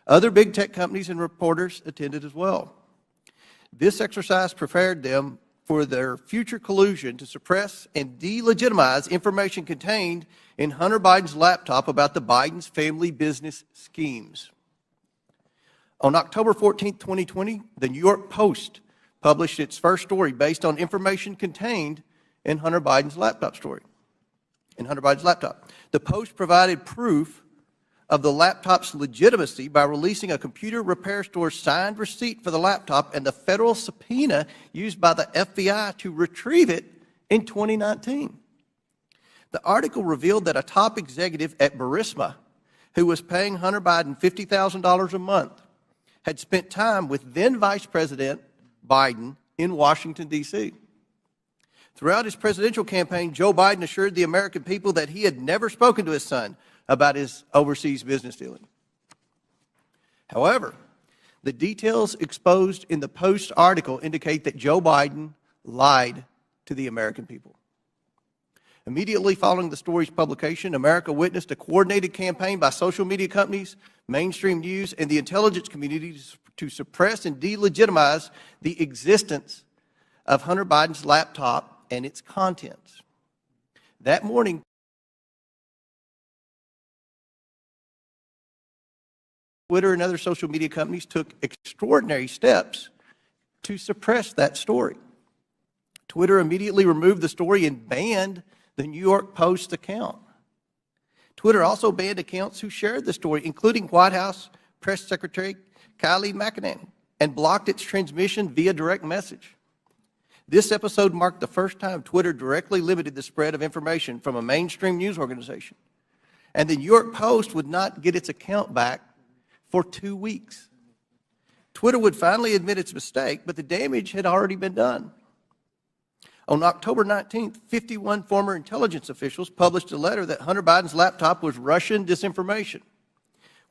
Other big tech companies and reporters attended as well. This exercise prepared them for their future collusion to suppress and delegitimize information contained in Hunter Biden's laptop about the Biden's family business schemes. On October 14, 2020, the New York Post published its first story based on information contained in Hunter Biden's laptop story. The Post provided proof of the laptop's legitimacy by releasing a computer repair store's signed receipt for the laptop and the federal subpoena used by the FBI to retrieve it in 2019. The article revealed that a top executive at Burisma, who was paying Hunter Biden $50,000 a month, had spent time with then Vice President Biden in Washington, D.C. Throughout his presidential campaign, Joe Biden assured the American people that he had never spoken to his son about his overseas business dealing. However, the details exposed in the Post article indicate that Joe Biden lied to the American people. Immediately following the story's publication, America witnessed a coordinated campaign by social media companies, mainstream news, and the intelligence community to suppress and delegitimize the existence of Hunter Biden's laptop and its contents. That morning, Twitter and other social media companies took extraordinary steps to suppress that story. Twitter immediately removed the story and banned the New York Post account. Twitter also banned accounts who shared the story, including White House Press Secretary Kayleigh McEnany, and blocked its transmission via direct message. This episode marked the first time Twitter directly limited the spread of information from a mainstream news organization. And the New York Post would not get its account back for 2 weeks. Twitter would finally admit its mistake, but the damage had already been done. On October 19th, 51 former intelligence officials published a letter that Hunter Biden's laptop was Russian disinformation,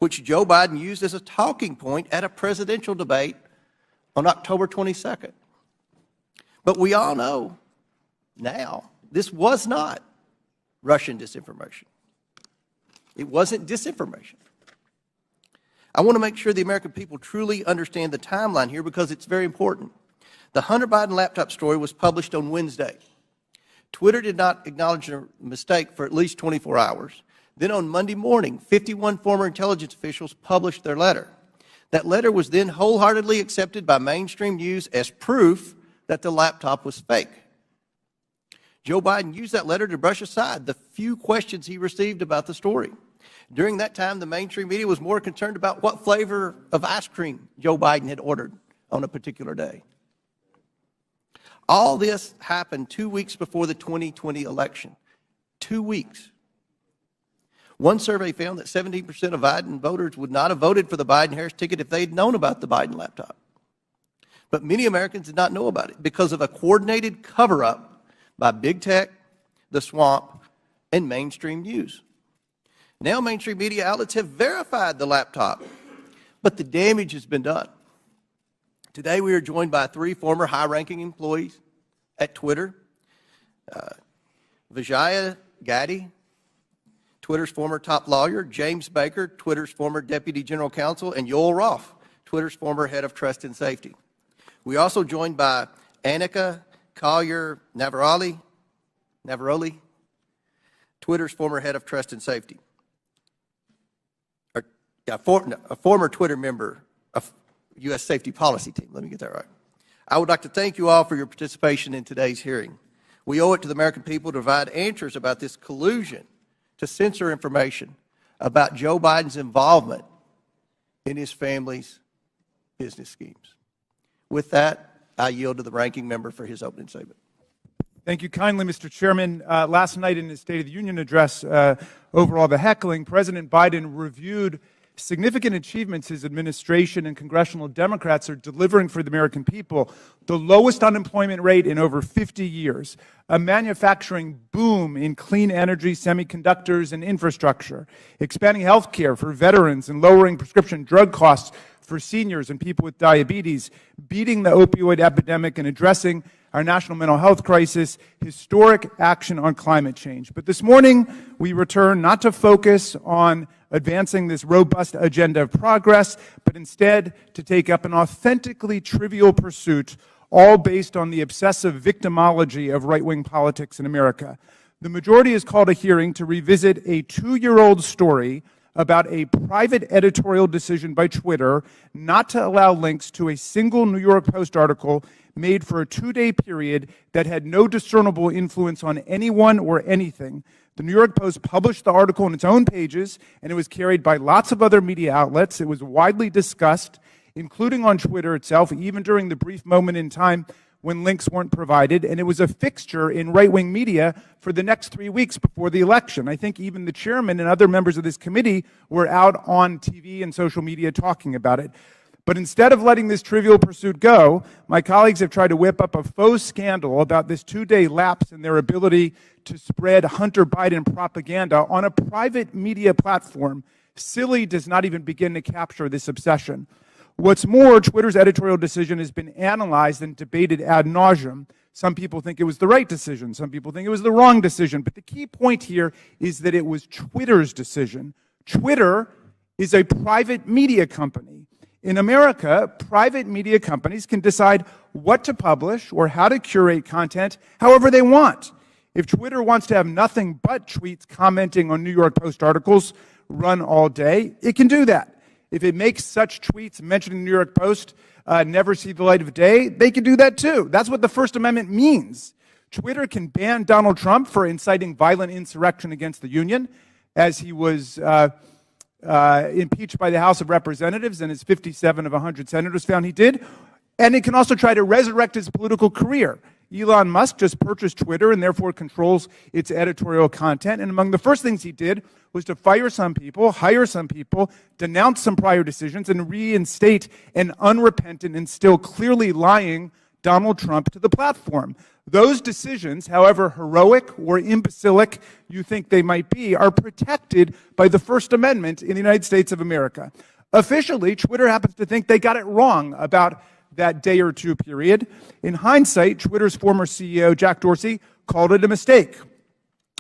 which Joe Biden used as a talking point at a presidential debate on October 22nd. But we all know now this was not Russian disinformation. It wasn't disinformation. I want to make sure the American people truly understand the timeline here because it's very important. The Hunter Biden laptop story was published on Wednesday. Twitter did not acknowledge a mistake for at least 24 hours. Then on Monday morning, 51 former intelligence officials published their letter. That letter was then wholeheartedly accepted by mainstream news as proof that the laptop was fake. Joe Biden used that letter to brush aside the few questions he received about the story. During that time, the mainstream media was more concerned about what flavor of ice cream Joe Biden had ordered on a particular day. All this happened 2 weeks before the 2020 election. 2 weeks. One survey found that 17% of Biden voters would not have voted for the Biden-Harris ticket if they had known about the Biden laptop. But many Americans did not know about it because of a coordinated cover-up by big tech, the swamp, and mainstream news. Now mainstream media outlets have verified the laptop, but the damage has been done. Today we are joined by 3 former high-ranking employees at Twitter. Vijaya Gaddy, Twitter's former top lawyer, James Baker, Twitter's former deputy general counsel, and Yoel Roth, Twitter's former head of trust and safety. We are also joined by Annika Collier-Navaroli, Twitter's former head of trust and safety. A former Twitter member of U.S. Safety Policy Team. Let me get that right. I would like to thank you all for your participation in today's hearing. We owe it to the American people to provide answers about this collusion to censor information about Joe Biden's involvement in his family's business schemes. With that, I yield to the ranking member for his opening statement. Thank you kindly, Mr. Chairman. Last night in his State of the Union address, over all the heckling, President Biden reviewed significant achievements his administration and congressional Democrats are delivering for the American people: the lowest unemployment rate in over 50 years, a manufacturing boom in clean energy, semiconductors, and infrastructure, expanding health care for veterans and lowering prescription drug costs for seniors and people with diabetes, beating the opioid epidemic and addressing our national mental health crisis, historic action on climate change. But this morning, we return not to focus on advancing this robust agenda of progress, but instead to take up an authentically trivial pursuit, all based on the obsessive victimology of right-wing politics in America. The majority has called a hearing to revisit a 2-year-old story about a private editorial decision by Twitter not to allow links to a single New York Post article made for a 2-day period that had no discernible influence on anyone or anything. The New York Post published the article on its own pages, and it was carried by lots of other media outlets. It was widely discussed, including on Twitter itself, even during the brief moment in time when links weren't provided, and it was a fixture in right-wing media for the next 3 weeks before the election. I think even the chairman and other members of this committee were out on TV and social media talking about it. But instead of letting this trivial pursuit go, my colleagues have tried to whip up a faux scandal about this 2-day lapse in their ability to spread Hunter Biden propaganda on a private media platform. Silly does not even begin to capture this obsession. What's more, Twitter's editorial decision has been analyzed and debated ad nauseum. Some people think it was the right decision. Some people think it was the wrong decision. But the key point here is that it was Twitter's decision. Twitter is a private media company. In America, private media companies can decide what to publish or how to curate content however they want. If Twitter wants to have nothing but tweets commenting on New York Post articles run all day, it can do that. If it makes such tweets mentioning the New York Post never see the light of day, they can do that too. That's what the First Amendment means. Twitter can ban Donald Trump for inciting violent insurrection against the Union, as he was impeached by the House of Representatives, and as 57 of 100 senators found he did. And it can also try to resurrect his political career. Elon Musk just purchased Twitter and therefore controls its editorial content. And among the first things he did was to fire some people, hire some people, denounce some prior decisions, and reinstate an unrepentant and still clearly lying Donald Trump to the platform. Those decisions, however heroic or imbecilic you think they might be, are protected by the First Amendment in the United States of America. Officially, Twitter happens to think they got it wrong about that day or two period. In hindsight, Twitter's former CEO, Jack Dorsey, called it a mistake.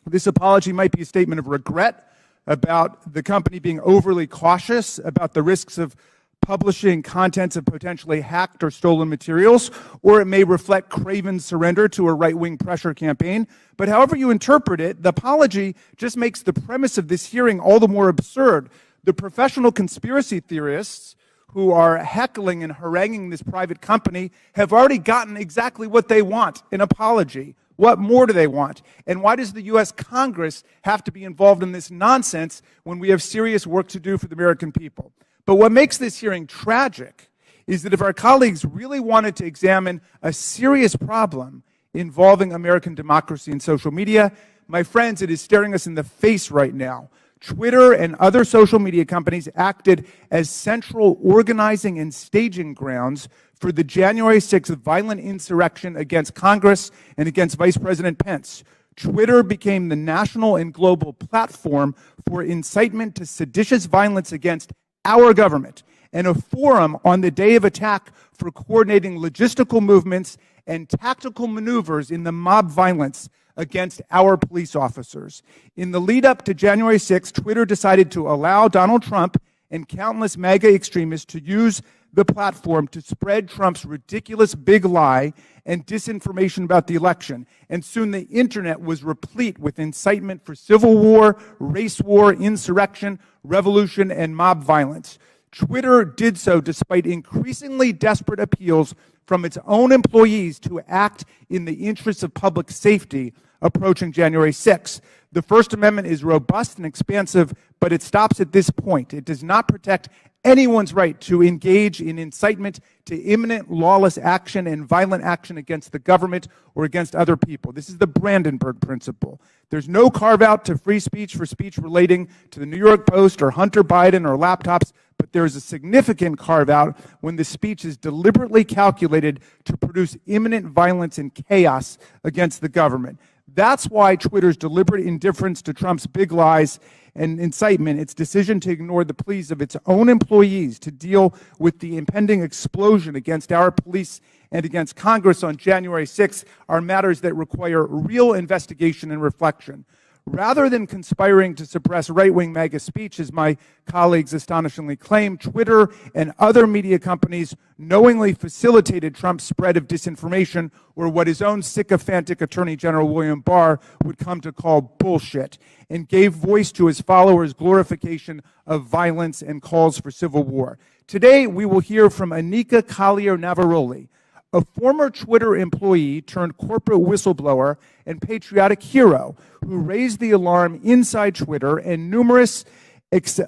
This apology might be a statement of regret about the company being overly cautious about the risks of publishing contents of potentially hacked or stolen materials, or it may reflect craven surrender to a right-wing pressure campaign. But however you interpret it, the apology just makes the premise of this hearing all the more absurd. The professional conspiracy theorists who are heckling and haranguing this private company have already gotten exactly what they want, an apology. What more do they want? And why does the U.S. Congress have to be involved in this nonsense when we have serious work to do for the American people? But what makes this hearing tragic is that if our colleagues really wanted to examine a serious problem involving American democracy and social media, my friends, it is staring us in the face right now. Twitter and other social media companies acted as central organizing and staging grounds for the January 6th violent insurrection against Congress and against Vice President Pence. Twitter became the national and global platform for incitement to seditious violence against our government, and a forum on the day of attack for coordinating logistical movements and tactical maneuvers in the mob violence against our police officers. In the lead up to January 6th, Twitter decided to allow Donald Trump and countless MAGA extremists to use the platform to spread Trump's ridiculous big lie and disinformation about the election. And soon the internet was replete with incitement for civil war, race war, insurrection, revolution, and mob violence. Twitter did so despite increasingly desperate appeals from its own employees to act in the interests of public safety approaching January 6th. The First Amendment is robust and expansive, but it stops at this point. It does not protect anyone's right to engage in incitement to imminent lawless action and violent action against the government or against other people. This is the Brandenburg Principle. There's no carve-out to free speech for speech relating to the New York Post or Hunter Biden or laptops, but there is a significant carve-out when the speech is deliberately calculated to produce imminent violence and chaos against the government. That's why Twitter's deliberate indifference to Trump's big lies and incitement, its decision to ignore the pleas of its own employees to deal with the impending explosion against our police and against Congress on January 6th are matters that require real investigation and reflection. Rather than conspiring to suppress right-wing MAGA speech, as my colleagues astonishingly claim, Twitter and other media companies knowingly facilitated Trump's spread of disinformation, or what his own sycophantic Attorney General William Barr would come to call bullshit, and gave voice to his followers' glorification of violence and calls for civil war. Today, we will hear from Anika Collier-Navaroli, a former Twitter employee turned corporate whistleblower and patriotic hero who raised the alarm inside Twitter and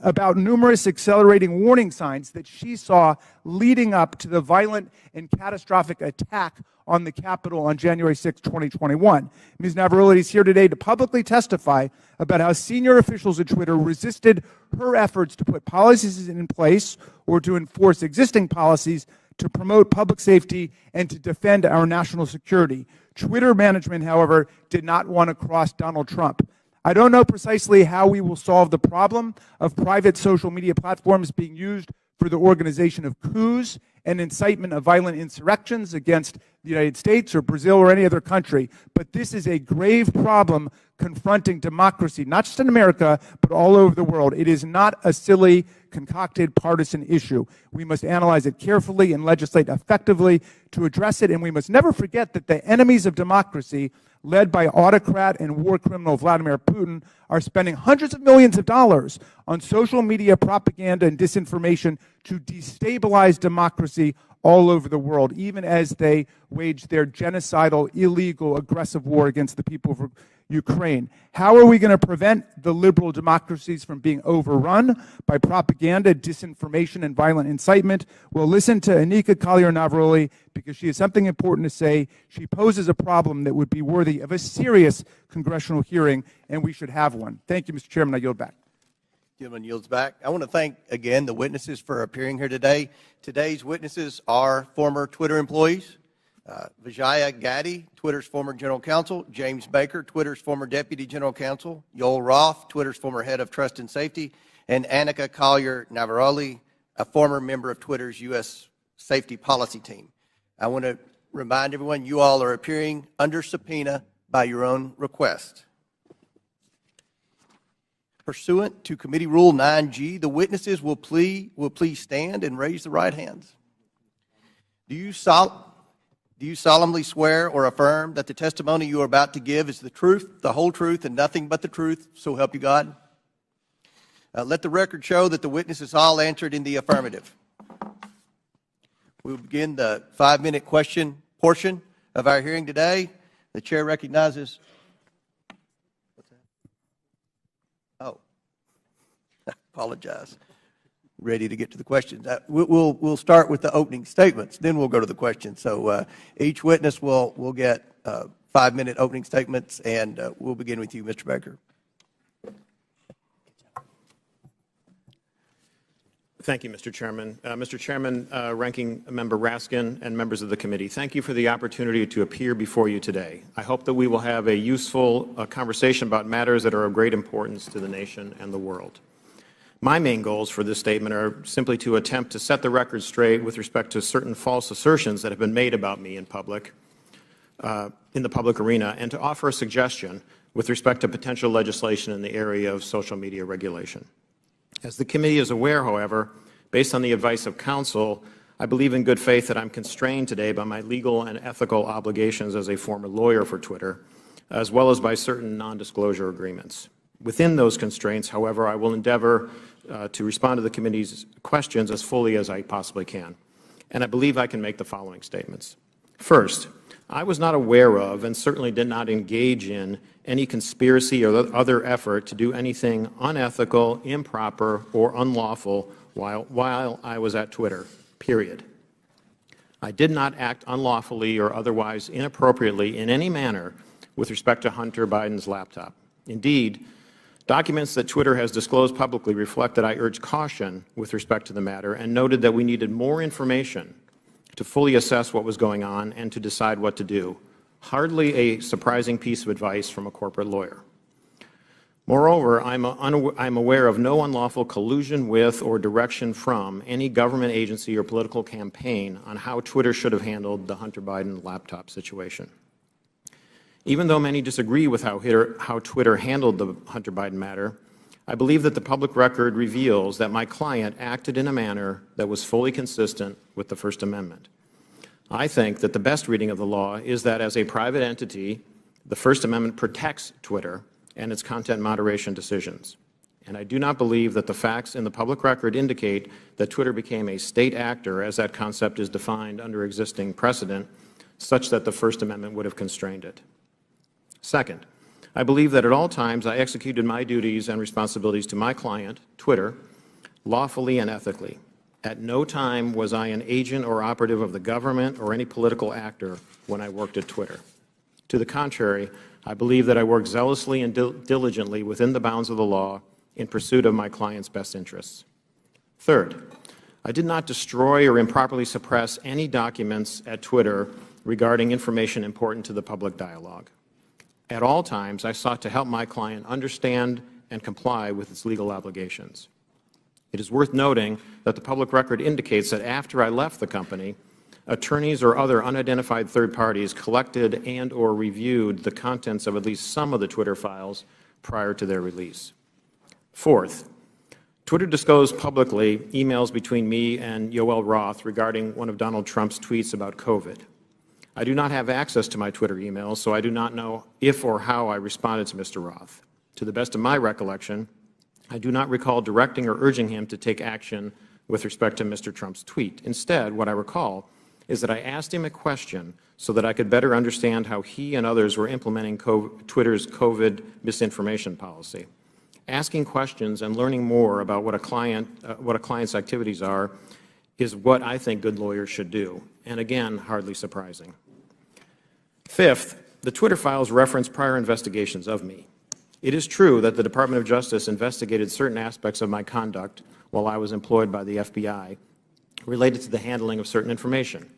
about numerous accelerating warning signs that she saw leading up to the violent and catastrophic attack on the Capitol on January 6, 2021. Ms. Navaroli is here today to publicly testify about how senior officials at Twitter resisted her efforts to put policies in place or to enforce existing policies to promote public safety and to defend our national security. Twitter management, however, did not want to cross Donald Trump. I don't know precisely how we will solve the problem of private social media platforms being used for the organization of coups and incitement of violent insurrections against the United States or Brazil or any other country. But this is a grave problem confronting democracy, not just in America, but all over the world. It is not a silly, concocted partisan issue. We must analyze it carefully and legislate effectively to address it, and we must never forget that the enemies of democracy, led by autocrat and war criminal Vladimir Putin, are spending hundreds of millions of dollars on social media propaganda and disinformation to destabilize democracy all over the world, even as they wage their genocidal, illegal, aggressive war against the people of Ukraine. How are we going to prevent the liberal democracies from being overrun by propaganda, disinformation, and violent incitement? Well, listen to Anika Collier-Navaroli, because she has something important to say. She poses a problem that would be worthy of a serious congressional hearing, and we should have one. Thank you, Mr. Chairman. I yield back. Gentleman yields back. I want to thank, again, the witnesses for appearing here today. Today's witnesses are former Twitter employees. Vijaya Gaddy, Twitter's former general counsel. James Baker, Twitter's former deputy general counsel. Yoel Roth, Twitter's former head of trust and safety. And Anika Collier-Navaroli, a former member of Twitter's U.S. safety policy team. I want to remind everyone you all are appearing under subpoena by your own request. Pursuant to Committee Rule 9G, the witnesses will please stand and raise the right hands. Do you solemnly swear or affirm that the testimony you are about to give is the truth, the whole truth, and nothing but the truth, so help you God? Let the record show that the witnesses all answered in the affirmative. We will begin the 5-minute question portion of our hearing today. The chair recognizes. Oh, I apologize. Ready to get to the questions. We'll start with the opening statements, then we'll go to the questions. So each witness will get 5-minute opening statements, and we'll begin with you, Mr. Baker. Thank you, Mr. Chairman. Mr. Chairman, Ranking Member Raskin, and members of the committee, thank you for the opportunity to appear before you today. I hope that we will have a useful conversation about matters that are of great importance to the nation and the world. My main goals for this statement are simply to attempt to set the record straight with respect to certain false assertions that have been made about me in the public arena, and to offer a suggestion with respect to potential legislation in the area of social media regulation. As the committee is aware, however, based on the advice of counsel, I believe in good faith that I'm constrained today by my legal and ethical obligations as a former lawyer for Twitter, as well as by certain non-disclosure agreements. Within those constraints, however, I will endeavor to respond to the committee's questions as fully as I possibly can. And I believe I can make the following statements. First, I was not aware of and certainly did not engage in any conspiracy or other effort to do anything unethical, improper, or unlawful while I was at Twitter, period. I did not act unlawfully or otherwise inappropriately in any manner with respect to Hunter Biden's laptop. Indeed, documents that Twitter has disclosed publicly reflect that I urged caution with respect to the matter and noted that we needed more information to fully assess what was going on and to decide what to do, Hardly a surprising piece of advice from a corporate lawyer. Moreover, I'm aware of no unlawful collusion with or direction from any government agency or political campaign on how Twitter should have handled the Hunter Biden laptop situation. Even though many disagree with how Twitter handled the Hunter Biden matter, I believe that the public record reveals that my client acted in a manner that was fully consistent with the First Amendment. I think that the best reading of the law is that as a private entity, the First Amendment protects Twitter and its content moderation decisions. And I do not believe that the facts in the public record indicate that Twitter became a state actor as that concept is defined under existing precedent, such that the First Amendment would have constrained it. Second, I believe that at all times I executed my duties and responsibilities to my client, Twitter, lawfully and ethically. At no time was I an agent or operative of the government or any political actor when I worked at Twitter. To the contrary, I believe that I worked zealously and diligently within the bounds of the law in pursuit of my client's best interests. Third, I did not destroy or improperly suppress any documents at Twitter regarding information important to the public dialogue. At all times, I sought to help my client understand and comply with its legal obligations. It is worth noting that the public record indicates that after I left the company, attorneys or other unidentified third parties collected and/or reviewed the contents of at least some of the Twitter files prior to their release. Fourth, Twitter disclosed publicly emails between me and Yoel Roth regarding one of Donald Trump's tweets about COVID. I do not have access to my Twitter emails, so I do not know if or how I responded to Mr. Roth. To the best of my recollection, I do not recall directing or urging him to take action with respect to Mr. Trump's tweet. Instead, what I recall is that I asked him a question so that I could better understand how he and others were implementing Twitter's COVID misinformation policy. Asking questions and learning more about what a client's activities are is what I think good lawyers should do, and again, hardly surprising. Fifth, the Twitter files reference prior investigations of me. It is true that the Department of Justice investigated certain aspects of my conduct while I was employed by the FBI related to the handling of certain information.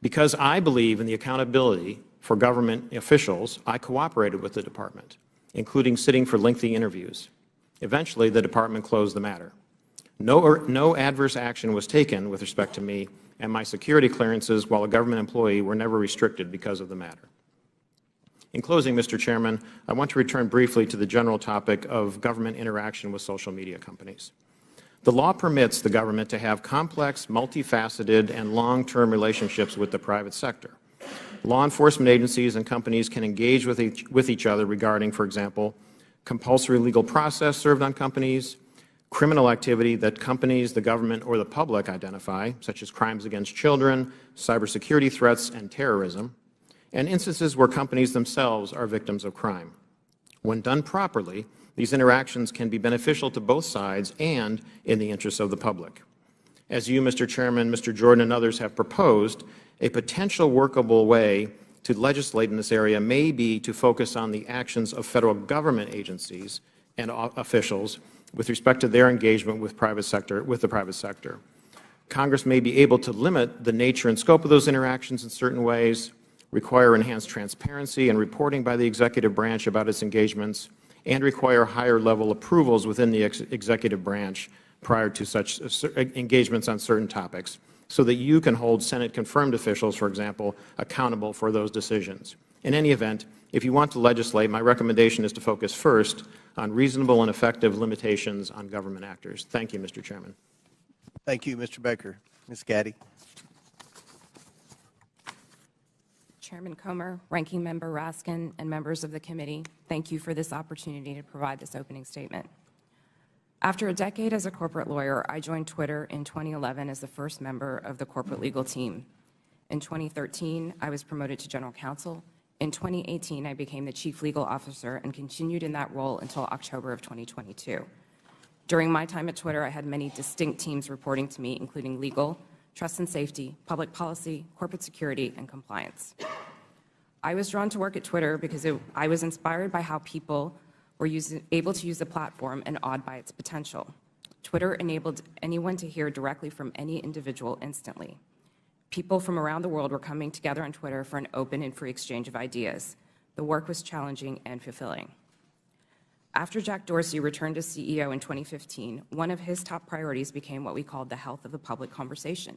Because I believe in the accountability for government officials, I cooperated with the department, including sitting for lengthy interviews. Eventually, the department closed the matter. No adverse action was taken with respect to me, and my security clearances while a government employee were never restricted because of the matter. In closing, Mr. Chairman, I want to return briefly to the general topic of government interaction with social media companies. The law permits the government to have complex, multifaceted, and long-term relationships with the private sector. Law enforcement agencies and companies can engage with each other regarding, for example, compulsory legal process served on companies, criminal activity that companies, the government, or the public identify, such as crimes against children, cybersecurity threats, and terrorism, and instances where companies themselves are victims of crime. When done properly, these interactions can be beneficial to both sides and in the interests of the public. As you, Mr. Chairman, Mr. Jordan, and others have proposed, a potential workable way to legislate in this area may be to focus on the actions of federal government agencies and officials with respect to their engagement with the private sector. Congress may be able to limit the nature and scope of those interactions in certain ways, require enhanced transparency and reporting by the executive branch about its engagements, and require higher-level approvals within the executive branch prior to such engagements on certain topics, so that you can hold Senate-confirmed officials, for example, accountable for those decisions. In any event, if you want to legislate, my recommendation is to focus first on reasonable and effective limitations on government actors. Thank you, Mr. Chairman. Thank you, Mr. Baker. Ms. Gaddy. Chairman Comer, Ranking Member Raskin, and members of the committee, thank you for this opportunity to provide this opening statement. After a decade as a corporate lawyer, I joined Twitter in 2011 as the first member of the corporate legal team. In 2013, I was promoted to general counsel. In 2018, I became the chief legal officer and continued in that role until October of 2022. During my time at Twitter, I had many distinct teams reporting to me, including legal, trust and safety, public policy, corporate security, and compliance. I was drawn to work at Twitter because I was inspired by how people were able to use the platform and awed by its potential. Twitter enabled anyone to hear directly from any individual instantly. People from around the world were coming together on Twitter for an open and free exchange of ideas. The work was challenging and fulfilling. After Jack Dorsey returned as CEO in 2015, one of his top priorities became what we called the health of the public conversation.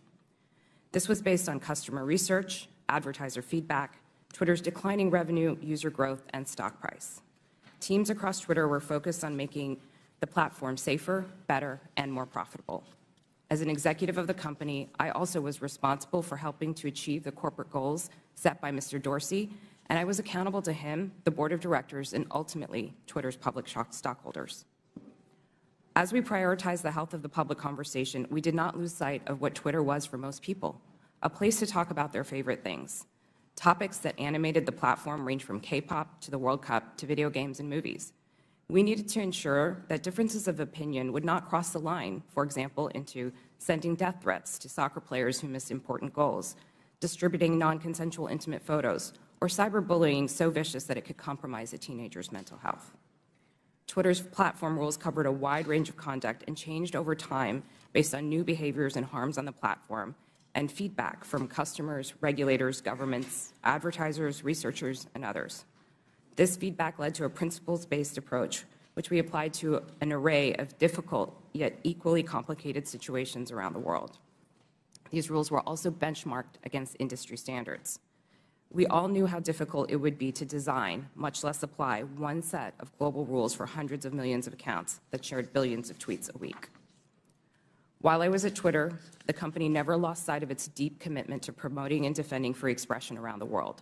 This was based on customer research, advertiser feedback, Twitter's declining revenue, user growth, and stock price. Teams across Twitter were focused on making the platform safer, better, and more profitable. As an executive of the company, I also was responsible for helping to achieve the corporate goals set by Mr. Dorsey, and I was accountable to him, the board of directors, and ultimately Twitter's public stockholders. As we prioritized the health of the public conversation, we did not lose sight of what Twitter was for most people, a place to talk about their favorite things. Topics that animated the platform range from K-pop to the World Cup to video games and movies. We needed to ensure that differences of opinion would not cross the line, for example, into sending death threats to soccer players who missed important goals, distributing non-consensual intimate photos, or cyberbullying so vicious that it could compromise a teenager's mental health. Twitter's platform rules covered a wide range of conduct and changed over time based on new behaviors and harms on the platform and feedback from customers, regulators, governments, advertisers, researchers, and others. This feedback led to a principles-based approach, which we applied to an array of difficult yet equally complicated situations around the world. These rules were also benchmarked against industry standards. We all knew how difficult it would be to design, much less apply, one set of global rules for hundreds of millions of accounts that shared billions of tweets a week. While I was at Twitter, the company never lost sight of its deep commitment to promoting and defending free expression around the world.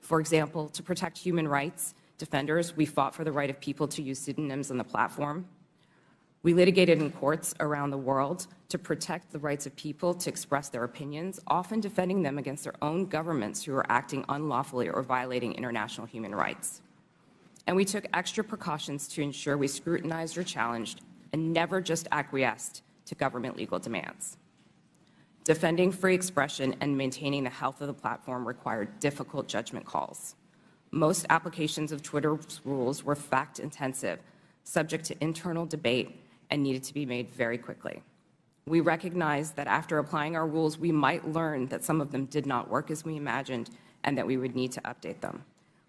For example, to protect human rights defenders, we fought for the right of people to use pseudonyms on the platform. We litigated in courts around the world to protect the rights of people to express their opinions, often defending them against their own governments who are acting unlawfully or violating international human rights. And we took extra precautions to ensure we scrutinized or challenged and never just acquiesced to government legal demands. Defending free expression and maintaining the health of the platform required difficult judgment calls. Most applications of Twitter's rules were fact-intensive, subject to internal debate, and needed to be made very quickly. We recognized that after applying our rules, we might learn that some of them did not work as we imagined and that we would need to update them.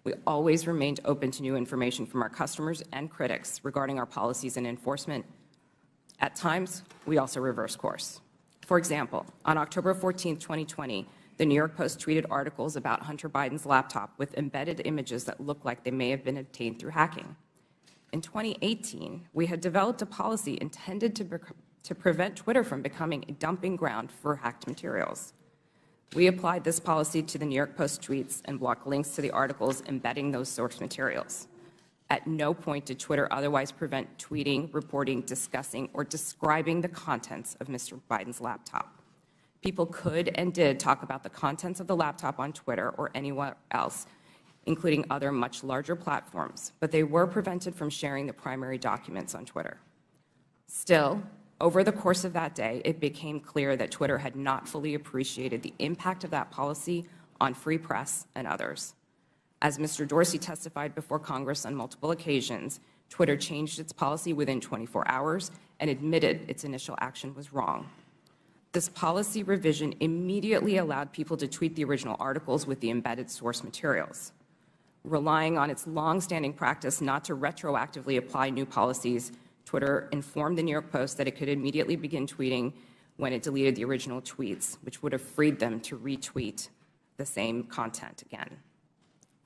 We always remained open to new information from our customers and critics regarding our policies and enforcement. At times, we also reversed course. For example, on October 14, 2020, the New York Post tweeted articles about Hunter Biden's laptop with embedded images that looked like they may have been obtained through hacking. In 2018, we had developed a policy intended to prevent Twitter from becoming a dumping ground for hacked materials. We applied this policy to the New York Post tweets and blocked links to the articles embedding those source materials. At no point did Twitter otherwise prevent tweeting, reporting, discussing, or describing the contents of Mr. Biden's laptop. People could and did talk about the contents of the laptop on Twitter or anywhere else, including other much larger platforms, but they were prevented from sharing the primary documents on Twitter. Still, over the course of that day, it became clear that Twitter had not fully appreciated the impact of that policy on free press and others. As Mr. Dorsey testified before Congress on multiple occasions, Twitter changed its policy within 24 hours and admitted its initial action was wrong. This policy revision immediately allowed people to tweet the original articles with the embedded source materials. Relying on its long-standing practice not to retroactively apply new policies, Twitter informed the New York Post that it could immediately begin tweeting when it deleted the original tweets, which would have freed them to retweet the same content again.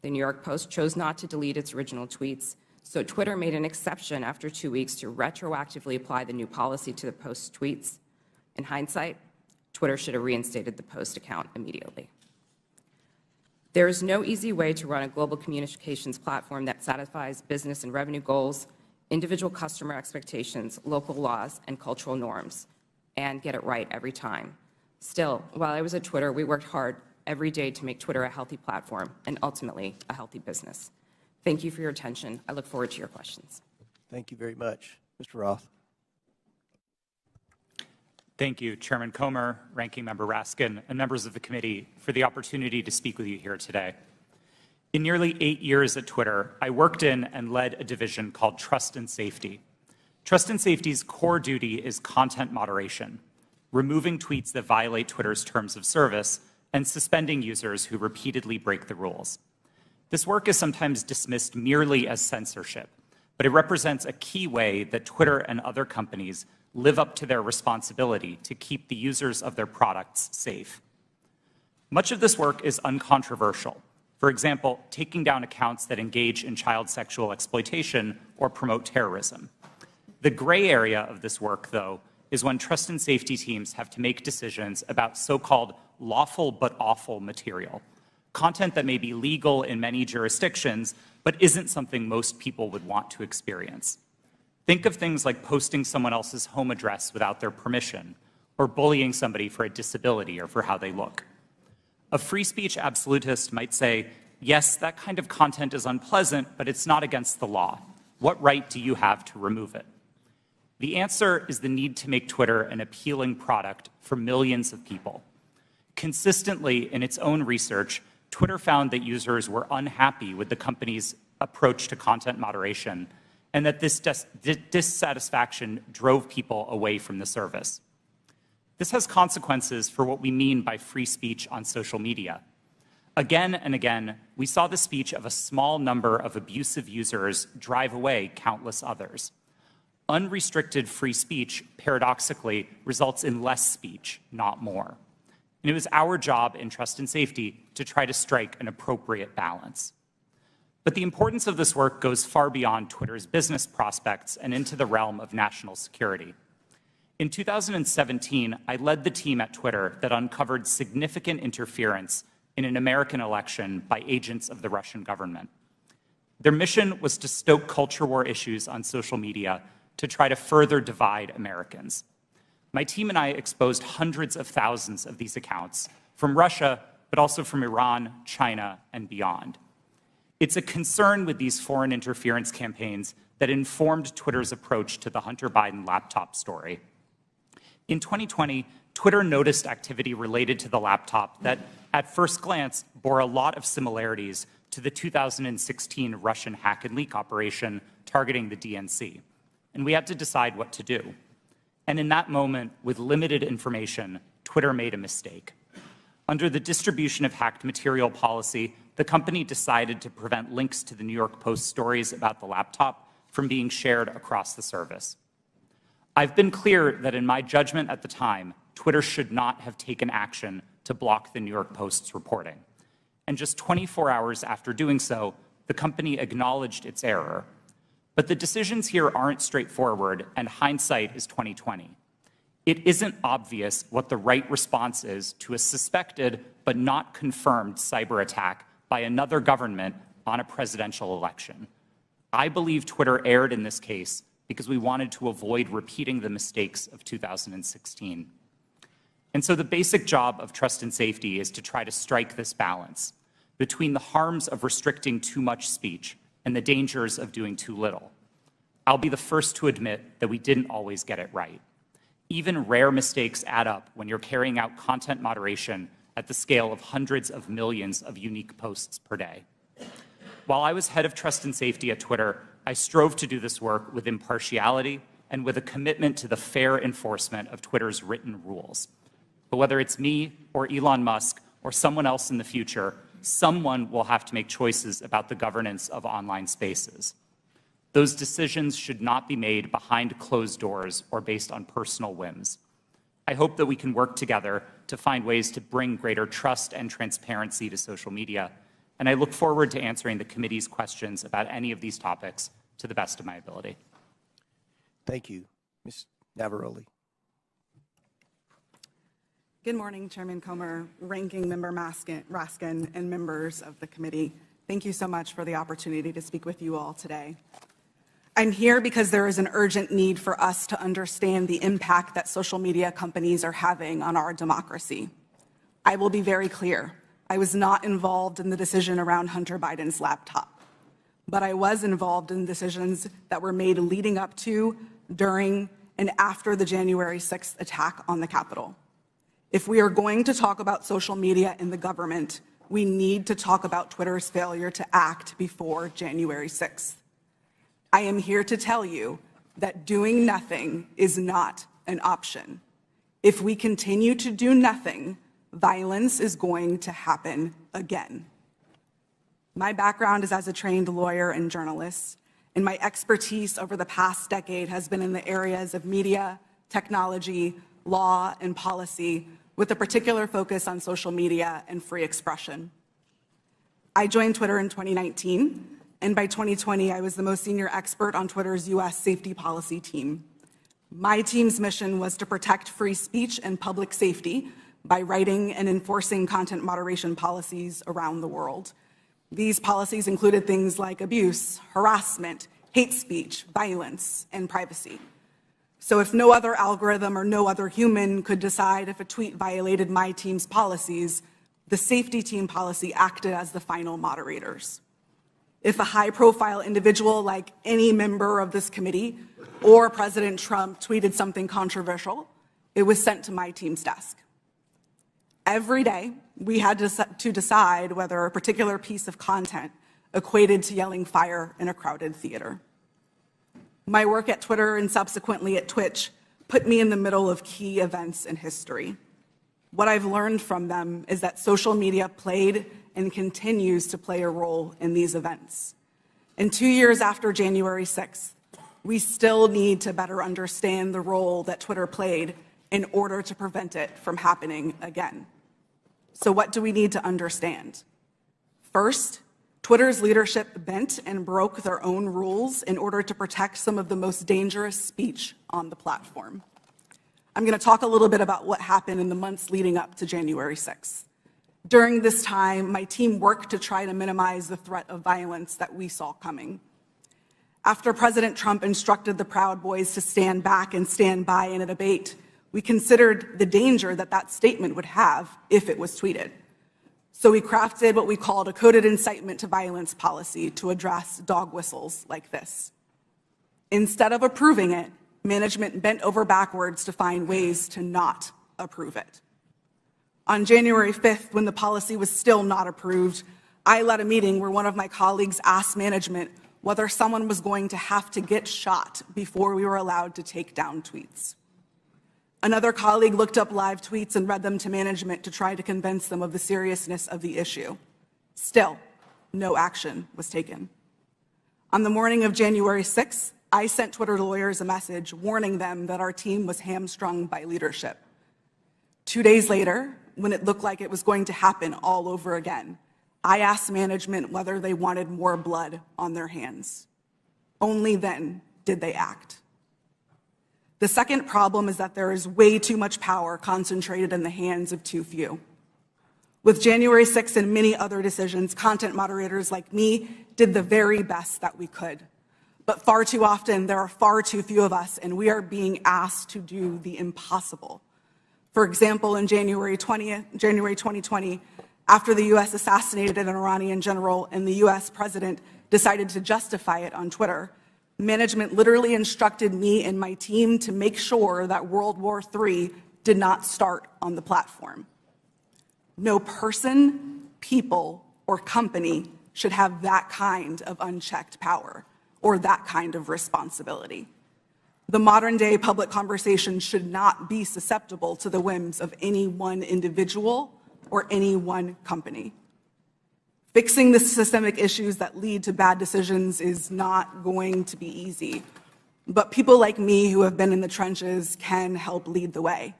The New York Post chose not to delete its original tweets, so Twitter made an exception after 2 weeks to retroactively apply the new policy to the Post's tweets. In hindsight, Twitter should have reinstated the Post account immediately. There is no easy way to run a global communications platform that satisfies business and revenue goals, individual customer expectations, local laws, and cultural norms, and get it right every time. Still, while I was at Twitter, we worked hard every day to make Twitter a healthy platform and ultimately a healthy business. Thank you for your attention. I look forward to your questions. Thank you very much. Mr. Roth. Thank you, Chairman Comer, Ranking Member Raskin, and members of the committee for the opportunity to speak with you here today. In nearly 8 years at Twitter, I worked in and led a division called Trust and Safety. Trust and Safety's core duty is content moderation, removing tweets that violate Twitter's terms of service and suspending users who repeatedly break the rules. This work is sometimes dismissed merely as censorship, but it represents a key way that Twitter and other companies live up to their responsibility to keep the users of their products safe. Much of this work is uncontroversial. For example, taking down accounts that engage in child sexual exploitation or promote terrorism. The gray area of this work, though, is when trust and safety teams have to make decisions about so-called lawful but awful material, content that may be legal in many jurisdictions, but isn't something most people would want to experience. Think of things like posting someone else's home address without their permission, or bullying somebody for a disability or for how they look. A free speech absolutist might say, yes, that kind of content is unpleasant, but it's not against the law. What right do you have to remove it? The answer is the need to make Twitter an appealing product for millions of people. Consistently, in its own research, Twitter found that users were unhappy with the company's approach to content moderation, and that this dissatisfaction drove people away from the service. This has consequences for what we mean by free speech on social media. Again and again, we saw the speech of a small number of abusive users drive away countless others. Unrestricted free speech, paradoxically, results in less speech, not more. And it was our job in trust and safety to try to strike an appropriate balance. But the importance of this work goes far beyond Twitter's business prospects and into the realm of national security. In 2017, I led the team at Twitter that uncovered significant interference in an American election by agents of the Russian government. Their mission was to stoke culture war issues on social media to try to further divide Americans. My team and I exposed hundreds of thousands of these accounts from Russia, but also from Iran, China, and beyond. It's a concern with these foreign interference campaigns that informed Twitter's approach to the Hunter Biden laptop story. In 2020, Twitter noticed activity related to the laptop that, at first glance, bore a lot of similarities to the 2016 Russian hack and leak operation targeting the DNC. And we had to decide what to do. And in that moment, with limited information, Twitter made a mistake. Under the distribution of hacked material policy, the company decided to prevent links to the New York Post stories about the laptop from being shared across the service. I've been clear that in my judgment at the time, Twitter should not have taken action to block the New York Post's reporting. And just 24 hours after doing so, the company acknowledged its error. But the decisions here aren't straightforward, and hindsight is 2020. It isn't obvious what the right response is to a suspected but not confirmed cyber attack by another government on a presidential election. I believe Twitter erred in this case because we wanted to avoid repeating the mistakes of 2016. And so the basic job of trust and safety is to try to strike this balance between the harms of restricting too much speech and the dangers of doing too little. I'll be the first to admit that we didn't always get it right. Even rare mistakes add up when you're carrying out content moderation at the scale of hundreds of millions of unique posts per day. While I was head of trust and safety at Twitter, I strove to do this work with impartiality and with a commitment to the fair enforcement of Twitter's written rules. But whether it's me or Elon Musk or someone else in the future, someone will have to make choices about the governance of online spaces. Those decisions should not be made behind closed doors or based on personal whims. I hope that we can work together to find ways to bring greater trust and transparency to social media, and I look forward to answering the committee's questions about any of these topics to the best of my ability. Thank you. Ms. Navaroli. Good morning, Chairman Comer, Ranking Member Raskin, and members of the committee. Thank you so much for the opportunity to speak with you all today. I'm here because there is an urgent need for us to understand the impact that social media companies are having on our democracy. I will be very clear. I was not involved in the decision around Hunter Biden's laptop, but I was involved in decisions that were made leading up to, during, and after the January 6th attack on the Capitol. If we are going to talk about social media in the government, we need to talk about Twitter's failure to act before January 6th. I am here to tell you that doing nothing is not an option. If we continue to do nothing, violence is going to happen again. My background is as a trained lawyer and journalist, and my expertise over the past decade has been in the areas of media, technology, law, and policy, with a particular focus on social media and free expression. I joined Twitter in 2019, and by 2020, I was the most senior expert on Twitter's US safety policy team. My team's mission was to protect free speech and public safety by writing and enforcing content moderation policies around the world. These policies included things like abuse, harassment, hate speech, violence, and privacy. So if no other algorithm or no other human could decide if a tweet violated my team's policies, the safety team policy acted as the final moderators. If a high-profile individual like any member of this committee or President Trump tweeted something controversial, it was sent to my team's desk. Every day, we had to decide whether a particular piece of content equated to yelling fire in a crowded theater. My work at Twitter and subsequently at Twitch put me in the middle of key events in history. What I've learned from them is that social media played and continues to play a role in these events. And 2 years after January 6th, we still need to better understand the role that Twitter played in order to prevent it from happening again. So what do we need to understand? First, Twitter's leadership bent and broke their own rules in order to protect some of the most dangerous speech on the platform. I'm going to talk a little bit about what happened in the months leading up to January 6th. During this time, my team worked to try to minimize the threat of violence that we saw coming. After President Trump instructed the Proud Boys to stand back and stand by in a debate, we considered the danger that that statement would have if it was tweeted. So we crafted what we called a coded incitement to violence policy to address dog whistles like this. Instead of approving it, management bent over backwards to find ways to not approve it. On January 5th, when the policy was still not approved, I led a meeting where one of my colleagues asked management whether someone was going to have to get shot before we were allowed to take down tweets. Another colleague looked up live tweets and read them to management to try to convince them of the seriousness of the issue. Still, no action was taken. On the morning of January 6th, I sent Twitter lawyers a message warning them that our team was hamstrung by leadership. 2 days later, when it looked like it was going to happen all over again, I asked management whether they wanted more blood on their hands. Only then did they act. The second problem is that there is way too much power concentrated in the hands of too few. With January 6th and many other decisions, content moderators like me did the very best that we could. But far too often, there are far too few of us, and we are being asked to do the impossible. For example, in January 2020, after the U.S. assassinated an Iranian general and the U.S. president decided to justify it on Twitter, management literally instructed me and my team to make sure that World War III did not start on the platform. No person, people, or company should have that kind of unchecked power or that kind of responsibility. The modern-day public conversation should not be susceptible to the whims of any one individual or any one company. Fixing the systemic issues that lead to bad decisions is not going to be easy, but people like me who have been in the trenches can help lead the way.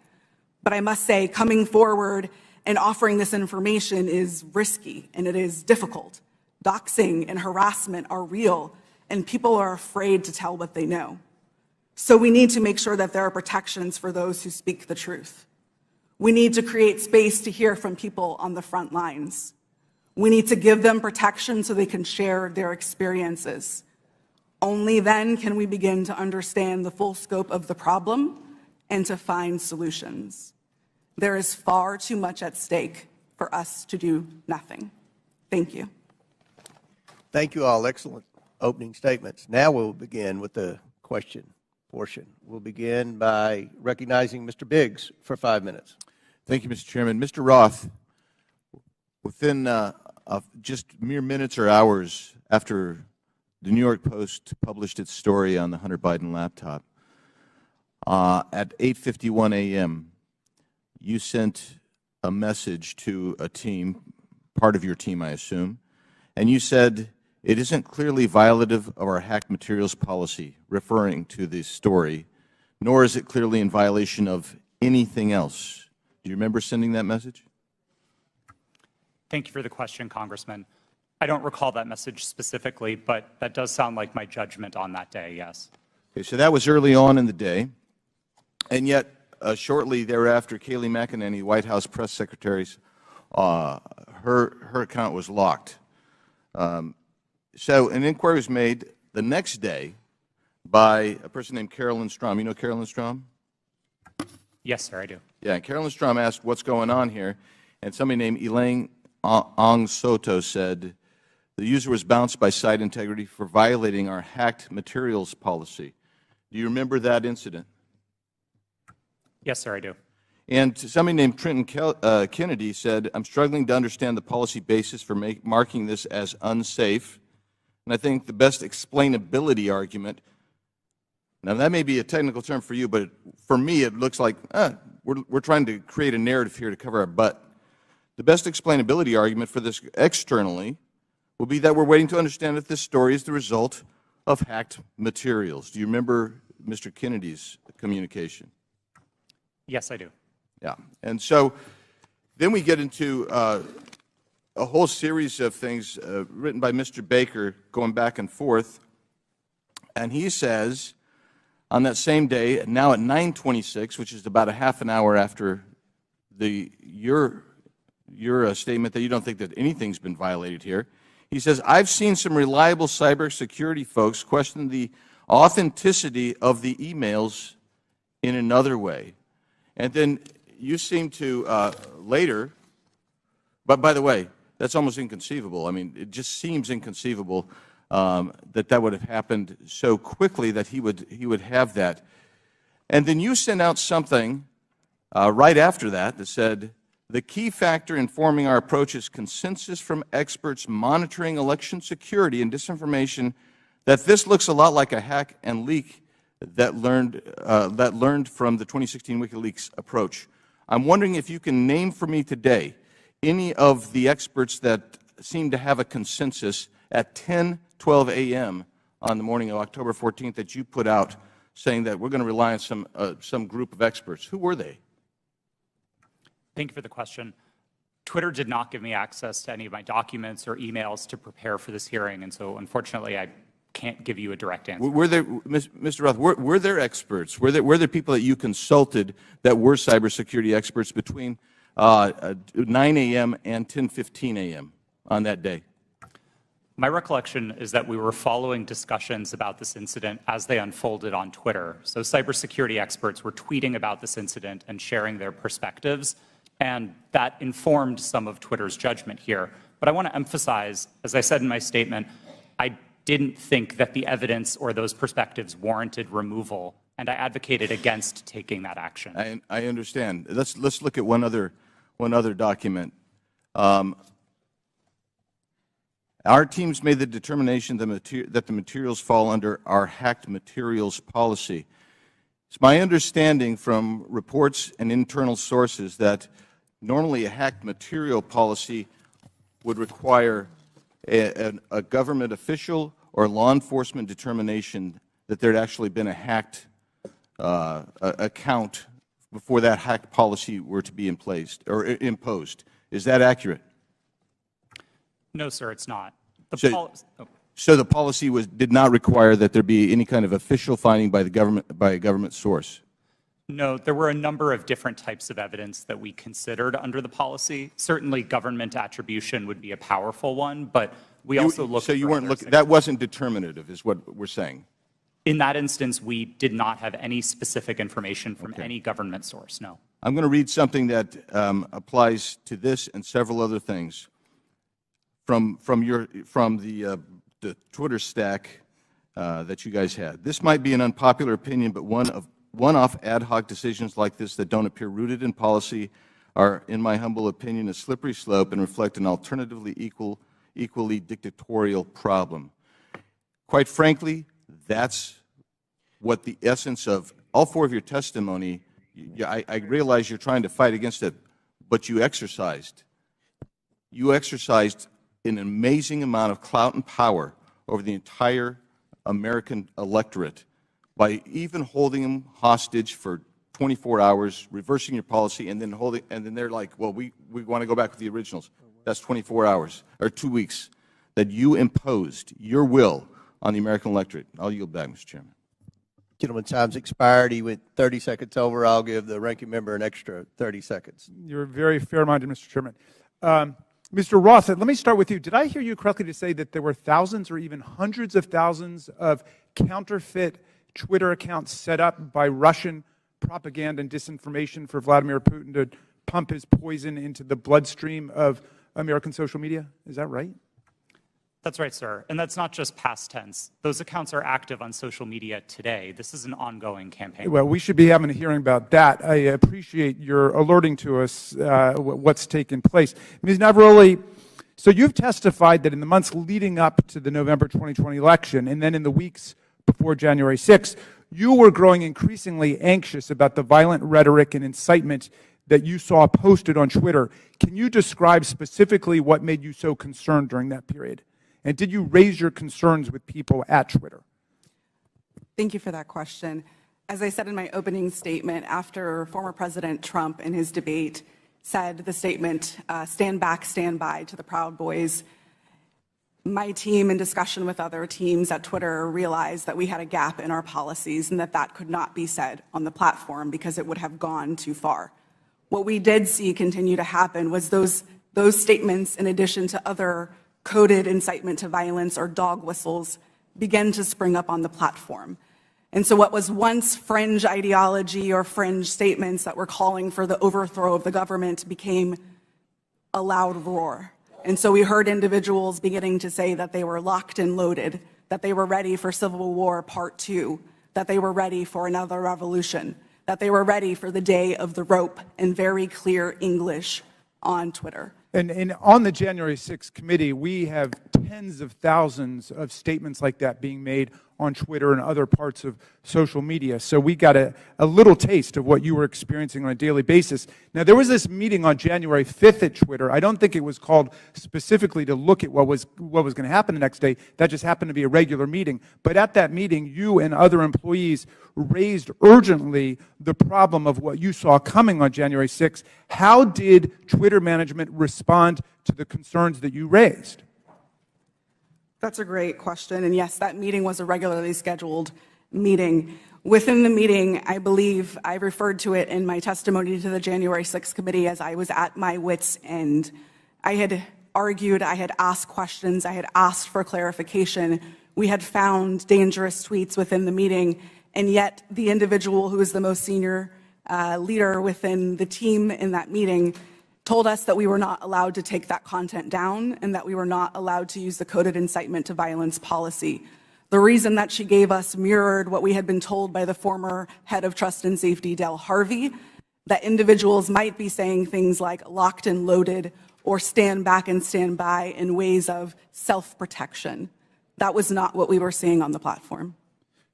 But I must say, coming forward and offering this information is risky and it is difficult. Doxing and harassment are real, and people are afraid to tell what they know. So we need to make sure that there are protections for those who speak the truth. We need to create space to hear from people on the front lines. We need to give them protection so they can share their experiences. Only then can we begin to understand the full scope of the problem and to find solutions. There is far too much at stake for us to do nothing. Thank you. Thank you all. Excellent opening statements. Now we'll begin with the question portion. We'll begin by recognizing Mr. Biggs for 5 minutes. Thank you, Mr. Chairman. Mr. Roth, within just mere minutes or hours after the New York Post published its story on the Hunter Biden laptop, at 8:51 a.m., you sent a message to a team, part of your team, I assume, and you said it isn't clearly violative of our hacked materials policy, referring to the story, nor is it clearly in violation of anything else. Do you remember sending that message? Thank you for the question, Congressman. I don't recall that message specifically, but that does sound like my judgment on that day, yes. Okay, so that was early on in the day, and yet shortly thereafter, Kayleigh McEnany, White House press secretary's, her account was locked. So an inquiry was made the next day by a person named Carolyn Strom. You know Carolyn Strom? Yes, sir, I do. Yeah, and Carolyn Strom asked what's going on here, and somebody named Elaine Ong Soto said the user was bounced by site integrity for violating our hacked materials policy. Do you remember that incident? Yes, sir, I do. And somebody named Trenton Kennedy said, I'm struggling to understand the policy basis for marking this as unsafe. And I think the best explainability argument, now that may be a technical term for you, but for me it looks like we're trying to create a narrative here to cover our butt. The best explainability argument for this externally will be that we're waiting to understand if this story is the result of hacked materials. Do you remember Mr. Kennedy's communication? Yes, I do. Yeah. And so then we get into a whole series of things written by Mr. Baker going back and forth. And he says on that same day, now at 9:26, which is about a half an hour after your statement that you don't think that anything's been violated here, he says, I've seen some reliable cybersecurity folks question the authenticity of the emails in another way. And then you seem to later, but by the way, that's almost inconceivable. I mean, it just seems inconceivable that would have happened so quickly that he would have that. And then you sent out something right after that said, the key factor informing our approach is consensus from experts monitoring election security and disinformation that this looks a lot like a hack and leak that learned from the 2016 WikiLeaks approach. I'm wondering if you can name for me today any of the experts that seem to have a consensus at 10:12 a.m. on the morning of October 14th that you put out saying that we're going to rely on some group of experts. Who were they? Thank you for the question. Twitter did not give me access to any of my documents or emails to prepare for this hearing, and so unfortunately I can't give you a direct answer. Were there, Mr. Roth, were there experts? Were there people that you consulted that were cybersecurity experts between 9 a.m. and 10:15 a.m. on that day? My recollection is that we were following discussions about this incident as they unfolded on Twitter. So cybersecurity experts were tweeting about this incident and sharing their perspectives, and that informed some of Twitter's judgment here. But I want to emphasize, as I said in my statement, I didn't think that the evidence or those perspectives warranted removal, and I advocated against taking that action. I understand. Let's look at one other document. Our teams made the determination that the materials fall under our hacked materials policy. It's my understanding from reports and internal sources that normally a hacked material policy would require a government official or law enforcement determination that there had actually been a hacked account before that hacked policy were to be in place or imposed. Is that accurate? No, sir, it's not. So the policy did not require that there be any kind of official finding by the government, by a government source? No, there were a number of different types of evidence that we considered under the policy. Certainly government attribution would be a powerful one, but we also looked So you for weren't other looking, that wasn't determinative is what we're saying? In that instance, we did not have any specific information from any government source, no. I'm going to read something that applies to this and several other things from the Twitter stack that you guys had. This might be an unpopular opinion, but one-off ad hoc decisions like this that don't appear rooted in policy are, in my humble opinion, a slippery slope and reflect an alternatively equally dictatorial problem. Quite frankly, that's what the essence of all four of your testimony, I realize you're trying to fight against it, but you exercised an amazing amount of clout and power over the entire American electorate by even holding them hostage for 24 hours, reversing your policy, and then they're like, well, we want to go back with the originals. That's 24 hours, or 2 weeks, that you imposed your will on the American electorate. I'll yield back, Mr. Chairman. Gentleman, time's expired. He went 30 seconds over. I'll give the ranking member an extra 30 seconds. You're very fair-minded, Mr. Chairman. Mr. Roth, let me start with you. Did I hear you correctly to say that there were thousands or even hundreds of thousands of counterfeit Twitter accounts set up by Russian propaganda and disinformation for Vladimir Putin to pump his poison into the bloodstream of American social media? Is that right? That's right, sir. And that's not just past tense. Those accounts are active on social media today. This is an ongoing campaign. Well, we should be having a hearing about that. I appreciate your alerting to us what's taken place. Ms. Navaroli, so you've testified that in the months leading up to the November 2020 election and then in the weeks before January 6th, you were growing increasingly anxious about the violent rhetoric and incitement that you saw posted on Twitter. Can you describe specifically what made you so concerned during that period? And did you raise your concerns with people at Twitter? Thank you for that question. As I said in my opening statement, after former President Trump in his debate said the statement, stand back, stand by to the Proud Boys, my team, in discussion with other teams at Twitter, realized that we had a gap in our policies and that could not be said on the platform because it would have gone too far. What we did see continue to happen was those statements, in addition to other coded incitement to violence or dog whistles, began to spring up on the platform. And so what was once fringe ideology or fringe statements that were calling for the overthrow of the government became a loud roar. And so we heard individuals beginning to say that they were locked and loaded, that they were ready for Civil War Part 2, that they were ready for another revolution, that they were ready for the day of the rope in very clear English on Twitter. And on the January 6th committee, we have tens of thousands of statements like that being made on Twitter and other parts of social media. So we got a little taste of what you were experiencing on a daily basis. Now, there was this meeting on January 5th at Twitter. I don't think it was called specifically to look at what was going to happen the next day. That just happened to be a regular meeting. But at that meeting, you and other employees raised urgently the problem of what you saw coming on January 6th. How did Twitter management respond to the concerns that you raised? That's a great question. And yes, that meeting was a regularly scheduled meeting. Within the meeting, I believe I referred to it in my testimony to the January 6th committee as I was at my wit's end. I had argued, I had asked questions, I had asked for clarification. We had found dangerous tweets within the meeting, and yet the individual who was the most senior leader within the team in that meeting told us that we were not allowed to take that content down and that we were not allowed to use the coded incitement to violence policy. The reason that she gave us mirrored what we had been told by the former head of trust and safety, Del Harvey, that individuals might be saying things like locked and loaded or stand back and stand by in ways of self-protection. That was not what we were seeing on the platform.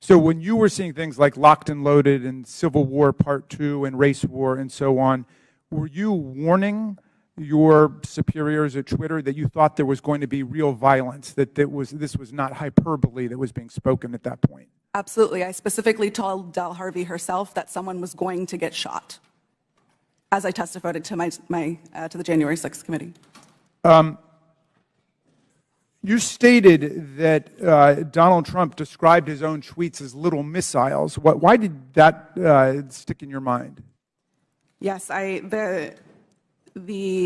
So when you were seeing things like locked and loaded and Civil War Part 2 and race war and so on, were you warning your superiors at Twitter that you thought there was going to be real violence, that this was not hyperbole that was being spoken at that point? Absolutely. I specifically told Del Harvey herself that someone was going to get shot, as I testified to to the January 6th committee. You stated that Donald Trump described his own tweets as little missiles. Why did that stick in your mind? Yes, the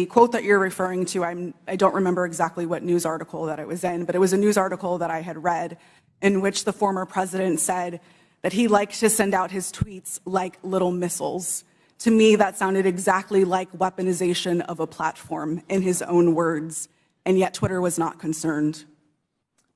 quote that you're referring to, I don't remember exactly what news article that it was in, but it was a news article that I had read in which the former president said that he liked to send out his tweets like little missiles. To me, that sounded exactly like weaponization of a platform, in his own words, and yet Twitter was not concerned.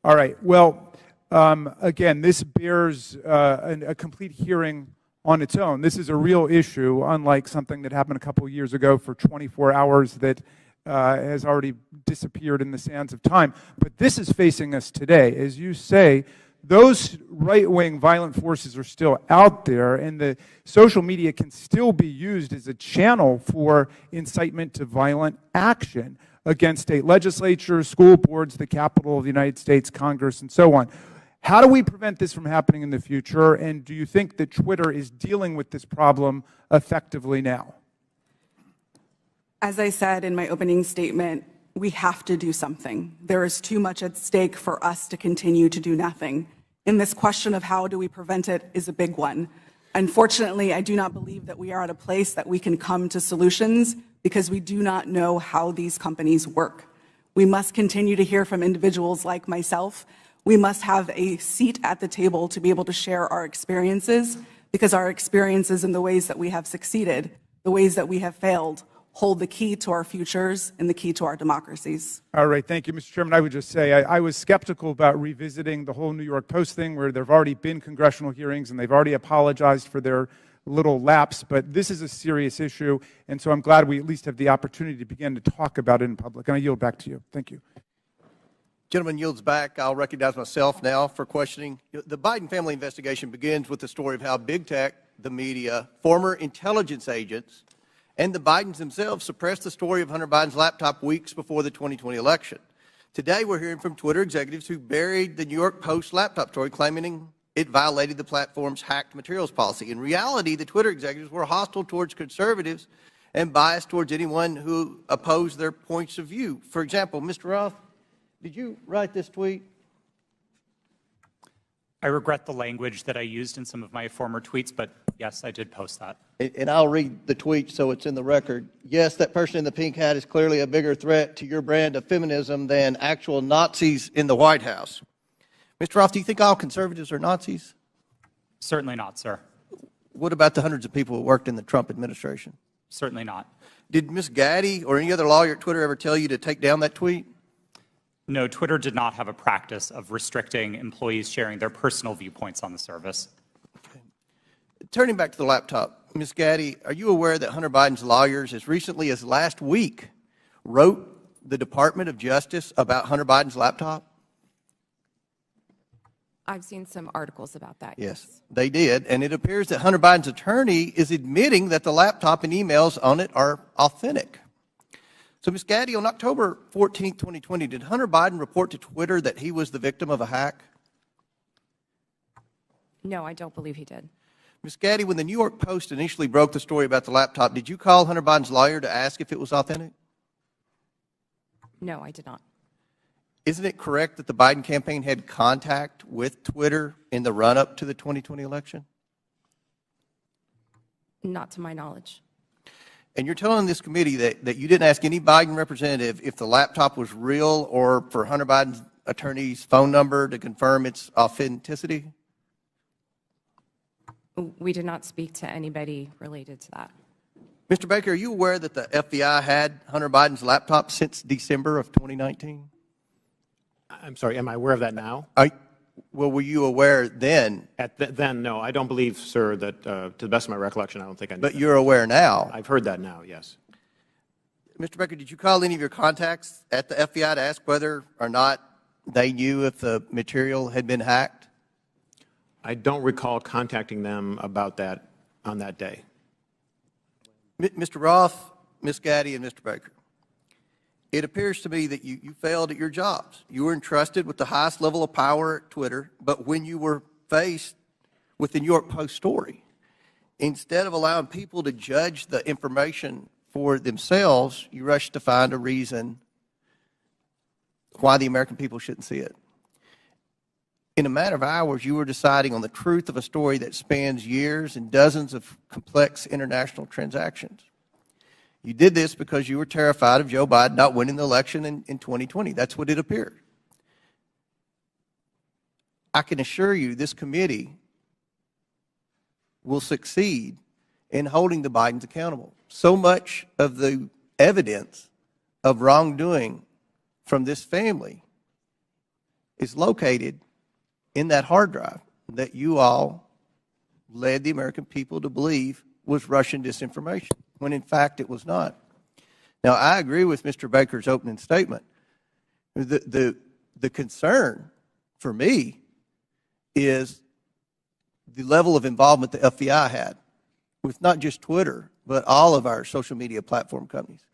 All right. Well, again, this bears a complete hearing on its own. This is a real issue, unlike something that happened a couple of years ago for 24 hours that has already disappeared in the sands of time. But this is facing us today. As you say, those right-wing violent forces are still out there, and the social media can still be used as a channel for incitement to violent action against state legislatures, school boards, the Capitol of the United States, Congress, and so on. How do we prevent this from happening in the future, and do you think that Twitter is dealing with this problem effectively now? As I said in my opening statement, we have to do something. There is too much at stake for us to continue to do nothing. And this question of how do we prevent it is a big one. Unfortunately, I do not believe that we are at a place that we can come to solutions because we do not know how these companies work. We must continue to hear from individuals like myself. We must have a seat at the table to be able to share our experiences, because our experiences and the ways that we have succeeded, the ways that we have failed, hold the key to our futures and the key to our democracies. All right, thank you, Mr. Chairman. I would just say I was skeptical about revisiting the whole New York Post thing, where there have already been congressional hearings and they've already apologized for their little lapse, but this is a serious issue, and so I'm glad we at least have the opportunity to begin to talk about it in public. And I yield back to you. Thank you. Gentleman yields back. I'll recognize myself now for questioning. The Biden family investigation begins with the story of how big tech, the media, former intelligence agents, and the Bidens themselves suppressed the story of Hunter Biden's laptop weeks before the 2020 election. Today, we're hearing from Twitter executives who buried the New York Post laptop story, claiming it violated the platform's hacked materials policy. In reality, the Twitter executives were hostile towards conservatives and biased towards anyone who opposed their points of view. For example, Mr. Roth, did you write this tweet? I regret the language that I used in some of my former tweets, but yes, I did post that. And I'll read the tweet so it's in the record. Yes, that person in the pink hat is clearly a bigger threat to your brand of feminism than actual Nazis in the White House. Mr. Roth, do you think all conservatives are Nazis? Certainly not, sir. What about the hundreds of people who worked in the Trump administration? Certainly not. Did Ms. Gaddy or any other lawyer at Twitter ever tell you to take down that tweet? No, Twitter did not have a practice of restricting employees sharing their personal viewpoints on the service. Okay. Turning back to the laptop, Ms. Gaddy, are you aware that Hunter Biden's lawyers, as recently as last week, wrote the Department of Justice about Hunter Biden's laptop? I've seen some articles about that. Yes, they did. And it appears that Hunter Biden's attorney is admitting that the laptop and emails on it are authentic. So, Ms. Gaddy, on October 14, 2020, did Hunter Biden report to Twitter that he was the victim of a hack? No, I don't believe he did. Ms. Gaddy, when the New York Post initially broke the story about the laptop, did you call Hunter Biden's lawyer to ask if it was authentic? No, I did not. Isn't it correct that the Biden campaign had contact with Twitter in the run-up to the 2020 election? Not to my knowledge. And you're telling this committee that you didn't ask any Biden representative if the laptop was real or for Hunter Biden's attorney's phone number to confirm its authenticity? We did not speak to anybody related to that. Mr. Baker, are you aware that the FBI had Hunter Biden's laptop since December of 2019? I'm sorry, am I aware of that now? Well, were you aware then? Then, no. I don't believe, sir, that to the best of my recollection, I don't think I knew But that. you're aware now? I've heard that now, yes. Mr. Baker, did you call any of your contacts at the FBI to ask whether or not they knew if the material had been hacked? I don't recall contacting them about that on that day. Mr. Roth, Ms. Gaddy, and Mr. Baker, it appears to me that you failed at your jobs. You were entrusted with the highest level of power at Twitter, but when you were faced with the New York Post story, instead of allowing people to judge the information for themselves, you rushed to find a reason why the American people shouldn't see it. In a matter of hours, you were deciding on the truth of a story that spans years and dozens of complex international transactions. You did this because you were terrified of Joe Biden not winning the election in 2020. That's what it appeared. I can assure you this committee will succeed in holding the Bidens accountable. So much of the evidence of wrongdoing from this family is located in that hard drive that you all led the American people to believe was Russian disinformation, when in fact it was not. Now, I agree with Mr. Baker's opening statement. The concern for me is the level of involvement the FBI had with not just Twitter, but all of our social media platform companies.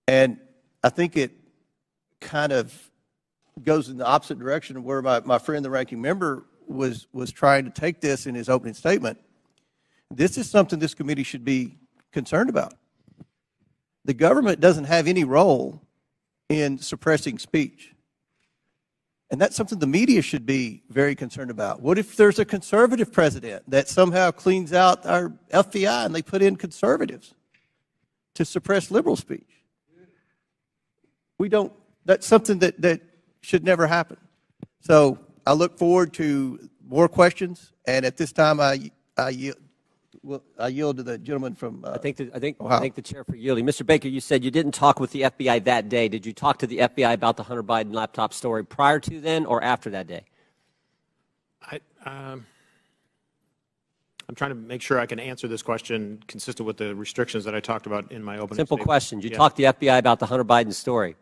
And I think it kind of goes in the opposite direction of where my friend, the ranking member, was trying to take this in his opening statement. This is something this committee should be concerned about. The government doesn't have any role in suppressing speech. And that's something the media should be very concerned about. What if there's a conservative president that somehow cleans out our FBI and they put in conservatives to suppress liberal speech? That's something that should never happen. So I look forward to more questions, and at this time I yield to the gentleman from I think Ohio. the chair for yielding. Mr. Baker, you said you didn't talk with the FBI that day. Did you talk to the FBI about the Hunter Biden laptop story prior to then or after that day? I'm trying to make sure I can answer this question consistent with the restrictions that I talked about in my opening Simple statement. question. Did you Yes. talk to the FBI about the Hunter Biden story?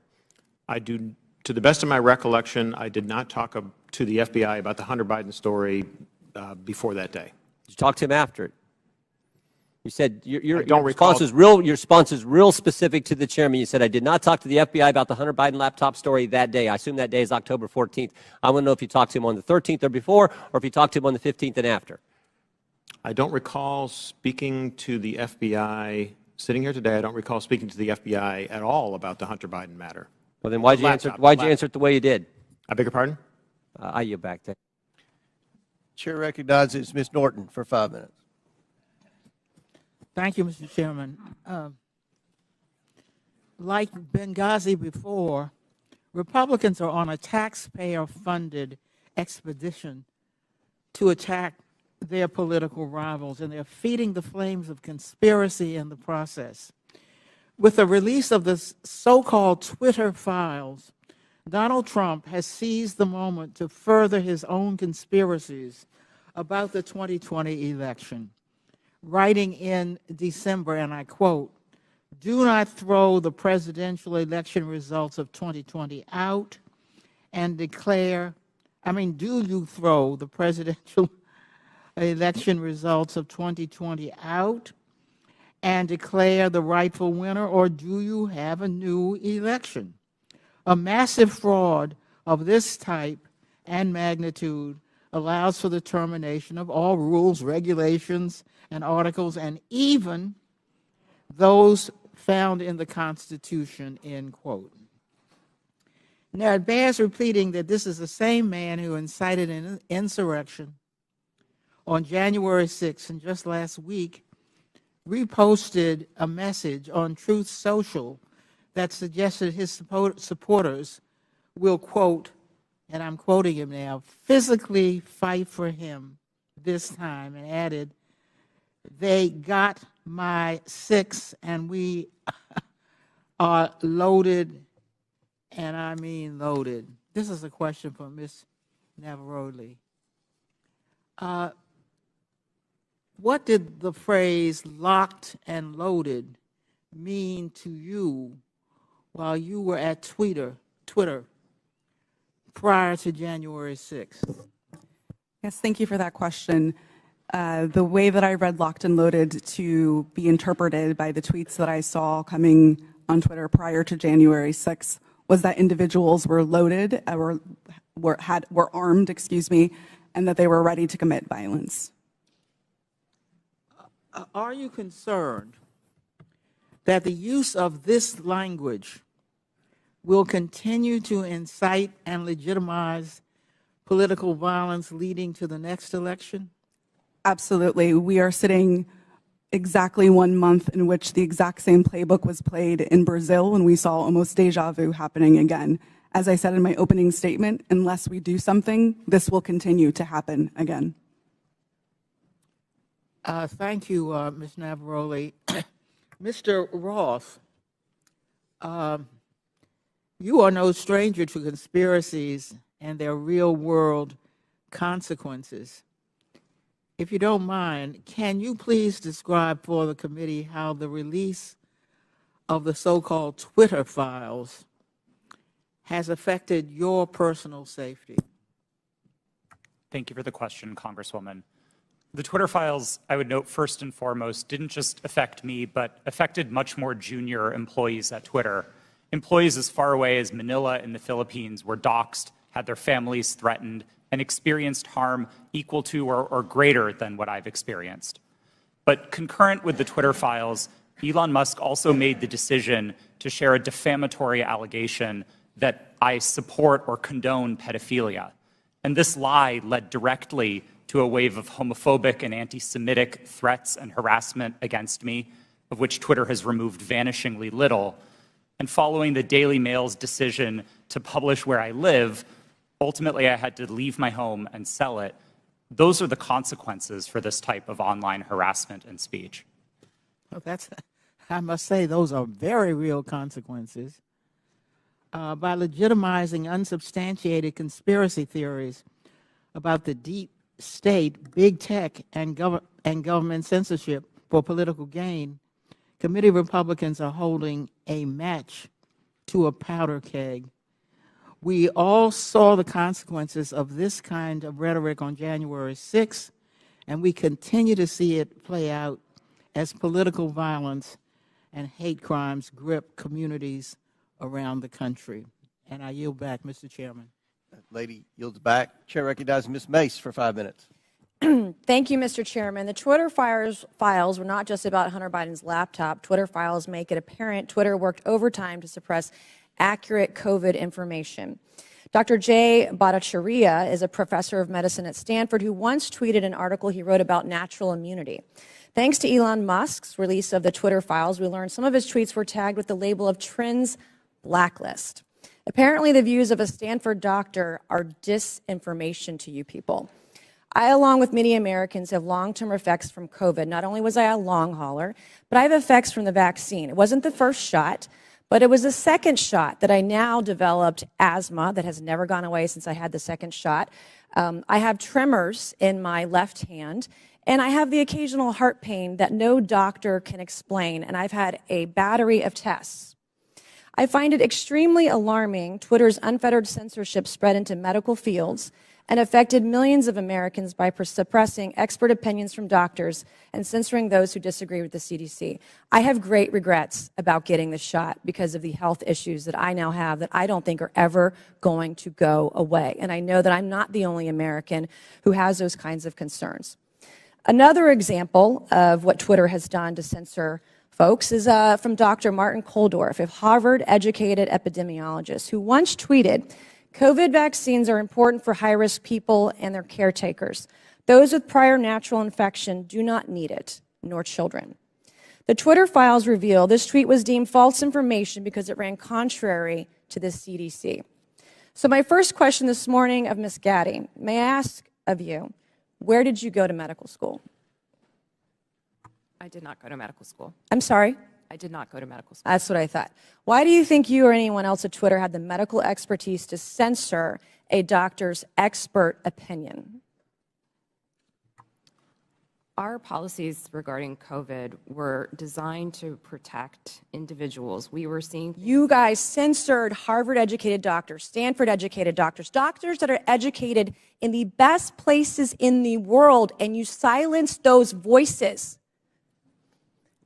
To the best of my recollection, I did not talk to the FBI about the Hunter Biden story before that day. Did you talk to him after it? You said your don't response recall. is real. Your response is real specific to the chairman. You said, I did not talk to the FBI about the Hunter Biden laptop story that day. I assume that day is October 14th. I want to know if you talked to him on the 13th or before, or if you talked to him on the 15th and after. I don't recall speaking to the FBI, sitting here today, I don't recall speaking to the FBI at all about the Hunter Biden matter. Well, then why'd you answer it the way you did? I beg your pardon? I yield back there. Chair recognizes Ms. Norton for 5 minutes. Thank you, Mr. Chairman. Like Benghazi before, Republicans are on a taxpayer-funded expedition to attack their political rivals, and they're feeding the flames of conspiracy in the process. With the release of the so-called Twitter files, Donald Trump has seized the moment to further his own conspiracies about the 2020 election, writing in December, and I quote, "Do not throw the presidential election results of 2020 out and declare, do you throw the presidential election results of 2020 out and declare the rightful winner, or do you have a new election? A massive fraud of this type and magnitude allows for the termination of all rules, regulations, and articles, and even those found in the Constitution," end quote. Now, it bears repeating that this is the same man who incited an insurrection on January 6th, and just last week reposted a message on Truth Social that suggested his supporters will, quote, and I'm quoting him now, "physically fight for him this time," and added, "They got my 6 and we are loaded, and I mean loaded." This is a question for Ms. Navaroli. What did the phrase "locked and loaded" mean to you while you were at Twitter prior to January 6th? Yes, thank you for that question. The way that I read "locked and loaded" to be interpreted by the tweets that I saw coming on Twitter prior to January 6th was that individuals were loaded, were armed, and that they were ready to commit violence. Are you concerned that the use of this language will continue to incite and legitimize political violence leading to the next election? Absolutely. We are sitting exactly 1 month in which the exact same playbook was played in Brazil, and we saw almost deja vu happening again. As I said in my opening statement, unless we do something, this will continue to happen again. Thank you, Ms. Navaroli. Mr. Roth, you are no stranger to conspiracies and their real-world consequences. If you don't mind, can you please describe for the committee how the release of the so-called Twitter files has affected your personal safety? Thank you for the question, Congresswoman. The Twitter files, I would note first and foremost, didn't just affect me, but affected much more junior employees at Twitter. Employees as far away as Manila in the Philippines were doxxed, had their families threatened, and experienced harm equal to or greater than what I've experienced. But concurrent with the Twitter files, Elon Musk also made the decision to share a defamatory allegation that I support or condone pedophilia. And this lie led directly to a wave of homophobic and anti-Semitic threats and harassment against me, of which Twitter has removed vanishingly little. And following the Daily Mail's decision to publish where I live, ultimately I had to leave my home and sell it. Those are the consequences for this type of online harassment and speech. Well, I must say, those are very real consequences. By legitimizing unsubstantiated conspiracy theories about the deep state, big tech, and government censorship for political gain, committee Republicans are holding a match to a powder keg. We all saw the consequences of this kind of rhetoric on January 6th, and we continue to see it play out as political violence and hate crimes grip communities around the country. And I yield back, Mr. Chairman. That lady yields back. Chair recognizes Ms. Mace for 5 minutes. Thank you, Mr. Chairman. The Twitter files were not just about Hunter Biden's laptop. Twitter files make it apparent Twitter worked overtime to suppress accurate COVID information. Dr. Jay Bhattacharya is a professor of medicine at Stanford who once tweeted an article he wrote about natural immunity. Thanks to Elon Musk's release of the Twitter files, we learned some of his tweets were tagged with the label of Trends Blacklist. Apparently, the views of a Stanford doctor are disinformation to you people. I, along with many Americans, have long-term effects from COVID. Not only was I a long hauler, but I have effects from the vaccine. It wasn't the first shot, but it was the second shot that I now developed asthma that has never gone away since I had the second shot. I have tremors in my left hand, and I have the occasional heart pain that no doctor can explain, and I've had a battery of tests. I find it extremely alarming Twitter's unfettered censorship spread into medical fields and affected millions of Americans by suppressing expert opinions from doctors and censoring those who disagree with the CDC. I have great regrets about getting the shot because of the health issues that I now have that I don't think are ever going to go away. And I know that I'm not the only American who has those kinds of concerns. Another example of what Twitter has done to censor folks is from Dr. Martin Koldorf, a Harvard-educated epidemiologist, who once tweeted, "COVID vaccines are important for high-risk people and their caretakers. Those with prior natural infection do not need it, nor children." The Twitter files reveal this tweet was deemed false information because it ran contrary to the CDC. So my first question this morning of Ms. Gaddy, may I ask of you, where did you go to medical school? I did not go to medical school. I'm sorry? I did not go to medical school. That's what I thought. Why do you think you or anyone else at Twitter had the medical expertise to censor a doctor's expert opinion? Our policies regarding COVID were designed to protect individuals. We were seeing... You guys censored Harvard-educated doctors, Stanford-educated doctors, doctors that are educated in the best places in the world, and you silenced those voices.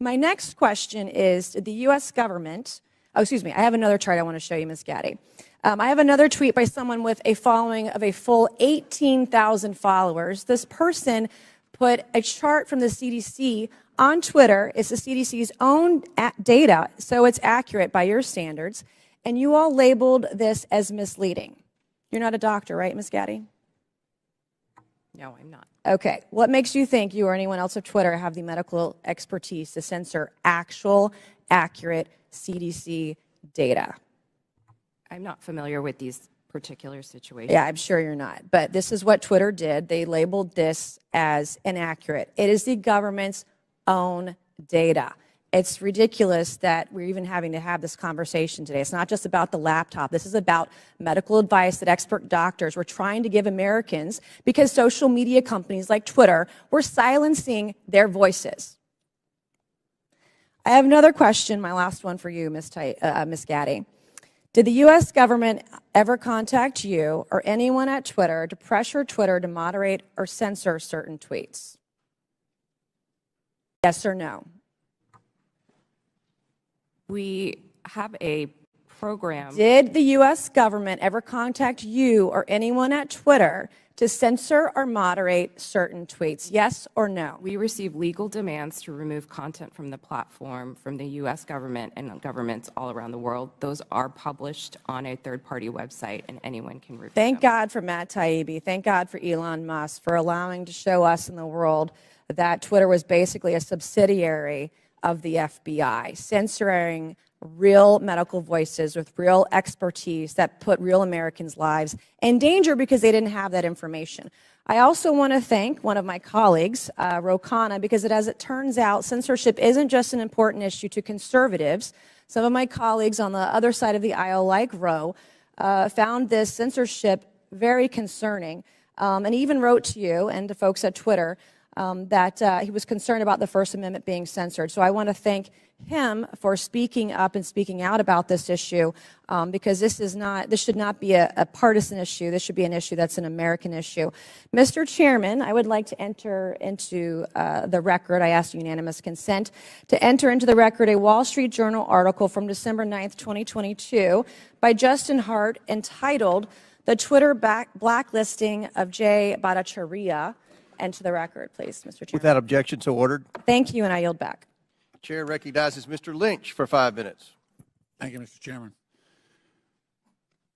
My next question is, did the U.S. government, I have another chart I want to show you, Ms. Gaddy. I have another tweet by someone with a following of a full 18,000 followers. This person put a chart from the CDC on Twitter. It's the CDC's own data, so it's accurate by your standards, and you all labeled this as misleading. You're not a doctor, right, Ms. Gaddy? No, I'm not. Okay. What makes you think you or anyone else at Twitter have the medical expertise to censor actual, accurate CDC data? I'm not familiar with these particular situations. Yeah, I'm sure you're not. But this is what Twitter did. They labeled this as inaccurate. It is the government's own data. It's ridiculous that we're even having to have this conversation today. It's not just about the laptop. This is about medical advice that expert doctors were trying to give Americans because social media companies like Twitter were silencing their voices. I have another question, my last one for you, Ms. Gaddy. Did the U.S. government ever contact you or anyone at Twitter to pressure Twitter to moderate or censor certain tweets? Yes or no? We have a program. Did the U.S. government ever contact you or anyone at Twitter to censor or moderate certain tweets? Yes or no? We receive legal demands to remove content from the platform from the U.S. government and governments all around the world. Those are published on a third-party website, and anyone can review Thank them. God for Matt Taibbi. Thank God for Elon Musk for allowing to show us in the world that Twitter was basically a subsidiary of the FBI, censoring real medical voices with real expertise that put real Americans' lives in danger because they didn't have that information. I also want to thank one of my colleagues, Ro Khanna, because as it turns out, censorship isn't just an important issue to conservatives. Some of my colleagues on the other side of the aisle, like Ro, found this censorship very concerning, and even wrote to you and to folks at Twitter that he was concerned about the First Amendment being censored. So I want to thank him for speaking up and speaking out about this issue, because this should not be a partisan issue. This should be an issue that's an American issue. Mr. Chairman, I would like to enter into the record, I ask unanimous consent, to enter into the record a Wall Street Journal article from December 9th, 2022 by Justin Hart entitled "The Twitter Blacklisting of Jay Bhattacharya." Enter the record, please, Mr. Chairman. Without objection, so ordered. Thank you, and I yield back. Chair recognizes Mr. Lynch for 5 minutes. Thank you, Mr. Chairman.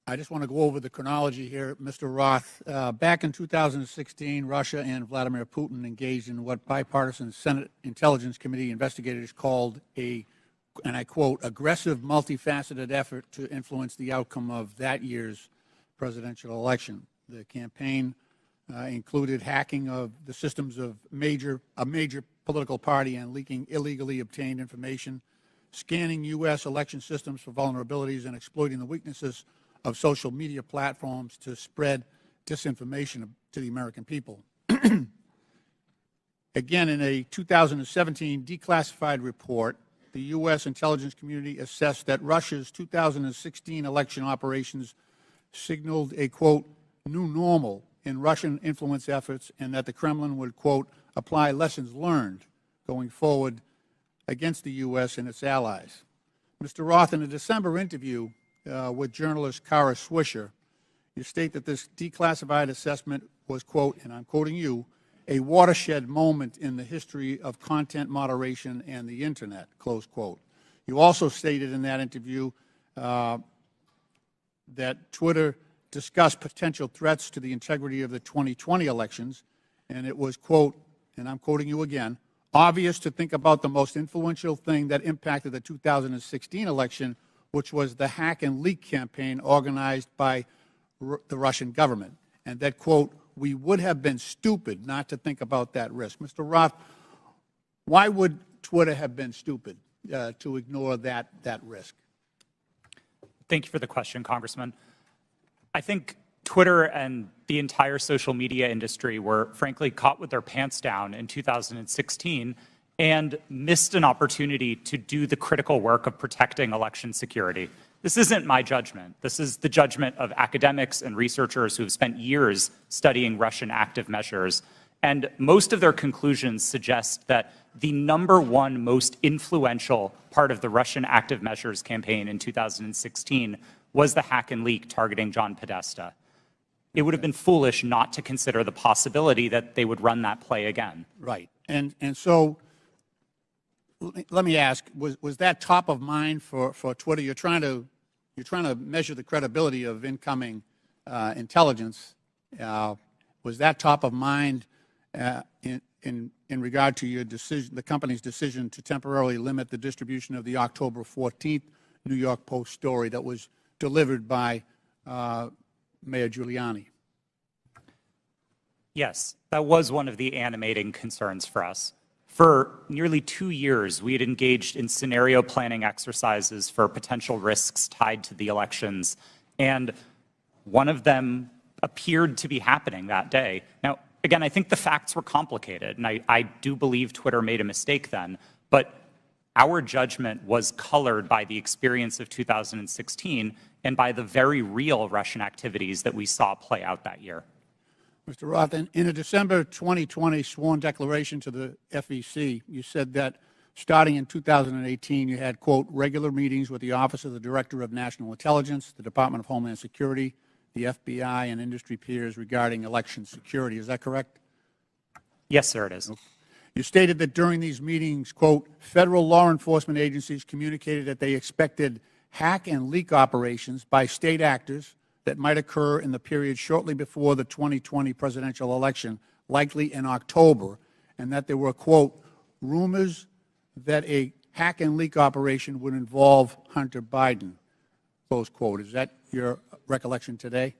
I just want to go over the chronology here, Mr. Roth. Back in 2016, Russia and Vladimir Putin engaged in what bipartisan Senate Intelligence Committee investigators called a, and I quote, aggressive, multifaceted effort to influence the outcome of that year's presidential election. The campaign included hacking of the systems of a major political party and leaking illegally obtained information, scanning U.S. election systems for vulnerabilities, and exploiting the weaknesses of social media platforms to spread disinformation to the American people. Again, in a 2017 declassified report, the U.S. intelligence community assessed that Russia's 2016 election operations signaled a, quote, new normal in Russian influence efforts, and that the Kremlin would, quote, apply lessons learned going forward against the U.S. and its allies. Mr. Roth, in a December interview with journalist Kara Swisher, you state that this declassified assessment was, quote, and I'm quoting you, a watershed moment in the history of content moderation and the Internet, close quote. You also stated in that interview that Twitter discussed potential threats to the integrity of the 2020 elections, and it was, quote, and I'm quoting you again, obvious to think about the most influential thing that impacted the 2016 election, which was the hack and leak campaign organized by the Russian government, and that, quote, we would have been stupid not to think about that risk. Mr. Roth, why would Twitter have been stupid to ignore that risk? Thank you for the question, Congressman. I think Twitter and the entire social media industry were, frankly, caught with their pants down in 2016 and missed an opportunity to do the critical work of protecting election security. This isn't my judgment. This is the judgment of academics and researchers who have spent years studying Russian active measures. And most of their conclusions suggest that the #1 most influential part of the Russian active measures campaign in 2016 was the hack and leak targeting John Podesta. It would have been foolish not to consider the possibility that they would run that play again. Right. And so let me ask, was that top of mind for Twitter? You're trying to measure the credibility of incoming intelligence. Was that top of mind in regard to your decision, the company's decision to temporarily limit the distribution of the October 14th New York Post story that was delivered by Mayor Giuliani? Yes, that was one of the animating concerns for us. For nearly 2 years, we had engaged in scenario planning exercises for potential risks tied to the elections, and one of them appeared to be happening that day. Now, again, I think the facts were complicated, and I do believe Twitter made a mistake then, but our judgment was colored by the experience of 2016 and by the very real Russian activities that we saw play out that year. Mr. Roth, in a December 2020 sworn declaration to the FEC, you said that starting in 2018, you had, quote, regular meetings with the Office of the Director of National Intelligence, the Department of Homeland Security, the FBI, and industry peers regarding election security. Is that correct? Yes, sir, it is. You stated that during these meetings, quote, federal law enforcement agencies communicated that they expected hack and leak operations by state actors that might occur in the period shortly before the 2020 presidential election, likely in October, and that there were, quote, rumors that a hack and leak operation would involve Hunter Biden, close quote. Is that your recollection today?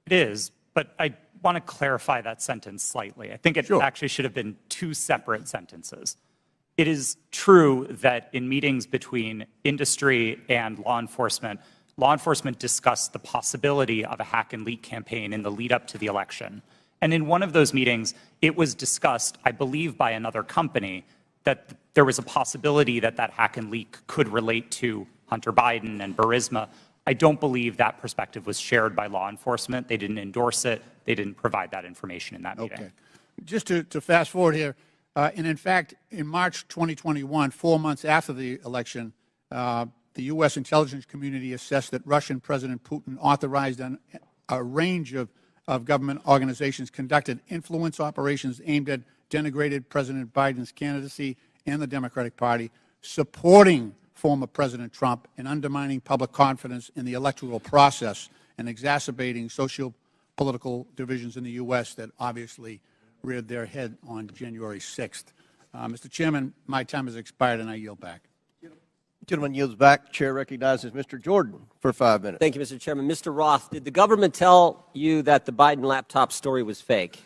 It is, but I want to clarify that sentence slightly. I think it actually should have been two separate sentences. It is true that in meetings between industry and law enforcement discussed the possibility of a hack and leak campaign in the lead up to the election. And in one of those meetings, it was discussed, I believe by another company, that there was a possibility that that hack and leak could relate to Hunter Biden and Burisma. I don't believe that perspective was shared by law enforcement. They didn't endorse it. They didn't provide that information in that meeting. Okay. Just to fast forward here, and in fact, in March 2021, 4 months after the election, the U.S. intelligence community assessed that Russian President Putin authorized a range of government organizations conducted influence operations aimed at denigrated President Biden's candidacy and the Democratic Party, supporting former President Trump and undermining public confidence in the electoral process and exacerbating socio-political divisions in the U.S. that obviously reared their head on January 6th. Mr. Chairman, my time has expired and I yield back. Gentleman yields back. Chair recognizes Mr. Jordan for 5 minutes. Thank you, Mr. Chairman. Mr. Roth, did the government tell you that the Biden laptop story was fake?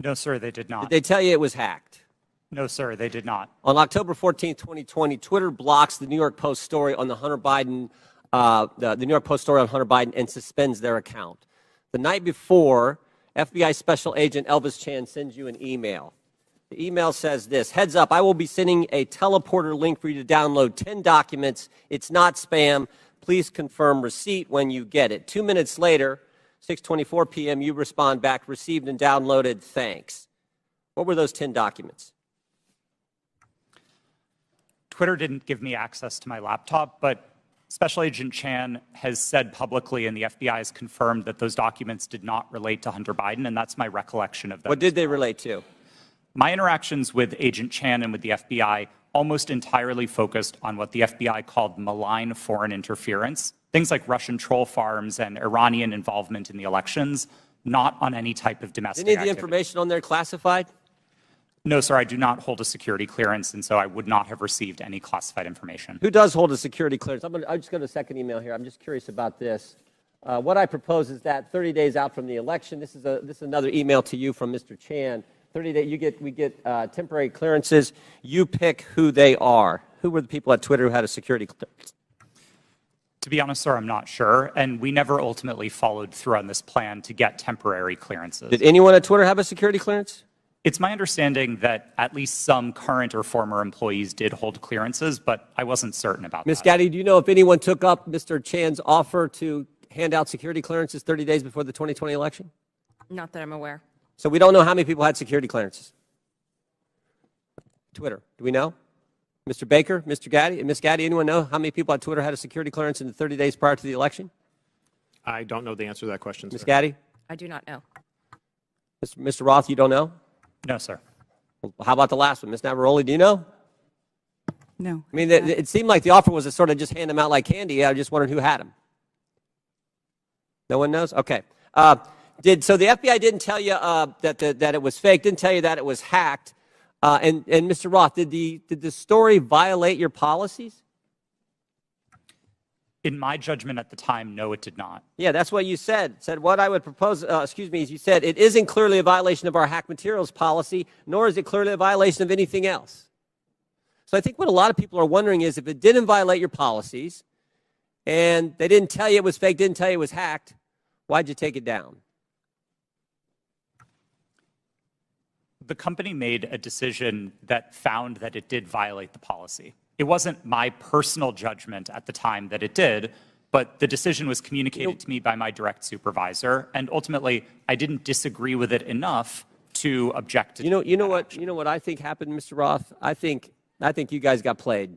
No, sir, they did not. Did they tell you it was hacked? No, sir, they did not. On October 14, 2020, Twitter blocks the New York Post story on the Hunter Biden, the New York Post story on Hunter Biden, and suspends their account. The night before, FBI Special Agent Elvis Chan sends you an email. The email says this: heads up, I will be sending a teleporter link for you to download 10 documents. It's not spam. Please confirm receipt when you get it. 2 minutes later, 6:24 p.m., you respond back, received and downloaded, thanks. What were those 10 documents? Twitter didn't give me access to my laptop, but Special Agent Chan has said publicly, and the FBI has confirmed, that those documents did not relate to Hunter Biden, and that's my recollection of them. What did they relate to? My interactions with Agent Chan and with the FBI almost entirely focused on what the FBI called malign foreign interference, things like Russian troll farms and Iranian involvement in the elections, not on any type of domestic Any of the activity. information on there classified? No, sir, I do not hold a security clearance, and so I would not have received any classified information. Who does hold a security clearance? I'll just go to the second email here. I'm just curious about this. What I propose is that 30 days out from the election, this is another email to you from Mr. Chan. 30 days, we get temporary clearances. You pick who they are. Who were the people at Twitter who had a security clearance? To be honest, sir, I'm not sure, and we never ultimately followed through on this plan to get temporary clearances. Did anyone at Twitter have a security clearance? It's my understanding that at least some current or former employees did hold clearances, but I wasn't certain about that. Ms. Gaddy, do you know if anyone took up Mr. Chan's offer to hand out security clearances 30 days before the 2020 election? Not that I'm aware. So we don't know how many people had security clearances. Twitter, do we know? Mr. Baker, Mr. Gaddy, Ms. Gaddy, anyone know how many people at Twitter had a security clearance in the 30 days prior to the election? I don't know the answer to that question, Ms. sir. Gaddy? I do not know. Mr. Roth, you don't know? No, sir. Well, how about the last one? Ms. Navaroli, do you know? No. I mean, it seemed like the offer was to sort of just hand them out like candy. I just wondered who had them. No one knows? Okay. So the FBI didn't tell you that it was fake, didn't tell you that it was hacked. And Mr. Roth, did the story violate your policies? In my judgment at the time, no, it did not. Yeah, that's what you said. Said what I would propose, you said it isn't clearly a violation of our hack materials policy, nor is it clearly a violation of anything else. So I think what a lot of people are wondering is if it didn't violate your policies and they didn't tell you it was fake, didn't tell you it was hacked, why'd you take it down? the company made a decision that found that it did violate the policy. It wasn't my personal judgment at the time that it did, but the decision was communicated to me by my direct supervisor, and ultimately I didn't disagree with it enough to object to you know what I think happened, Mr. Roth? I think you guys got played.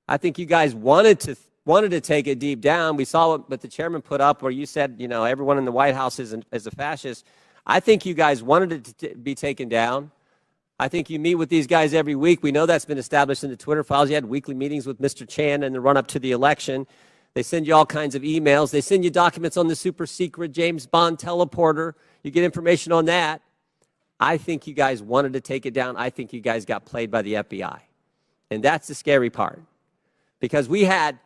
I think you guys wanted to take it deep down. We saw what the chairman put up where you said, everyone in the White House is a fascist. I think you guys wanted it to be taken down. I think you meet with these guys every week. We know that's been established in the Twitter files. You had weekly meetings with Mr. Chan in the run-up to the election. They send you all kinds of emails. They send you documents on the super secret James Bond teleporter. You get information on that. I think you guys wanted to take it down. I think you guys got played by the FBI. And that's the scary part. Because we had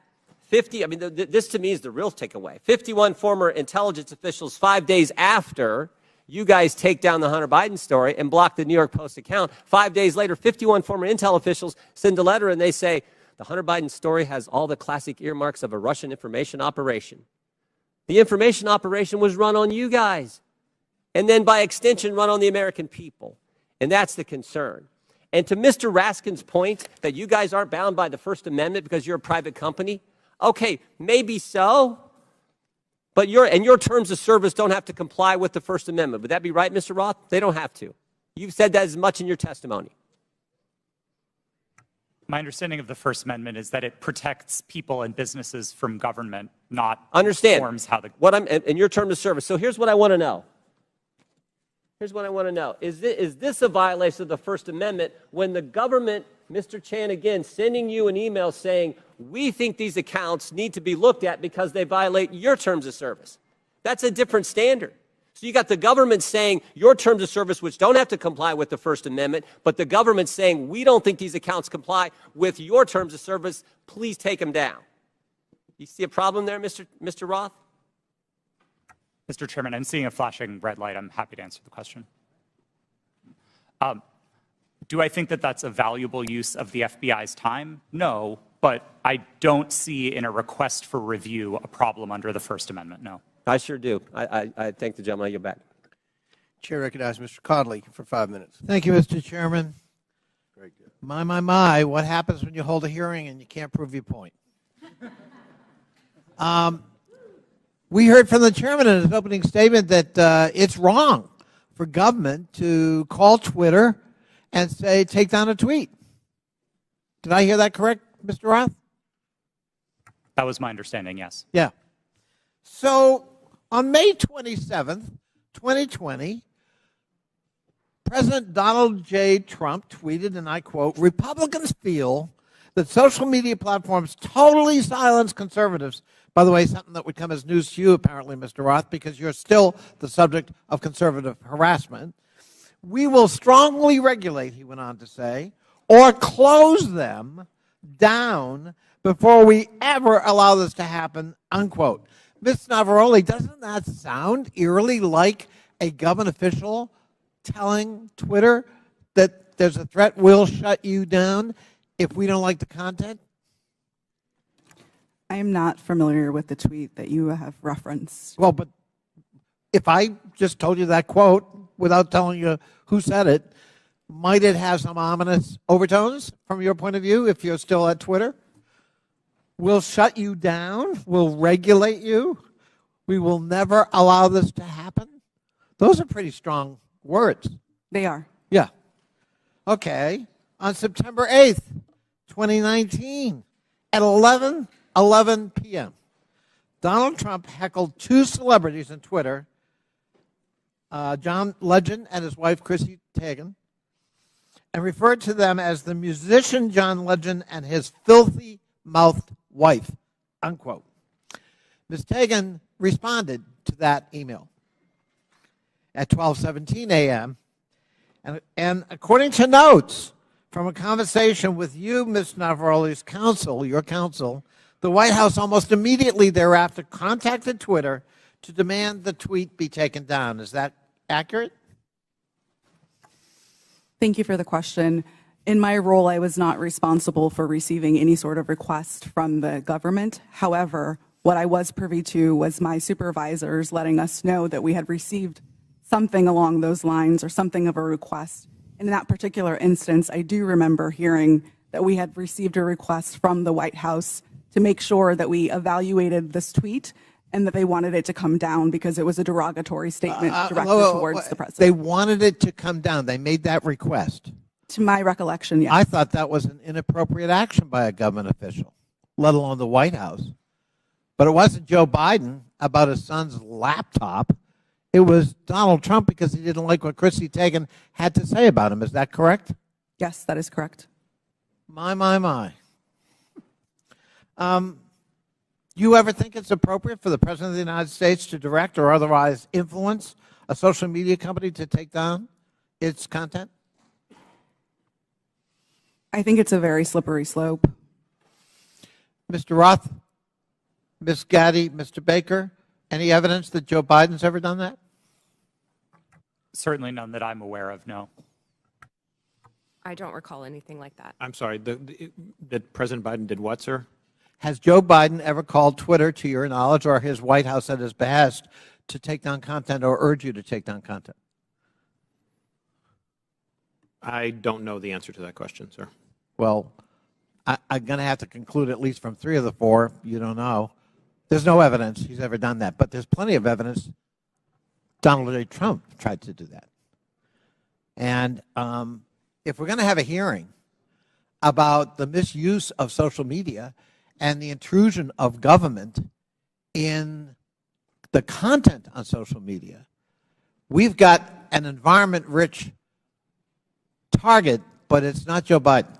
50, this to me is the real takeaway. 51 former intelligence officials 5 days after you guys take down the Hunter Biden story and block the New York Post account. 5 days later, 51 former intel officials send a letter and they say, the Hunter Biden story has all the classic earmarks of a Russian information operation. The information operation was run on you guys. And then by extension, run on the American people. And that's the concern. And to Mr. Raskin's point that you guys aren't bound by the First Amendment because you're a private company, okay, maybe so, but your terms of service don't have to comply with the First Amendment. Would that be right, Mr. Roth? They don't have to. You've said that as much in your testimony. My understanding of the First Amendment is that it protects people and businesses from government, not informs how the... In your terms of service. So here's what I want to know. Here's what I want to know. Is this a violation of the First Amendment when the government, Mr. Chan again, sending you an email saying, we think these accounts need to be looked at because they violate your terms of service? That's a different standard. So you got the government saying your terms of service, which don't have to comply with the First Amendment, but the government saying we don't think these accounts comply with your terms of service, please take them down. You see a problem there, Mr. Roth? Mr. Chairman, I'm seeing a flashing red light. I'm happy to answer the question. Do I think that that's a valuable use of the FBI's time? No, but I don't see in a request for review a problem under the First Amendment, no. I sure do. I thank the gentleman. I yield back. Chair recognizes Mr. Conley for 5 minutes. Thank you, Mr. Chairman. Very good. My, what happens when you hold a hearing and you can't prove your point? We heard from the chairman in his opening statement that it's wrong for government to call Twitter and say, take down a tweet. Did I hear that correct, Mr. Roth? That was my understanding, yes. Yeah. So on May 27th, 2020, President Donald J. Trump tweeted, and I quote, Republicans feel that social media platforms totally silence conservatives. By the way, something that would come as news to you, apparently, Mr. Roth, because you're still the subject of conservative harassment. We will strongly regulate, he went on to say, or close them down before we ever allow this to happen, unquote. Ms. Navaroli, doesn't that sound eerily like a government official telling Twitter that there's a threat, we'll shut you down if we don't like the content? I am not familiar with the tweet that you have referenced. Well, but if I just told you that quote without telling you who said it, might it have some ominous overtones from your point of view if you're still at Twitter? We'll shut you down. We'll regulate you. We will never allow this to happen. Those are pretty strong words. They are. Yeah. Okay. On September 8th, 2019, at 11:11 p.m., Donald Trump heckled two celebrities on Twitter, John Legend and his wife, Chrissy Teigen, and referred to them as the musician John Legend and his filthy-mouthed wife, unquote. Ms. Teigen responded to that email at 12:17 a.m., and according to notes from a conversation with you, Ms. Navaroli's counsel, your counsel, the White House almost immediately thereafter contacted Twitter to demand the tweet be taken down. Is that accurate? Thank you for the question. In my role, I was not responsible for receiving any sort of request from the government. However, what I was privy to was my supervisors letting us know that we had received something along those lines or something of a request. And in that particular instance, I do remember hearing that we had received a request from the White House to make sure that we evaluated this tweet and that they wanted it to come down because it was a derogatory statement directed towards the president. They wanted it to come down. They made that request. To my recollection, yes. I thought that was an inappropriate action by a government official, let alone the White House. But it wasn't Joe Biden about his son's laptop. It was Donald Trump because he didn't like what Chrissy Teigen had to say about him. Is that correct? Yes, that is correct. My. You ever think it's appropriate for the President of the United States to direct or otherwise influence a social media company to take down its content? I think it's a very slippery slope. Mr. Roth, Ms. Gaddy, Mr. Baker, any evidence that Joe Biden's ever done that? Certainly none that I'm aware of, no. I don't recall anything like that. I'm sorry, that President Biden did what, sir? Has Joe Biden ever called Twitter, to your knowledge, or his White House at his behest, to take down content or urge you to take down content? I don't know the answer to that question, sir. Well, I'm going to have to conclude at least from 3 of the 4, you don't know. There's no evidence he's ever done that, but there's plenty of evidence Donald J. Trump tried to do that. And if we're going to have a hearing about the misuse of social media and the intrusion of government in the content on social media, we've got an environment-rich target, but it's not Joe Biden.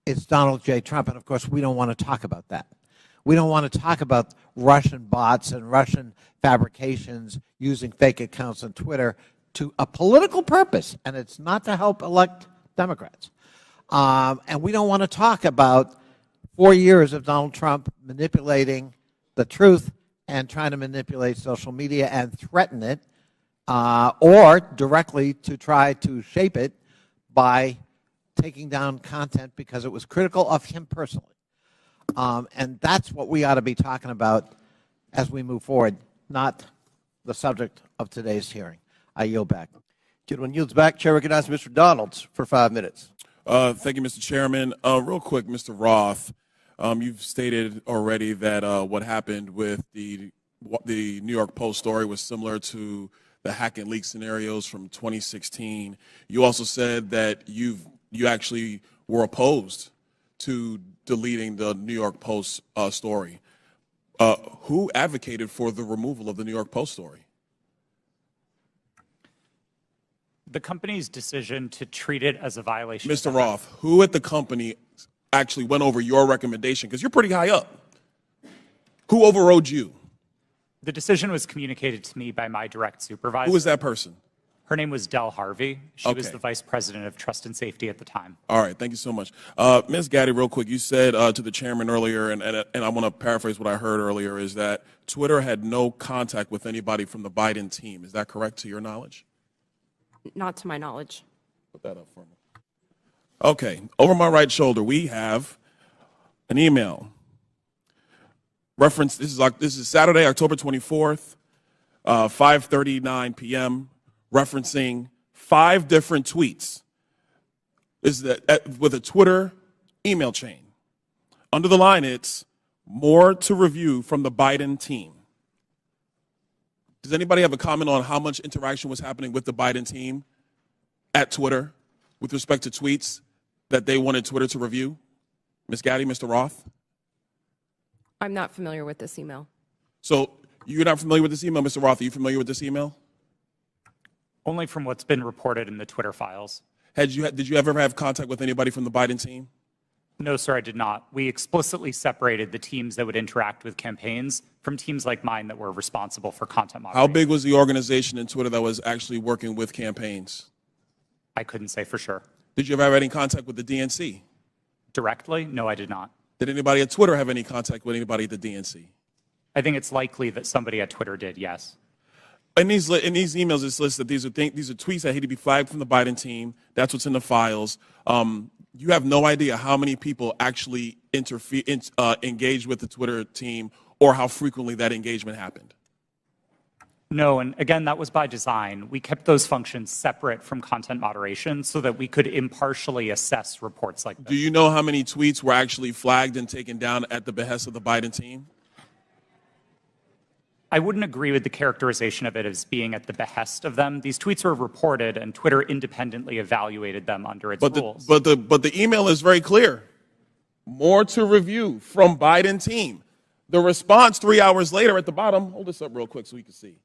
It's Donald J. Trump, and of course, we don't want to talk about that. We don't want to talk about Russian bots and Russian fabrications using fake accounts on Twitter to a political purpose, and it's not to help elect Democrats. And we don't want to talk about 4 years of Donald Trump manipulating the truth and trying to manipulate social media and threaten it, or directly to try to shape it by taking down content because it was critical of him personally. And that's what we ought to be talking about as we move forward, not the subject of today's hearing. I yield back. Gentleman yields back. Chair recognizes Mr. Donalds for 5 minutes. Thank you, Mr. Chairman. Real quick, Mr. Roth, you've stated already that what happened with the New York Post story was similar to the hack and leak scenarios from 2016. You also said that you actually were opposed to deleting the New York Post story. Who advocated for the removal of the New York Post story? The company's decision to treat it as a violation. Mr. Roth, who at the company actually went over your recommendation? Because you're pretty high up. Who overrode you? The decision was communicated to me by my direct supervisor. Who was that person? Her name was Del Harvey. She was Okay. the vice president of trust and safety at the time. All right, thank you so much. Ms. Gaddy, real quick, you said to the chairman earlier, and I want to paraphrase what I heard earlier, is that Twitter had no contact with anybody from the Biden team. Is that correct to your knowledge? Not to my knowledge. Put that up for me. Okay, over my right shoulder, we have an email. Reference, this is Saturday, October 24th, 5:39 p.m., referencing 5 different tweets. This is with a Twitter email chain. Under the line, it's more to review from the Biden team. Does anybody have a comment on how much interaction was happening with the Biden team at Twitter with respect to tweets that they wanted Twitter to review? Ms. Gaddy, Mr. Roth? I'm not familiar with this email. So you're not familiar with this email, Mr. Roth? Are you familiar with this email? Only from what's been reported in the Twitter files. Did you ever have contact with anybody from the Biden team? No, sir, I did not. We explicitly separated the teams that would interact with campaigns from teams like mine that were responsible for content moderation. How big was the organization in Twitter that was actually working with campaigns? I couldn't say for sure. Did you ever have any contact with the DNC? Directly? No, I did not. Did anybody at Twitter have any contact with anybody at the DNC? I think it's likely that somebody at Twitter did, yes. In these emails, it's listed that these are tweets that had to be flagged from the Biden team. That's what's in the files. You have no idea how many people actually engaged with the Twitter team or how frequently that engagement happened. No, and again, that was by design. We kept those functions separate from content moderation so that we could impartially assess reports like this. Do you know how many tweets were actually flagged and taken down at the behest of the Biden team? I wouldn't agree with the characterization of it as being at the behest of them. These tweets were reported, and Twitter independently evaluated them under its rules. But the email is very clear. More to review from Biden team. The response 3 hours later at the bottom, hold this up real quick so we can see.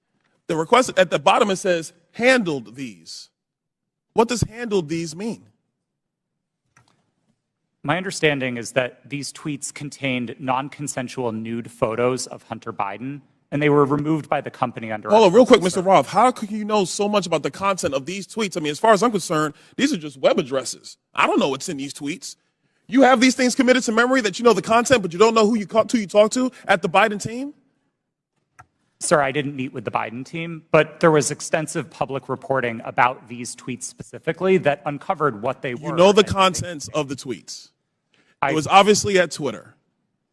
The request at the bottom, it says, handled these. What does handled these mean? My understanding is that these tweets contained non-consensual nude photos of Hunter Biden, and they were removed by the company under. Hold on, real quick, Mr. Roth. How could you know so much about the content of these tweets? I mean, as far as I'm concerned, these are just web addresses. I don't know what's in these tweets. You have these things committed to memory that you know the content, but you don't know who you talk to at the Biden team? Sir, I didn't meet with the Biden team, but there was extensive public reporting about these tweets specifically that uncovered what they were. You know the contents of the tweets. It was obviously at Twitter,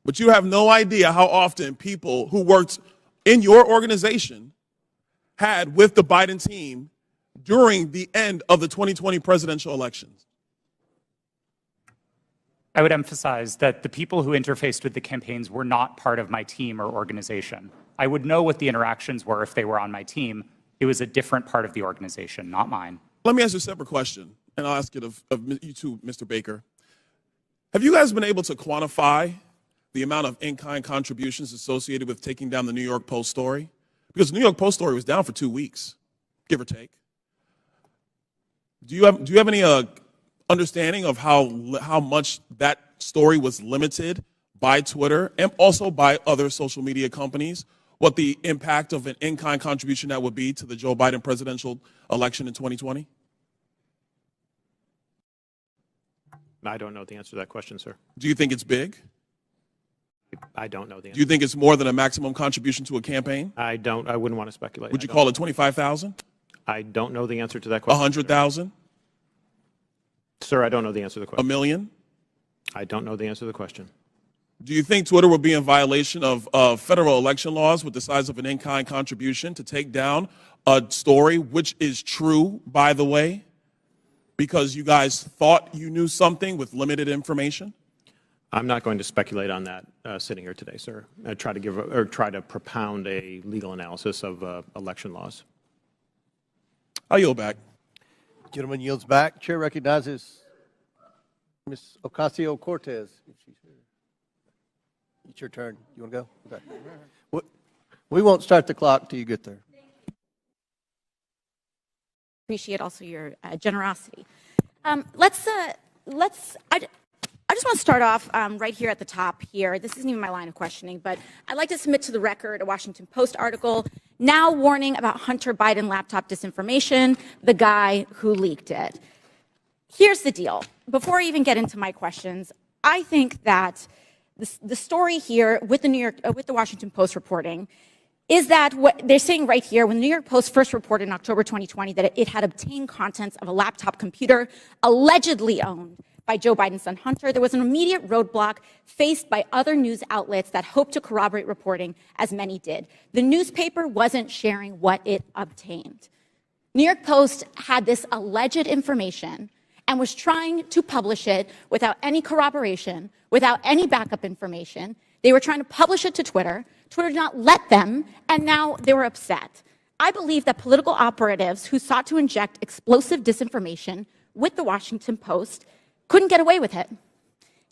but you have no idea how often people who worked in your organization had with the Biden team during the end of the 2020 presidential elections. I would emphasize that the people who interfaced with the campaigns were not part of my team or organization. I would know what the interactions were if they were on my team. It was a different part of the organization, not mine. Let me ask you a separate question, and I'll ask it of you too, Mr. Baker. Have you guys been able to quantify the amount of in-kind contributions associated with taking down the New York Post story? Because the New York Post story was down for 2 weeks, give or take. Do you have any understanding of how much that story was limited by Twitter and also by other social media companies? What the impact of an in-kind contribution that would be to the Joe Biden presidential election in 2020? I don't know the answer to that question, sir. Do you think it's big? I don't know the answer. Do you think it's more than a maximum contribution to a campaign? I wouldn't want to speculate. Would you call it 25,000? I don't know the answer to that question. 100,000? Sir, I don't know the answer to the question. $1 million? I don't know the answer to the question. Do you think Twitter will be in violation of federal election laws with the size of an in-kind contribution to take down a story, which is true, by the way, because you guys thought you knew something with limited information? I'm not going to speculate on that sitting here today, sir. I try to propound a legal analysis of election laws. I'll yield back. Gentleman yields back. Chair recognizes Ms. Ocasio-Cortez. It's your turn. You want to go? Okay. We won't start the clock till you get there. Appreciate also your generosity. I just want to start off right here at the top here. This isn't even my line of questioning, but I'd like to submit to the record a Washington Post article now warning about Hunter Biden laptop disinformation, the guy who leaked it. Here's the deal. Before I even get into my questions, I think that the story here with the Washington Post reporting is that what they're saying right here, when the New York Post first reported in October 2020 that it had obtained contents of a laptop computer allegedly owned by Joe Biden's son Hunter, there was an immediate roadblock faced by other news outlets that hoped to corroborate reporting, as many did. The newspaper wasn't sharing what it obtained. New York Post had this alleged information and was trying to publish it without any corroboration, without any backup information. They were trying to publish it to Twitter. Twitter did not let them, and now they were upset. I believe that political operatives who sought to inject explosive disinformation with the Washington Post couldn't get away with it.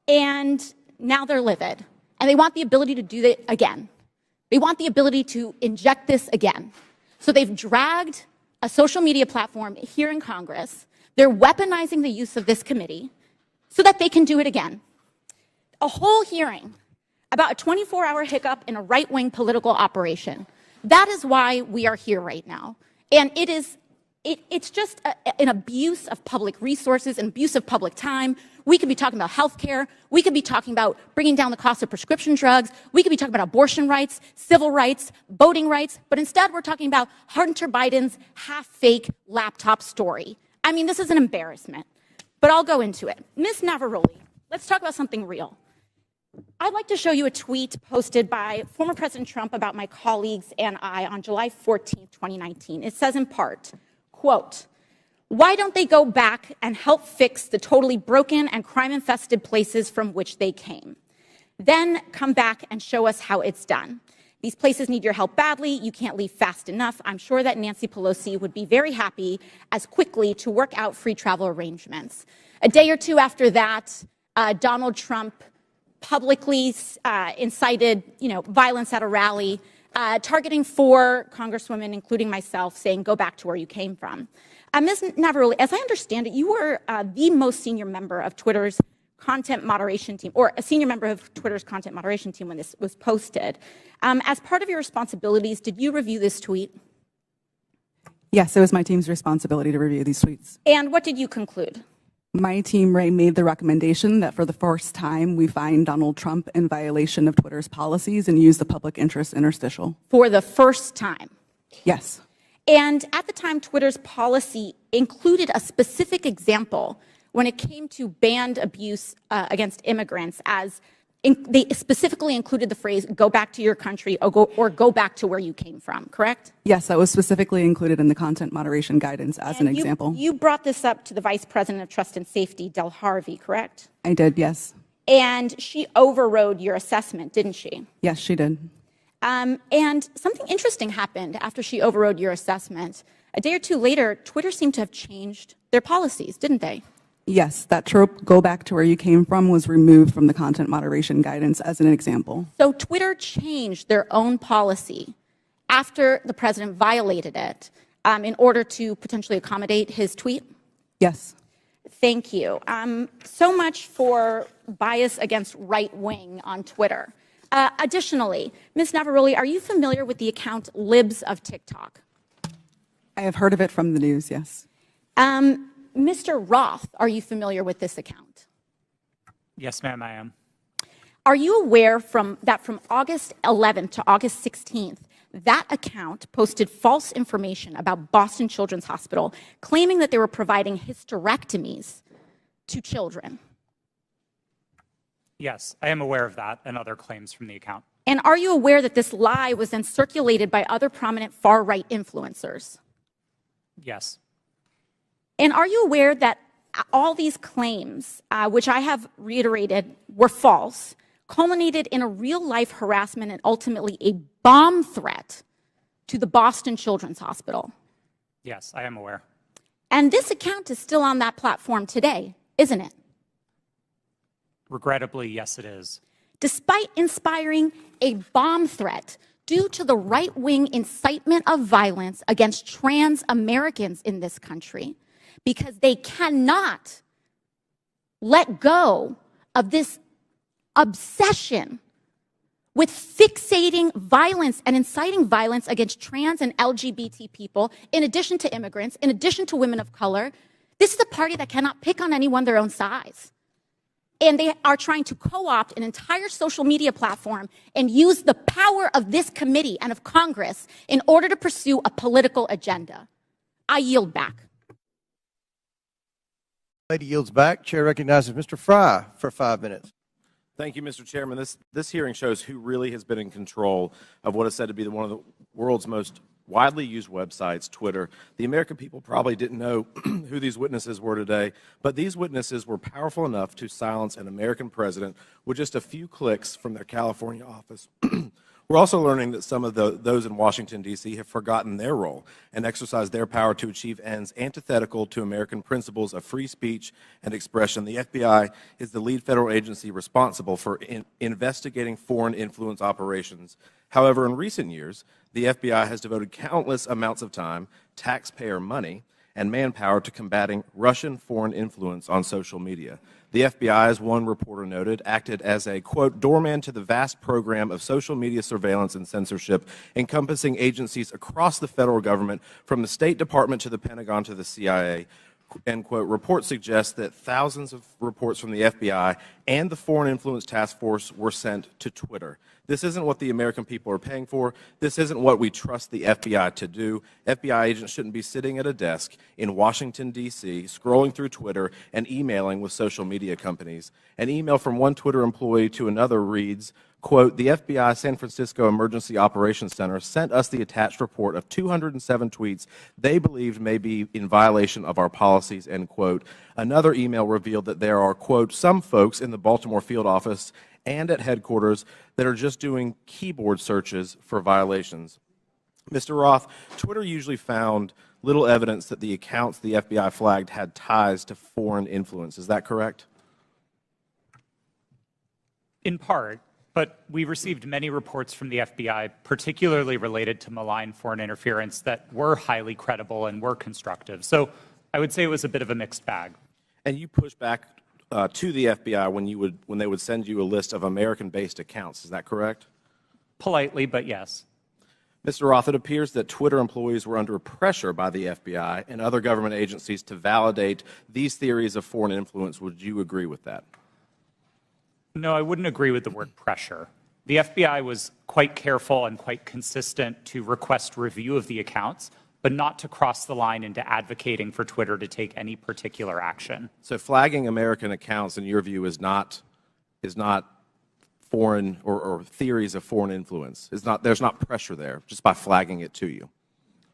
And now they're livid. And they want the ability to do that again. They want the ability to inject this again. So they've dragged a social media platform here in Congress. They're weaponizing the use of this committee so that they can do it again. A whole hearing about a 24-hour hiccup in a right-wing political operation. That is why we are here right now. And it's just an abuse of public resources, an abuse of public time. We could be talking about healthcare. We could be talking about bringing down the cost of prescription drugs. We could be talking about abortion rights, civil rights, voting rights. But instead, we're talking about Hunter Biden's half-fake laptop story. I mean, this is an embarrassment. But I'll go into it. Ms. Navarrete, let's talk about something real. I'd like to show you a tweet posted by former President Trump about my colleagues and I on July 14, 2019. It says in part, quote, "Why don't they go back and help fix the totally broken and crime-infested places from which they came? Then come back and show us how it's done. These places need your help badly. You can't leave fast enough. I'm sure that Nancy Pelosi would be very happy as quickly to work out free travel arrangements." A day or two after that, Donald Trump publicly incited, violence at a rally, targeting 4 congresswomen, including myself, saying, "Go back to where you came from." Ms. Navarrete, as I understand it, you were the most senior member of Twitter's content moderation team, or a senior member of Twitter's content moderation team when this was posted. As part of your responsibilities, did you review this tweet? Yes, it was my team's responsibility to review these tweets. And what did you conclude? My team, Ray, made the recommendation that for the first time we find Donald Trump in violation of Twitter's policies and use the public interest interstitial. For the first time? Yes. And at the time, Twitter's policy included a specific example when it came to banned abuse against immigrants, as they specifically included the phrase, "Go back to your country," or go back to where you came from, correct? Yes, that was specifically included in the content moderation guidance as an example. You brought this up to the Vice President of Trust and Safety, Del Harvey, correct? I did, yes. And she overrode your assessment, didn't she? Yes, she did. And something interesting happened after she overrode your assessment. A day or two later, Twitter seemed to have changed their policies, didn't they? Yes, that trope, "Go back to where you came from," was removed from the content moderation guidance as an example. So Twitter changed their own policy after the president violated it in order to potentially accommodate his tweet? Yes. Thank you. So much for bias against right wing on Twitter. Additionally, Ms. Navarrete, are you familiar with the account Libs of TikTok? I have heard of it from the news, yes. Mr. Roth, are you familiar with this account? Yes, ma'am, I am. Are you aware that from August 11th to August 16th, that account posted false information about Boston Children's Hospital, claiming that they were providing hysterectomies to children? Yes, I am aware of that and other claims from the account. And are you aware that this lie was then circulated by other prominent far-right influencers? Yes. And are you aware that all these claims, which I have reiterated were false, culminated in a real-life harassment and ultimately a bomb threat to the Boston Children's Hospital? Yes, I am aware. And this account is still on that platform today, isn't it? Regrettably, yes, it is. Despite inspiring a bomb threat due to the right-wing incitement of violence against trans Americans in this country, because they cannot let go of this obsession with fixating violence and inciting violence against trans and LGBT people, in addition to immigrants, in addition to women of color. This is a party that cannot pick on anyone their own size. And they are trying to co-opt an entire social media platform and use the power of this committee and of Congress in order to pursue a political agenda. I yield back. Lady yields back. Chair recognizes Mr. Fry for 5 minutes. Thank you, Mr. Chairman. This hearing shows who really has been in control of what is said to be one of the world's most widely used websites, Twitter. The American people probably didn't know who these witnesses were today, but these witnesses were powerful enough to silence an American president with just a few clicks from their California office. We're also learning that some of those in Washington, D.C. have forgotten their role and exercised their power to achieve ends antithetical to American principles of free speech and expression. The FBI is the lead federal agency responsible for investigating foreign influence operations. However, in recent years, the FBI has devoted countless amounts of time, taxpayer money, and manpower to combating Russian foreign influence on social media. The FBI, as one reporter noted, acted as a, quote, doorman to the vast program of social media surveillance and censorship encompassing agencies across the federal government, from the State Department to the Pentagon to the CIA. end quote, report suggests that thousands of reports from the FBI and the Foreign Influence Task Force were sent to Twitter. This isn't what the American people are paying for. This isn't what we trust the FBI to do. FBI agents shouldn't be sitting at a desk in Washington, D.C., scrolling through Twitter and emailing with social media companies. An email from one Twitter employee to another reads, quote, the FBI San Francisco Emergency Operations Center sent us the attached report of 207 tweets they believed may be in violation of our policies, end quote. Another email revealed that there are, quote, some folks in the Baltimore field office and at headquarters that are just doing keyboard searches for violations. Mr. Roth, Twitter usually found little evidence that the accounts the FBI flagged had ties to foreign influence. Is that correct? In part, but we received many reports from the FBI, particularly related to malign foreign interference, that were highly credible and were constructive. So I would say it was a bit of a mixed bag. And you pushed back to the FBI when they would send you a list of American-based accounts. Is that correct? Politely, but yes. Mr. Roth, it appears that Twitter employees were under pressure by the FBI and other government agencies to validate these theories of foreign influence. Would you agree with that? No, I wouldn't agree with the word pressure. The FBI was quite careful and quite consistent to request review of the accounts, but not to cross the line into advocating for Twitter to take any particular action. So flagging American accounts, in your view, is not foreign or theories of foreign influence. There's not pressure there just by flagging it to you.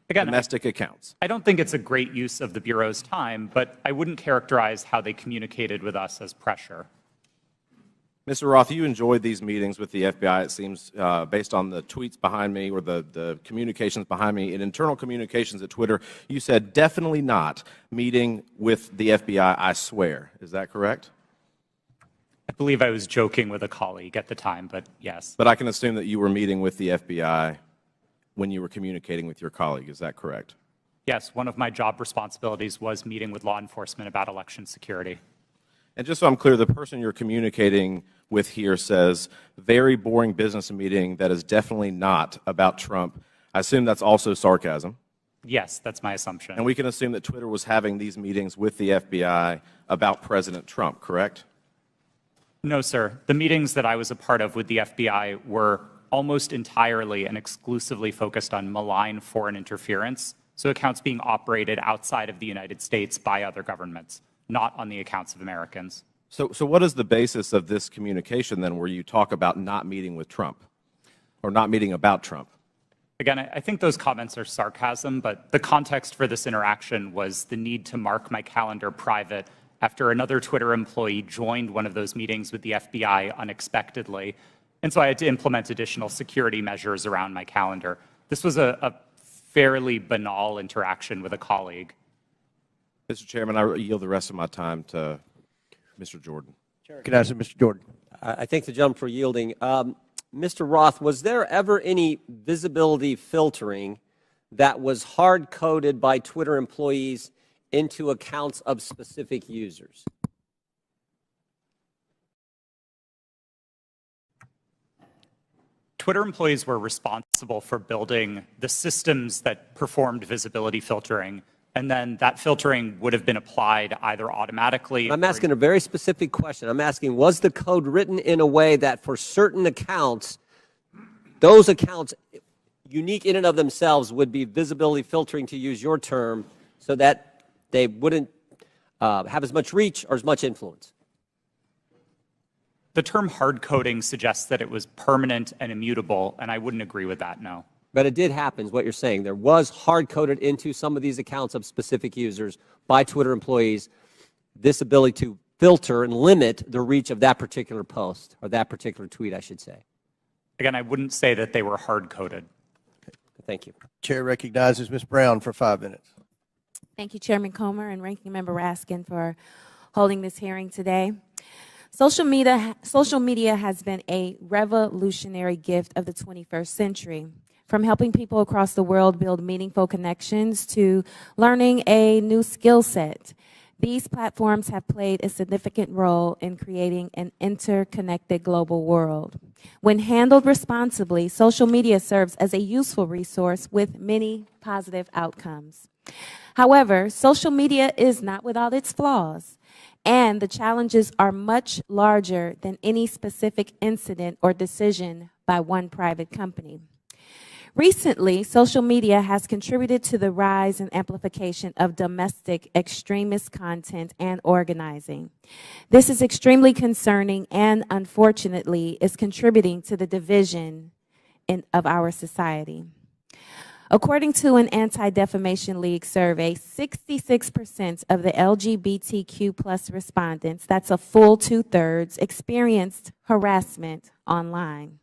Again, domestic accounts. I don't think it's a great use of the Bureau's time, but I wouldn't characterize how they communicated with us as pressure. Mr. Roth, you enjoyed these meetings with the FBI, it seems, based on the tweets behind me or the communications behind me. In internal communications at Twitter, you said, definitely not meeting with the FBI, I swear. Is that correct? I believe I was joking with a colleague at the time, but yes. But I can assume that you were meeting with the FBI when you were communicating with your colleague. Is that correct? Yes, one of my job responsibilities was meeting with law enforcement about election security. And just so I'm clear, the person you're communicating with here says, very boring business meeting that is definitely not about Trump. I assume that's also sarcasm. Yes, that's my assumption. And we can assume that Twitter was having these meetings with the FBI about President Trump, correct? No, sir. The meetings that I was a part of with the FBI were almost entirely and exclusively focused on malign foreign interference, so accounts being operated outside of the United States by other governments, not on the accounts of Americans. So what is the basis of this communication then where you talk about not meeting with Trump or not meeting about Trump? Again, I think those comments are sarcasm, but the context for this interaction was the need to mark my calendar private after another Twitter employee joined one of those meetings with the FBI unexpectedly. And so I had to implement additional security measures around my calendar. This was a fairly banal interaction with a colleague. Mr. Chairman, I yield the rest of my time to Mr. Jordan. Can I ask Mr. Jordan? I thank the gentleman for yielding. Mr. Roth, was there ever any visibility filtering that was hard-coded by Twitter employees into accounts of specific users? Twitter employees were responsible for building the systems that performed visibility filtering, and then that filtering would have been applied either automatically. I'm asking a very specific question. I'm asking, was the code written in a way that for certain accounts, those accounts, unique in and of themselves, would be visibility filtering, to use your term, so that they wouldn't have as much reach or as much influence? The term hard coding suggests that it was permanent and immutable, and I wouldn't agree with that, no. But it did happen, is what you're saying. There was hard-coded into some of these accounts of specific users by Twitter employees this ability to filter and limit the reach of that particular post, or that particular tweet, I should say. Again, I wouldn't say that they were hard-coded. Thank you. Chair recognizes Ms. Brown for 5 minutes. Thank you, Chairman Comer and Ranking Member Raskin, for holding this hearing today. Social media has been a revolutionary gift of the 21st century. From helping people across the world build meaningful connections to learning a new skill set, these platforms have played a significant role in creating an interconnected global world. When handled responsibly, social media serves as a useful resource with many positive outcomes. However, social media is not without its flaws, and the challenges are much larger than any specific incident or decision by one private company. Recently, social media has contributed to the rise and amplification of domestic extremist content and organizing. This is extremely concerning and, unfortunately, is contributing to the division of our society. According to an Anti-Defamation League survey, 66% of the LGBTQ plus respondents, that's a full 2/3, experienced harassment online.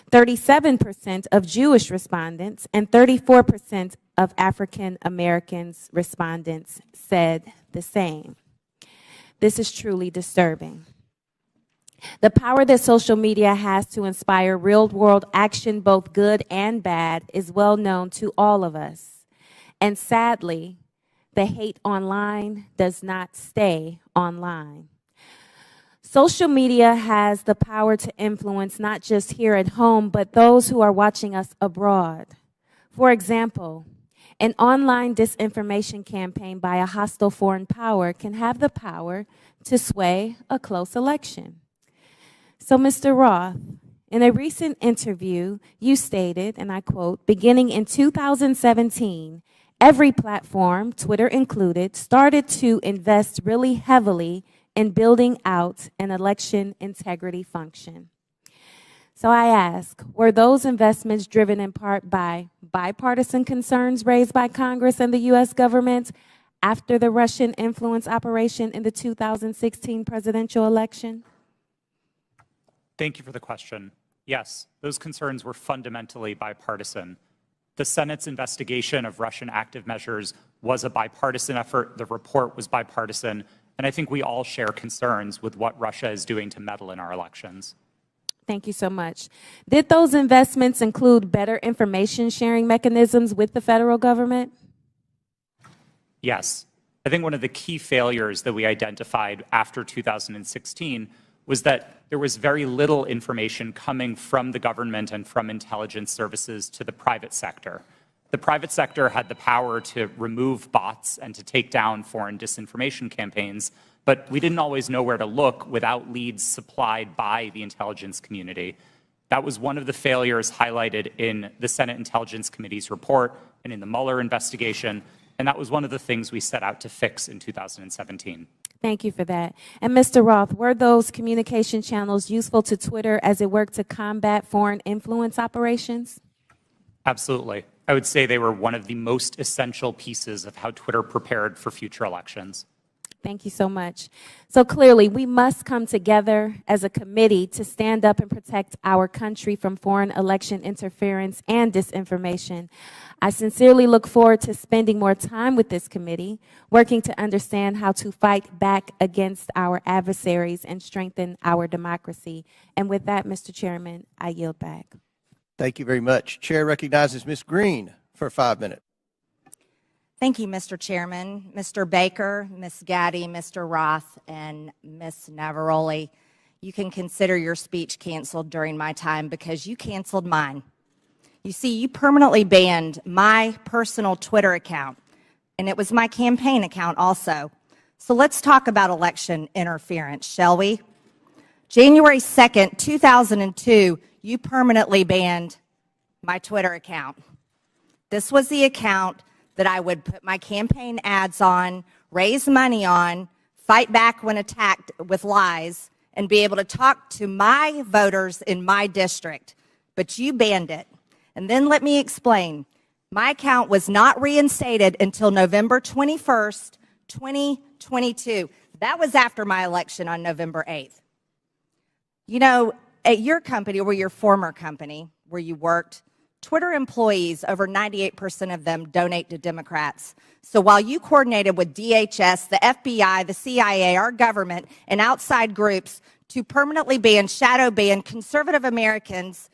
37% of Jewish respondents and 34% of African Americans respondents said the same. This is truly disturbing. The power that social media has to inspire real-world action, both good and bad, is well known to all of us. And sadly, the hate online does not stay online. Social media has the power to influence not just here at home, but those who are watching us abroad. For example, an online disinformation campaign by a hostile foreign power can have the power to sway a close election. So, Mr. Roth, in a recent interview, you stated, and I quote, beginning in 2017, every platform, Twitter included, started to invest really heavily in building out an election integrity function. So I ask, were those investments driven in part by bipartisan concerns raised by Congress and the U.S. government after the Russian influence operation in the 2016 presidential election? Thank you for the question. Yes, those concerns were fundamentally bipartisan. The Senate's investigation of Russian active measures was a bipartisan effort. The report was bipartisan. And I think we all share concerns with what Russia is doing to meddle in our elections. Thank you so much. Did those investments include better information sharing mechanisms with the federal government? Yes. I think one of the key failures that we identified after 2016 was that there was very little information coming from the government and from intelligence services to the private sector. The private sector had the power to remove bots and to take down foreign disinformation campaigns, but we didn't always know where to look without leads supplied by the intelligence community. That was one of the failures highlighted in the Senate Intelligence Committee's report and in the Mueller investigation, and that was one of the things we set out to fix in 2017. Thank you for that. And Mr. Roth, were those communication channels useful to Twitter as it worked to combat foreign influence operations? Absolutely. I would say they were one of the most essential pieces of how Twitter prepared for future elections. Thank you so much. So clearly, we must come together as a committee to stand up and protect our country from foreign election interference and disinformation. I sincerely look forward to spending more time with this committee, working to understand how to fight back against our adversaries and strengthen our democracy. And with that, Mr. Chairman, I yield back. Thank you very much. Chair recognizes Ms. Green for 5 minutes. Thank you, Mr. Chairman. Mr. Baker, Ms. Gaddy, Mr. Roth, and Ms. Navaroli, you can consider your speech canceled during my time because you canceled mine. You see, you permanently banned my personal Twitter account, and it was my campaign account also. So let's talk about election interference, shall we? January 2nd, 2002, you permanently banned my Twitter account. This was the account that I would put my campaign ads on, raise money on, fight back when attacked with lies, and be able to talk to my voters in my district. But you banned it. And then let me explain. My account was not reinstated until November 21st, 2022. That was after my election on November 8th. You know, at your company, or your former company where you worked, Twitter employees, over 98% of them donate to Democrats. So while you coordinated with DHS, the FBI, the CIA, our government, and outside groups to permanently ban, shadow ban conservative Americans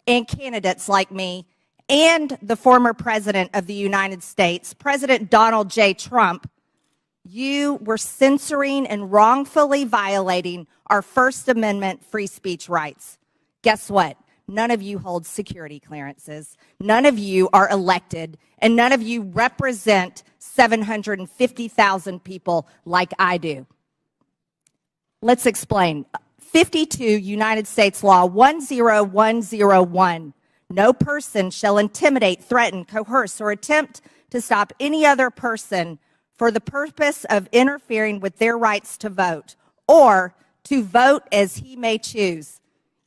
and candidates like me and the former president of the United States, President Donald J. Trump, you were censoring and wrongfully violating our First Amendment free speech rights. Guess what? none of you hold security clearances, none of you are elected, and none of you represent 750,000 people like I do. Let's explain. 52 United States Law 10101. No person shall intimidate, threaten, coerce, or attempt to stop any other person for the purpose of interfering with their rights to vote or to vote as he may choose.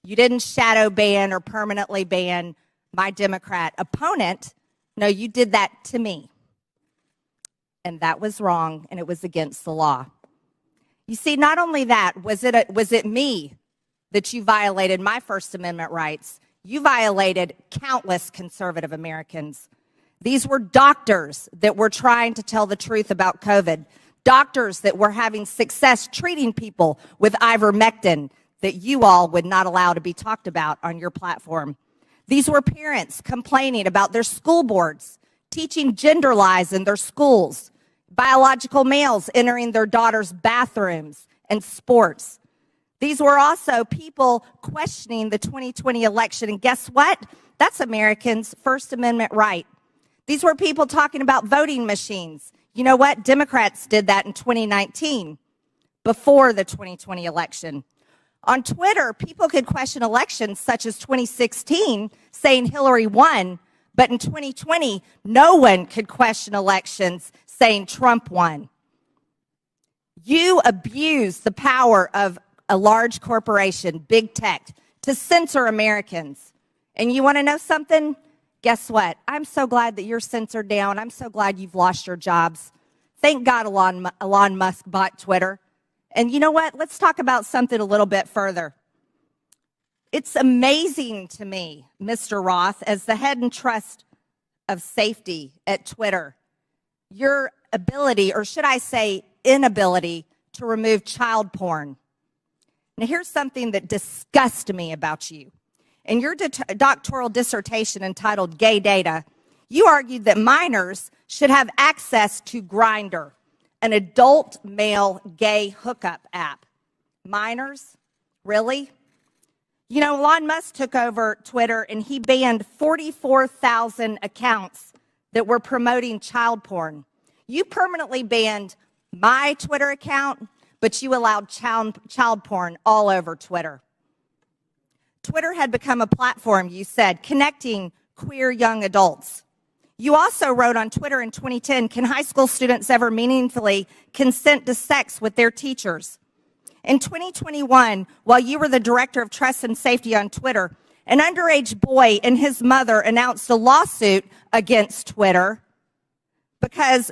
You didn't shadow ban or permanently ban my Democrat opponent. No, you did that to me. And that was wrong, and it was against the law. You see, not only that, was it me that you violated my First Amendment rights? You violated countless conservative Americans. These were doctors that were trying to tell the truth about COVID, doctors that were having success treating people with ivermectin that you all would not allow to be talked about on your platform. These were parents complaining about their school boards, teaching gender lies in their schools, biological males entering their daughters' bathrooms and sports. These were also people questioning the 2020 election, and guess what? That's Americans' First Amendment right. These were people talking about voting machines. You know what? Democrats did that in 2019, before the 2020 election. On Twitter, people could question elections such as 2016, saying Hillary won, but in 2020, no one could question elections saying Trump won. You abuse the power of a large corporation, big tech, to censor Americans. And you want to know something? Guess what? I'm so glad that you're censored down. I'm so glad you've lost your jobs. Thank God Elon Musk bought Twitter. And you know what? Let's talk about something a little bit further. It's amazing to me, Mr. Roth, as the head and trust of safety at Twitter, your ability, or should I say inability, to remove child porn. Now, here's something that disgusts me about you. In your doctoral dissertation entitled Gay Data, you argued that minors should have access to Grindr, an adult male gay hookup app. Minors? Really? You know, Elon Musk took over Twitter and he banned 44,000 accounts that were promoting child porn. You permanently banned my Twitter account, but you allowed child porn all over Twitter. Twitter had become a platform, you said, connecting queer young adults. You also wrote on Twitter in 2010, can high school students ever meaningfully consent to sex with their teachers? In 2021, while you were the director of trust and safety on Twitter, an underage boy and his mother announced a lawsuit against Twitter because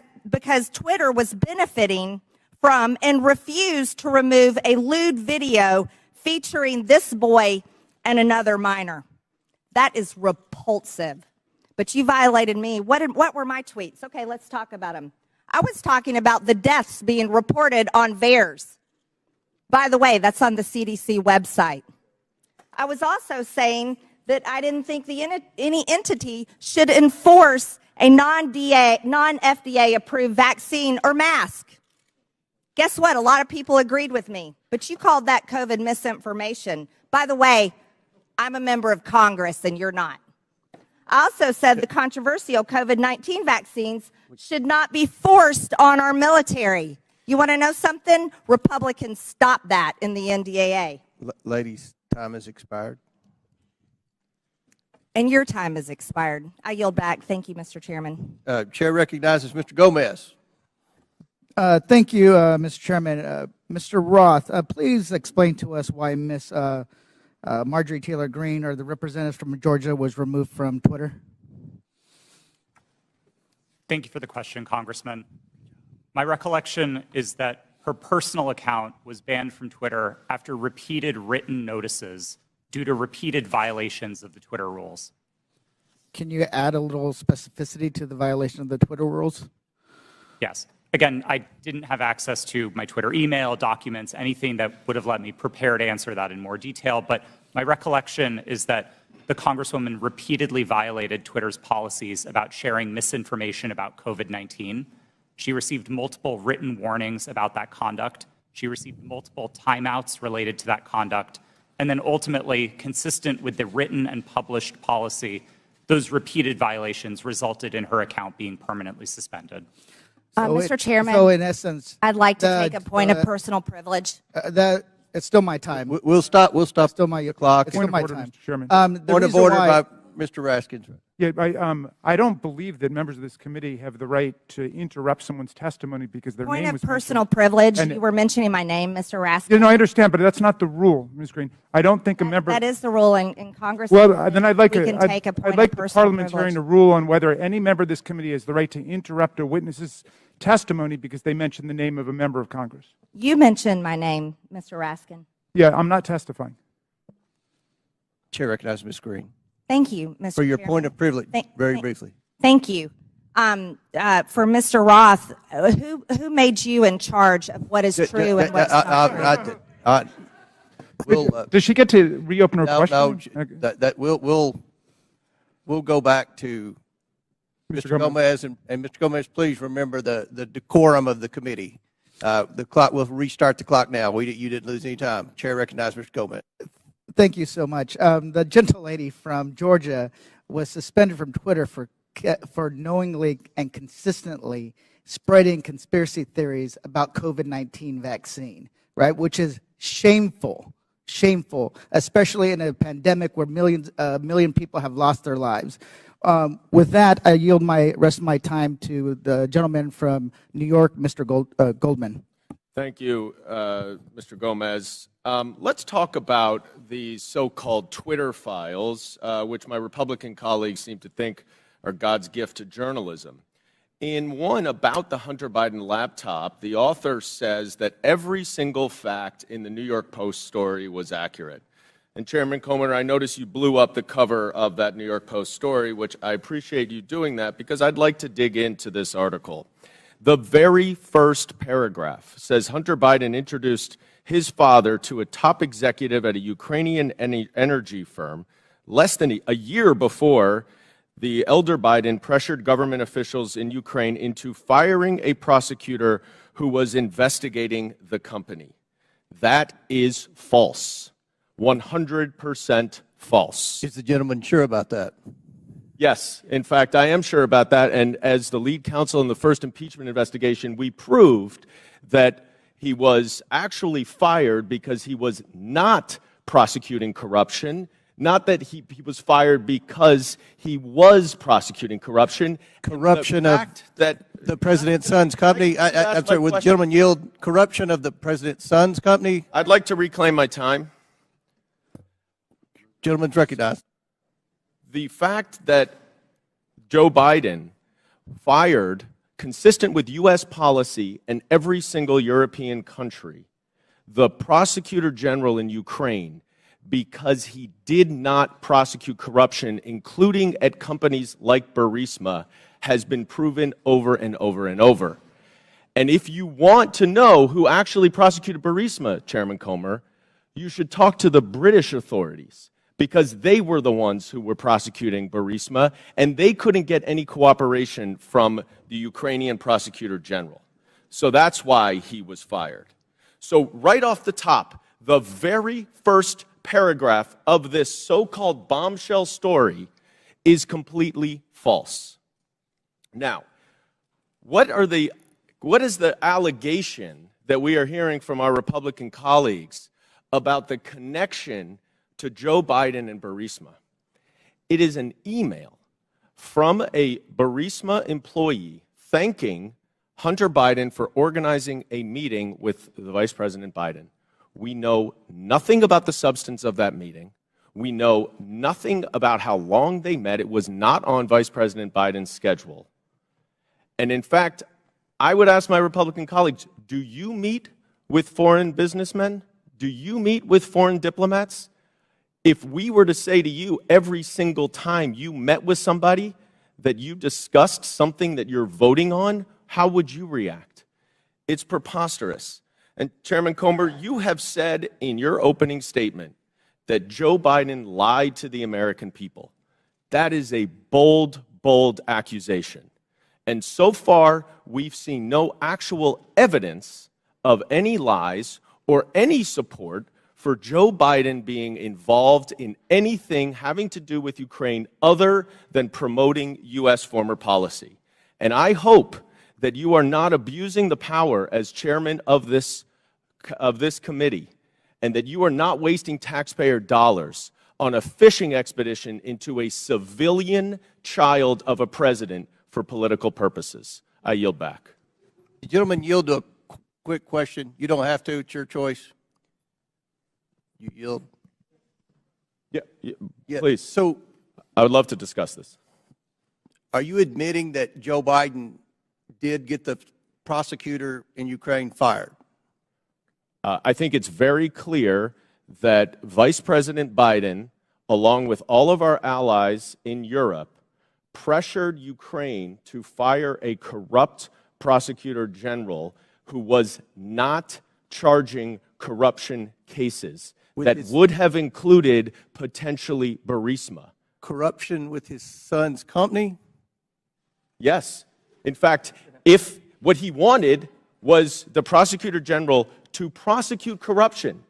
Twitter was benefiting from and refused to remove a lewd video featuring this boy and another minor. That is repulsive. But you violated me. What were my tweets? Okay, let's talk about them. I was talking about the deaths being reported on VAERS. By the way, that's on the CDC website. I was also saying that I didn't think any entity should enforce a non-FDA approved vaccine or mask. Guess what? A lot of people agreed with me, but you called that COVID misinformation. By the way, I'm a member of Congress and you're not. I also said the controversial COVID-19 vaccines should not be forced on our military. You want to know something? Republicans stopped that in the NDAA. Ladies, time has expired. And your time has expired. I yield back. Thank you, Mr. Chairman. Chair recognizes Mr. Gomez. Thank you, Mr. Chairman. Mr. Roth, please explain to us why Ms. Marjorie Taylor Greene, or the representative from Georgia, was removed from Twitter. Thank you for the question, Congressman. My recollection is that her personal account was banned from Twitter after repeated written notices due to repeated violations of the Twitter rules. Can you add a little specificity to the violation of the Twitter rules? Yes. Again, I didn't have access to my Twitter email, documents, anything that would have let me prepare to answer that in more detail, but my recollection is that the Congresswoman repeatedly violated Twitter's policies about sharing misinformation about COVID-19. She received multiple written warnings about that conduct. She received multiple timeouts related to that conduct. and then ultimately, consistent with the written and published policy, those repeated violations resulted in her account being permanently suspended. Mr. Chairman, so in essence, I'd like to take a point of personal privilege. It's still my time. We'll stop. Still my clock. It's still my time. Mr. Chairman. Point of order by Mr. Raskin. Yeah, I don't believe that members of this committee have the right to interrupt someone's testimony because their Point name of was personal privilege. And you were mentioning my name, Mr. Raskin. Yeah, no, I understand, but that's not the rule, Ms. Green. I don't think a member. That is the rule in Congress. Well, then I'd like we can take a point I'd like of the personal parliamentarian privilege. to rule on whether any member of this committee has the right to interrupt a witness's testimony because they mentioned the name of a member of Congress. You mentioned my name, Mr. Raskin. Yeah, I'm not testifying. Chair recognizes Ms. Green. Thank you, Mr. For your Chairman. point of privilege, very briefly. Thank you. For Mr. Roth, who made you in charge of what is true and what's not true? Does she get to reopen her question? No, we'll go back to Mr. Gomez, and Mr. Gomez, please remember the decorum of the committee. The clock. We'll restart the clock now. You didn't lose any time. Chair recognizes Mr. Gomez. Thank you so much. The gentle lady from Georgia was suspended from Twitter for knowingly and consistently spreading conspiracy theories about COVID-19 vaccine, right? Which is shameful, especially in a pandemic where a million people have lost their lives. With that, I yield my rest of my time to the gentleman from New York, Mr. Goldman. Thank you, Mr. Gomez. Let's talk about the so-called Twitter files, which my Republican colleagues seem to think are God's gift to journalism. In one about the Hunter Biden laptop, the author says that every single fact in the New York Post story was accurate. And Chairman Comer, I notice you blew up the cover of that New York Post story, which I appreciate you doing that because I'd like to dig into this article. The very first paragraph says Hunter Biden introduced his father to a top executive at a Ukrainian energy firm less than a year before the elder Biden pressured government officials in Ukraine into firing a prosecutor who was investigating the company. That is false. 100% false. Is the gentleman sure about that? Yes. In fact, I am sure about that. And as the lead counsel in the first impeachment investigation, we proved that he was actually fired because he was not prosecuting corruption, not that he was fired because he was prosecuting corruption. Corruption of the president's son's company. I'm sorry, would the gentleman yield corruption of the president's son's company? I'd like to reclaim my time. Gentleman's recognized. The fact that Joe Biden fired, consistent with U.S. policy and every single European country, the prosecutor general in Ukraine because he did not prosecute corruption, including at companies like Burisma, has been proven over and over and over. And if you want to know who actually prosecuted Burisma, Chairman Comer, you should talk to the British authorities, because they were the ones who were prosecuting Burisma, and they couldn't get any cooperation from the Ukrainian prosecutor general. So that's why he was fired. So right off the top, the very first paragraph of this so-called bombshell story is completely false. Now, what is the allegation that we are hearing from our Republican colleagues about the connection to Joe Biden and Burisma? It is an email from a Burisma employee thanking Hunter Biden for organizing a meeting with the Vice President Biden. We know nothing about the substance of that meeting. We know nothing about how long they met. It was not on Vice President Biden's schedule. And in fact, I would ask my Republican colleagues, do you meet with foreign businessmen? Do you meet with foreign diplomats? If we were to say to you every single time you met with somebody that you discussed something that you're voting on, how would you react? It's preposterous. And Chairman Comer, you have said in your opening statement that Joe Biden lied to the American people. That is a bold, bold accusation. And so far, we've seen no actual evidence of any lies or any support for Joe Biden being involved in anything having to do with Ukraine other than promoting U.S. foreign policy. And I hope that you are not abusing the power as chairman of this committee, and that you are not wasting taxpayer dollars on a fishing expedition into a civilian child of a president for political purposes. I yield back. The gentleman yield to a quick question. You don't have to. It's your choice. You yield. Yeah, please. So I would love to discuss this. are you admitting that Joe Biden did get the prosecutor in Ukraine fired? I think it's very clear that Vice President Biden, along with all of our allies in Europe, pressured Ukraine to fire a corrupt prosecutor general who was not charging corruption cases that would have included potentially Burisma. Corruption with his son's company? Yes. In fact, if what he wanted was the prosecutor general to prosecute corruption,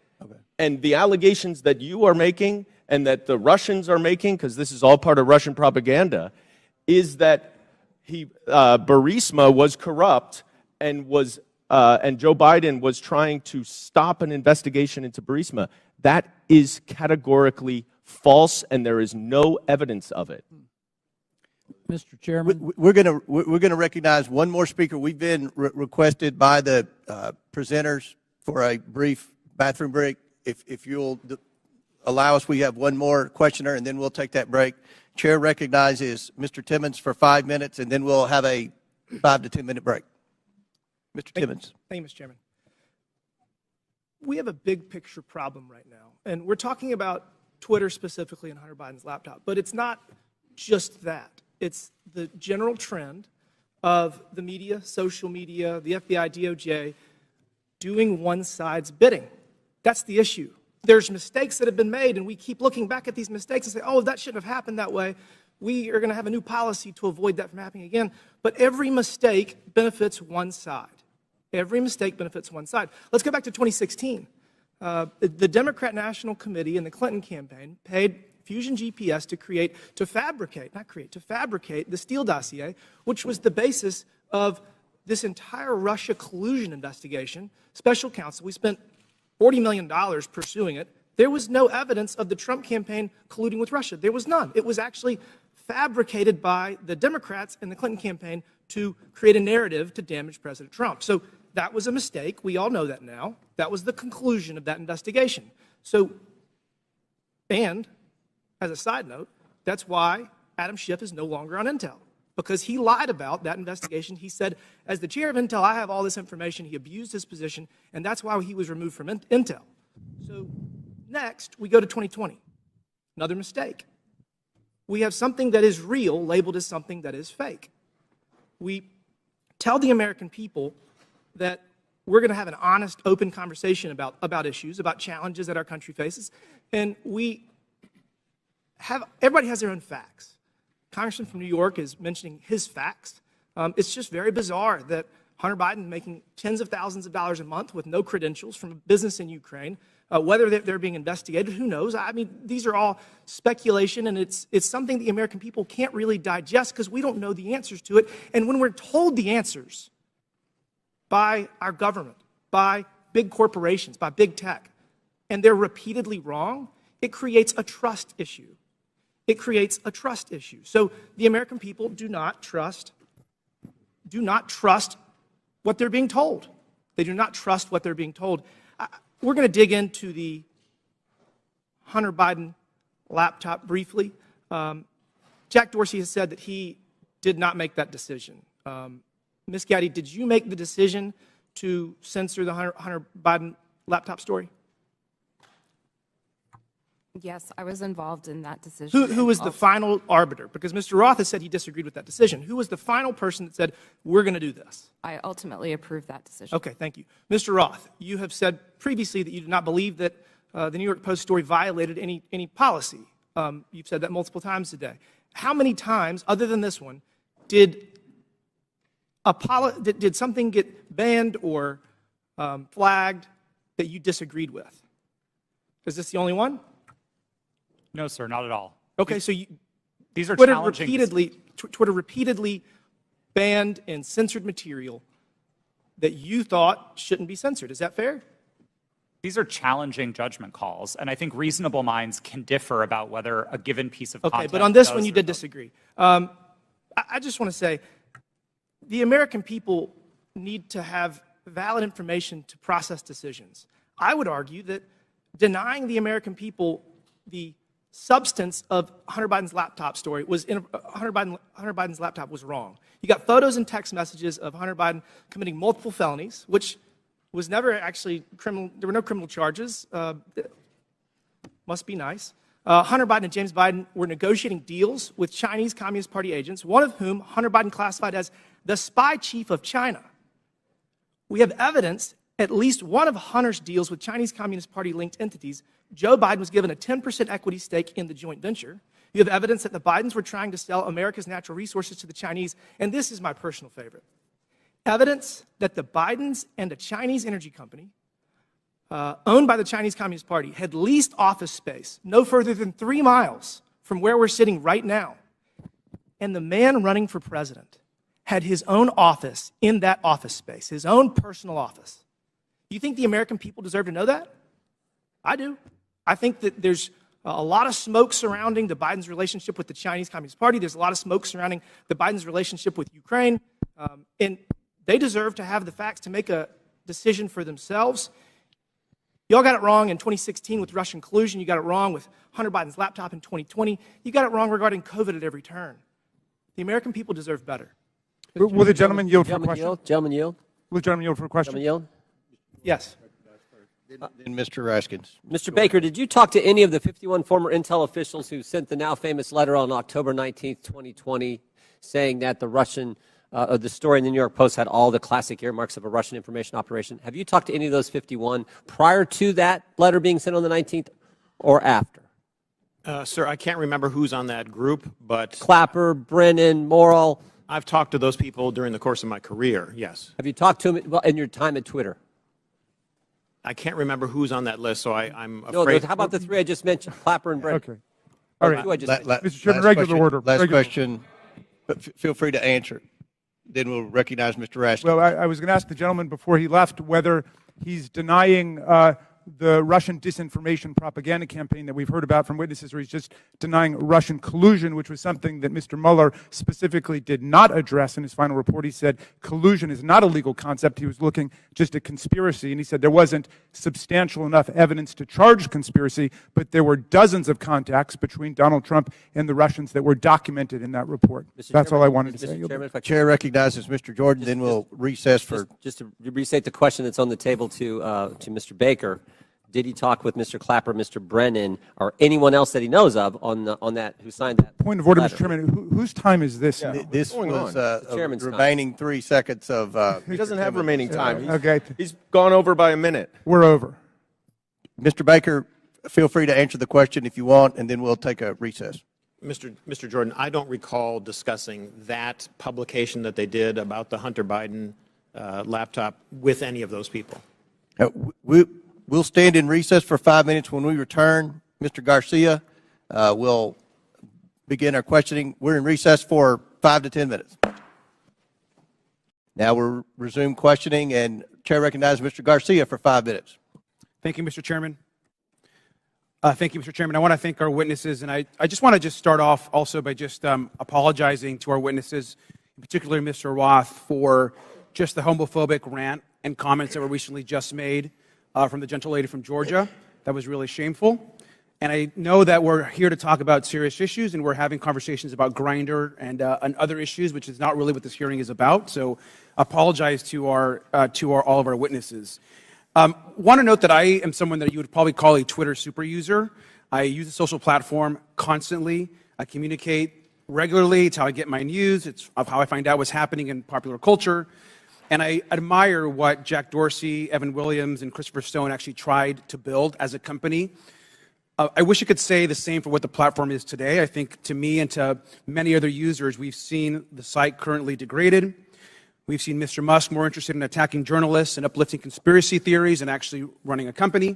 and the allegations that you are making and that the Russians are making, because this is all part of Russian propaganda, is that Burisma was corrupt and Joe Biden was trying to stop an investigation into Burisma. That is categorically false, and there is no evidence of it. Mr. Chairman, We're going to recognize one more speaker. We've been requested by the presenters for a brief bathroom break. If you'll allow us, we have one more questioner, and then we'll take that break. Chair recognizes Mr. Timmons for 5 minutes, and then we'll have a 5 to 10 minute break. Mr. Timmons. Thank you, Mr. Chairman. We have a big picture problem right now, and we're talking about Twitter specifically and Hunter Biden's laptop, but it's not just that. It's the general trend of the media, social media, the FBI, DOJ, doing one side's bidding. That's the issue. There's mistakes that have been made, and we keep looking back at these mistakes and say, oh, that shouldn't have happened that way. We are going to have a new policy to avoid that from happening again. But every mistake benefits one side. Every mistake benefits one side. Let's go back to 2016. The Democrat National Committee and the Clinton campaign paid Fusion GPS to fabricate the Steele dossier, which was the basis of this entire Russia collusion investigation. Special counsel, we spent $40 million pursuing it. There was no evidence of the Trump campaign colluding with Russia. There was none. It was actually fabricated by the Democrats and the Clinton campaign to create a narrative to damage President Trump. So that was a mistake. We all know that now. That was the conclusion of that investigation. And as a side note, that's why Adam Schiff is no longer on Intel, because he lied about that investigation. He said, as the chair of Intel, I have all this information. He abused his position, and that's why he was removed from Intel. So next, we go to 2020. Another mistake. We have something that is real labeled as something that is fake. We tell the American people that we're going to have an honest, open conversation about issues, about challenges that our country faces, and everybody has their own facts. Congressman from New York is mentioning his facts. It's just very bizarre that Hunter Biden making tens of thousands of dollars a month with no credentials from a business in Ukraine. Whether they're being investigated, who knows? I mean, these are all speculation, and it's something the American people can't really digest because we don't know the answers to it. And when we're told the answers by our government, by big corporations, by big tech, and they're repeatedly wrong, it creates a trust issue. It creates a trust issue. So the American people do not trust what they're being told. They do not trust what they're being told. We're going to dig into the Hunter Biden laptop briefly. Jack Dorsey has said that he did not make that decision. Ms. Gaddy, did you make the decision to censor the Hunter Biden laptop story? Yes, I was involved in that decision. Who was the final arbiter? Because Mr. Roth has said he disagreed with that decision. Who was the final person that said, we're going to do this? I ultimately approved that decision. Okay, thank you. Mr. Roth, you have said previously that you do not believe that the New York Post story violated any policy. You've said that multiple times today. How many times, other than this one, did something get banned or flagged that you disagreed with? Is this the only one? No, sir, not at all. Okay, so These are Twitter challenging. Twitter repeatedly banned and censored material that you thought shouldn't be censored. Is that fair? These are challenging judgment calls, and I think reasonable minds can differ about whether a given piece of content. Okay, but on this does one you or did doesn't. disagree. I just want to say the American people need to have valid information to process decisions. I would argue that denying the American people the substance of Hunter Biden's laptop story was Hunter Biden's laptop was wrong. You got photos and text messages of Hunter Biden committing multiple felonies, which was never actually criminal. There were no criminal charges. Must be nice. Hunter Biden and James Biden were negotiating deals with Chinese Communist Party agents, one of whom Hunter Biden classified as the spy chief of China. We have evidence at least one of Hunter's deals with Chinese Communist Party linked entities. Joe Biden was given a 10% equity stake in the joint venture. You have evidence that the Bidens were trying to sell America's natural resources to the Chinese, and this is my personal favorite. Evidence that the Bidens and a Chinese energy company owned by the Chinese Communist Party had leased office space no further than 3 miles from where we're sitting right now. And the man running for president had his own office in that office space, his own personal office. Do you think the American people deserve to know that? I do. I think that there's a lot of smoke surrounding the Biden's relationship with the Chinese Communist Party. There's a lot of smoke surrounding the Biden's relationship with Ukraine. And they deserve to have the facts to make a decision for themselves. Y'all got it wrong in 2016 with Russian collusion. You got it wrong with Hunter Biden's laptop in 2020. You got it wrong regarding COVID at every turn. The American people deserve better. Will the gentleman yield for a question? Gentleman yield. Will the gentleman yield for a question? Gentleman yield. Yes. Then Mr. Raskins. Mr. Baker, did you talk to any of the 51 former Intel officials who sent the now famous letter on October 19th, 2020, saying that the story in the New York Post had all the classic earmarks of a Russian information operation? Have you talked to any of those 51 prior to that letter being sent on the 19th or after? Sir, I can't remember who's on that group, but Clapper, Brennan, Morrill. I've talked to those people during the course of my career, yes. Have you talked to them in your time at Twitter? I can't remember who's on that list, so I'm afraid. No, how about the 3 I just mentioned, Clapper and Brennan? Okay. All right. Mr. Chairman, regular order. Last Regular. question, but feel free to answer. Then we'll recognize Mr. Raskins. Well, I was going to ask the gentleman before he left whether he's denying the Russian disinformation propaganda campaign that we've heard about from witnesses, or he's just denying Russian collusion, which was something that Mr. Mueller specifically did not address in his final report. He said collusion is not a legal concept. He was looking just at conspiracy, and he said there wasn't substantial enough evidence to charge conspiracy, but there were dozens of contacts between Donald Trump and the Russians that were documented in that report. That's all I wanted to say. The Chair recognizes Mr. Jordan, then we'll recess for... Just to restate the question that's on the table to Mr. Baker. Did he talk with Mr. Clapper, Mr. Brennan, or anyone else that he knows of on that who signed that? Point of order, letter? Mr. Chairman. Whose time is this? now? This was chairman's remaining 3 seconds of... He doesn't have remaining time. Okay. He's gone over by a minute. We're over. Mr. Baker, feel free to answer the question if you want, and then we'll take a recess. Mr. Jordan, I don't recall discussing that publication that they did about the Hunter Biden laptop with any of those people. We'll stand in recess for 5 minutes. When we return, Mr. Garcia will begin our questioning. We're in recess for 5 to 10 minutes. Now we'll resume questioning, and Chair recognizes Mr. Garcia for 5 minutes. Thank you, Mr. Chairman. Thank you, Mr. Chairman. I want to thank our witnesses, and I just want to start off also by just apologizing to our witnesses, in particular Mr. Roth, for just the homophobic rant and comments that were recently just made from the gentle lady from Georgia. That was really shameful. And I know that we're here to talk about serious issues, and we're having conversations about Grindr and other issues, which is not really what this hearing is about. So apologize to all of our witnesses. Want to note that I am someone that you would probably call a Twitter super user. I use the social platform constantly. I communicate regularly. It's how I get my news. It's how I find out what's happening in popular culture. And I admire what Jack Dorsey, Evan Williams, and Christopher Stone actually tried to build as a company. I wish I could say the same for what the platform is today. I think to me and to many other users, we've seen the site currently degraded. We've seen Mr. Musk more interested in attacking journalists and uplifting conspiracy theories and actually running a company.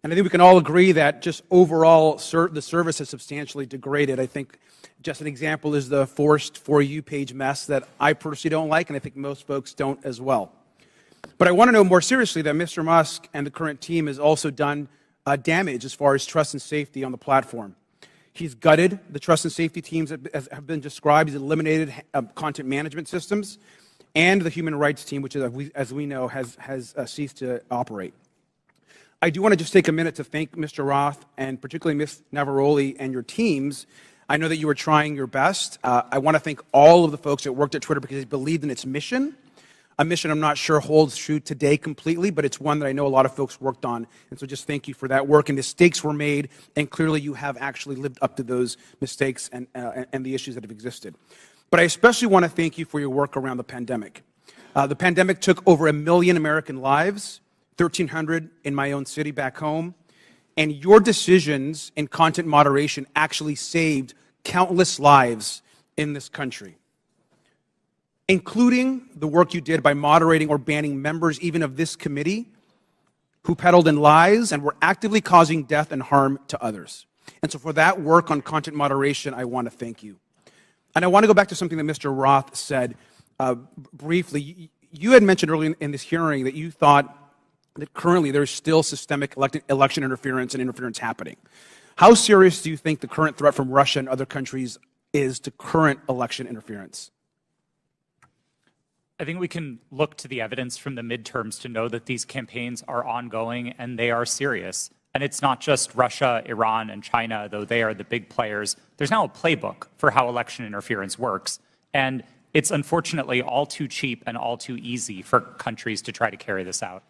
And I think we can all agree that just overall the service has substantially degraded. I think just an example is the forced For You page mess that I personally don't like, and I think most folks don't as well. But I want to know more seriously that Mr. Musk and the current team has also done damage as far as trust and safety on the platform. He's gutted the trust and safety teams that have been described. He's eliminated content management systems and the human rights team, which, as we know, has ceased to operate. I do want to just take a minute to thank Mr. Roth and particularly Ms. Navaroli and your teams. I know that you were trying your best. I want to thank all of the folks that worked at Twitter because they believed in its mission, a mission I'm not sure holds true today completely, but it's one that I know a lot of folks worked on. And so just thank you for that work. And mistakes were made, and clearly you have actually lived up to those mistakes and the issues that have existed. But I especially want to thank you for your work around the pandemic. The pandemic took over 1 million American lives, 1,300 in my own city back home, and your decisions in content moderation actually saved countless lives in this country, including the work you did by moderating or banning members even of this committee who peddled in lies and were actively causing death and harm to others. And so for that work on content moderation, I want to thank you. And I want to go back to something that Mr. Roth said briefly. You had mentioned earlier in this hearing that you thought that currently there's still systemic election interference and interference happening. How serious do you think the current threat from Russia and other countries is to current election interference? I think we can look to the evidence from the midterms to know that these campaigns are ongoing and they are serious. And it's not just Russia, Iran, and China, though they are the big players. There's now a playbook for how election interference works. And it's unfortunately all too cheap and all too easy for countries to try to carry this out.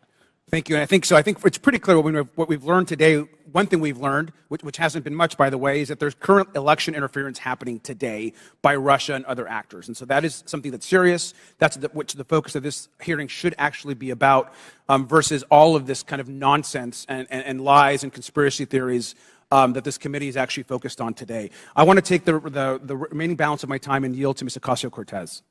Thank you. And I think it's pretty clear what we've learned today. One thing we've learned, which hasn't been much, by the way, is that there's current election interference happening today by Russia and other actors. And so that is something that's serious. That's which the focus of this hearing should actually be about, versus all of this kind of nonsense and lies and conspiracy theories that this committee is actually focused on today. I want to take the remaining balance of my time and yield to Ms. Ocasio-Cortez.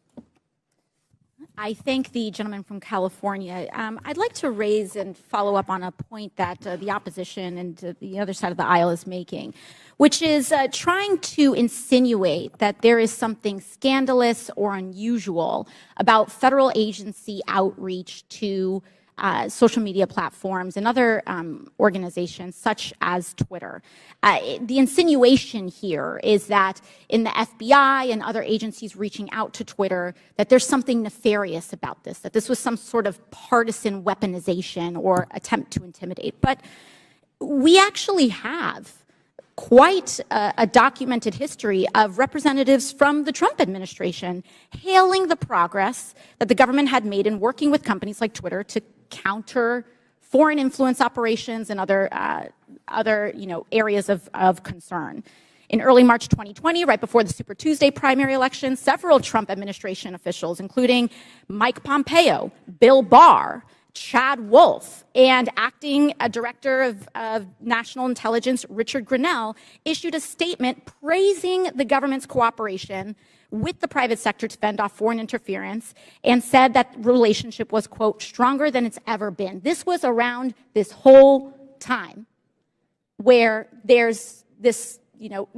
I thank the gentleman from California. I'd like to raise and follow up on a point that the opposition and the other side of the aisle is making, which is trying to insinuate that there is something scandalous or unusual about federal agency outreach to social media platforms and other organizations such as Twitter. The insinuation here is that in the FBI and other agencies reaching out to Twitter, that there's something nefarious about this, that this was some sort of partisan weaponization or attempt to intimidate. But we actually have quite a documented history of representatives from the Trump administration hailing the progress that the government had made in working with companies like Twitter to counter foreign influence operations and other areas of concern. In early March 2020, right before the Super Tuesday primary election, several Trump administration officials, including Mike Pompeo, Bill Barr, Chad Wolf, and acting director of national intelligence Richard Grenell issued a statement praising the government's cooperation with the private sector to fend off foreign interference and said that relationship was, quote, stronger than it's ever been. This was around this whole time where there's this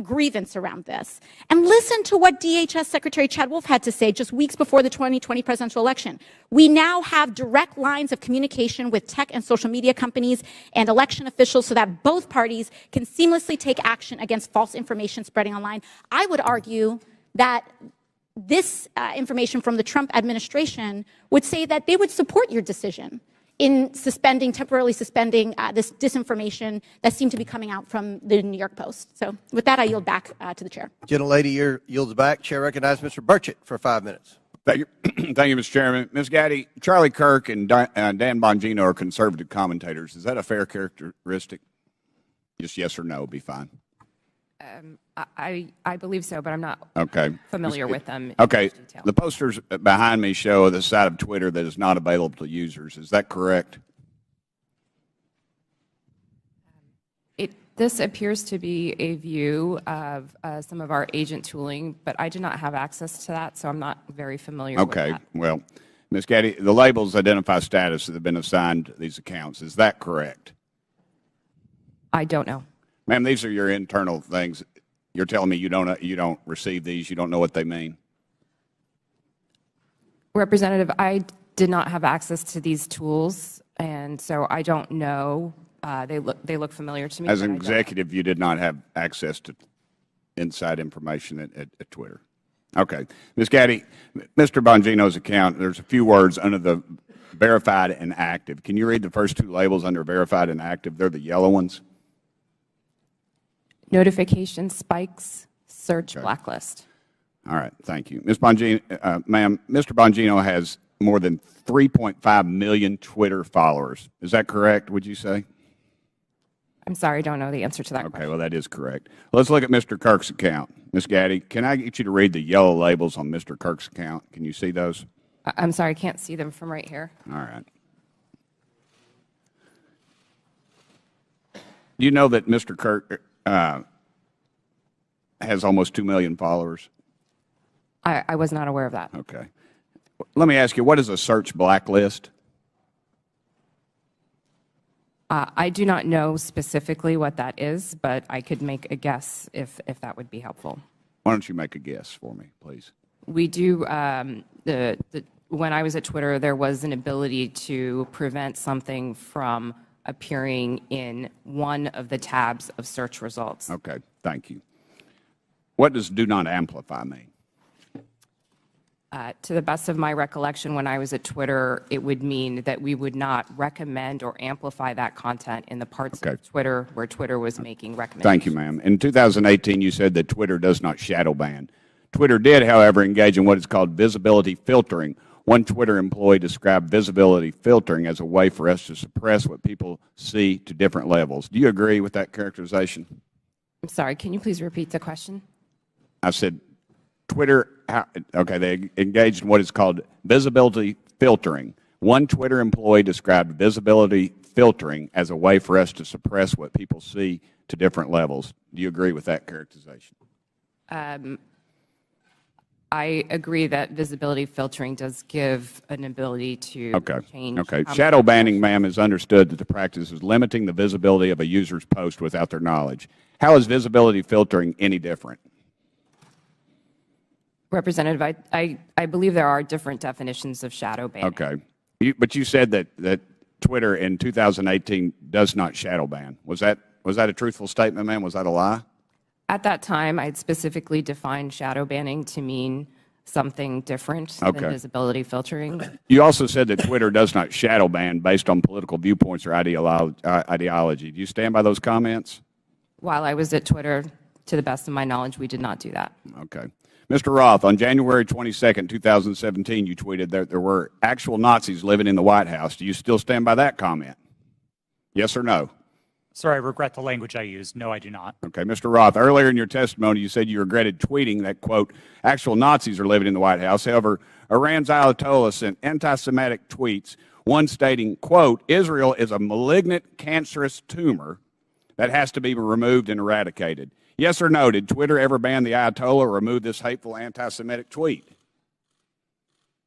grievance around this. And listen to what DHS Secretary Chad Wolf had to say just weeks before the 2020 presidential election. We now have direct lines of communication with tech and social media companies and election officials so that both parties can seamlessly take action against false information spreading online. I would argue that this information from the Trump administration would say that they would support your decision in temporarily suspending this disinformation that seemed to be coming out from the New York Post. So with that, I yield back to the chair. Gentlelady yields back. Chair recognizes Mr. Burchett for 5 minutes. Thank you, thank you, Mr. Chairman. Ms. Gaddy, Charlie Kirk and Dan Bongino are conservative commentators. Is that a fair characteristic? Just yes or no would be fine. I believe so, but I'm not familiar with them. Okay. The posters behind me show the side of Twitter that is not available to users. Is that correct? This appears to be a view of some of our agent tooling, but I do not have access to that, so I'm not very familiar with that. Okay. Well, Ms. Gaddy, the labels identify status that have been assigned to these accounts. Is that correct? I don't know. Ma'am, these are your internal things. You're telling me you don't receive these, you don't know what they mean? Representative, I did not have access to these tools, and so I don't know. They look familiar to me. As an executive, you did not have access to inside information at Twitter. Okay. Ms. Gaddy, Mr. Bongino's account, there's a few words under the verified and active. Can you read the first two labels under verified and active? They're the yellow ones. Notification spikes, search blacklist. All right, thank you. Ms. Bongino, ma'am, Mr. Bongino has more than 3.5 million Twitter followers. Is that correct, would you say? I'm sorry, I don't know the answer to that question. Okay, well, that is correct. Let's look at Mr. Kirk's account. Ms. Gaddy, can I get you to read the yellow labels on Mr. Kirk's account? Can you see those? I'm sorry, I can't see them from right here. All right. Do you know that Mr. Kirk has almost 2 million followers? I was not aware of that. Okay. Let me ask you, what is a search blacklist? I do not know specifically what that is, but I could make a guess if that would be helpful. Why don't you make a guess for me, please? We do, when I was at Twitter, there was an ability to prevent something from appearing in one of the tabs of search results. Okay, thank you. What does do not amplify mean? To the best of my recollection, when I was at Twitter, it would mean that we would not recommend or amplify that content in the parts of Twitter where Twitter was making recommendations. Thank you, ma'am. In 2018, you said that Twitter does not shadow ban. Twitter did, however, engage in what is called visibility filtering. One Twitter employee described visibility filtering as a way for us to suppress what people see to different levels. Do you agree with that characterization? I'm sorry, can you please repeat the question? I said Twitter, okay, they engaged in what is called visibility filtering. One Twitter employee described visibility filtering as a way for us to suppress what people see to different levels. Do you agree with that characterization? I agree that visibility filtering does give an ability to change. Okay. Shadow banning, ma'am, is understood that the practice is limiting the visibility of a user's post without their knowledge. How is visibility filtering any different? Representative, I believe there are different definitions of shadow banning. Okay. But you said that Twitter in 2018 does not shadow ban. Was that a truthful statement, ma'am? Was that a lie? At that time, I'd specifically defined shadow banning to mean something different than visibility filtering. You also said that Twitter does not shadow ban based on political viewpoints or ideology. Do you stand by those comments? While I was at Twitter, to the best of my knowledge, we did not do that. Okay. Mr. Roth, on January 22nd, 2017, you tweeted that there were actual Nazis living in the White House. Do you still stand by that comment? Yes or no? Sir, I regret the language I used. No, I do not. Okay. Mr. Roth, earlier in your testimony, you said you regretted tweeting that, quote, actual Nazis are living in the White House. However, Iran's Ayatollah sent anti-Semitic tweets, one stating, quote, Israel is a malignant, cancerous tumor that has to be removed and eradicated. Yes or no, did Twitter ever ban the Ayatollah or remove this hateful anti-Semitic tweet?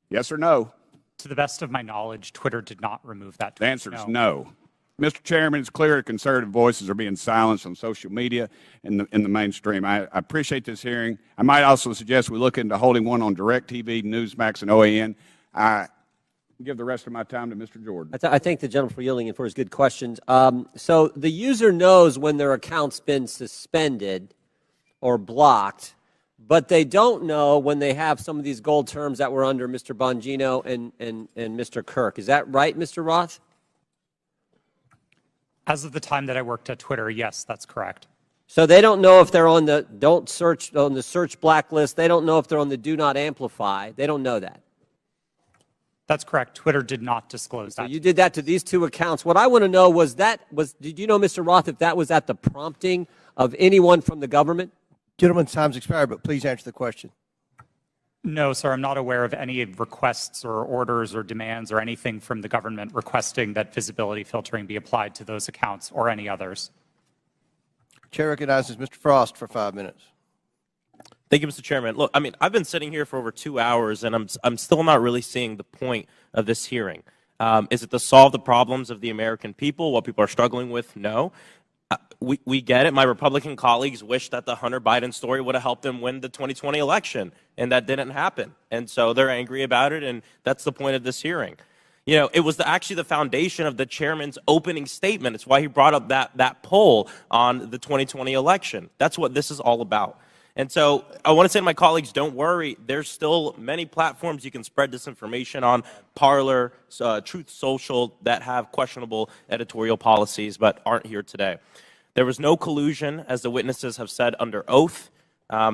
Yes or no? To the best of my knowledge, Twitter did not remove that tweet. The answer is no. Mr. Chairman, it's clear that conservative voices are being silenced on social media in the mainstream. I appreciate this hearing. I might also suggest we look into holding one on DirecTV, Newsmax, and OAN. I give the rest of my time to Mr. Jordan. I thank the gentleman for yielding and for his good questions. So the user knows when their account's been suspended or blocked, but they don't know when they have some of these gold terms that were under Mr. Bongino and Mr. Kirk. Is that right, Mr. Roth? As of the time that I worked at Twitter, yes, that's correct. So they don't know if they're on the search blacklist. They don't know if they're on the do not amplify. They don't know that. That's correct. Twitter did not disclose that. So you did that to these two accounts. What I want to know did you know, Mr. Roth, if that was at the prompting of anyone from the government? Gentleman's time's expired, but please answer the question. No, sir, I'm not aware of any requests or orders or demands or anything from the government requesting that visibility filtering be applied to those accounts or any others. Chair recognizes Mr. Frost for 5 minutes. Thank you, Mr. Chairman. Look, I mean, I've been sitting here for over 2 hours, and I'm still not really seeing the point of this hearing. Is it to solve the problems of the American people, what people are struggling with? No. We get it. My Republican colleagues wish that the Hunter Biden story would have helped them win the 2020 election, and that didn't happen. And so they're angry about it, and that's the point of this hearing. You know, it was actually the foundation of the chairman's opening statement. It's why he brought up that poll on the 2020 election. That's what this is all about. And so I want to say to my colleagues, don't worry. There's still many platforms you can spread disinformation on, Parler, Truth Social, that have questionable editorial policies but aren't here today. There was no collusion, as the witnesses have said, under oath.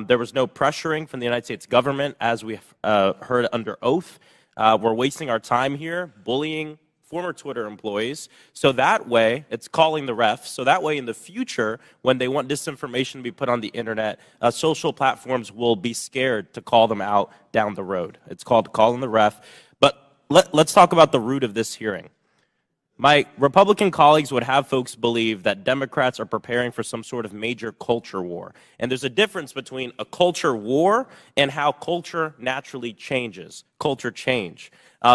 There was no pressuring from the United States government, as we heard under oath. We're wasting our time here bullying former Twitter employees. So that way, it's calling the refs. So that way, in the future, when they want disinformation to be put on the internet, social platforms will be scared to call them out down the road. It's called calling the ref. But let's talk about the root of this hearing. My Republican colleagues would have folks believe that Democrats are preparing for some sort of major culture war. And there's a difference between a culture war and how culture naturally changes, culture change.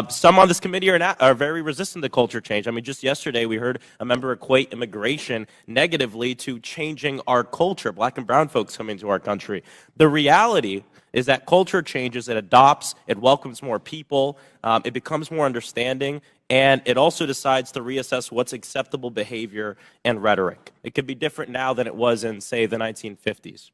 Some on this committee are very resistant to culture change. I mean, just yesterday we heard a member equate immigration negatively to changing our culture, black and brown folks coming to our country. The reality is that culture changes, it adopts, it welcomes more people, it becomes more understanding, and it also decides to reassess what's acceptable behavior and rhetoric. It could be different now than it was in, say, the 1950s.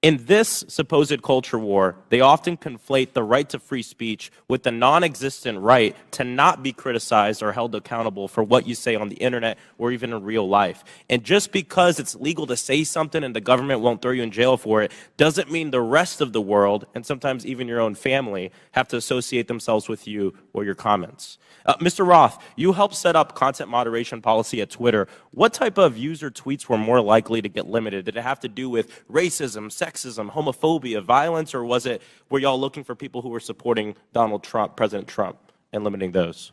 In this supposed culture war, they often conflate the right to free speech with the non-existent right to not be criticized or held accountable for what you say on the internet or even in real life. And just because it's legal to say something and the government won't throw you in jail for it, doesn't mean the rest of the world, and sometimes even your own family, have to associate themselves with you or your comments. Mr. Roth, you helped set up content moderation policy at Twitter. What type of user tweets were more likely to get limited? Did it have to do with racism, sexism, homophobia, violence, or were y'all looking for people who were supporting Donald Trump, President Trump, and limiting those?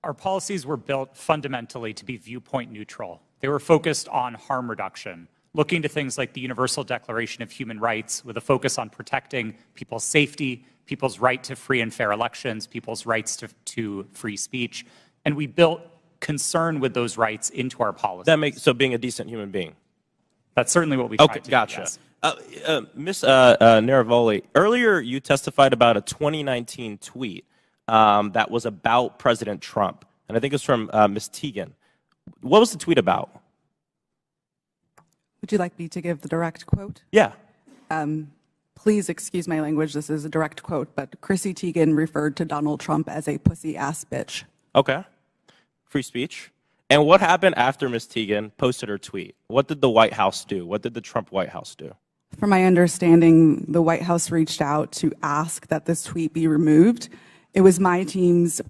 Our policies were built fundamentally to be viewpoint neutral. They were focused on harm reduction, looking to things like the Universal Declaration of Human Rights with a focus on protecting people's safety, people's right to free and fair elections, people's rights to free speech. And we built concern with those rights into our policies. So being a decent human being. That's certainly what we tried to do. Gotcha. Yes. Ms. Naravoli, earlier you testified about a 2019 tweet that was about President Trump, and I think it's from Ms. Teagan. What was the tweet about? Would you like me to give the direct quote? Yeah. Please excuse my language. This is a direct quote, but Chrissy Teigen referred to Donald Trump as a pussy-ass bitch. Okay. Free speech. And what happened after Ms. Teagan posted her tweet? What did the White House do? What did the Trump White House do? From my understanding, the White House reached out to ask that this tweet be removed. It was my team's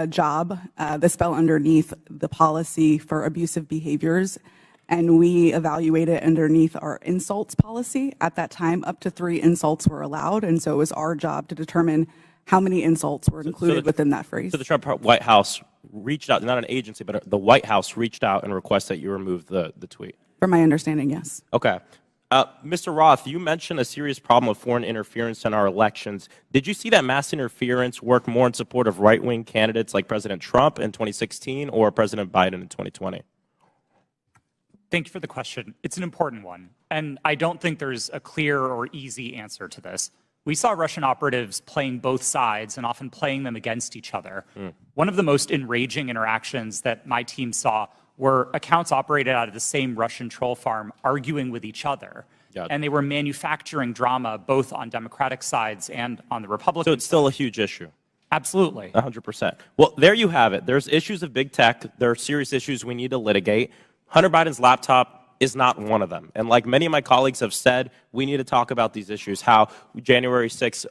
job. This fell underneath the policy for abusive behaviors, and we evaluated underneath our insults policy. At that time, up to 3 insults were allowed, and so it was our job to determine how many insults were included within that phrase. So the Trump White House reached out, not an agency, but the White House reached out and requested that you remove the tweet? From my understanding, yes. Okay. Mr. Roth, you mentioned a serious problem of foreign interference in our elections. Did you see that mass interference work more in support of right-wing candidates like President Trump in 2016 or President Biden in 2020? Thank you for the question. It's an important one, and I don't think there's a clear or easy answer to this. We saw Russian operatives playing both sides and often playing them against each other. One of the most enraging interactions that my team saw were accounts operated out of the same Russian troll farm arguing with each other. And they were manufacturing drama both on Democratic sides and on the Republican side. So it's still a huge issue. Absolutely. 100%. Well, there you have it. There's issues of big tech. There are serious issues we need to litigate. Hunter Biden's laptop is not one of them. And like many of my colleagues have said, we need to talk about these issues, how January 6th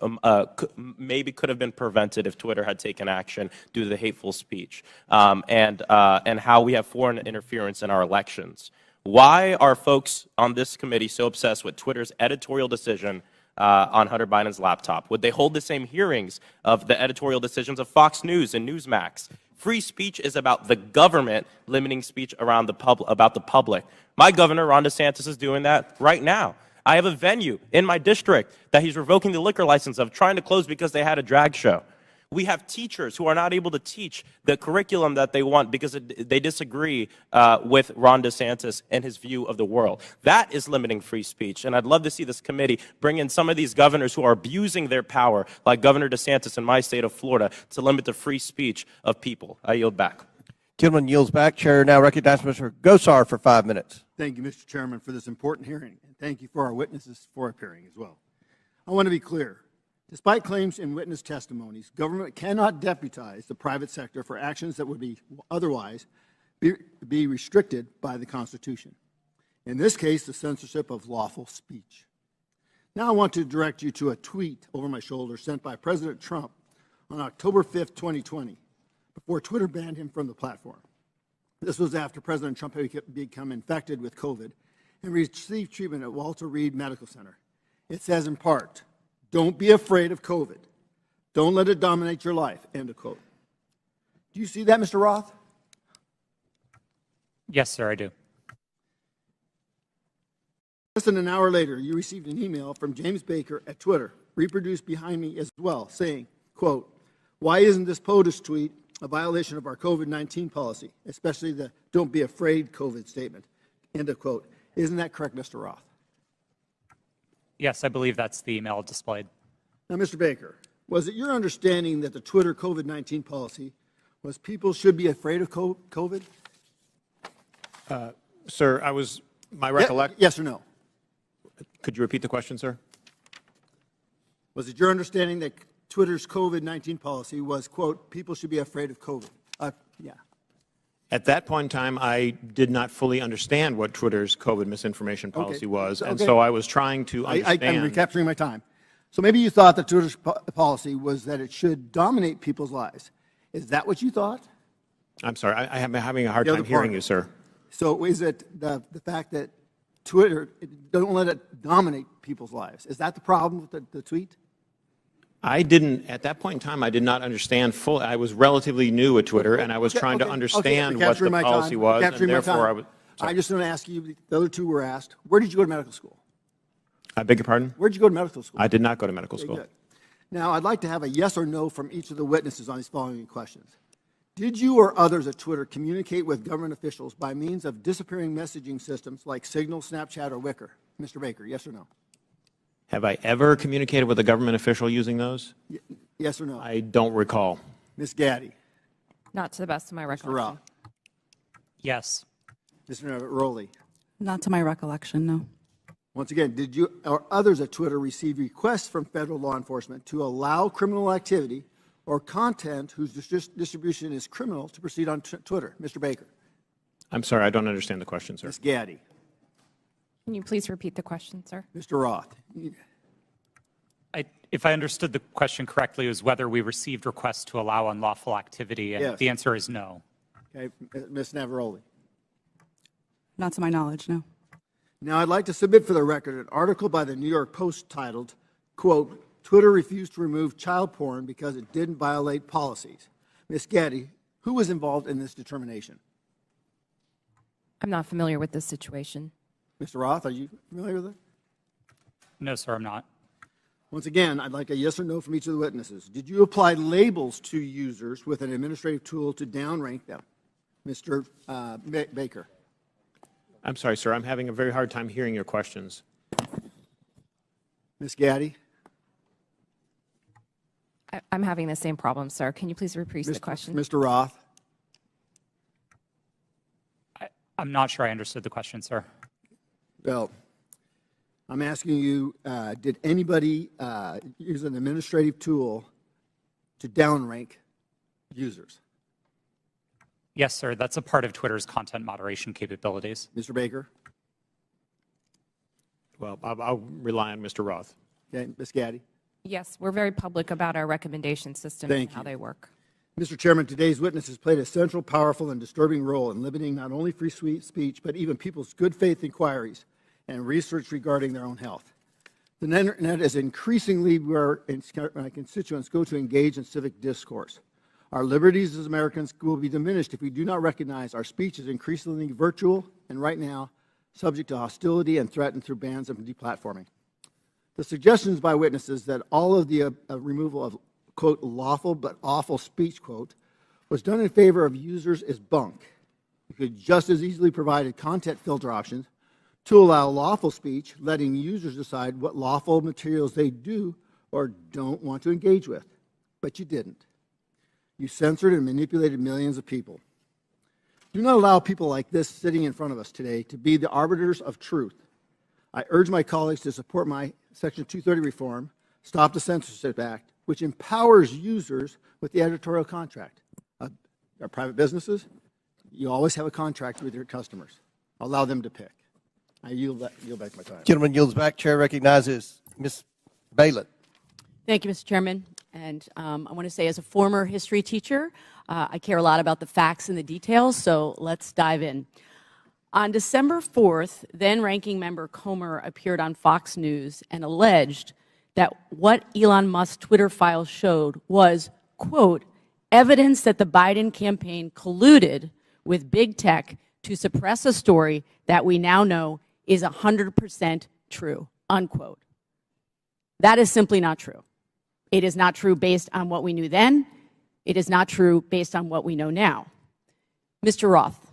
maybe could have been prevented if Twitter had taken action due to the hateful speech, and how we have foreign interference in our elections. Why are folks on this committee so obsessed with Twitter's editorial decision on Hunter Biden's laptop? Would they hold the same hearings of the editorial decisions of Fox News and Newsmax? Free speech is about the government limiting speech around about the public. My governor, Ron DeSantis, is doing that right now. I have a venue in my district that he's revoking the liquor license of, trying to close because they had a drag show. We have teachers who are not able to teach the curriculum that they want because they disagree with Ron DeSantis and his view of the world. That is limiting free speech. And I'd love to see this committee bring in some of these governors who are abusing their power, like Governor DeSantis in my state of Florida, to limit the free speech of people. I yield back. Gentleman yields back. Chair now recognizes Mr. Gosar for 5 minutes. Thank you, Mr. Chairman, for this important hearing, and thank you for our witnesses for appearing as well. I want to be clear. Despite claims in witness testimonies, government cannot deputize the private sector for actions that would be otherwise be restricted by the Constitution. In this case, the censorship of lawful speech. Now I want to direct you to a tweet over my shoulder sent by President Trump on October 5th, 2020, before Twitter banned him from the platform. This was after President Trump had become infected with COVID and received treatment at Walter Reed Medical Center. It says in part, "Don't be afraid of COVID. Don't let it dominate your life," end of quote. Do you see that, Mr. Roth? Yes, sir, I do. Less than an hour later, you received an email from James Baker at Twitter, reproduced behind me as well, saying, quote, "Why isn't this POTUS tweet a violation of our COVID-19 policy, especially the don't be afraid COVID statement," end of quote. Isn't that correct, Mr. Roth? Yes, I believe that's the email displayed. Now, Mr. Baker, was it your understanding that the Twitter COVID-19 policy was people should be afraid of COVID? Sir, my recollection. Yes or no? Could you repeat the question, sir? Was it your understanding that Twitter's COVID-19 policy was, quote, people should be afraid of COVID? Yeah. At that point in time, I did not fully understand what Twitter's COVID misinformation policy was, and so I was trying to understand. I'm recapturing my time. So maybe you thought that Twitter's policy was that it should dominate people's lives. Is that what you thought? I'm sorry, I'm having a hard time hearing you, sir. So is it the fact that Twitter, don't let it dominate people's lives? Is that the problem with the tweet? At that point in time, I did not understand fully. I was relatively new at Twitter, and I was trying to understand what the policy was, and therefore I just want to ask you, the other two were asked, where did you go to medical school? I beg your pardon? Where did you go to medical school? I did not go to medical school. Good. Now, I'd like to have a yes or no from each of the witnesses on these following questions. Did you or others at Twitter communicate with government officials by means of disappearing messaging systems like Signal, Snapchat, or Wicker? Mr. Baker, yes or no? Have I ever communicated with a government official using those? Yes or no? I don't recall. Ms. Gaddy? Not to the best of my recollection. Mr. Roth? Yes. Mr. Rowley? Not to my recollection, no. Once again, did you or others at Twitter receive requests from federal law enforcement to allow criminal activity or content whose distribution is criminal to proceed on Twitter? Mr. Baker? I'm sorry, I don't understand the question, sir. Ms. Gaddy? Can you please repeat the question, sir? Mr. Roth? If I understood the question correctly, it was whether we received requests to allow unlawful activity, and Yes. the answer is no. Okay, Ms. Navaroli? Not to my knowledge, no. Now, I'd like to submit for the record an article by the New York Post titled, quote, "Twitter refused to remove child porn because it didn't violate policies." Ms. Gaddy, who was involved in this determination? I'm not familiar with this situation. Mr. Roth, are you familiar with it? No, sir, I'm not. Once again, I'd like a yes or no from each of the witnesses. Did you apply labels to users with an administrative tool to downrank them? Mr. Baker? I'm sorry, sir. I'm having a very hard time hearing your questions. Ms. Gaddy? I'm having the same problem, sir. Can you please repeat the question? Mr. Roth? I'm not sure I understood the question, sir. Well, I'm asking you, did anybody use an administrative tool to downrank users? Yes, sir. That's a part of Twitter's content moderation capabilities. Mr. Baker? Well, I'll rely on Mr. Roth. Okay, Ms. Gaddy? Yes, we're very public about our recommendation systems and how they work. Mr. Chairman, today's witnesses played a central, powerful, and disturbing role in limiting not only free speech, but even people's good faith inquiries and research regarding their own health. The Internet is increasingly where my constituents go to engage in civic discourse. Our liberties as Americans will be diminished if we do not recognize our speech is increasingly virtual and right now subject to hostility and threatened through bans and deplatforming. The suggestions by witnesses that all of the removal of quote, lawful but awful speech, quote, was done in favor of users is bunk. You could just as easily provide content filter options to allow lawful speech, letting users decide what lawful materials they do or don't want to engage with. But you didn't. You censored and manipulated millions of people. Do not allow people like this sitting in front of us today to be the arbiters of truth. I urge my colleagues to support my Section 230 reform, Stop the Censorship Act, which empowers users with the editorial contract. Our private businesses, you always have a contract with your customers. Allow them to pick. I yield back my time. Gentleman yields back. Chair recognizes Ms. Balin. Thank you, Mr. Chairman. And I want to say, as a former history teacher, I care a lot about the facts and the details, so let's dive in. On December 4th, then Ranking Member Comer appeared on Fox News and alleged that what Elon Musk's Twitter files showed was, quote, evidence that the Biden campaign colluded with big tech to suppress a story that we now know is 100% true, unquote. That is simply not true. It is not true based on what we knew then. It is not true based on what we know now. Mr. Roth,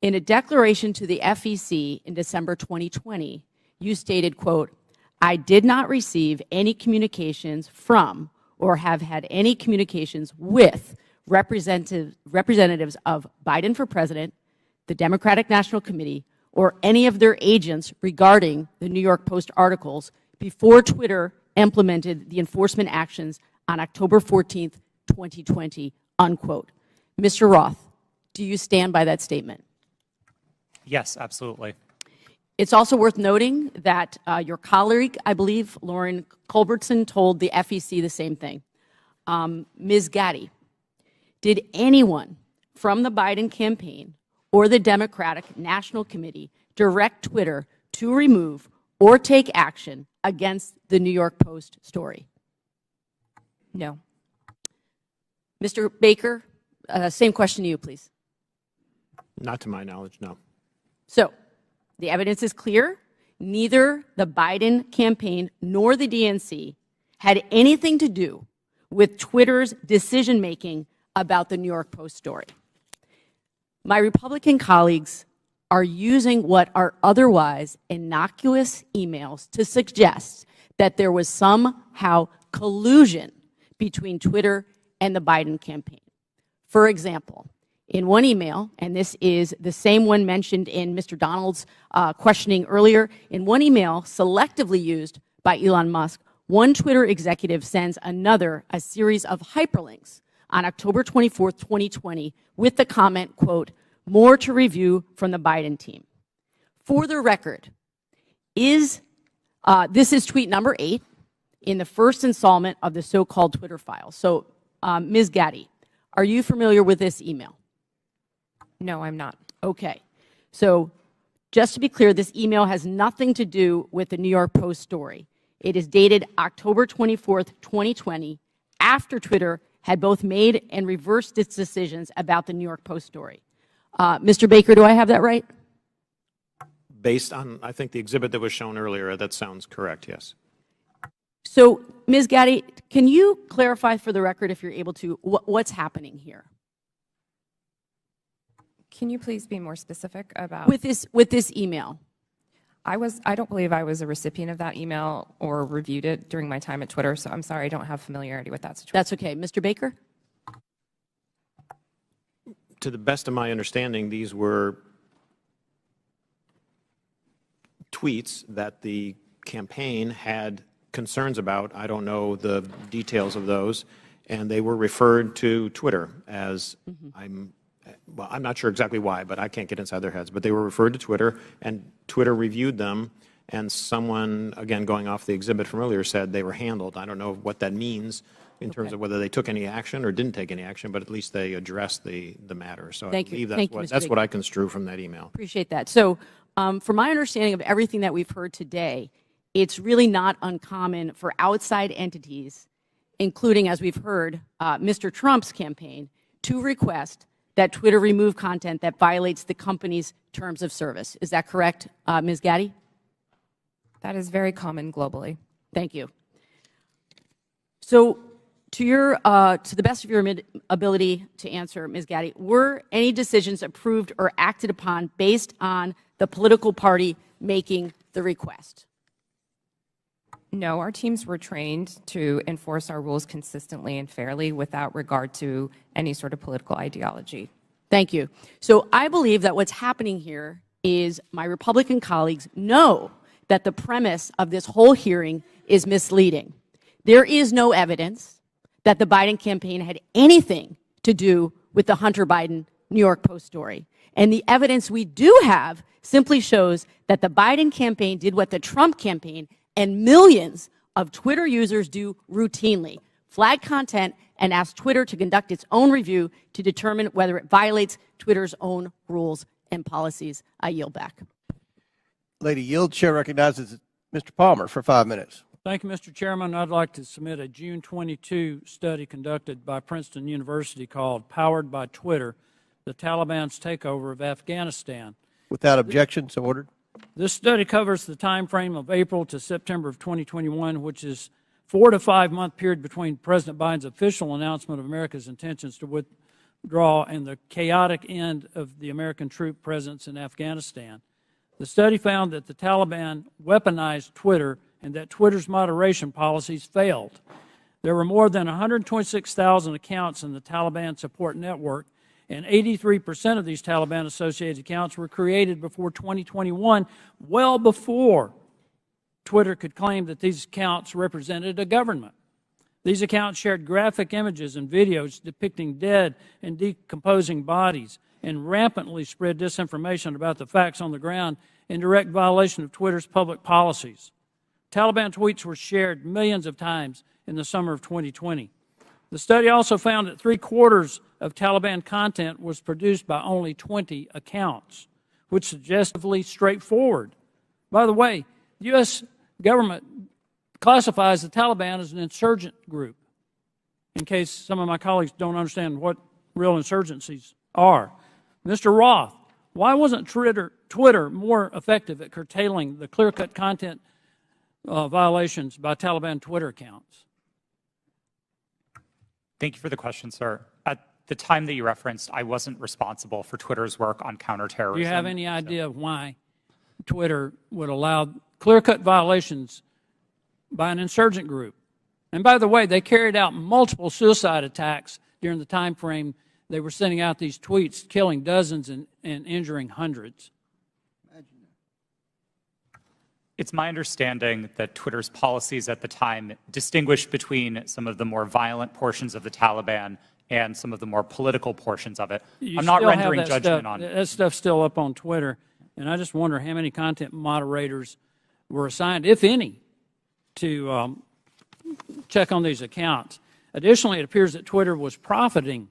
in a declaration to the FEC in December 2020, you stated, quote, I did not receive any communications from or have had any communications with representatives of Biden for President, the Democratic National Committee, or any of their agents regarding the New York Post articles before Twitter implemented the enforcement actions on October 14th, 2020, unquote. Mr. Roth, do you stand by that statement? Yes, absolutely. It's also worth noting that your colleague, I believe, Lauren Culbertson, told the FEC the same thing. Ms. Gaddy, did anyone from the Biden campaign or the Democratic National Committee direct Twitter to remove or take action against the New York Post story? No. Mr. Baker, same question to you, please. Not to my knowledge, no. So, the evidence is clear. Neither the Biden campaign nor the DNC had anything to do with Twitter's decision-making about the New York Post story. My Republican colleagues are using what are otherwise innocuous emails to suggest that there was somehow collusion between Twitter and the Biden campaign. For example, in one email, and this is the same one mentioned in Mr. Donald's questioning earlier, in one email selectively used by Elon Musk, one Twitter executive sends another a series of hyperlinks on October 24th, 2020, with the comment, quote, more to review from the Biden team. For the record, this is tweet number 8 in the first installment of the so-called Twitter files. So, Ms. Gaddy, are you familiar with this email? No, I'm not. Okay. So, just to be clear, this email has nothing to do with the New York Post story. It is dated October 24th, 2020, after Twitter had both made and reversed its decisions about the New York Post story. Mr. Baker, do I have that right? Based on, I think, the exhibit that was shown earlier, that sounds correct, yes. So, Ms. Gaddy, can you clarify for the record, if you're able to, what's happening here? Can you please be more specific about with this email? I don't believe I was a recipient of that email or reviewed it during my time at Twitter, so I'm sorry I don't have familiarity with that situation. That's okay. Mr. Baker? To the best of my understanding, these were tweets that the campaign had concerns about. I don't know the details of those, and they were referred to Twitter as, I'm not sure exactly why, but I can't get inside their heads, but they were referred to Twitter, and Twitter reviewed them, and someone, again, going off the exhibit from earlier, said they were handled. I don't know what that means in terms of whether they took any action or didn't take any action, but at least they addressed the matter. So I believe that's what I construe from that email. Appreciate that. So from my understanding of everything that we've heard today, it's really not uncommon for outside entities, including, as we've heard, Mr. Trump's campaign, to request that Twitter remove content that violates the company's terms of service. Is that correct, Ms. Gaddy? That is very common globally. Thank you. So To the best of your ability to answer, Ms. Gaddy, were any decisions approved or acted upon based on the political party making the request? No, our teams were trained to enforce our rules consistently and fairly without regard to any sort of political ideology. Thank you. So I believe that what's happening here is my Republican colleagues know that the premise of this whole hearing is misleading. There is no evidence that the Biden campaign had anything to do with the Hunter Biden New York Post story. And the evidence we do have simply shows that the Biden campaign did what the Trump campaign and millions of Twitter users do routinely: flag content and ask Twitter to conduct its own review to determine whether it violates Twitter's own rules and policies. I yield back. Lady Yield, Chair recognizes Mr. Palmer for 5 minutes. Thank you, Mr. Chairman. I'd like to submit a June 22 study conducted by Princeton University called Powered by Twitter, the Taliban's Takeover of Afghanistan. Without objection, so ordered. This study covers the time frame of April to September of 2021, which is 4 to 5 month period between President Biden's official announcement of America's intentions to withdraw and the chaotic end of the American troop presence in Afghanistan. The study found that the Taliban weaponized Twitter and that Twitter's moderation policies failed. There were more than 126,000 accounts in the Taliban support network, and 83% of these Taliban-associated accounts were created before 2021, well before Twitter could claim that these accounts represented a government. These accounts shared graphic images and videos depicting dead and decomposing bodies and rampantly spread disinformation about the facts on the ground in direct violation of Twitter's public policies. Taliban tweets were shared millions of times in the summer of 2020. The study also found that 3/4 of Taliban content was produced by only 20 accounts, which is suggestively straightforward. By the way, the U.S. government classifies the Taliban as an insurgent group, in case some of my colleagues don't understand what real insurgencies are. Mr. Roth, why wasn't Twitter more effective at curtailing the clear-cut content violations by Taliban Twitter accounts? Thank you for the question, sir. At the time that you referenced, I wasn't responsible for Twitter's work on counterterrorism. Do you have any idea of why Twitter would allow clear-cut violations by an insurgent group? And by the way, they carried out multiple suicide attacks during the time frame they were sending out these tweets, killing dozens and injuring hundreds. It's my understanding that Twitter's policies at the time distinguished between some of the more violent portions of the Taliban and some of the more political portions of it. I'm not rendering judgment on it. That stuff's still up on Twitter, and I just wonder how many content moderators were assigned, if any, to check on these accounts. Additionally, it appears that Twitter was profiting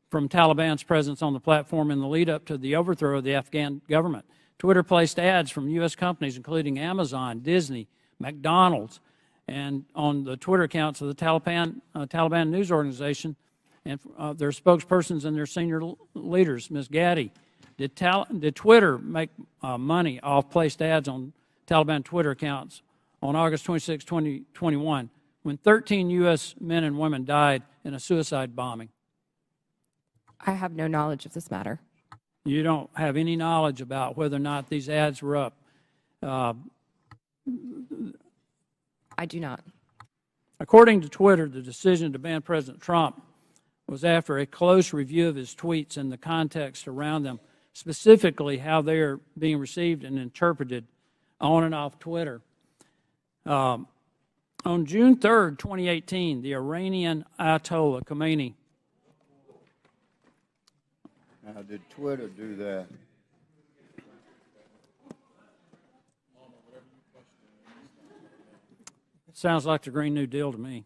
from Taliban's presence on the platform in the lead up to the overthrow of the Afghan government. Twitter placed ads from U.S. companies, including Amazon, Disney, McDonald's, and on the Twitter accounts of the Taliban news organization and their spokespersons and their senior leaders. Ms. Gaddy, did Twitter make money off placed ads on Taliban Twitter accounts on August 26, 2021, when 13 U.S. men and women died in a suicide bombing? I have no knowledge of this matter. You don't have any knowledge about whether or not these ads were up? I do not. According to Twitter, the decision to ban President Trump was after a close review of his tweets and the context around them, specifically how they are being received and interpreted on and off Twitter. On June 3rd, 2018, the Iranian Ayatollah Khomeini. Now, did Twitter do that? It sounds like the Green New Deal to me.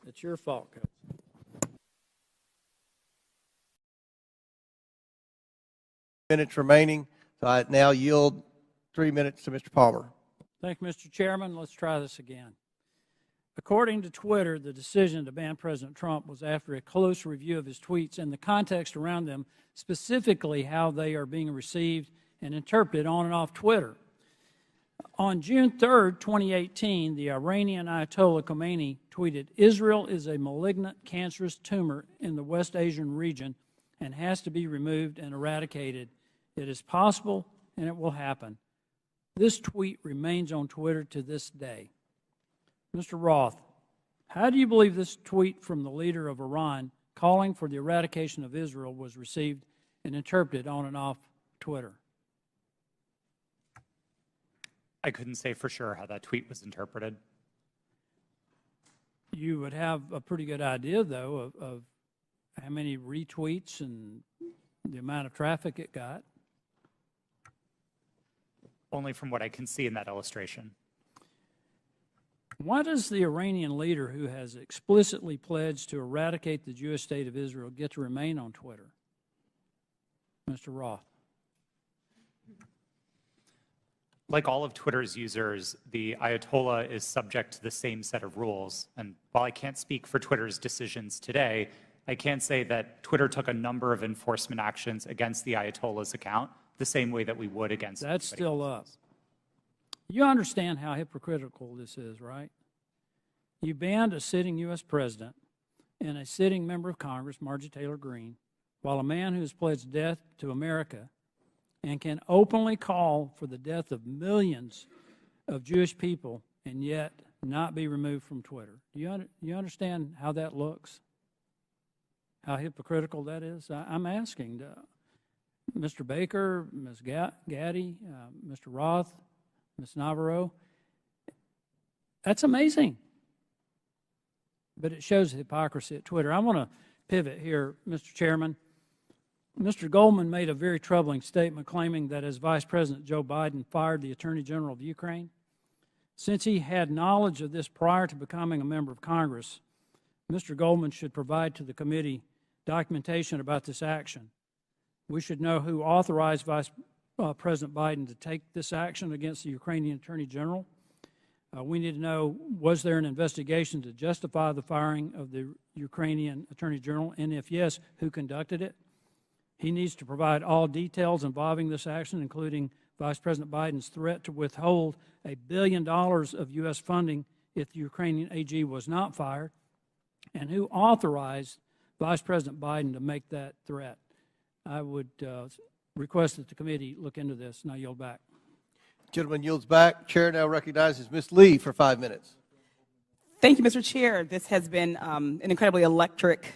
It's your fault, Coach. Minutes remaining, so I now yield 3 minutes to Mr. Palmer. Thank you, Mr. Chairman. Let's try this again. According to Twitter, the decision to ban President Trump was after a close review of his tweets and the context around them, specifically how they are being received and interpreted on and off Twitter. On June 3rd, 2018, the Iranian Ayatollah Khomeini tweeted, "Israel is a malignant, cancerous tumor in the West Asian region and has to be removed and eradicated. It is possible and it will happen." This tweet remains on Twitter to this day. Mr. Roth, how do you believe this tweet from the leader of Iran calling for the eradication of Israel was received and interpreted on and off Twitter? I couldn't say for sure how that tweet was interpreted. You would have a pretty good idea, though, of how many retweets and the amount of traffic it got. Only from what I can see in that illustration. Why does the Iranian leader who has explicitly pledged to eradicate the Jewish state of Israel get to remain on Twitter? Mr. Roth. Like all of Twitter's users, the Ayatollah is subject to the same set of rules. And while I can't speak for Twitter's decisions today, I can say that Twitter took a number of enforcement actions against the Ayatollah's account, the same way that we would against That's still up. You understand how hypocritical this is, right? You banned a sitting U.S. president and a sitting member of Congress, Marjorie Taylor Greene, while a man who has pledged death to America and can openly call for the death of millions of Jewish people and yet not be removed from Twitter. Do you understand how that looks? How hypocritical that is? I'm asking Mr. Baker, Ms. Gaddy, Mr. Roth, Ms. Navarro. That's amazing. But it shows hypocrisy at Twitter. I want to pivot here, Mr. Chairman. Mr. Goldman made a very troubling statement claiming that as Vice President Joe Biden fired the Attorney General of Ukraine, since he had knowledge of this prior to becoming a member of Congress, Mr. Goldman should provide to the committee documentation about this action. We should know who authorized Vice President Biden to take this action against the Ukrainian Attorney General. We need to know, was there an investigation to justify the firing of the Ukrainian Attorney General, and if yes, who conducted it? He needs to provide all details involving this action, including Vice President Biden's threat to withhold $1 billion of U.S. funding if the Ukrainian AG was not fired, and who authorized Vice President Biden to make that threat. I would request that the committee look into this, and I yield back. Gentleman yields back. Chair now recognizes Ms. Lee for 5 minutes. Thank you, Mr. Chair. This has been an incredibly electric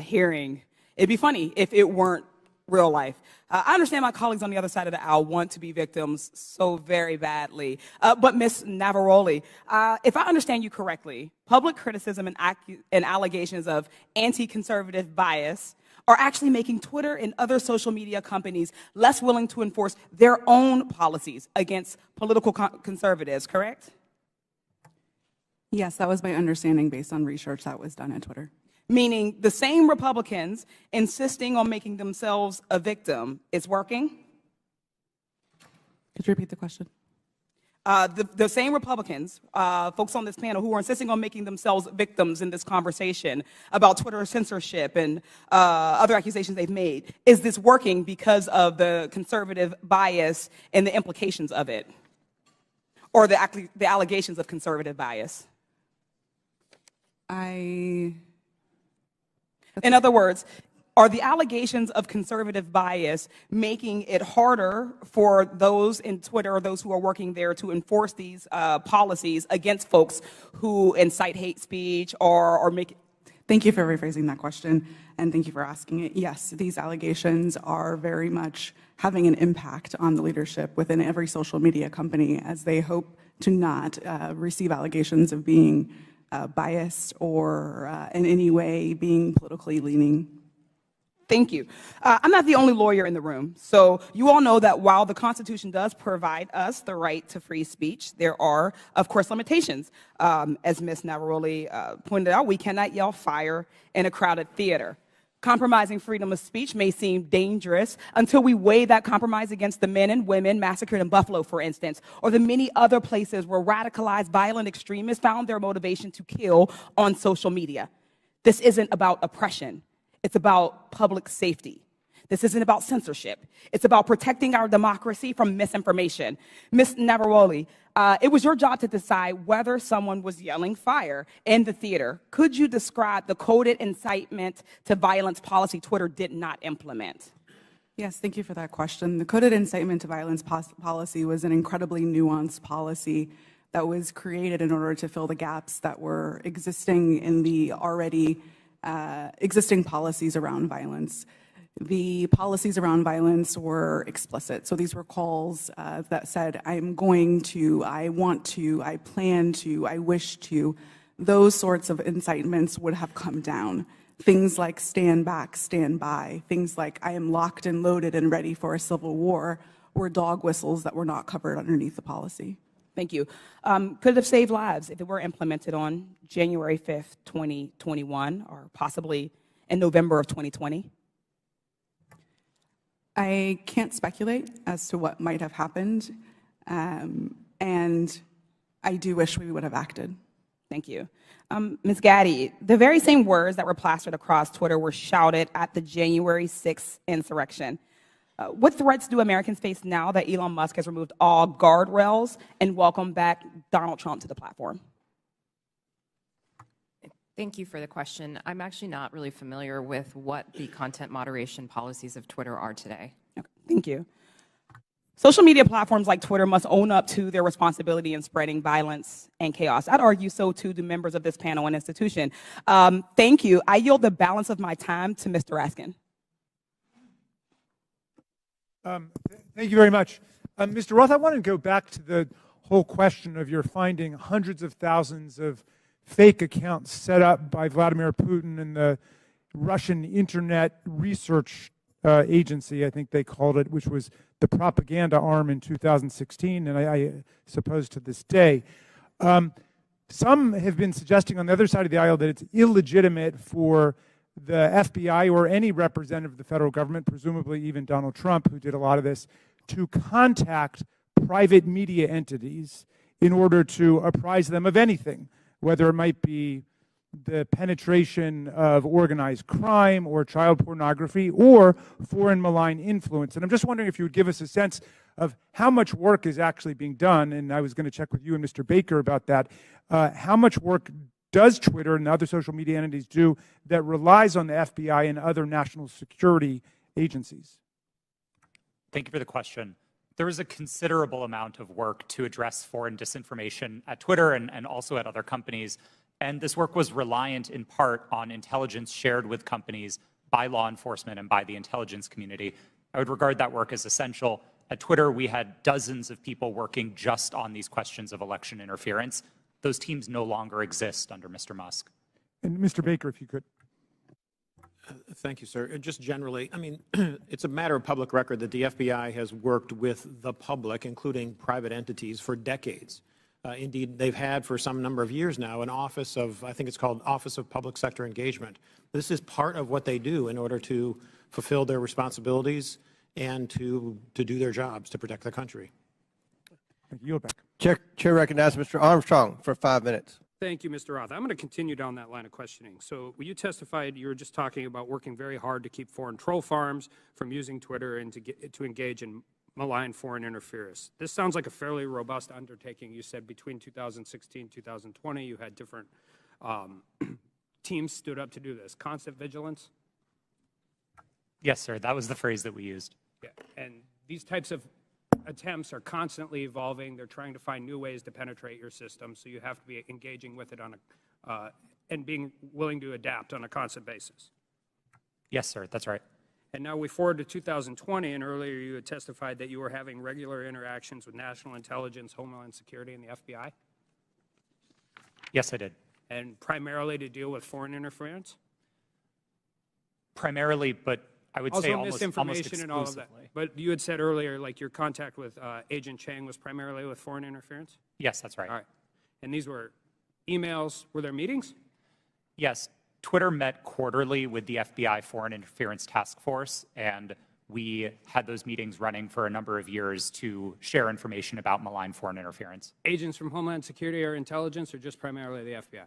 hearing. It'd be funny if it weren't real life. I understand my colleagues on the other side of the aisle want to be victims so very badly. But Ms. Navaroli, if I understand you correctly, public criticism and allegations of anti-conservative bias are actually making Twitter and other social media companies less willing to enforce their own policies against political conservatives, correct? Yes, that was my understanding based on research that was done at Twitter. Meaning the same Republicans insisting on making themselves a victim is working? Could you repeat the question? The same Republicans, folks on this panel who are insisting on making themselves victims in this conversation about Twitter censorship and other accusations they've made, is this working because of the conservative bias and the implications of it? Or the allegations of conservative bias? In other words, are the allegations of conservative bias making it harder for those in Twitter or those who are working there to enforce these policies against folks who incite hate speech or make... Thank you for rephrasing that question, and thank you for asking it. Yes, these allegations are very much having an impact on the leadership within every social media company as they hope to not receive allegations of being biased or in any way being politically leaning. Thank you. I'm not the only lawyer in the room, so you all know that while the Constitution does provide us the right to free speech, there are, of course, limitations. As Ms. Navaroli pointed out, we cannot yell fire in a crowded theater. Compromising freedom of speech may seem dangerous until we weigh that compromise against the men and women massacred in Buffalo, for instance, or the many other places where radicalized violent extremists found their motivation to kill on social media. This isn't about oppression. It's about public safety. This isn't about censorship. It's about protecting our democracy from misinformation. Ms. Navaroli, it was your job to decide whether someone was yelling fire in the theater. Could you describe the coded incitement to violence policy Twitter did not implement? Yes, thank you for that question. The coded incitement to violence policy was an incredibly nuanced policy that was created in order to fill the gaps that were existing in the already existing policies around violence. The policies around violence were explicit. So these were calls that said, I'm going to, I want to, I plan to, I wish to. Those sorts of incitements would have come down. Things like stand back, stand by. Things like I am locked and loaded and ready for a civil war were dog whistles that were not covered underneath the policy. Thank you. Could it have saved lives if it were implemented on January 5th, 2021, or possibly in November of 2020? I can't speculate as to what might have happened, and I do wish we would have acted. Thank you. Ms. Gaddy, the very same words that were plastered across Twitter were shouted at the January 6th insurrection. What threats do Americans face now that Elon Musk has removed all guardrails and welcomed back Donald Trump to the platform? Thank you for the question. I'm actually not really familiar with what the content moderation policies of Twitter are today. Okay, thank you. Social media platforms like Twitter must own up to their responsibility in spreading violence and chaos. I'd argue so too do members of this panel and institution. Thank you. I yield the balance of my time to Mr. Raskin. Thank you very much. Mr. Roth, I want to go back to the whole question of your finding hundreds of thousands of fake accounts set up by Vladimir Putin and the Russian Internet Research Agency, I think they called it, which was the propaganda arm in 2016, and I suppose to this day. Some have been suggesting on the other side of the aisle that it's illegitimate for the FBI or any representative of the federal government, presumably even Donald Trump, who did a lot of this, to contact private media entities in order to apprise them of anything, whether it might be the penetration of organized crime or child pornography or foreign malign influence. And I'm just wondering if you would give us a sense of how much work is actually being done, and I was going to check with you and Mr. Baker about that. How much work does Twitter and other social media entities do that relies on the FBI and other national security agencies? Thank you for the question. There is a considerable amount of work to address foreign disinformation at Twitter and also at other companies. And this work was reliant in part on intelligence shared with companies by law enforcement and by the intelligence community. I would regard that work as essential. At Twitter, we had dozens of people working just on these questions of election interference. Those teams no longer exist under Mr. Musk. And Mr. Baker, if you could. Thank you, sir. Just generally, I mean, it's a matter of public record that the FBI has worked with the public, including private entities, for decades. Indeed, they've had for some number of years now an office of, I think it's called Office of Public Sector Engagement. This is part of what they do in order to fulfill their responsibilities and to do their jobs to protect the country. Thank you. Yield back. Chair recognizes Mr. Armstrong for 5 minutes. Thank you, Mr. Roth. I'm going to continue down that line of questioning. So when you testified, you were just talking about working very hard to keep foreign troll farms from using Twitter and to engage in malign foreign interference. This sounds like a fairly robust undertaking. You said between 2016 and 2020, you had different teams stood up to do this. Constant vigilance? Yes, sir. That was the phrase that we used. Yeah. And these types of attempts are constantly evolving. They're trying to find new ways to penetrate your system, so you have to be engaging with it on a, and being willing to adapt on a constant basis. Yes, sir. That's right. And now we forward to 2020, and earlier you had testified that you were having regular interactions with National Intelligence, Homeland Security, and the FBI? Yes, I did. And primarily to deal with foreign interference? Primarily, but I would say almost misinformation and all of that. exclusively. But you had said earlier, like your contact with Agent Chang was primarily with foreign interference? Yes, that's right. All right. And these were emails. Were there meetings? Yes. Twitter met quarterly with the FBI Foreign Interference Task Force, and we had those meetings running for a number of years to share information about malign foreign interference. Agents from Homeland Security or intelligence, or just primarily the FBI?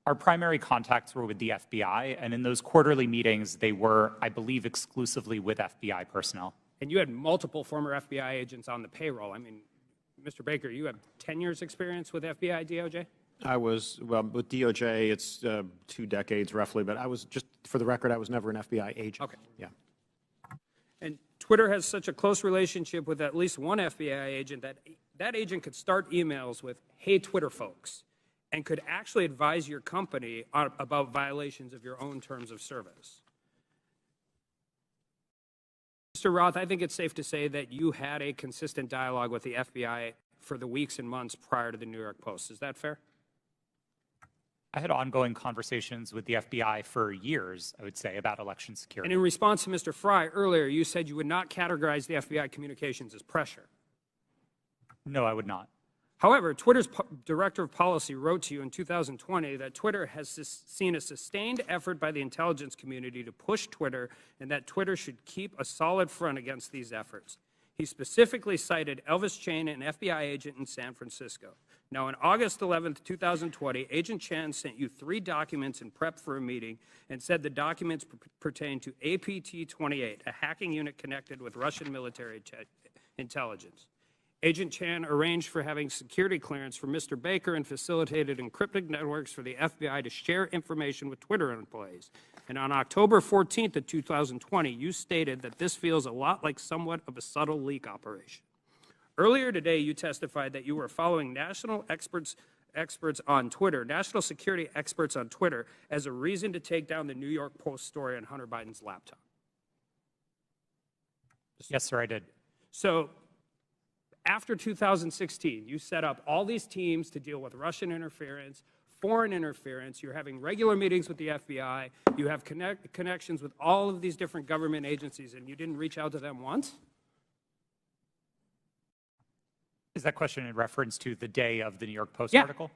Our primary contacts were with the FBI, and in those quarterly meetings, they were, I believe, exclusively with FBI personnel. And you had multiple former FBI agents on the payroll. I mean, Mr. Baker, you have 10 years experience with FBI, DOJ? I was, well, with DOJ, it's 2 decades roughly, but I was, just for the record, I was never an FBI agent. Okay. Yeah. And Twitter has such a close relationship with at least one FBI agent that that agent could start emails with, hey, Twitter folks, and could actually advise your company about violations of your own terms of service. Mr. Roth, I think it's safe to say that you had a consistent dialogue with the FBI for the weeks and months prior to the New York Post. Is that fair? I had ongoing conversations with the FBI for years, I would say, about election security. And in response to Mr. Fry earlier, you said you would not categorize the FBI communications as pressure. No, I would not. However, Twitter's director of policy wrote to you in 2020 that Twitter has seen a sustained effort by the intelligence community to push Twitter and that Twitter should keep a solid front against these efforts. He specifically cited Elvis Chan, an FBI agent in San Francisco. Now, on August 11, 2020, Agent Chan sent you 3 documents in prep for a meeting and said the documents pertain to APT-28, a hacking unit connected with Russian military intelligence. Agent Chan arranged for having security clearance for Mr. Baker and facilitated encrypted networks for the FBI to share information with Twitter employees. And on October 14th of 2020, you stated that this feels a lot like somewhat of a subtle leak operation. Earlier today, you testified that you were following national experts on Twitter, national security experts on Twitter, as a reason to take down the New York Post story on Hunter Biden's laptop. Yes, sir, I did. So, after 2016, you set up all these teams to deal with Russian interference, foreign interference. You're having regular meetings with the FBI. You have connections with all of these different government agencies, and you didn't reach out to them once? Is that question in reference to the day of the New York Post Yeah. article?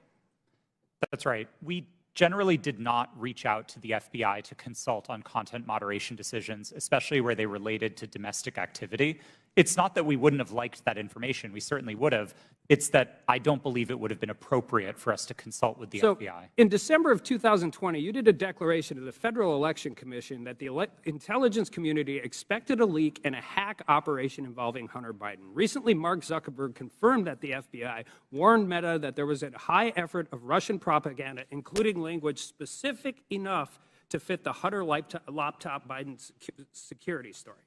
That's right. We generally did not reach out to the FBI to consult on content moderation decisions, especially where they related to domestic activity. It's not that we wouldn't have liked that information. We certainly would have. It's that I don't believe it would have been appropriate for us to consult with the FBI. In December of 2020, you did a declaration to the Federal Election Commission that the intelligence community expected a leak and a hack operation involving Hunter Biden. Recently, Mark Zuckerberg confirmed that the FBI warned Meta that there was a high effort of Russian propaganda, including language specific enough to fit the Hunter laptop Biden security story.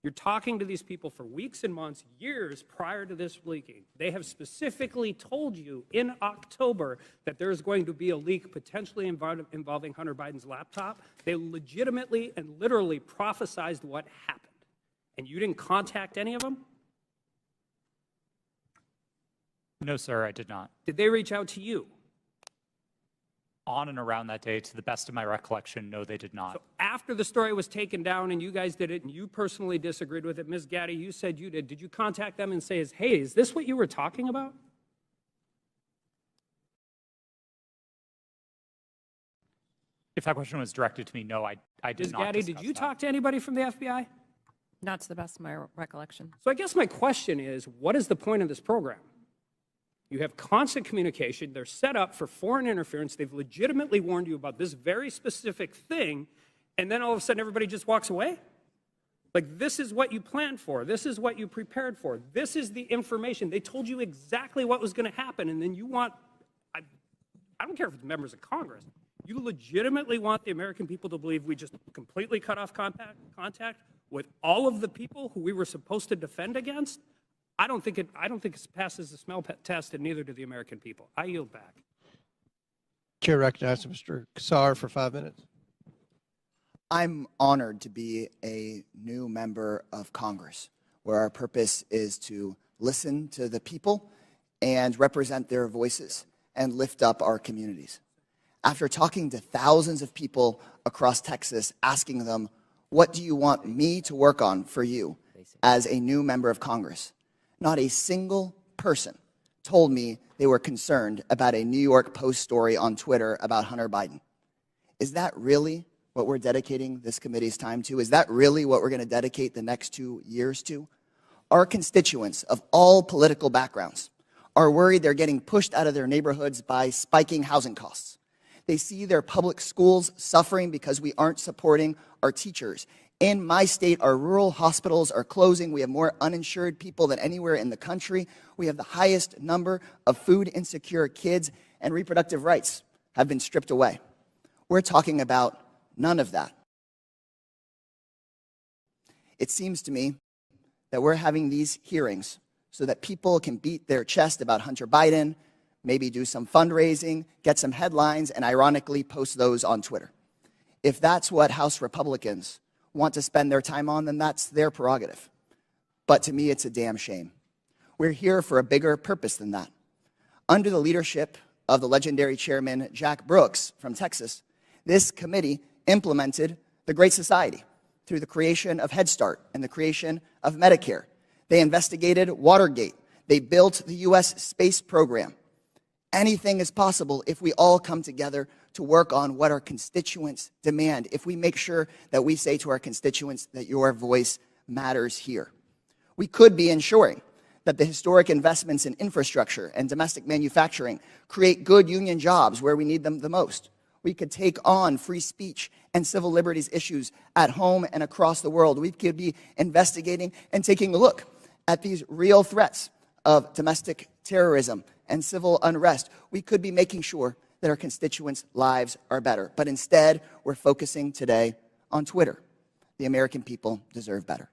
You're talking to these people for weeks and months, years prior to this leaking. They have specifically told you in October that there's going to be a leak potentially involving Hunter Biden's laptop. They legitimately and literally prophesized what happened. And you didn't contact any of them? No, sir, I did not. Did they reach out to you? On and around that day, to the best of my recollection, no, they did not. So after the story was taken down and you guys did it and you personally disagreed with it, Ms. Gaddy, you said you did. Did you contact them and say, hey, is this what you were talking about? If that question was directed to me, no, I did Ms. not. Gaddy, did you talk to anybody from the FBI? Not to the best of my recollection. So I guess my question is, what is the point of this program? You have constant communication. They're set up for foreign interference. They've legitimately warned you about this very specific thing, and then all of a sudden everybody just walks away? Like, this is what you planned for. This is what you prepared for. This is the information. They told you exactly what was going to happen, and then you want, I don't care if it's members of Congress, you legitimately want the American people to believe we just completely cut off contact with all of the people who we were supposed to defend against? I don't think it passes the smell test, and neither do the American people. I yield back. Chair recognizes Mr. Kassar for 5 minutes. I'm honored to be a new member of Congress, where our purpose is to listen to the people and represent their voices and lift up our communities. After talking to thousands of people across Texas, asking them, what do you want me to work on for you as a new member of Congress? Not a single person told me they were concerned about a New York Post story on Twitter about Hunter Biden. Is that really what we're dedicating this committee's time to? Is that really what we're going to dedicate the next 2 years to? Our constituents of all political backgrounds are worried they're getting pushed out of their neighborhoods by spiking housing costs. They see their public schools suffering because we aren't supporting our teachers. In my state, our rural hospitals are closing. We have more uninsured people than anywhere in the country. We have the highest number of food insecure kids, and reproductive rights have been stripped away. We're talking about none of that. It seems to me that we're having these hearings so that people can beat their chest about Hunter Biden, maybe do some fundraising, get some headlines, and ironically post those on Twitter. If that's what House Republicans want to spend their time on, then that's their prerogative. But to me, it's a damn shame. We're here for a bigger purpose than that. Under the leadership of the legendary chairman, Jack Brooks from Texas, this committee implemented the Great Society through the creation of Head Start and the creation of Medicare. They investigated Watergate. They built the U.S. space program. Anything is possible if we all come together to work on what our constituents demand, if we make sure that we say to our constituents that your voice matters here. We could be ensuring that the historic investments in infrastructure and domestic manufacturing create good union jobs where we need them the most. We could take on free speech and civil liberties issues at home and across the world. We could be investigating and taking a look at these real threats of domestic terrorism and civil unrest. We could be making sure that our constituents' lives are better. But instead, we're focusing today on Twitter. The American people deserve better.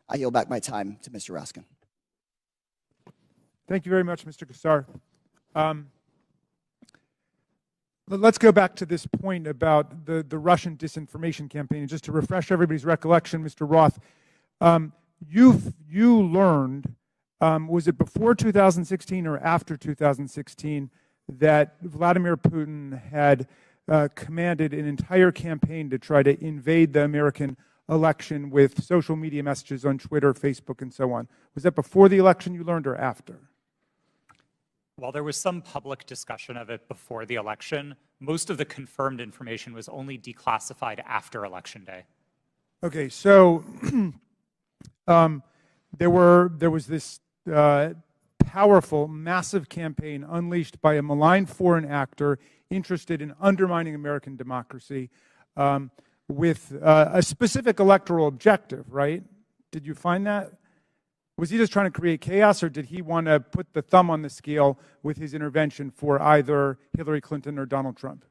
I yield back my time to Mr. Raskin. Thank you very much, Mr. Kassar. Let's go back to this point about the Russian disinformation campaign. And just to refresh everybody's recollection, Mr. Roth, you learned, was it before 2016 or after 2016, that Vladimir Putin had commanded an entire campaign to try to invade the American election with social media messages on Twitter, Facebook, and so on? Was that before the election you learned or after? While there was some public discussion of it before the election, most of the confirmed information was only declassified after Election Day. Okay, so there was this powerful, massive campaign unleashed by a malign foreign actor interested in undermining American democracy with a specific electoral objective, right? Did you find that? Was he just trying to create chaos, or did he want to put the thumb on the scale with his intervention for either Hillary Clinton or Donald Trump?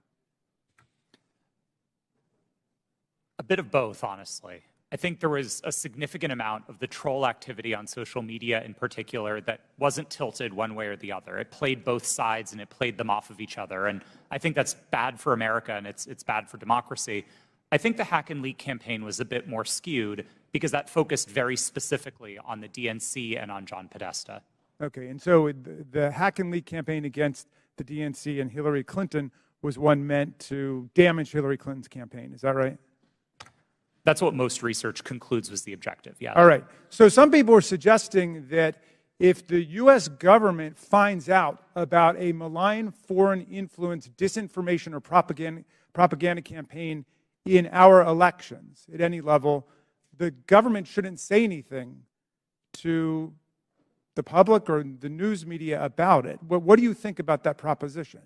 A bit of both, honestly. I think there was a significant amount of the troll activity on social media in particular that wasn't tilted one way or the other. It played both sides and it played them off of each other. And I think that's bad for America and it's bad for democracy. I think the hack and leak campaign was a bit more skewed because that focused very specifically on the DNC and on John Podesta. Okay, and so the hack and leak campaign against the DNC and Hillary Clinton was one meant to damage Hillary Clinton's campaign. Is that right? That's what most research concludes was the objective, yeah. All right. So some people are suggesting that if the U.S. government finds out about a malign foreign influence disinformation or propaganda campaign in our elections at any level, the government shouldn't say anything to the public or the news media about it. What do you think about that proposition?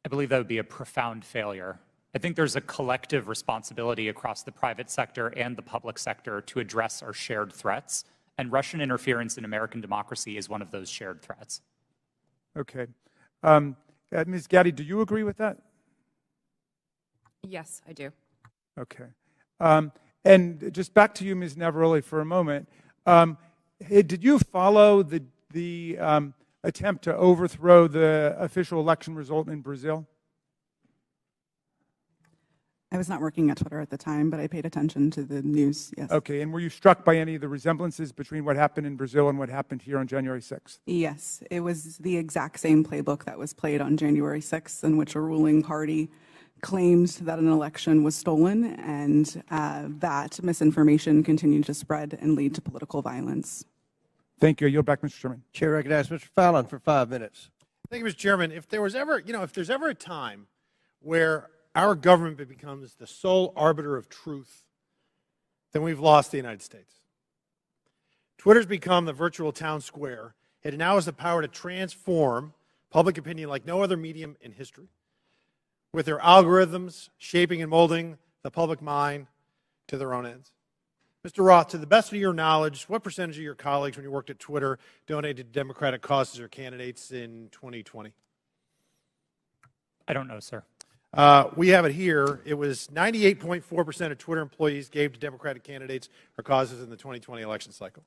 I believe that would be a profound failure. I think there's a collective responsibility across the private sector and the public sector to address our shared threats, and Russian interference in American democracy is one of those shared threats. Okay. Ms. Gaddy, do you agree with that? Yes, I do. Okay. And just back to you, Ms. Navaroli, for a moment. Did you follow the attempt to overthrow the official election result in Brazil? I was not working at Twitter at the time, but I paid attention to the news, yes. Okay, and were you struck by any of the resemblances between what happened in Brazil and what happened here on January 6th? Yes, it was the exact same playbook that was played on January 6th, in which a ruling party claimed that an election was stolen, and that misinformation continued to spread and lead to political violence. Thank you. I yield back, Mr. Chairman. Chair recognizes Mr. Fallon for 5 minutes. Thank you, Mr. Chairman. If there was ever, if there's ever a time where our government becomes the sole arbiter of truth, then we've lost the United States. Twitter's become the virtual town square. It now has the power to transform public opinion like no other medium in history, with their algorithms shaping and molding the public mind to their own ends. Mr. Roth, to the best of your knowledge, what percentage of your colleagues when you worked at Twitter donated to Democratic causes or candidates in 2020? I don't know, sir. We have it here. It was 98.4% of Twitter employees gave to Democratic candidates or causes in the 2020 election cycle.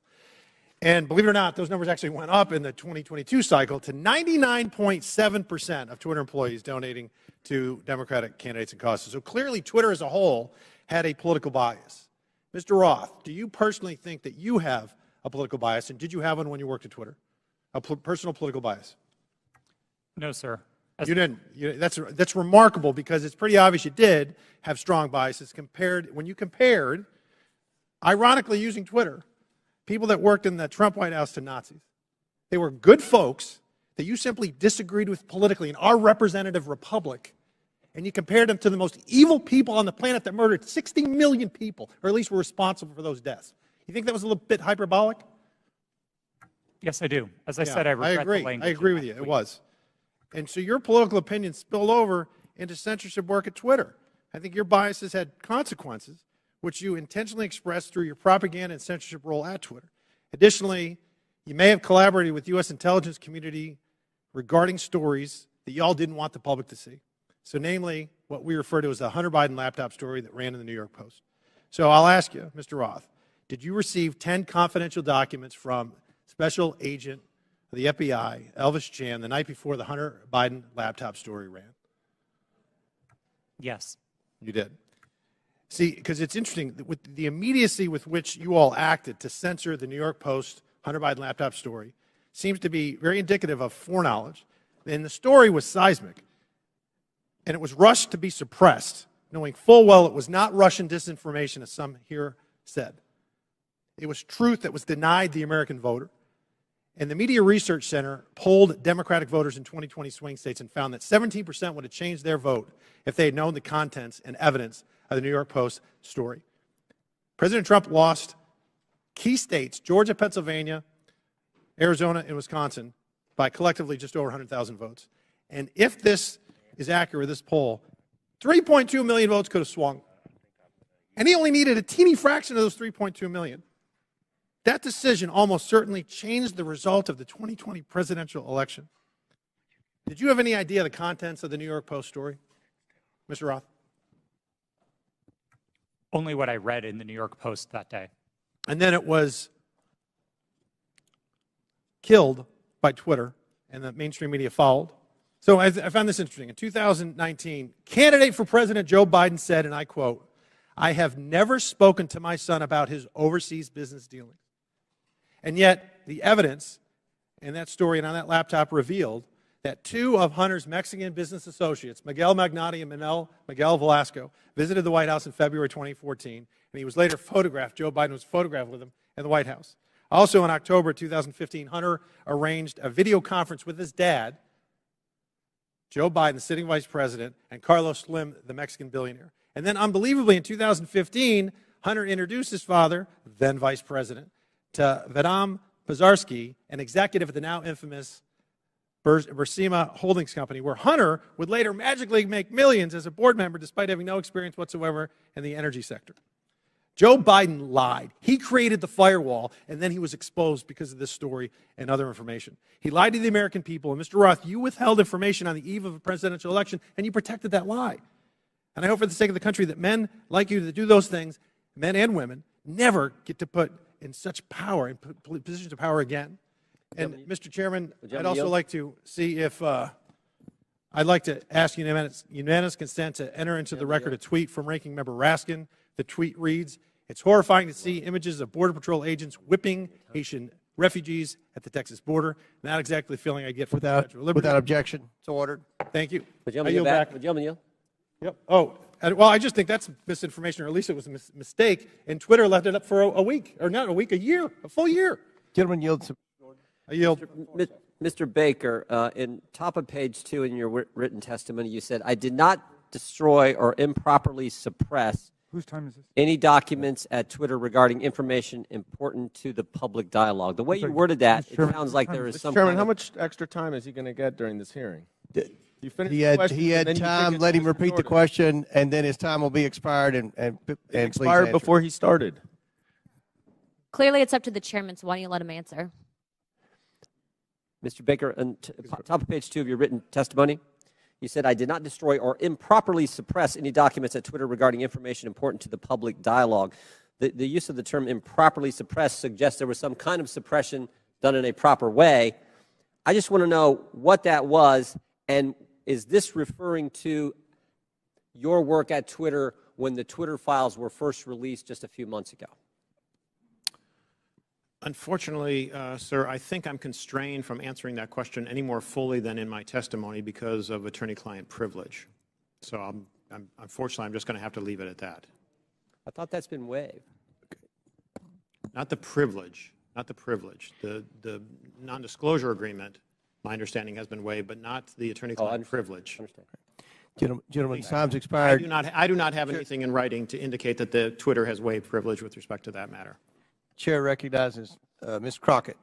And believe it or not, those numbers actually went up in the 2022 cycle to 99.7% of Twitter employees donating to Democratic candidates and causes. So clearly, Twitter as a whole had a political bias. Mr. Roth, do you personally think that you have a political bias, and did you have one when you worked at Twitter? A personal political bias? No, sir. You didn't. That's remarkable because it's pretty obvious you did have strong biases when you compared, ironically using Twitter, people that worked in the Trump White House to Nazis. They were good folks that you simply disagreed with politically in our representative republic, and you compared them to the most evil people on the planet that murdered 60 million people, or at least were responsible for those deaths. You think that was a little bit hyperbolic? Yes, I do. As I said, I regret the language. I agree with you. It was. And so your political opinion spilled over into censorship work at Twitter. I think your biases had consequences, which you intentionally expressed through your propaganda and censorship role at Twitter. Additionally, you may have collaborated with U.S. intelligence community regarding stories that y'all didn't want the public to see. So namely, what we refer to as the Hunter Biden laptop story that ran in the New York Post. So I'll ask you, Mr. Roth, did you receive 10 confidential documents from Special Agent of the FBI, Elvis Chan, the night before the Hunter Biden laptop story ran? Yes. You did. See, because it's interesting, with the immediacy with which you all acted to censor the New York Post Hunter Biden laptop story seems to be very indicative of foreknowledge. And the story was seismic, and it was rushed to be suppressed, knowing full well it was not Russian disinformation, as some here said. It was truth that was denied the American voter. And the Media Research Center polled Democratic voters in 2020 swing states and found that 17% would have changed their vote if they had known the contents and evidence of the New York Post story. President Trump lost key states, Georgia, Pennsylvania, Arizona, and Wisconsin, by collectively just over 100,000 votes. And if this is accurate, this poll, 3.2 million votes could have swung. And he only needed a teeny fraction of those 3.2 million. That decision almost certainly changed the result of the 2020 presidential election. Did you have any idea the contents of the New York Post story, Mr. Roth? Only what I read in the New York Post that day. And then it was killed by Twitter, and the mainstream media followed. So I found this interesting. In 2019, candidate for President Joe Biden said, and I quote, "I have never spoken to my son about his overseas business dealings." And yet, the evidence in that story and on that laptop revealed that two of Hunter's Mexican business associates, Miguel Magnotti and Miguel Velasco, visited the White House in February 2014, and he was later photographed. Joe Biden was photographed with him in the White House. Also in October 2015, Hunter arranged a video conference with his dad, Joe Biden, the sitting vice president, and Carlos Slim, the Mexican billionaire. And then unbelievably in 2015, Hunter introduced his father, then vice president, to Vadim Pozharsky, an executive at the now infamous Burisma Holdings Company, where Hunter would later magically make millions as a board member despite having no experience whatsoever in the energy sector. Joe Biden lied. He created the firewall, and then he was exposed because of this story and other information. He lied to the American people. And Mr. Roth, you withheld information on the eve of a presidential election, and you protected that lie. And I hope for the sake of the country that men like you that do those things, men and women, never get to put in such power, in positions of power again. And Mr. Chairman, I'd also like to see if, I'd like to ask unanimous consent to enter into the record a tweet from Ranking Member Raskin. The tweet reads, "It's horrifying to see images of Border Patrol agents whipping Haitian refugees at the Texas border. Not exactly the feeling I get from the Statue of Liberty." Without objection, it's ordered. Thank you. I yield back. Yep. Oh, well, I just think that's misinformation, or at least it was a mistake, and Twitter left it up for a week, or not a week, a year, a full year. Gentleman yields. I yield. Mr. Baker, in top of page 2 in your written testimony, you said, "I did not destroy or improperly suppress Whose time is this? any documents at Twitter regarding information important to the public dialogue. The way you worded that, it sounds like there is some Chairman, kind how of much extra time is he going to get during this hearing? You finished He the had, question, he and had then you time, think let it's him repeat the distorted. question, and then his time will be expired, and It please expired answer. before he started. Clearly, it's up to the chairman, so why don't you let him answer? Mr. Baker, on top of page 2 of your written testimony, you said, I did not destroy or improperly suppress any documents at Twitter regarding information important to the public dialogue. The use of the term improperly suppressed suggests there was some kind of suppression done in a proper way. I just want to know what that was, and is this referring to your work at Twitter when the Twitter files were first released just a few months ago? Unfortunately, sir, I think I'm constrained from answering that question any more fully than in my testimony because of attorney-client privilege. So unfortunately, I'm just going to have to leave it at that. I thought that's been waived. Not the privilege, not the privilege. The non-disclosure agreement, my understanding, has been waived, but not the attorney-client privilege. Gentlemen, time's expired. I do not have anything in writing to indicate that the Twitter has waived privilege with respect to that matter. Chair recognizes Ms. Crockett.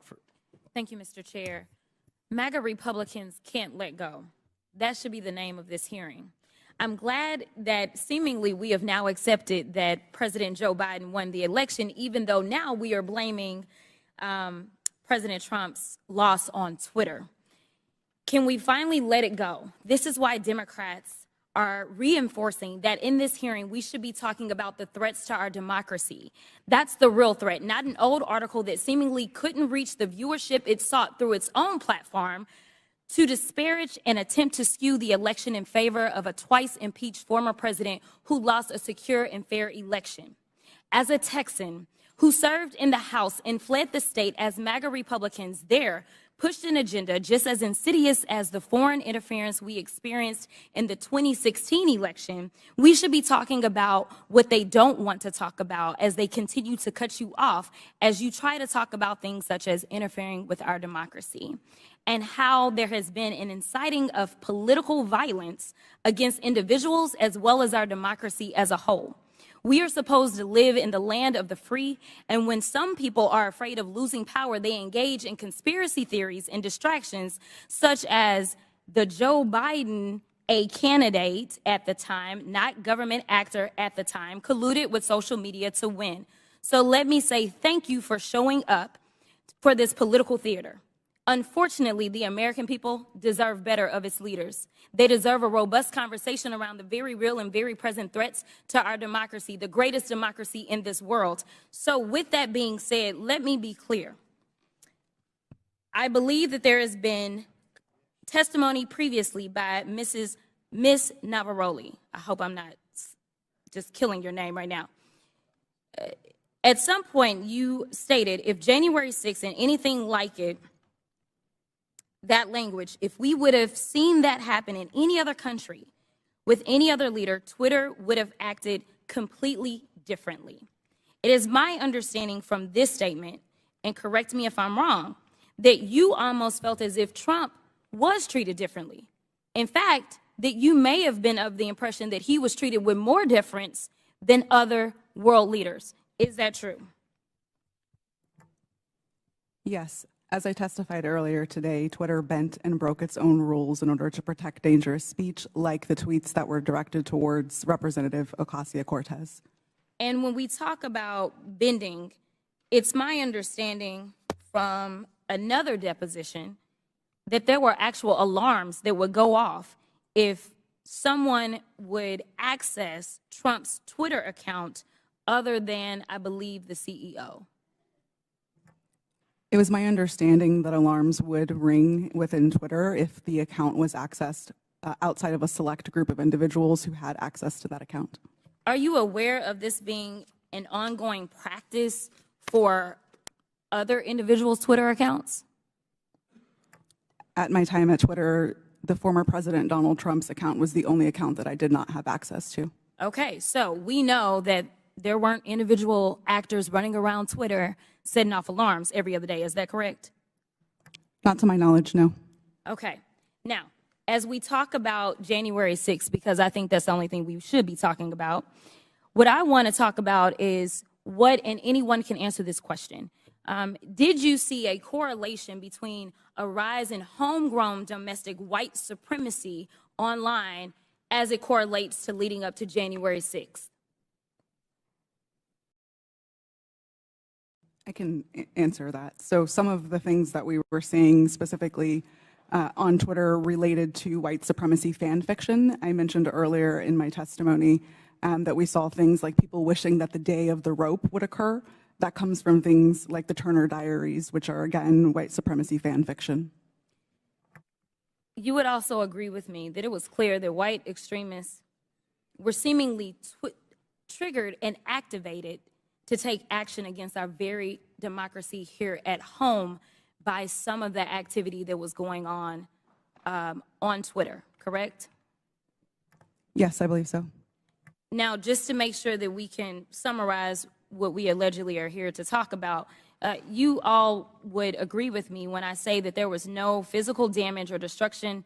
Thank you, Mr. Chair. MAGA Republicans can't let go. That should be the name of this hearing. I'm glad that seemingly we have now accepted that President Joe Biden won the election, even though now we are blaming President Trump's loss on Twitter. Can we finally let it go? This is why Democrats are reinforcing that in this hearing we should be talking about the threats to our democracy. That's the real threat, not an old article that seemingly couldn't reach the viewership it sought through its own platform to disparage and attempt to skew the election in favor of a twice impeached former president who lost a secure and fair election. As a Texan who served in the House and fled the state as MAGA Republicans there pushed an agenda just as insidious as the foreign interference we experienced in the 2016 election, we should be talking about what they don't want to talk about as they continue to cut you off as you try to talk about things such as interfering with our democracy, and how there has been an inciting of political violence against individuals as well as our democracy as a whole. We are supposed to live in the land of the free, and when some people are afraid of losing power, they engage in conspiracy theories and distractions, such as the Joe Biden, a candidate at the time, not government actor at the time, colluded with social media to win. So let me say thank you for showing up for this political theater. Unfortunately, the American people deserve better of its leaders. They deserve a robust conversation around the very real and very present threats to our democracy, the greatest democracy in this world. So with that being said, let me be clear. I believe that there has been testimony previously by Miss Navaroli. I hope I'm not just killing your name right now. At some point, you stated if January 6th and anything like it, that language, if we would have seen that happen in any other country with any other leader, Twitter would have acted completely differently. It is my understanding from this statement, and correct me if I'm wrong, that you almost felt as if Trump was treated differently. In fact, that you may have been of the impression that he was treated with more deference than other world leaders. Is that true? Yes. As I testified earlier today, Twitter bent and broke its own rules in order to protect dangerous speech, like the tweets that were directed towards Representative Ocasio-Cortez. And when we talk about bending, it's my understanding from another deposition that there were actual alarms that would go off if someone would access Trump's Twitter account other than, I believe, the CEO. It was my understanding that alarms would ring within Twitter if the account was accessed outside of a select group of individuals who had access to that account. Are you aware of this being an ongoing practice for other individuals' Twitter accounts? At my time at Twitter, the former President Donald Trump's account was the only account that I did not have access to. Okay, so we know that there weren't individual actors running around Twitter setting off alarms every other day. Is that correct? Not to my knowledge, no. Okay. Now, as we talk about January 6th, because I think that's the only thing we should be talking about, what I want to talk about is what, and anyone can answer this question. Did you see a correlation between a rise in homegrown domestic white supremacy online as it correlates to leading up to January 6th? I can answer that. So some of the things that we were seeing specifically on Twitter related to white supremacy fan fiction. I mentioned earlier in my testimony that we saw things like people wishing that the day of the rope would occur. That comes from things like the Turner Diaries, which are, again, white supremacy fan fiction. You would also agree with me that it was clear that white extremists were seemingly triggered and activated to take action against our very democracy here at home by some of the activity that was going on Twitter, correct? Yes, I believe so. Now, just to make sure that we can summarize what we allegedly are here to talk about, you all would agree with me when I say that there was no physical damage or destruction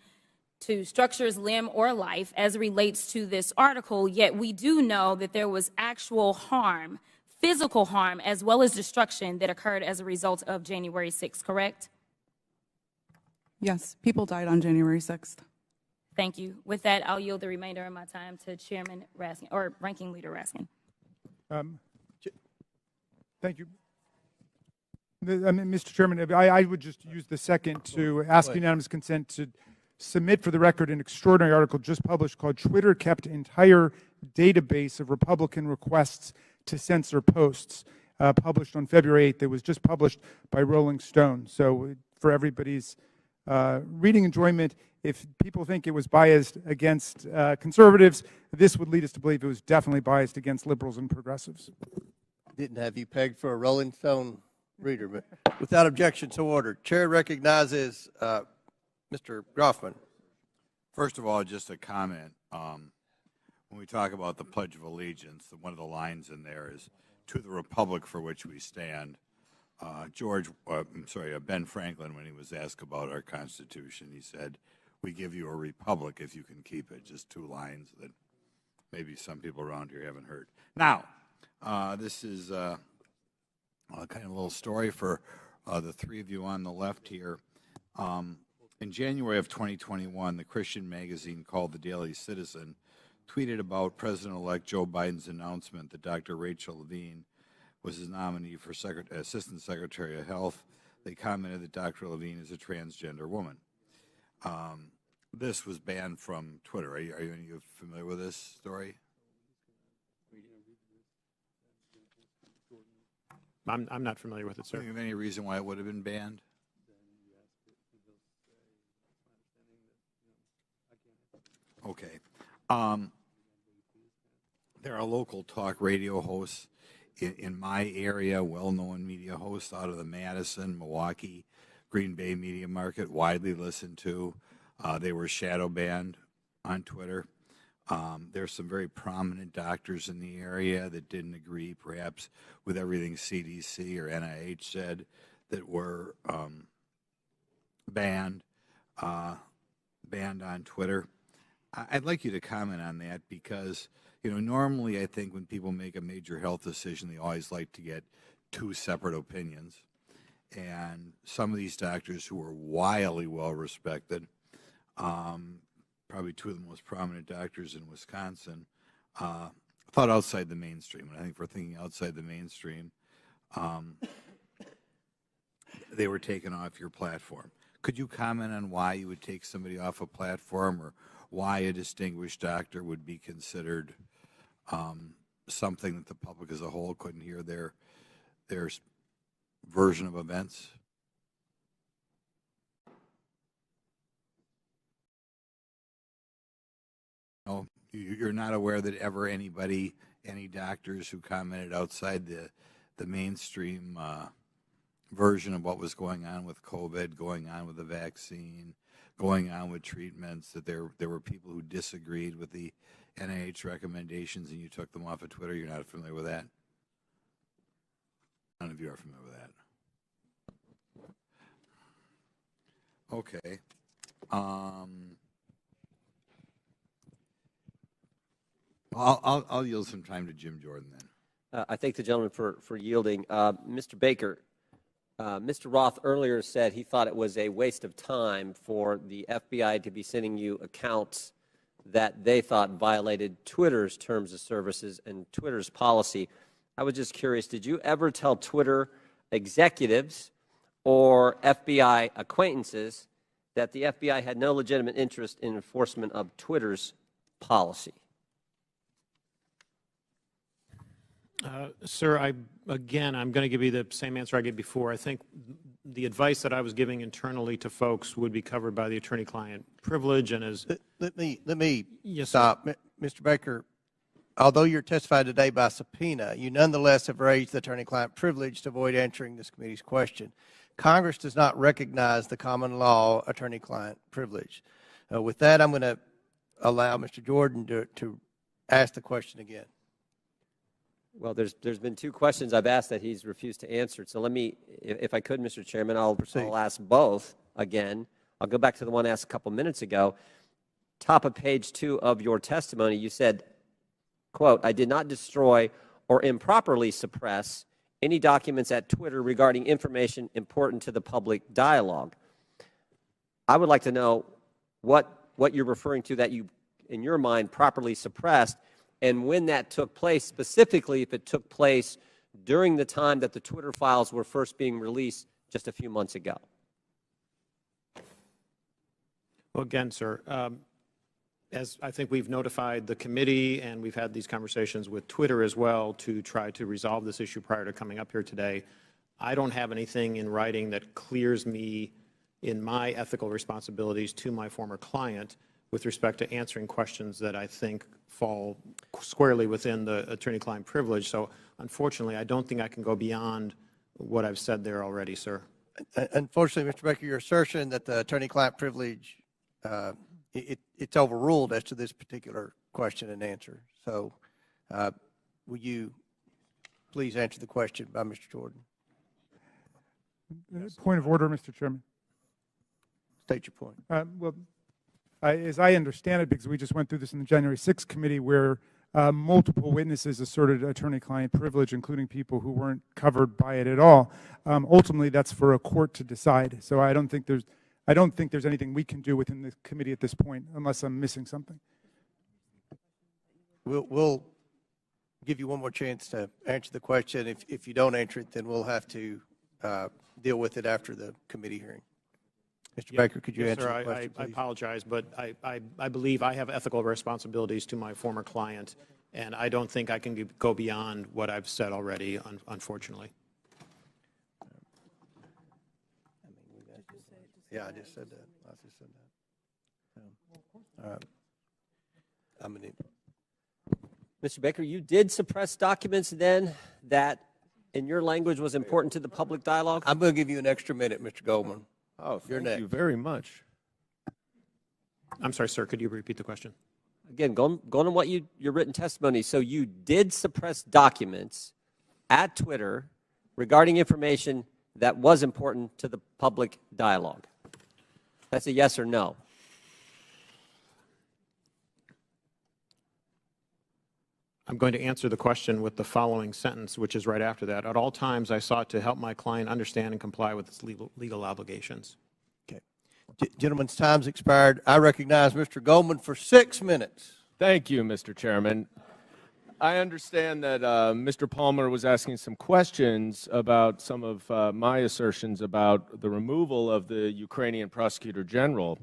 to structures, limb, or life as it relates to this article, yet we do know that there was actual harm, physical harm, as well as destruction that occurred as a result of January 6th, correct? Yes, people died on January 6th. Thank you. With that, I'll yield the remainder of my time to Chairman Raskin, or Ranking Leader Raskin. Thank you. Mr. Chairman, I would just use the second to ask unanimous consent to submit for the record an extraordinary article just published called "Twitter Kept Entire Database of Republican Requests to Censor Posts," published on February 8th. It was just published by Rolling Stone. So for everybody's reading enjoyment, if people think it was biased against conservatives, this would lead us to believe it was definitely biased against liberals and progressives. Didn't have you pegged for a Rolling Stone reader, but without objection, so ordered. Chair recognizes Mr. Groffman. First of all, just a comment. When we talk about the Pledge of Allegiance, one of the lines in there is, "To the Republic for which we stand." Ben Franklin, when he was asked about our Constitution, he said, "We give you a republic if you can keep it." Just two lines that maybe some people around here haven't heard. Now, this is kind of a little story for the three of you on the left here. In January of 2021, the Christian magazine called the Daily Citizen tweeted about President-elect Joe Biden's announcement that Dr. Rachel Levine was his nominee for Assistant Secretary of Health. They commented that Dr. Levine is a transgender woman. This was banned from Twitter. Are you familiar with this story? I'm not familiar with it, sir. Do you have any reason why it would have been banned? Okay. There are local talk radio hosts in my area, well-known media hosts out of the Madison, Milwaukee, Green Bay media market, widely listened to. They were shadow banned on Twitter. There's some very prominent doctors in the area that didn't agree, perhaps, with everything CDC or NIH said, that were banned on Twitter. I'd like you to comment on that because, normally I think when people make a major health decision, they always like to get two separate opinions. And some of these doctors who are wildly well-respected, probably two of the most prominent doctors in Wisconsin, thought outside the mainstream. And I think for thinking outside the mainstream, they were taken off your platform. Could you comment on why you would take somebody off a platform, or why a distinguished doctor would be considered something that the public as a whole couldn't hear their version of events? No, you're not aware that ever any doctors who commented outside the mainstream version of what was going on with COVID, going on with the vaccine, going on with treatments, that there were people who disagreed with the NIH recommendations and you took them off of Twitter? You're not familiar with that? None of you are familiar with that. Okay. I'll yield some time to Jim Jordan then. I thank the gentleman for yielding. Mr. Baker, Mr. Roth earlier said he thought it was a waste of time for the FBI to be sending you accounts that they thought violated Twitter's terms of services and Twitter's policy. I was just curious, did you ever tell Twitter executives or FBI acquaintances that the FBI had no legitimate interest in enforcement of Twitter's policy? Sir, I'm going to give you the same answer I gave before. I think the advice that I was giving internally to folks would be covered by the attorney-client privilege, and as let me yes, stop, Mr. Baker. Although you're testified today by subpoena, you nonetheless have raised the attorney-client privilege to avoid answering this committee's question. Congress does not recognize the common law attorney-client privilege. With that, I'm going to allow Mr. Jordan to ask the question again. Well, there's been two questions I've asked that he's refused to answer. So let me, if I could, Mr. Chairman, I'll ask both again. I'll go back to the one asked a couple minutes ago. Top of page 2 of your testimony, you said, quote, "I did not destroy or improperly suppress any documents at Twitter regarding information important to the public dialogue." I would like to know what you're referring to that you, in your mind, properly suppressed, and when that took place, specifically if it took place during the time that the Twitter files were first being released just a few months ago. well, again, sir, as I think we've notified the committee and we've had these conversations with Twitter as well to try to resolve this issue prior to coming up here today, I don't have anything in writing that clears me in my ethical responsibilities to my former client with respect to answering questions that I think fall squarely within the attorney-client privilege. So unfortunately, I don't think I can go beyond what I've said there already, sir. Unfortunately, Mr. Baker, your assertion that the attorney-client privilege, it's overruled as to this particular question and answer. So will you please answer the question by Mr. Jordan? Point of order, Mr. Chairman. State your point. Well, as I understand it, because we just went through this in the January 6th committee where multiple witnesses asserted attorney-client privilege, including people who weren't covered by it at all. Ultimately, that's for a court to decide. So I don't think there's anything we can do within the committee at this point, unless I'm missing something. We'll give you one more chance to answer the question. If you don't answer it, then we'll have to deal with it after the committee hearing. Mr. Baker, could you answer the question, please? I apologize, but I believe I have ethical responsibilities to my former client, and I don't think I can go beyond what I've said already, unfortunately. Yeah, I just said that. I just said that. All right. I'm going to. Mr. Baker, you did suppress documents then that, in your language, was important to the public dialogue? I'm going to give you an extra minute, Mr. Goldman. Oh, You're thank next. you very much. I'm sorry, sir. Could you repeat the question? Again, going on what your written testimony. So you did suppress documents at Twitter regarding information that was important to the public dialogue. That's a yes or no. I'm going to answer the question with the following sentence, which is right after that. At all times, I sought to help my client understand and comply with its legal obligations. Okay. Gentlemen's time's expired. I recognize Mr. Goldman for 6 minutes. Thank you, Mr. Chairman. I understand that Mr. Palmer was asking some questions about some of my assertions about the removal of the Ukrainian Prosecutor General.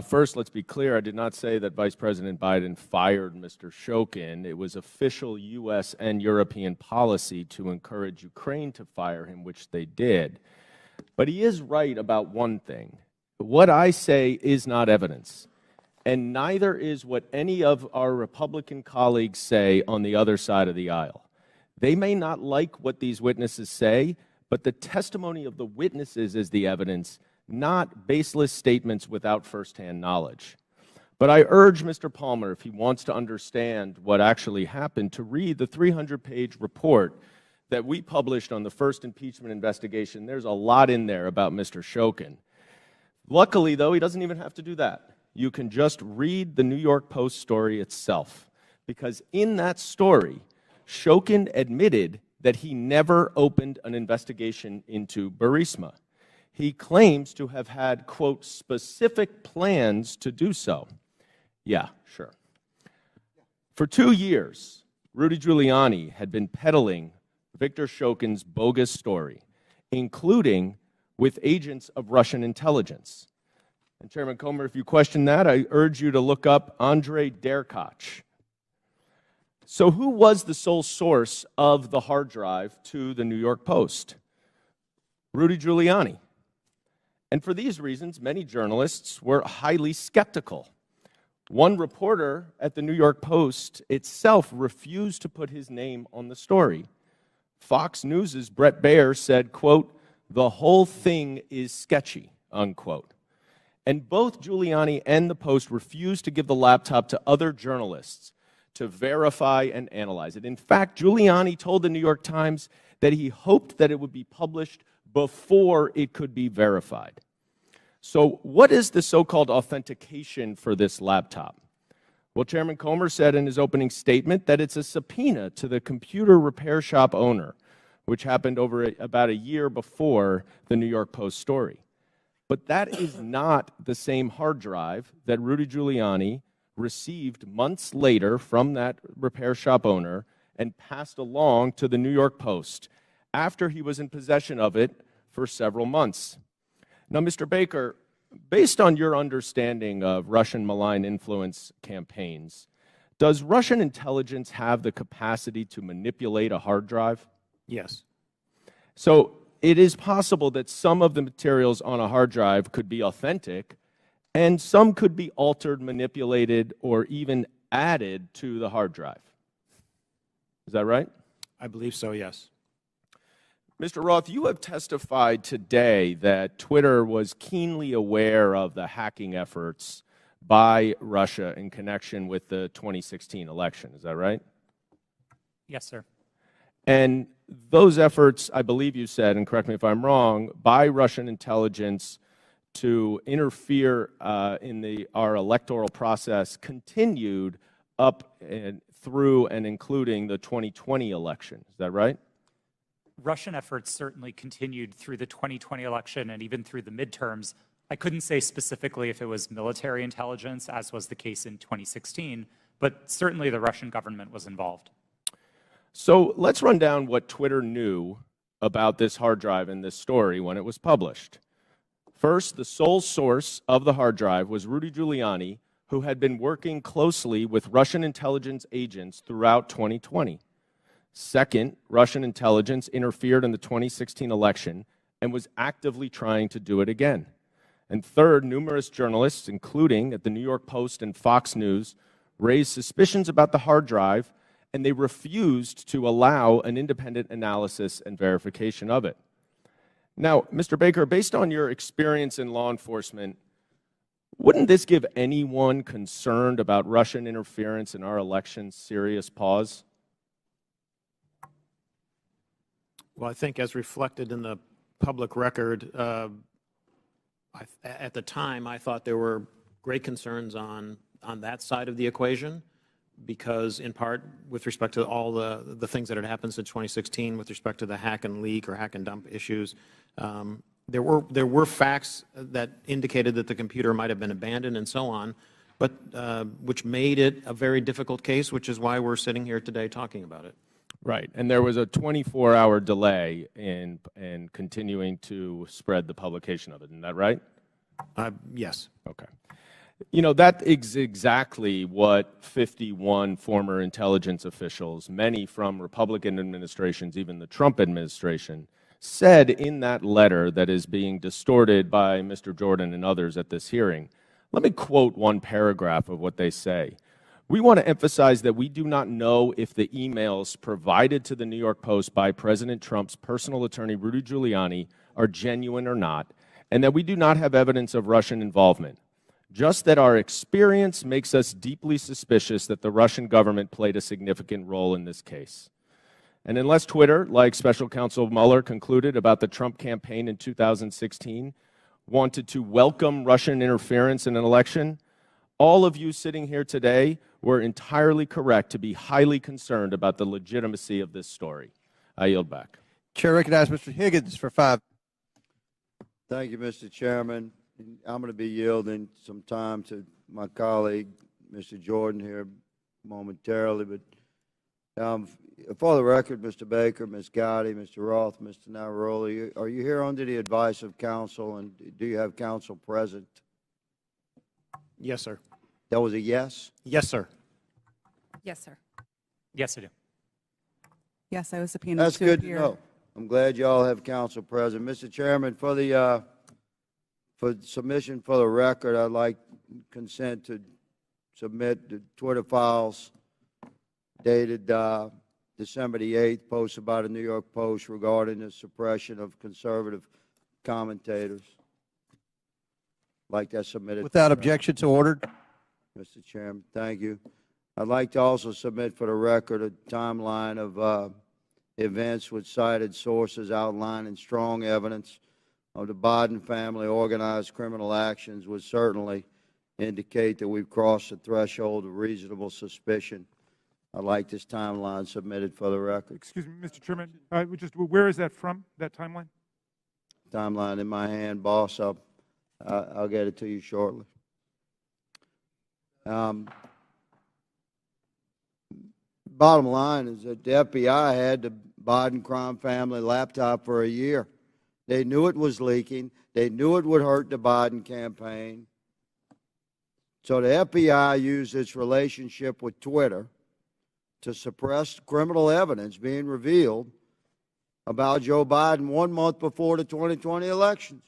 First, let's be clear, I did not say that Vice President Biden fired Mr. Shokin. It was official U.S. and European policy to encourage Ukraine to fire him, which they did. But he is right about one thing. What I say is not evidence, and neither is what any of our Republican colleagues say on the other side of the aisle. They may not like what these witnesses say, but the testimony of the witnesses is the evidence, not baseless statements without firsthand knowledge. But I urge Mr. Palmer, if he wants to understand what actually happened, to read the 300-page report that we published on the first impeachment investigation. There's a lot in there about Mr. Shokin. Luckily, though, he doesn't even have to do that. You can just read the New York Post story itself, because in that story, Shokin admitted that he never opened an investigation into Burisma. He claims to have had, quote, specific plans to do so. Yeah, sure. For 2 years, Rudy Giuliani had been peddling Viktor Shokin's bogus story, including with agents of Russian intelligence. And Chairman Comer, if you question that, I urge you to look up Andrei Derkach. So who was the sole source of the hard drive to the New York Post? Rudy Giuliani. And for these reasons, many journalists were highly skeptical. One reporter at the New York Post itself refused to put his name on the story. Fox News' Brett Baer said, quote, "The whole thing is sketchy," unquote. And both Giuliani and the Post refused to give the laptop to other journalists to verify and analyze it. In fact, Giuliani told the New York Times that he hoped that it would be published before it could be verified. So what is the so-called authentication for this laptop? Well, Chairman Comer said in his opening statement that it's a subpoena to the computer repair shop owner, which happened over about a year before the New York Post story. But that is not the same hard drive that Rudy Giuliani received months later from that repair shop owner and passed along to the New York Post after he was in possession of it for several months. Now, Mr. Baker, based on your understanding of Russian malign influence campaigns, does Russian intelligence have the capacity to manipulate a hard drive? Yes. So it is possible that some of the materials on a hard drive could be authentic, and some could be altered, manipulated, or even added to the hard drive. Is that right? I believe so, yes. Mr. Roth, you have testified today that Twitter was keenly aware of the hacking efforts by Russia in connection with the 2016 election. Is that right? Yes, sir. And those efforts, I believe you said, and correct me if I'm wrong, by Russian intelligence to interfere in our electoral process continued up and through and including the 2020 election. Is that right? Russian efforts certainly continued through the 2020 election and even through the midterms. I couldn't say specifically if it was military intelligence, as was the case in 2016, but certainly the Russian government was involved. So let's run down what Twitter knew about this hard drive and this story when it was published. First, the sole source of the hard drive was Rudy Giuliani, who had been working closely with Russian intelligence agents throughout 2020. Second, Russian intelligence interfered in the 2016 election and was actively trying to do it again. And third, numerous journalists, including at the New York Post and Fox News, raised suspicions about the hard drive, and they refused to allow an independent analysis and verification of it. Now, Mr. Baker, based on your experience in law enforcement, wouldn't this give anyone concerned about Russian interference in our elections serious pause? Well, I think as reflected in the public record, at the time I thought there were great concerns on that side of the equation, because in part with respect to all the things that had happened since 2016 with respect to the hack and leak or hack and dump issues, there were facts that indicated that the computer might have been abandoned and so on, but which made it a very difficult case, which is why we're sitting here today talking about it. Right, and there was a 24-hour delay in continuing to spread the publication of it. Isn't that right? Yes. Okay. You know, that is exactly what 51 former intelligence officials, many from Republican administrations, even the Trump administration, said in that letter that is being distorted by Mr. Jordan and others at this hearing. Let me quote one paragraph of what they say. "We want to emphasize that we do not know if the emails provided to the New York Post by President Trump's personal attorney, Rudy Giuliani, are genuine or not, and that we do not have evidence of Russian involvement. Just that our experience makes us deeply suspicious that the Russian government played a significant role in this case." And unless Twitter, like Special Counsel Mueller concluded about the Trump campaign in 2016, wanted to welcome Russian interference in an election, all of you sitting here today were entirely correct to be highly concerned about the legitimacy of this story. I yield back. Chair recognizes Mr. Higgins for 5. Thank you, Mr. Chairman. I'm going to be yielding some time to my colleague, Mr. Jordan, here momentarily. But for the record, Mr. Baker, Ms. Gotti, Mr. Roth, Mr. Navaroli, are you here under the advice of counsel, and do you have counsel present? Yes, sir. That was a yes? Yes, sir. Yes, sir. Yes, I do. Yes, I was subpoenaed That's to good appear. to know. I'm glad you all have counsel present. Mr. Chairman, for submission for the record, I'd like consent to submit the Twitter files dated December the 8th, posted by the New York Post regarding the suppression of conservative commentators. Like that submitted. Without objection, so ordered. Mr. Chairman, thank you. I'd like to also submit for the record a timeline of events with cited sources outlining strong evidence of the Biden family organized criminal actions would certainly indicate that we've crossed the threshold of reasonable suspicion. I'd like this timeline submitted for the record. Excuse me, Mr. Chairman. Where is that from, that timeline? Timeline in my hand, boss. I'll get it to you shortly. Bottom line is that the FBI had the Biden crime family laptop for a year. They knew it was leaking. They knew it would hurt the Biden campaign. So the FBI used its relationship with Twitter to suppress criminal evidence being revealed about Joe Biden 1 month before the 2020 elections.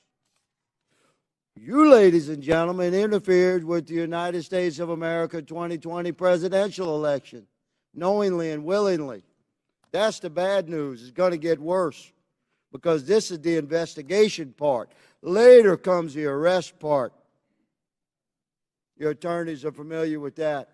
You, ladies and gentlemen, interfered with the United States of America 2020 presidential election, knowingly and willingly. That's the bad news. It's going to get worse because this is the investigation part. Later comes the arrest part. Your attorneys are familiar with that.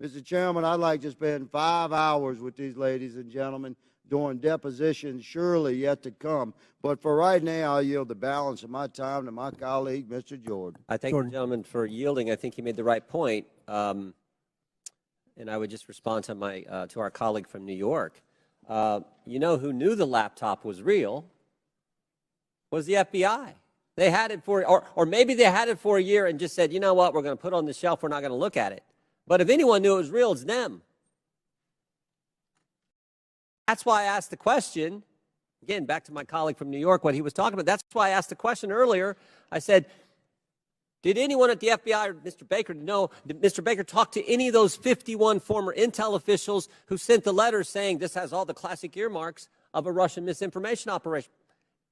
Mr. Chairman, I'd like to spend 5 hours with these ladies and gentlemen during depositions surely yet to come. But for right now, I'll yield the balance of my time to my colleague, Mr. Jordan. I thank the gentleman for yielding. I think he made the right point. And I would just respond to to our colleague from New York. You know who knew the laptop was real was the FBI. They had it for, or maybe they had it for a year and just said, you know what, we're going to put it on the shelf, we're not going to look at it. But if anyone knew it was real, it's them. That's why I asked the question, again, back to my colleague from New York, what he was talking about. That's why I asked the question earlier. I said, did anyone at the FBI or Mr. Baker know, did Mr. Baker talk to any of those 51 former intel officials who sent the letters saying this has all the classic earmarks of a Russian misinformation operation?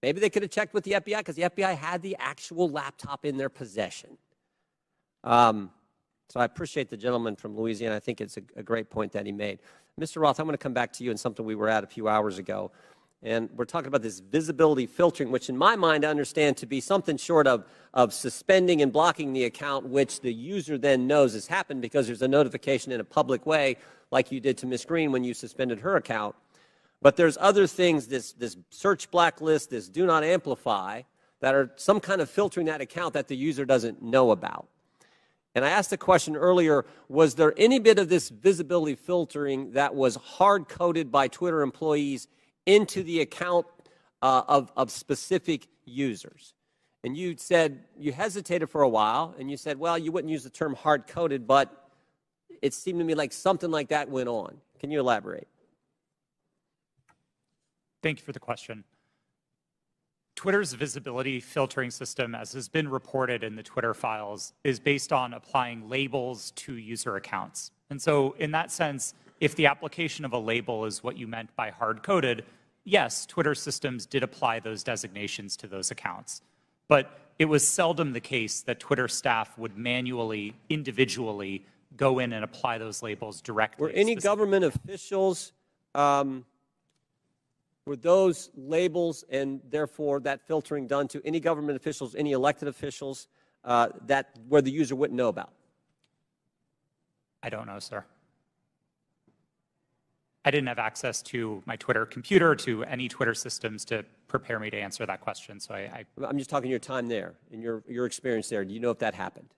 Maybe they could have checked with the FBI because the FBI had the actual laptop in their possession. So I appreciate the gentleman from Louisiana. I think it's a great point that he made. Mr. Roth, I'm going to come back to you on something we were at a few hours ago. And we're talking about this visibility filtering, which in my mind I understand to be something short of suspending and blocking the account, which the user then knows has happened because there's a notification in a public way, like you did to Ms. Green when you suspended her account. But there's other things, this search blacklist, this do not amplify, that are some kind of filtering that account that the user doesn't know about. And I asked the question earlier, was there any bit of this visibility filtering that was hard-coded by Twitter employees into the account of specific users? And you said, you hesitated for a while, and you said, well, you wouldn't use the term hard-coded, but it seemed to me like something like that went on. Can you elaborate? Thank you for the question. Twitter's visibility filtering system, as has been reported in the Twitter files, is based on applying labels to user accounts. And so in that sense, if the application of a label is what you meant by hard-coded, yes, Twitter systems did apply those designations to those accounts. But it was seldom the case that Twitter staff would manually, individually go in and apply those labels directly. Were any government officials, were those labels and therefore that filtering done to any government officials, any elected officials where the user wouldn't know about? I don't know, sir. I didn't have access to my Twitter computer, to any Twitter systems to prepare me to answer that question. So I'm just talking your time there and your experience there. Do you know if that happened?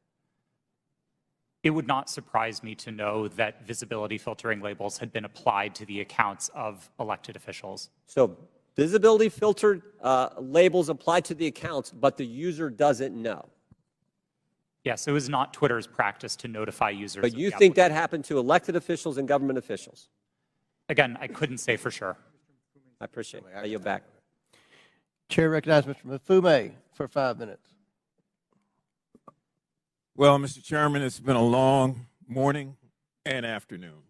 It would not surprise me to know that visibility filtering labels had been applied to the accounts of elected officials. So visibility filtered labels applied to the accounts, but the user doesn't know. Yes, it was not Twitter's practice to notify users. But you think that happened to elected officials and government officials? Again, I couldn't say for sure. I appreciate it. I yield back. Chair recognizes Mr. Mafume for 5 minutes. Well, Mr. Chairman, it's been a long morning and afternoon.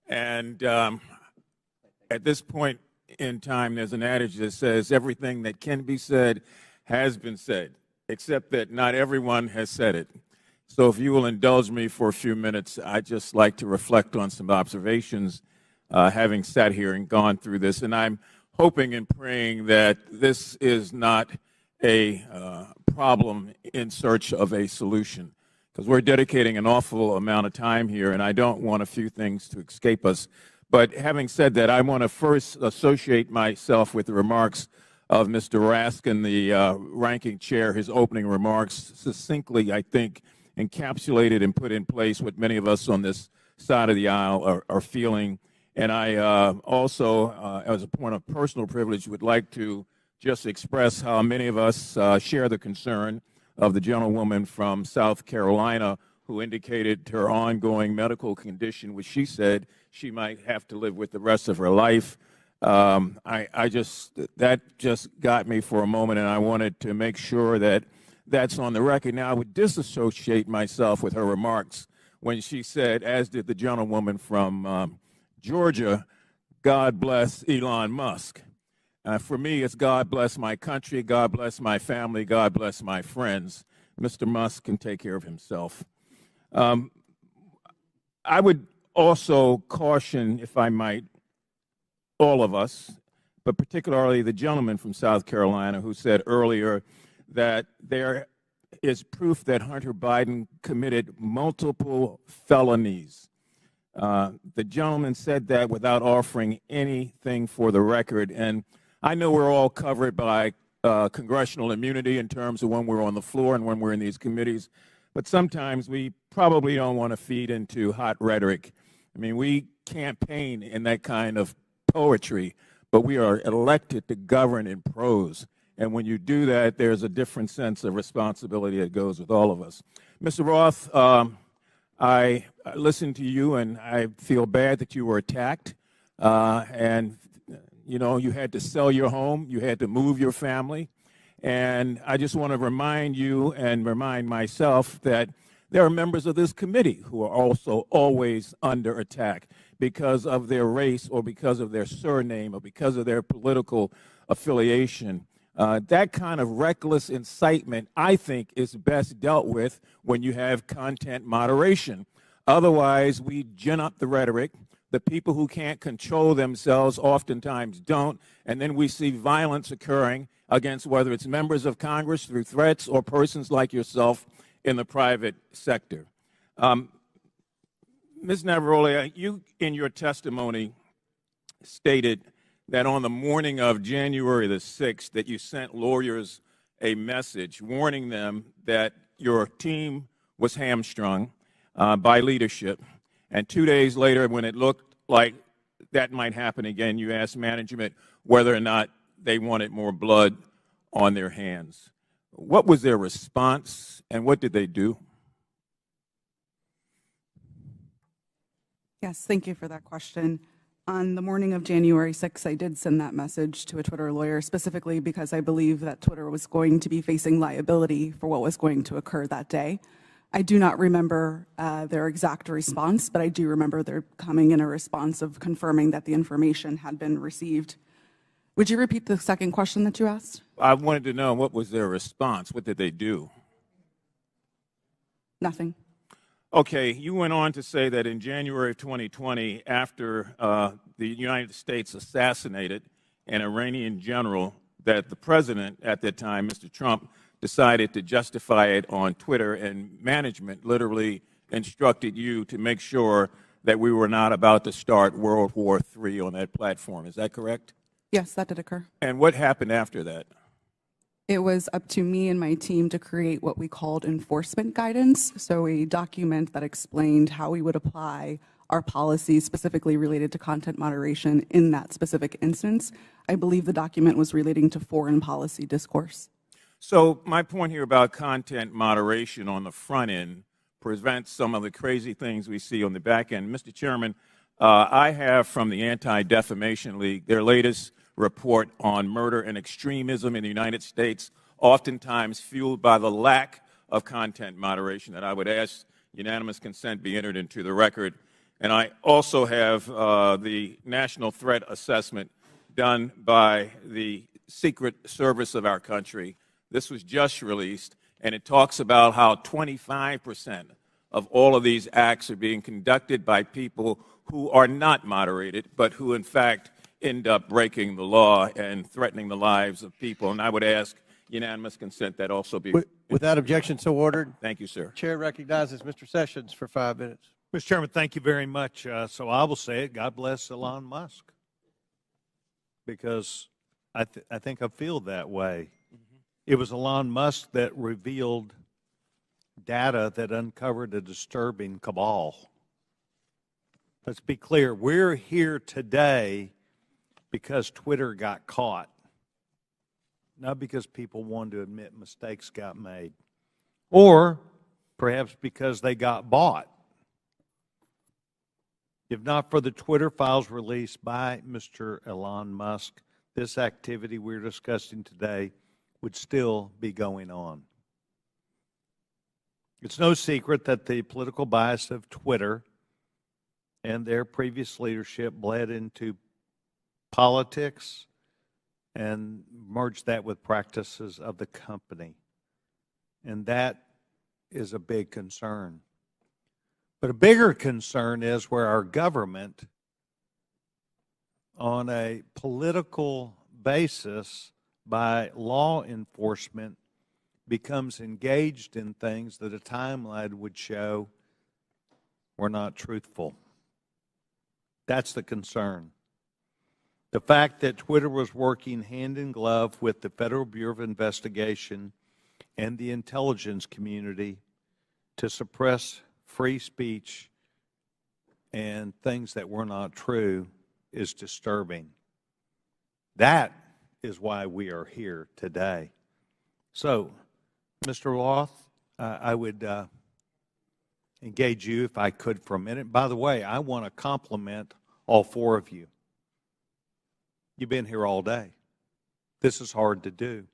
And at this point in time, there's an adage that says everything that can be said has been said, except that not everyone has said it. So if you will indulge me for a few minutes, I'd just like to reflect on some observations, having sat here and gone through this. And I'm hoping and praying that this is not a problem in search of a solution, because we're dedicating an awful amount of time here, and I don't want a few things to escape us. But having said that, I want to first associate myself with the remarks of Mr. Raskin, the ranking chair. His opening remarks succinctly, I think, encapsulated and put in place what many of us on this side of the aisle are feeling. And I also, as a point of personal privilege, would like to just express how many of us share the concern of the gentlewoman from South Carolina who indicated her ongoing medical condition, which she said she might have to live with the rest of her life. That just got me for a moment, and I wanted to make sure that that's on the record. Now, I would disassociate myself with her remarks when she said, as did the gentlewoman from Georgia, God bless Elon Musk. For me, it's God bless my country, God bless my family, God bless my friends. Mr. Musk can take care of himself. I would also caution, if I might, all of us, but particularly the gentleman from South Carolina who said earlier that there is proof that Hunter Biden committed multiple felonies. The gentleman said that without offering anything for the record. And I know we're all covered by congressional immunity in terms of when we're on the floor and when we're in these committees, but sometimes we probably don't want to feed into hot rhetoric. I mean, we campaign in that kind of poetry, but we are elected to govern in prose. And when you do that, there's a different sense of responsibility that goes with all of us. Mr. Roth, I listened to you, and I feel bad that you were attacked. And, you know, you had to sell your home. You had to move your family. And I just want to remind you and remind myself that there are members of this committee who are also always under attack because of their race or because of their surname or because of their political affiliation. That kind of reckless incitement, I think, is best dealt with when you have content moderation. Otherwise, we gin up the rhetoric. The people who can't control themselves oftentimes don't, and then we see violence occurring against whether it's members of Congress through threats or persons like yourself in the private sector. Ms. Navaroli, you in your testimony stated that on the morning of January the 6th that you sent lawyers a message warning them that your team was hamstrung by leadership. And 2 days later, when it looked like that might happen again, you asked management whether or not they wanted more blood on their hands. What was their response, and what did they do? Yes, thank you for that question. On the morning of January 6th, I did send that message to a Twitter lawyer, specifically because I believe that Twitter was going to be facing liability for what was going to occur that day. I do not remember their exact response, but I do remember there coming in a response of confirming that the information had been received. Would you repeat the second question that you asked? I wanted to know what was their response. What did they do? Nothing. Okay, you went on to say that in January of 2020, after the United States assassinated an Iranian general, that the president at that time, Mr. Trump, decided to justify it on Twitter, and management literally instructed you to make sure that we were not about to start World War III on that platform. Is that correct? Yes, that did occur. And what happened after that? it was up to me and my team to create what we called enforcement guidance, so a document that explained how we would apply our policies specifically related to content moderation in that specific instance. I believe the document was relating to foreign policy discourse. So my point here about content moderation on the front end prevents some of the crazy things we see on the back end. Mr. Chairman, I have from the Anti-Defamation League their latest report on murder and extremism in the United States, oftentimes fueled by the lack of content moderation, that I would ask unanimous consent be entered into the record. And I also have the National Threat Assessment done by the Secret Service of our country. This was just released, and it talks about how 25% of all of these acts are being conducted by people who are not moderated, but who in fact end up breaking the law and threatening the lives of people. And I would ask unanimous consent that also be. Without objection, so ordered. Thank you, sir. Chair recognizes Mr. Sessions for 5 minutes. Mr. Chairman, thank you very much. So I will say it, God bless Elon Musk, because I think I feel that way. It was Elon Musk that revealed data that uncovered a disturbing cabal. Let's be clear, we're here today because Twitter got caught, not because people wanted to admit mistakes got made, or perhaps because they got bought. If not for the Twitter files released by Mr. Elon Musk, this activity we're discussing today would still be going on. It's no secret that the political bias of Twitter and their previous leadership bled into politics and merged that with practices of the company. And that is a big concern. But a bigger concern is where our government, on a political basis by law enforcement, becomes engaged in things that a timeline would show were not truthful. That's the concern. The fact that Twitter was working hand in glove with the Federal Bureau of Investigation and the intelligence community to suppress free speech and things that were not true is disturbing. That is why we are here today. So, Mr. Roth, I would engage you, if I could, for a minute. By the way, I want to compliment all four of you. You've been here all day. This is hard to do.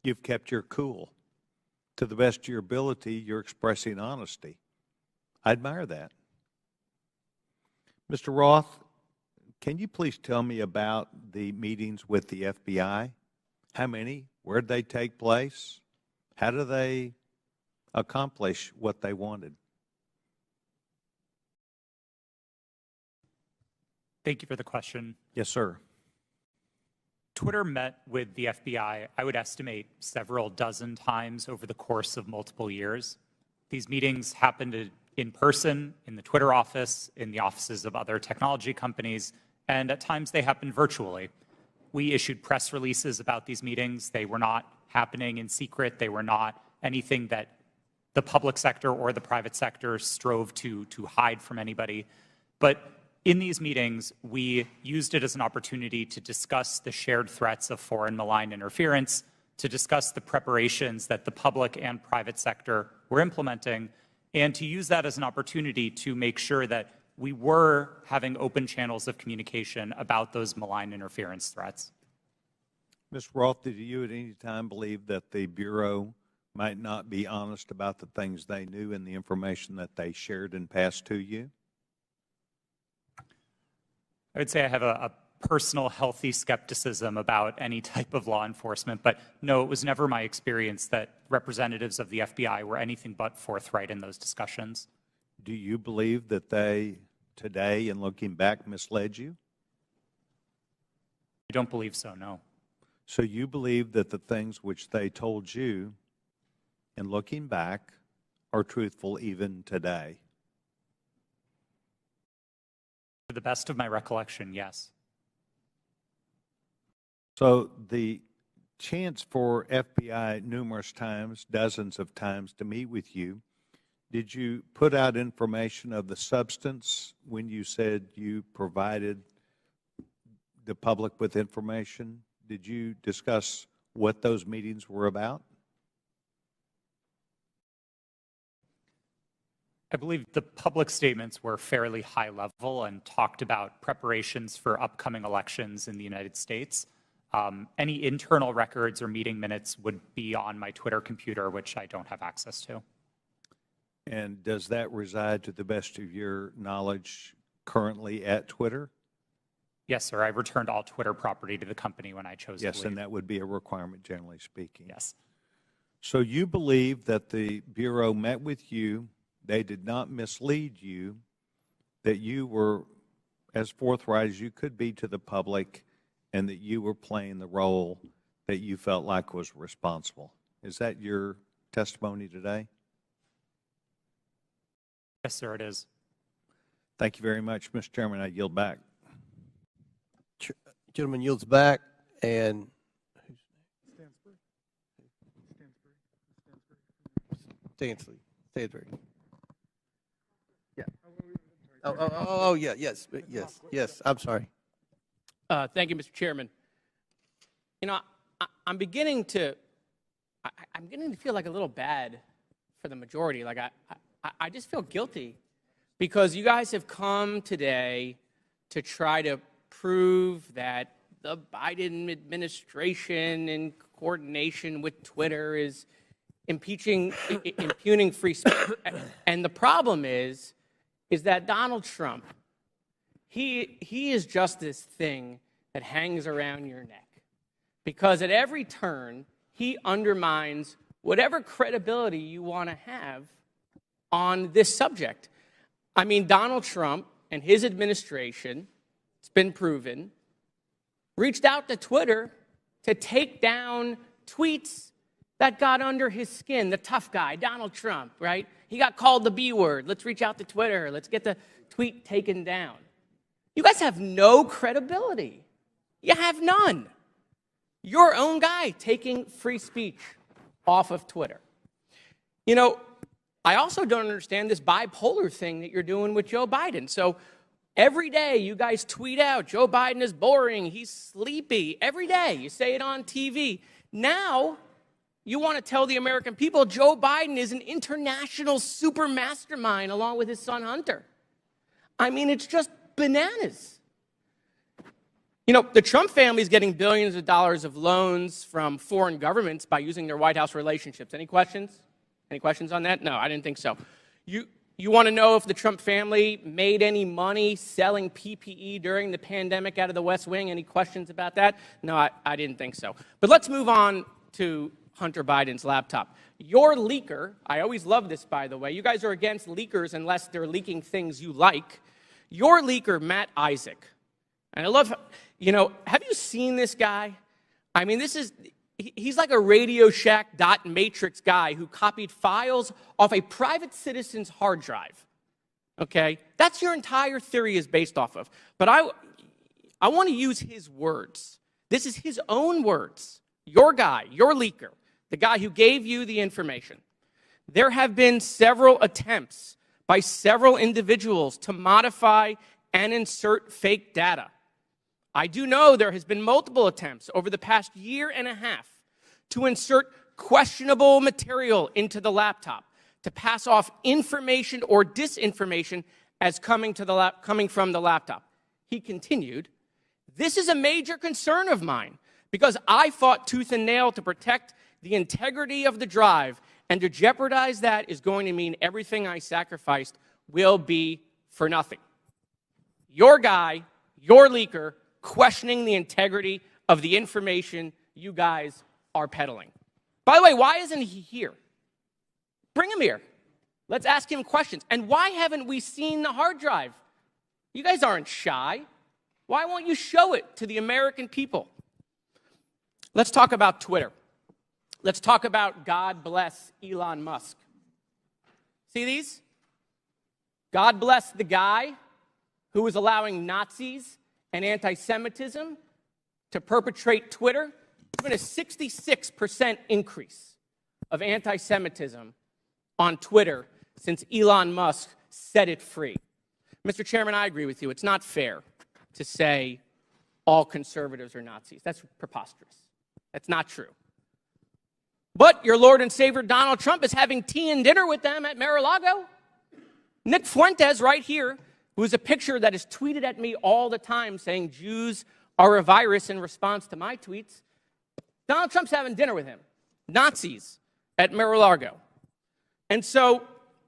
You've kept your cool. To the best of your ability, you're expressing honesty. I admire that. Mr. Roth, can you please tell me about the meetings with the FBI? How many? Where did they take place? How do they accomplish what they wanted? Thank you for the question. Yes, sir. Twitter met with the FBI, I would estimate, several dozen times over the course of multiple years. These meetings happened in person, in the Twitter office, in the offices of other technology companies, and at times they happened virtually. We issued press releases about these meetings. They were not happening in secret. They were not anything that the public sector or the private sector strove to hide from anybody. But in these meetings, we used it as an opportunity to discuss the shared threats of foreign malign interference, to discuss the preparations that the public and private sector were implementing, and to use that as an opportunity to make sure that we were having open channels of communication about those malign interference threats. Mr. Roth, did you at any time believe that the Bureau might not be honest about the things they knew and the information that they shared and passed to you? I would say I have a personal healthy skepticism about any type of law enforcement, but no, it was never my experience that representatives of the FBI were anything but forthright in those discussions. Do you believe that they, today, in looking back, misled you? I don't believe so, no. So you believe that the things which they told you, in looking back, are truthful even today? To the best of my recollection, yes. So the chance for FBI numerous times, dozens of times, to meet with you. Did you put out information of the substance when you said you provided the public with information? Did you discuss what those meetings were about? I believe the public statements were fairly high level and talked about preparations for upcoming elections in the United States. Any internal records or meeting minutes would be on my Twitter computer, which I don't have access to. And does that reside, to the best of your knowledge, currently at Twitter? Yes, sir. I returned all Twitter property to the company when I chose to leave. Yes, and that would be a requirement, generally speaking. Yes. So you believe that the Bureau met with you, they did not mislead you, that you were as forthright as you could be to the public, and that you were playing the role that you felt like was responsible. Is that your testimony today? Yes, sir, it is. Thank you very much, Mr. Chairman. I yield back. Gentleman yields back, and Stansbury. Yeah. Oh, yeah, yes. I'm sorry. Thank you, Mr. Chairman. You know, I'm beginning to feel like a little bad for the majority. Like I just feel guilty because you guys have come today to try to prove that the Biden administration in coordination with Twitter is impugning free speech. And the problem is that Donald Trump, he is just this thing that hangs around your neck. Because at every turn, he undermines whatever credibility you want to have on this subject. I mean, Donald Trump and his administration, it's been proven, reached out to Twitter to take down tweets that got under his skin. The tough guy, Donald Trump, right? He got called the B word. Let's reach out to Twitter. Let's get the tweet taken down. You guys have no credibility. You have none. Your own guy taking free speech off of Twitter. You know, I also don't understand this bipolar thing that you're doing with Joe Biden. So every day you guys tweet out, Joe Biden is boring, he's sleepy. Every day you say it on TV. Now you want to tell the American people Joe Biden is an international super mastermind along with his son Hunter. I mean, it's just bananas. You know, the Trump family is getting billions of dollars of loans from foreign governments by using their White House relationships. Any questions? Any questions on that? No, I didn't think so. You want to know if the Trump family made any money selling PPE during the pandemic out of the West Wing? Any questions about that? No, I didn't think so. But let's move on to Hunter Biden's laptop. Your leaker, I always love this, by the way. You guys are against leakers unless they're leaking things you like. Your leaker, Matt Isaac, and I love, you know, have you seen this guy? I mean, he's like a Radio Shack .matrix guy who copied files off a private citizen's hard drive, okay? That's your entire theory is based off of. But I want to use his words. This is his own words. Your guy, your leaker, the guy who gave you the information. There have been several attempts by several individuals to modify and insert fake data. I do know there has been multiple attempts over the past year and a half to insert questionable material into the laptop, to pass off information or disinformation as coming from the laptop. He continued, "This is a major concern of mine because I fought tooth and nail to protect the integrity of the drive, and to jeopardize that is going to mean everything I sacrificed will be for nothing." Your guy, your leaker, questioning the integrity of the information you guys are peddling. By the way, why isn't he here? Bring him here. Let's ask him questions. And why haven't we seen the hard drive? You guys aren't shy. Why won't you show it to the American people? Let's talk about Twitter. Let's talk about God bless Elon Musk. See these? God bless the guy who is allowing Nazis and anti-Semitism to perpetrate Twitter. There's been a 66% increase of anti-Semitism on Twitter since Elon Musk set it free. Mr. Chairman, I agree with you. It's not fair to say all conservatives are Nazis. That's preposterous. That's not true. But your Lord and Savior Donald Trump is having tea and dinner with them at Mar-a-Lago. Nick Fuentes right here, who is a picture that is tweeted at me all the time saying Jews are a virus in response to my tweets. Donald Trump's having dinner with him. Nazis at Mar-a-Lago. And so,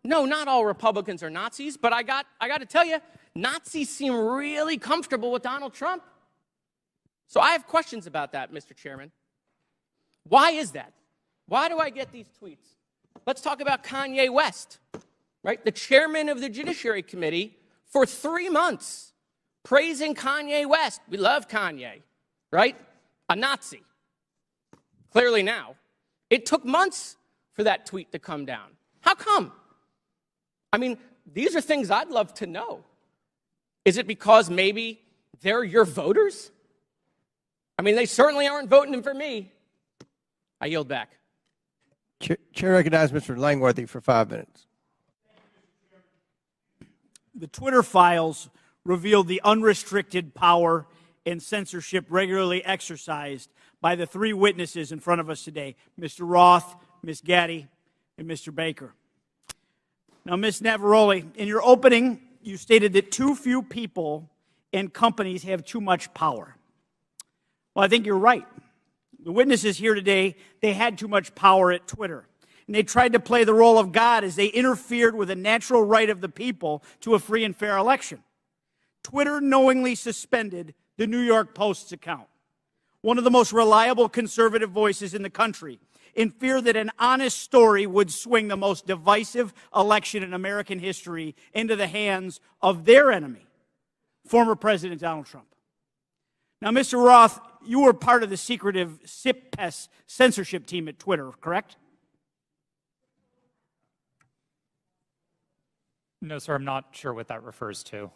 no, not all Republicans are Nazis, but I got to tell you, Nazis seem really comfortable with Donald Trump. So I have questions about that, Mr. Chairman. Why is that? Why do I get these tweets? Let's talk about Kanye West, right? The chairman of the Judiciary Committee for 3 months praising Kanye West. We love Kanye, right? A Nazi. Clearly now. It took months for that tweet to come down. How come? I mean, these are things I'd love to know. Is it because maybe they're your voters? I mean, they certainly aren't voting for me. I yield back. Chair recognizes Mr. Langworthy for 5 minutes. The Twitter files revealed the unrestricted power and censorship regularly exercised by the 3 witnesses in front of us today, Mr. Roth, Ms. Gaddy, and Mr. Baker. Now, Ms. Navaroli, in your opening, you stated that too few people and companies have too much power. Well, I think you're right. The witnesses here today, they had too much power at Twitter. And they tried to play the role of God as they interfered with a natural right of the people to a free and fair election. Twitter knowingly suspended the New York Post's account, one of the most reliable conservative voices in the country, in fear that an honest story would swing the most divisive election in American history into the hands of their enemy, former President Donald Trump. Now, Mr. Roth, you were part of the secretive SIP-PES censorship team at Twitter, correct? No, sir, I'm not sure what that refers to.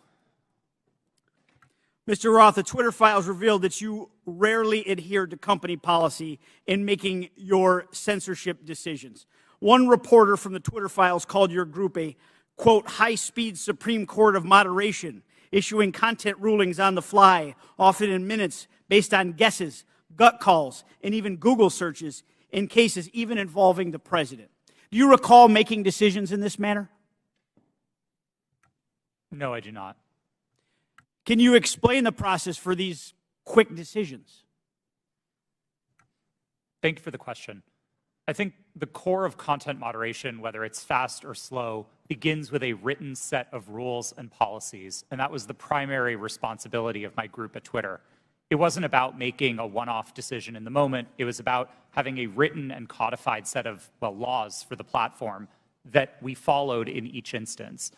Mr. Roth, the Twitter files revealed that you rarely adhered to company policy in making your censorship decisions. One reporter from the Twitter files called your group a, quote, high-speed Supreme Court of moderation, issuing content rulings on the fly, often in minutes, based on guesses, gut calls, and even Google searches in cases even involving the president. Do you recall making decisions in this manner? No, I do not. Can you explain the process for these quick decisions? Thank you for the question. I think the core of content moderation, whether it's fast or slow, begins with a written set of rules and policies, and that was the primary responsibility of my group at Twitter. It wasn't about making a one-off decision in the moment. It was about having a written and codified set of, well, laws for the platform that we followed in each instance.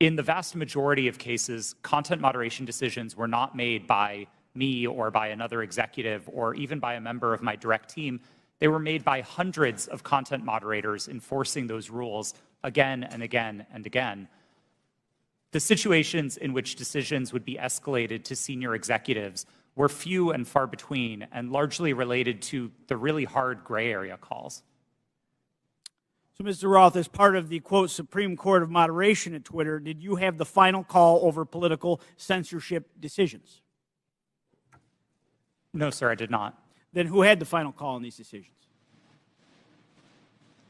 In the vast majority of cases, content moderation decisions were not made by me or by another executive or even by a member of my direct team. They were made by hundreds of content moderators enforcing those rules again and again and again. The situations in which decisions would be escalated to senior executives were few and far between and largely related to the really hard gray area calls. So, Mr. Roth, as part of the, quote, Supreme Court of moderation at Twitter, did you have the final call over political censorship decisions? No, sir, I did not. Then who had the final call on these decisions?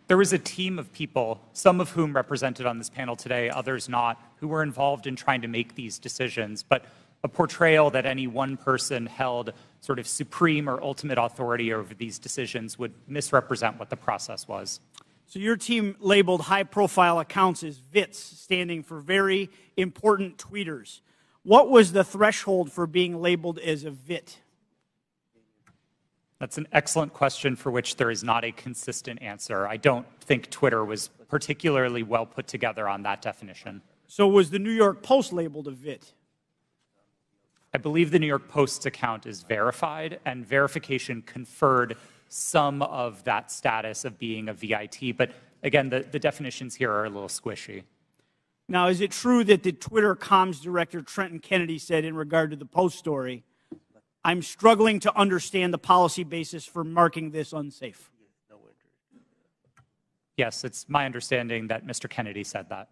There was a team of people, some of whom represented on this panel today, others not, who were involved in trying to make these decisions. But a portrayal that any one person held sort of supreme or ultimate authority over these decisions would misrepresent what the process was. So your team labeled high-profile accounts as VITs, standing for very important tweeters. What was the threshold for being labeled as a VIT? That's an excellent question for which there is not a consistent answer. I don't think Twitter was particularly well put together on that definition. So was the New York Post labeled a VIT? I believe the New York Post's account is verified, and verification conferred some of that status of being a VIT. But again, the definitions here are a little squishy. Now, is it true that the Twitter comms director, Trenton Kennedy, said in regard to the Post story, I'm struggling to understand the policy basis for marking this unsafe. Yes, it's my understanding that Mr. Kennedy said that.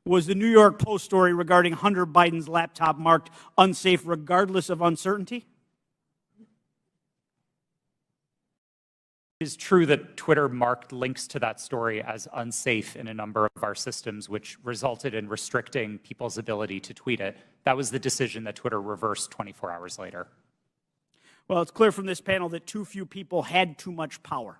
Was the New York Post story regarding Hunter Biden's laptop marked unsafe regardless of uncertainty? It is true that Twitter marked links to that story as unsafe in a number of our systems, which resulted in restricting people's ability to tweet it. That was the decision that Twitter reversed 24 hours later. Well, it's clear from this panel that too few people had too much power.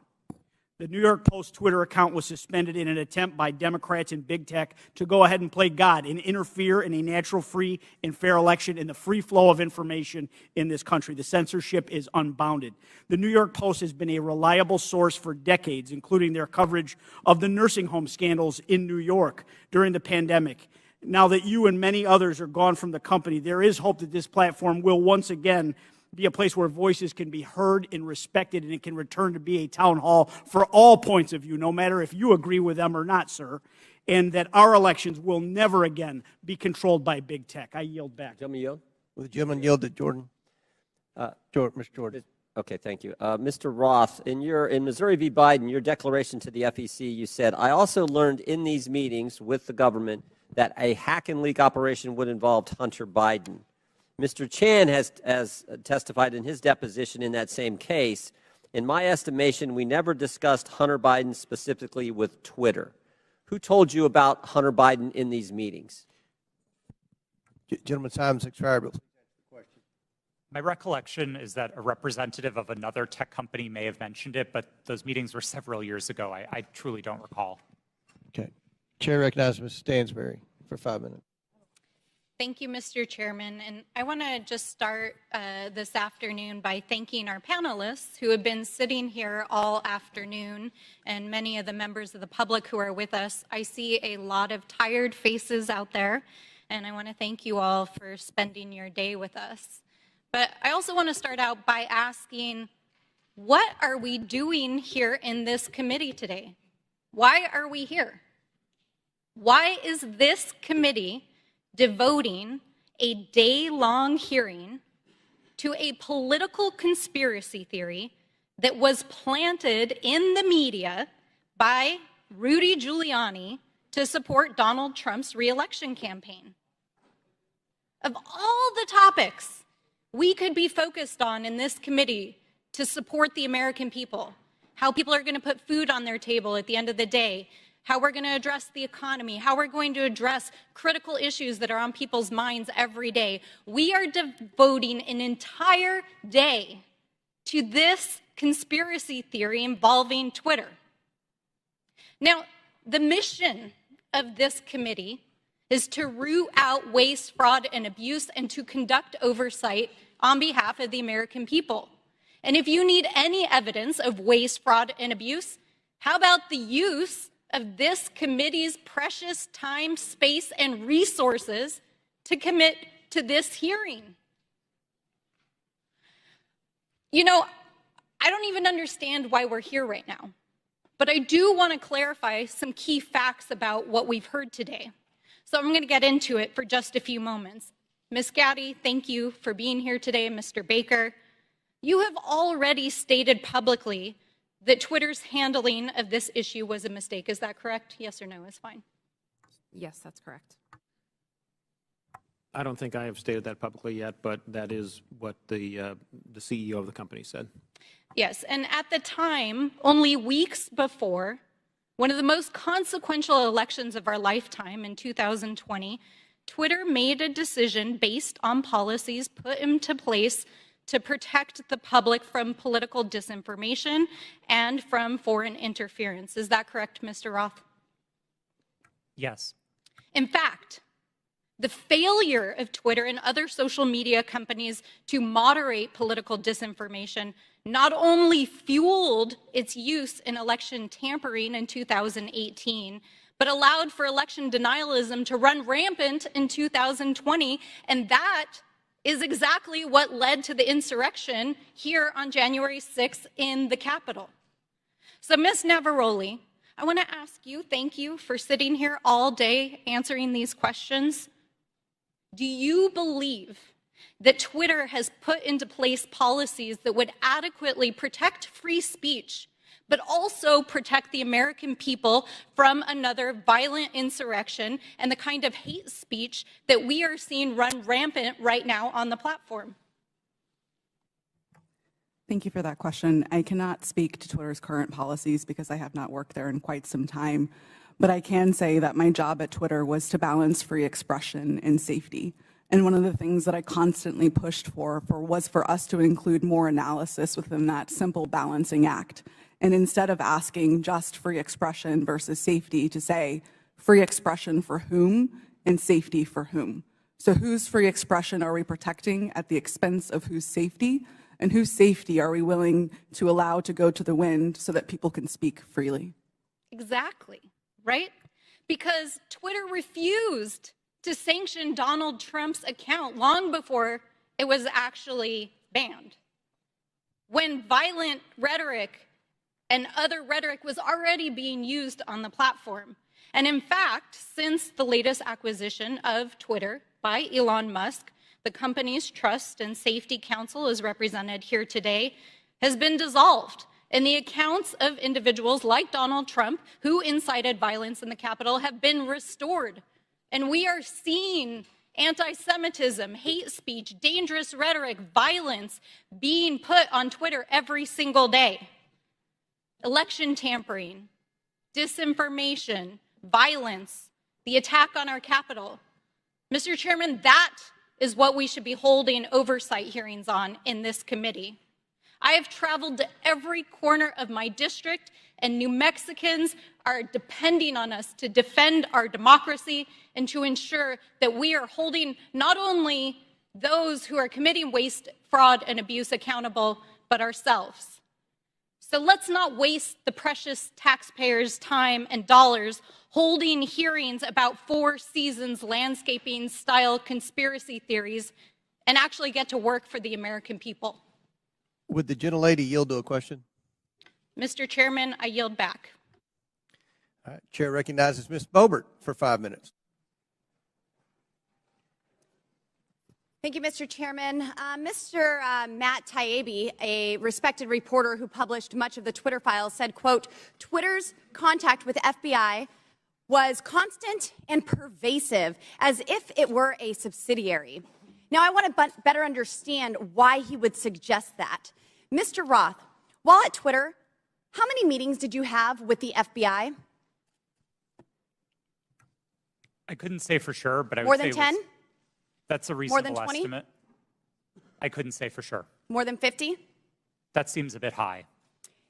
The New York Post Twitter account was suspended in an attempt by Democrats and big tech to go ahead and play God and interfere in a natural, free, and fair election and the free flow of information in this country. The censorship is unbounded. The New York Post has been a reliable source for decades, including their coverage of the nursing home scandals in New York during the pandemic. Now that you and many others are gone from the company, there is hope that this platform will once again be a place where voices can be heard and respected, and it can return to be a town hall for all points of view, no matter if you agree with them or not, sir, and that our elections will never again be controlled by big tech. I yield back. Gentleman yield? Will the gentleman yield to Jordan? Mr. Jordan. Okay, thank you. Mr. Roth, in Missouri v. Biden, your declaration to the FEC, you said, I also learned in these meetings with the government that a hack and leak operation would involve Hunter Biden. Mr. Chan has testified in his deposition in that same case. In my estimation, we never discussed Hunter Biden specifically with Twitter. Who told you about Hunter Biden in these meetings? Gentleman's time has expired. My recollection is that a representative of another tech company may have mentioned it, but those meetings were several years ago. I truly don't recall. Okay. Chair recognizes Ms. Stansberry for 5 minutes. Thank you, Mr. Chairman. And I want to just start this afternoon by thanking our panelists who have been sitting here all afternoon and many of the members of the public who are with us. I see a lot of tired faces out there, and I want to thank you all for spending your day with us. But I also want to start out by asking, what are we doing here in this committee today? Why are we here? Why is this committee devoting a day-long hearing to a political conspiracy theory that was planted in the media by Rudy Giuliani to support Donald Trump's reelection campaign? Of all the topics we could be focused on in this committee to support the American people, how people are going to put food on their table at the end of the day, how we're going to address the economy, how we're going to address critical issues that are on people's minds every day. We are devoting an entire day to this conspiracy theory involving Twitter. Now, the mission of this committee is to root out waste, fraud, and abuse and to conduct oversight on behalf of the American people. And if you need any evidence of waste, fraud, and abuse, how about the use of this committee's precious time, space, and resources to commit to this hearing? You know, I don't even understand why we're here right now, but I do want to clarify some key facts about what we've heard today. So I'm going to get into it for just a few moments. Ms. Gaddy, thank you for being here today. Mr. Baker, you have already stated publicly that Twitter's handling of this issue was a mistake. Is that correct? Yes or no is fine. Yes, that's correct. I don't think I have stated that publicly yet, but that is what the CEO of the company said. Yes, and at the time, only weeks before, one of the most consequential elections of our lifetime in 2020, Twitter made a decision based on policies put into place to protect the public from political disinformation and from foreign interference. Is that correct, Mr. Roth? Yes. In fact, the failure of Twitter and other social media companies to moderate political disinformation not only fueled its use in election tampering in 2018, but allowed for election denialism to run rampant in 2020, and that is exactly what led to the insurrection here on January 6th in the Capitol. So, Ms. Navaroli, I want to ask you, thank you for sitting here all day answering these questions. Do you believe that Twitter has put into place policies that would adequately protect free speech, but also protect the American people from another violent insurrection and the kind of hate speech that we are seeing run rampant right now on the platform? Thank you for that question. I cannot speak to Twitter's current policies because I have not worked there in quite some time, but I can say that my job at Twitter was to balance free expression and safety. And one of the things that I constantly pushed for was for us to include more analysis within that simple balancing act. And instead of asking just free expression versus safety, to say free expression for whom and safety for whom. So whose free expression are we protecting at the expense of whose safety? And whose safety are we willing to allow to go to the wind so that people can speak freely? Exactly, right? Because Twitter refused to sanction Donald Trump's account long before it was actually banned. When violent rhetoric and other rhetoric was already being used on the platform. And in fact, since the latest acquisition of Twitter by Elon Musk, the company's Trust and Safety Council, as represented here today, has been dissolved. And the accounts of individuals like Donald Trump who incited violence in the Capitol have been restored. And we are seeing anti-Semitism, hate speech, dangerous rhetoric, violence being put on Twitter every single day. Election tampering, disinformation, violence, the attack on our Capitol. Mr. Chairman, that is what we should be holding oversight hearings on in this committee. I have traveled to every corner of my district, and New Mexicans are depending on us to defend our democracy and to ensure that we are holding not only those who are committing waste, fraud, and abuse accountable, but ourselves. So let's not waste the precious taxpayers' time and dollars holding hearings about Four Seasons landscaping style conspiracy theories and actually get to work for the American people. Would the gentlelady yield to a question? Mr. Chairman, I yield back. All right, Chair recognizes Ms. Boebert for 5 minutes. Thank you, Mr. Chairman. Mr. Matt Taibbi, a respected reporter who published much of the Twitter files, said, quote, Twitter's contact with FBI was constant and pervasive, as if it were a subsidiary. Now, I want to better understand why he would suggest that. Mr. Roth, while at Twitter, how many meetings did you have with the FBI? I couldn't say for sure, but I would More say than 10? That's a More reasonable than 20? estimate. I couldn't say for sure. More than 50? That seems a bit high.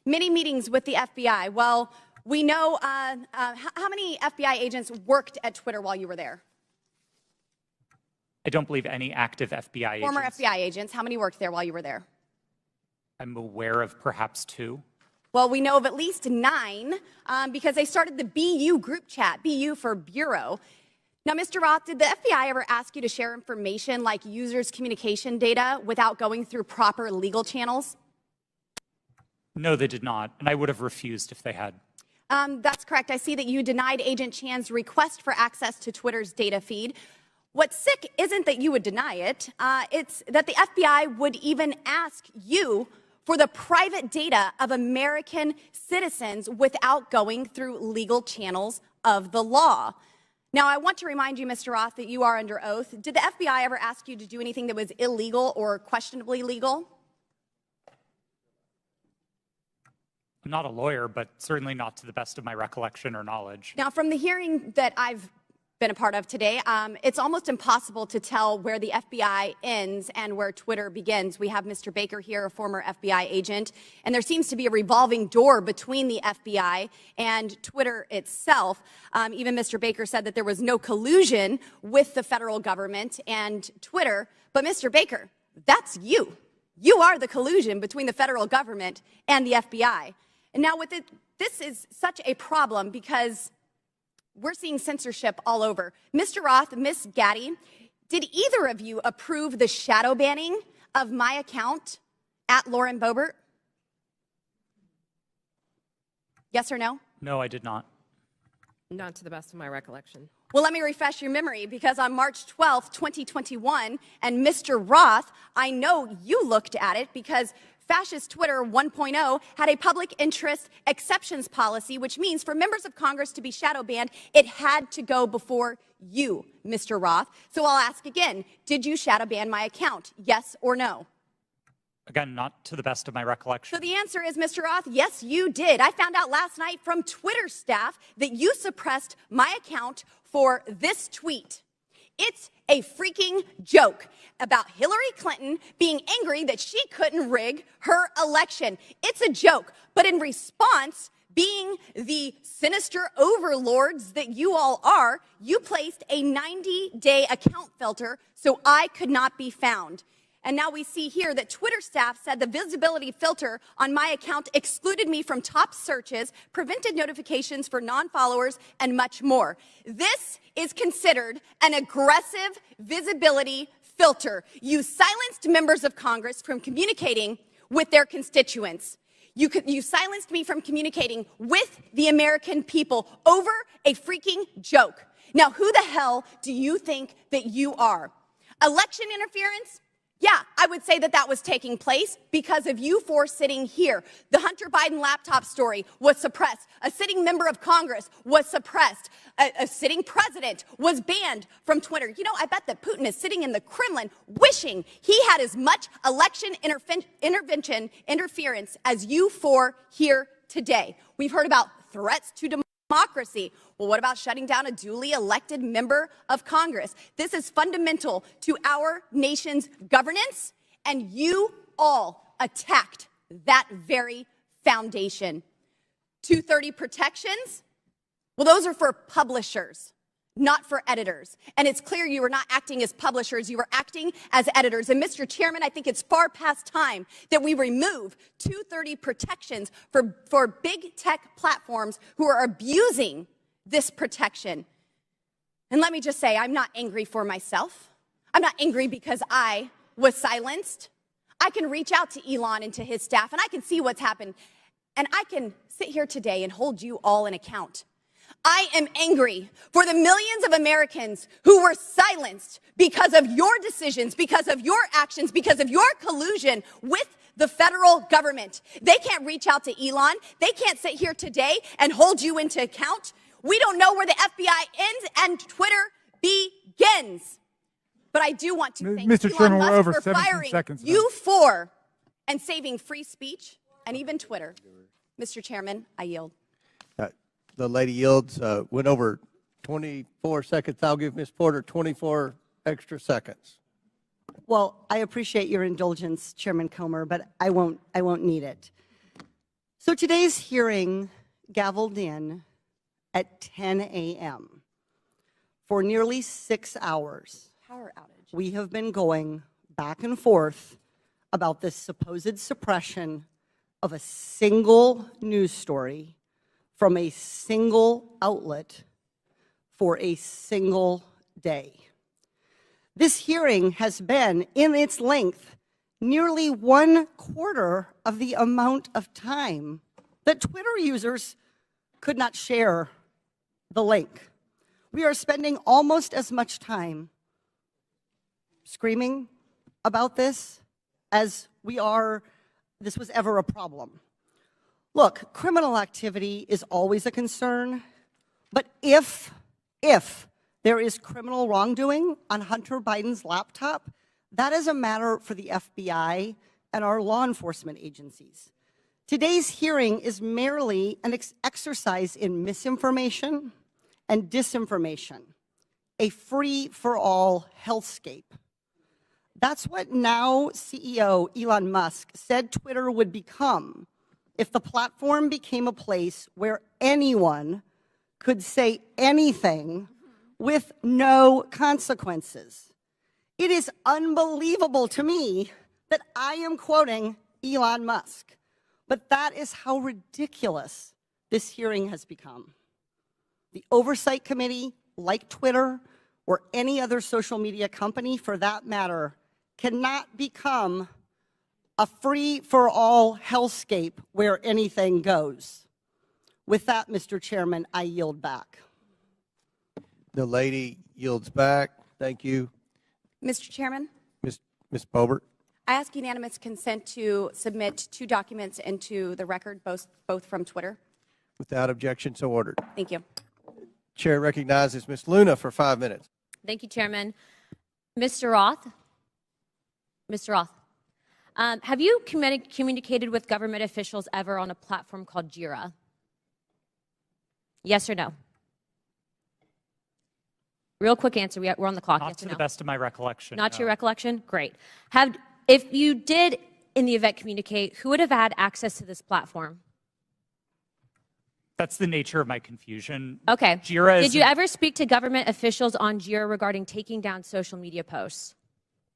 Many meetings with the FBI. Well, we know how many FBI agents worked at Twitter while you were there? I don't believe any active FBI agents. Former FBI agents. How many worked there while you were there? I'm aware of perhaps 2. Well, we know of at least 9 because they started the BU group chat, BU for Bureau. Now, Mr. Roth, did the FBI ever ask you to share information like users' communication data without going through proper legal channels? No, they did not, and I would have refused if they had. That's correct. I see that you denied Agent Chan's request for access to Twitter's data feed. What's sick isn't that you would deny it, it's that the FBI would even ask you for the private data of American citizens without going through legal channels of the law. Now, I want to remind you, Mr. Roth, that you are under oath. Did the FBI ever ask you to do anything that was illegal or questionably legal? I'm not a lawyer, but certainly not to the best of my recollection or knowledge. Now, from the hearing that I've been a part of today, it's almost impossible to tell where the FBI ends and where Twitter begins. We have Mr. Baker here, a former FBI agent, and there seems to be a revolving door between the FBI and Twitter itself. Even Mr. Baker said that there was no collusion with the federal government and Twitter. But Mr. Baker, that's you. You are the collusion between the federal government and the FBI. And now this is such a problem because we're seeing censorship all over. Mr. Roth, Ms. Gaddy, did either of you approve the shadow banning of my account at Lauren Boebert? Yes or no? No, I did not. Not to the best of my recollection. Well, let me refresh your memory, because on March 12th, 2021, and Mr. Roth, I know you looked at it because Fascist Twitter 1.0 had a public interest exceptions policy, which means for members of Congress to be shadow banned, it had to go before you, Mr. Roth. So I'll ask again, did you shadow ban my account? Yes or no? Again, not to the best of my recollection. So the answer is, Mr. Roth, yes, you did. I found out last night from Twitter staff that you suppressed my account for this tweet. It's a freaking joke about Hillary Clinton being angry that she couldn't rig her election. It's a joke. But in response, being the sinister overlords that you all are, you placed a 90-day account filter so I could not be found. And now we see here that Twitter staff said the visibility filter on my account excluded me from top searches, prevented notifications for non-followers, and much more. This is considered an aggressive visibility filter. You silenced members of Congress from communicating with their constituents. You silenced me from communicating with the American people over a freaking joke. Now, who the hell do you think that you are? Election interference? Yeah, I would say that that was taking place because of you four sitting here. The Hunter Biden laptop story was suppressed. A sitting member of Congress was suppressed. A sitting president was banned from Twitter. You know, I bet that Putin is sitting in the Kremlin wishing he had as much election interference as you four here today. We've heard about threats to democracy. Well, what about shutting down a duly elected member of Congress? This is fundamental to our nation's governance, and you all attacked that very foundation. 230 protections? Well, those are for publishers, not for editors. And it's clear you were not acting as publishers, you were acting as editors. And Mr. Chairman, I think it's far past time that we remove 230 protections for big tech platforms who are abusing this protection. And let me just say, I'm not angry for myself. I'm not angry because I was silenced. I can reach out to Elon and to his staff, and I can see what's happened. And I can sit here today and hold you all in account. I am angry for the millions of Americans who were silenced because of your decisions, because of your actions, because of your collusion with the federal government. They can't reach out to Elon. They can't sit here today and hold you into account. We don't know where the FBI ends and Twitter begins. But I do want to thank Mr. Elon Chairman, we're Musk over for 17 firing seconds now. you four and saving free speech and even Twitter. Mr. Chairman, I yield. The lady yields. Went over 24 seconds. I'll give Ms. Porter 24 extra seconds. Well, I appreciate your indulgence, Chairman Comer, but I won't need it. So today's hearing gavelled in at 10 a.m. For nearly 6 hours. Power outage. We have been going back and forth about this supposed suppression of a single news story from a single outlet for a single day. This hearing has been, in its length, nearly 1/4 of the amount of time that Twitter users could not share the link. We are spending almost as much time screaming about this as this was ever a problem. Look, criminal activity is always a concern, but if there is criminal wrongdoing on Hunter Biden's laptop, that is a matter for the FBI and our law enforcement agencies. Today's hearing is merely an exercise in misinformation and disinformation, a free-for-all hellscape. That's what now CEO Elon Musk said Twitter would become if the platform became a place where anyone could say anything with no consequences. It is unbelievable to me that I am quoting Elon Musk, but that is how ridiculous this hearing has become. The Oversight Committee, like Twitter, or any other social media company for that matter, cannot become a free-for-all hellscape where anything goes. With that, Mr. Chairman, I yield back. The lady yields back. Thank you. Mr. Chairman, Ms. Boebert. I ask unanimous consent to submit 2 documents into the record, both from Twitter. Without objection, so ordered. Thank you. Chair recognizes Ms. Luna for 5 minutes. Thank you, Chairman. Mr. Roth? Mr. Roth, have you communicated with government officials ever on a platform called Jira? Yes or no? Real quick answer. We're on the clock. Not yes to or the no? best of my recollection. Not no. to your recollection? Great. If you did, in the event, communicate, who would have had access to this platform? That's the nature of my confusion. Okay. Jira Did you ever speak to government officials on Jira regarding taking down social media posts?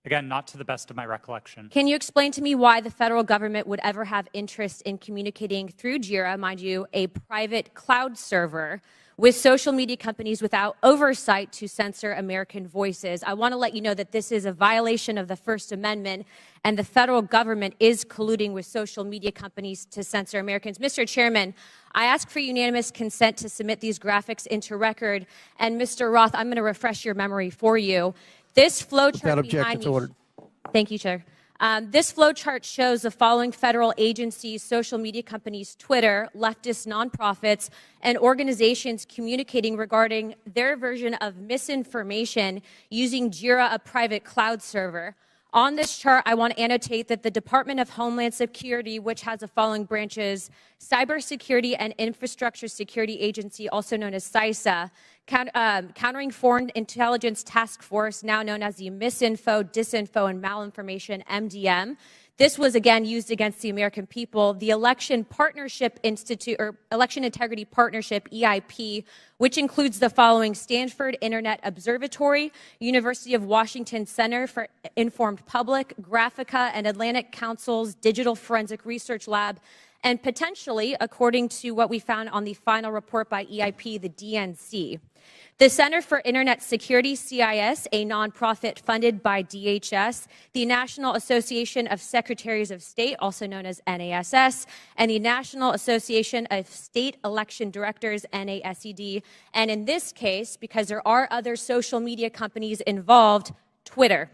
Again, not to the best of my recollection. Can you explain to me why the federal government would ever have interest in communicating through Jira, mind you, a private cloud server, with social media companies without oversight to censor American voices? I want to let you know that this is a violation of the First Amendment, and the federal government is colluding with social media companies to censor Americans. Mr. Chairman, I ask for unanimous consent to submit these graphics into record. And Mr. Roth, I'm going to refresh your memory for you. This flow chart behind me. Ordered. Thank you, Chair. This flow chart shows the following federal agencies, social media companies, Twitter, leftist nonprofits, and organizations communicating regarding their version of misinformation using Jira, a private cloud server. On this chart, I want to annotate that the Department of Homeland Security, which has the following branches: Cybersecurity and Infrastructure Security Agency, also known as CISA, Countering Foreign Intelligence Task Force, now known as the Misinfo, Disinfo, and Malinformation, MDM. This was again used against the American people. The Election Partnership Institute, or Election Integrity Partnership, EIP, which includes the following: Stanford Internet Observatory, University of Washington Center for Informed Public, Graphica, and Atlantic Council's Digital Forensic Research Lab, and potentially, according to what we found on the final report by EIP, the DNC. The Center for Internet Security, CIS, a nonprofit funded by DHS, the National Association of Secretaries of State, also known as NASS, and the National Association of State Election Directors, NASED, and in this case, because there are other social media companies involved, Twitter.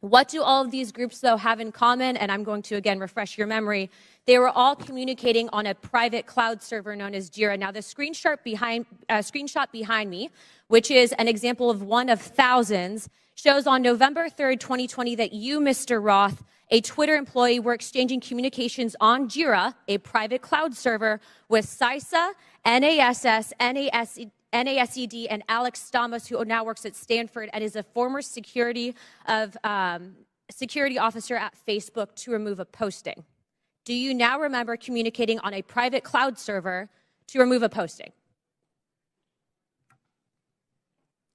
What do all of these groups, though, have in common? And I'm going to, again, refresh your memory. They were all communicating on a private cloud server known as Jira. Now, the screenshot behind me, which is an example of one of thousands, shows on November 3rd, 2020, that you, Mr. Roth, a Twitter employee, were exchanging communications on Jira, a private cloud server, with CISA, NASS, NASED, and Alex Stamos, who now works at Stanford and is a former security officer at Facebook, to remove a posting. Do you now remember communicating on a private cloud server to remove a posting?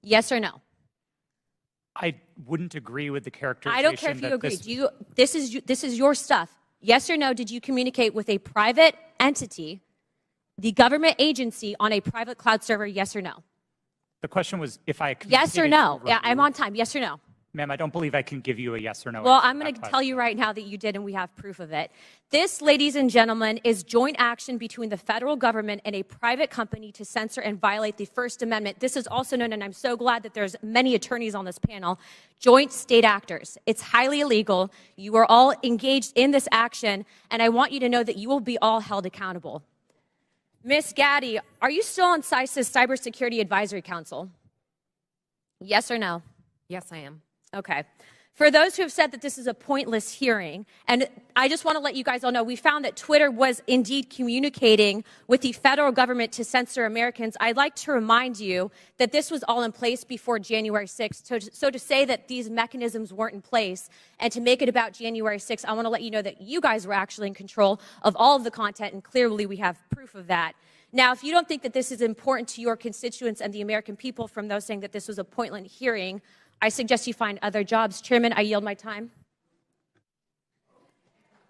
Yes or no? I wouldn't agree with the characterization. I don't care if you agree. This is your stuff. Yes or no, did you communicate with a private entity, the government agency, on a private cloud server? Yes or no? The question was if I Yes or no? Yeah, I'm on time. Yes or no? Ma'am, I don't believe I can give you a yes or no. Well, I'm going to tell you right now that you did, and we have proof of it. This, ladies and gentlemen, is joint action between the federal government and a private company to censor and violate the First Amendment. This is also known, and I'm so glad that there's many attorneys on this panel, joint state actors. It's highly illegal. You are all engaged in this action, and I want you to know that you will be all held accountable. Ms. Gaddy, are you still on CISA's Cybersecurity Advisory Council? Yes or no? Yes, I am. Okay. For those who have said that this is a pointless hearing, and I just want to let you guys all know, we found that Twitter was indeed communicating with the federal government to censor Americans. I'd like to remind you that this was all in place before January 6th. So to say that these mechanisms weren't in place and to make it about January 6th, I want to let you know that you guys were actually in control of all of the content, and clearly we have proof of that. Now, if you don't think that this is important to your constituents and the American people from those saying that this was a pointless hearing, I suggest you find other jobs. Chairman, I yield my time.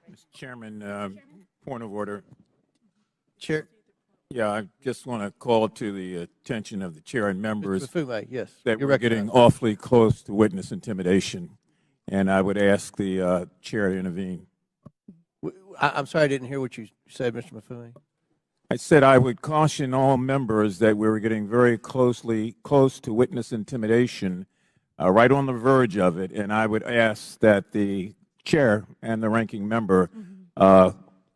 Mr. Chairman, point of order. Chair. Yeah, I just want to call to the attention of the chair and members yes, that we're getting awfully close to witness intimidation, and I would ask the chair to intervene. I'm sorry I didn't hear what you said, Mr. Mafui. I said I would caution all members that we were getting very close to witness intimidation, right on the verge of it, and I would ask that the chair and the ranking member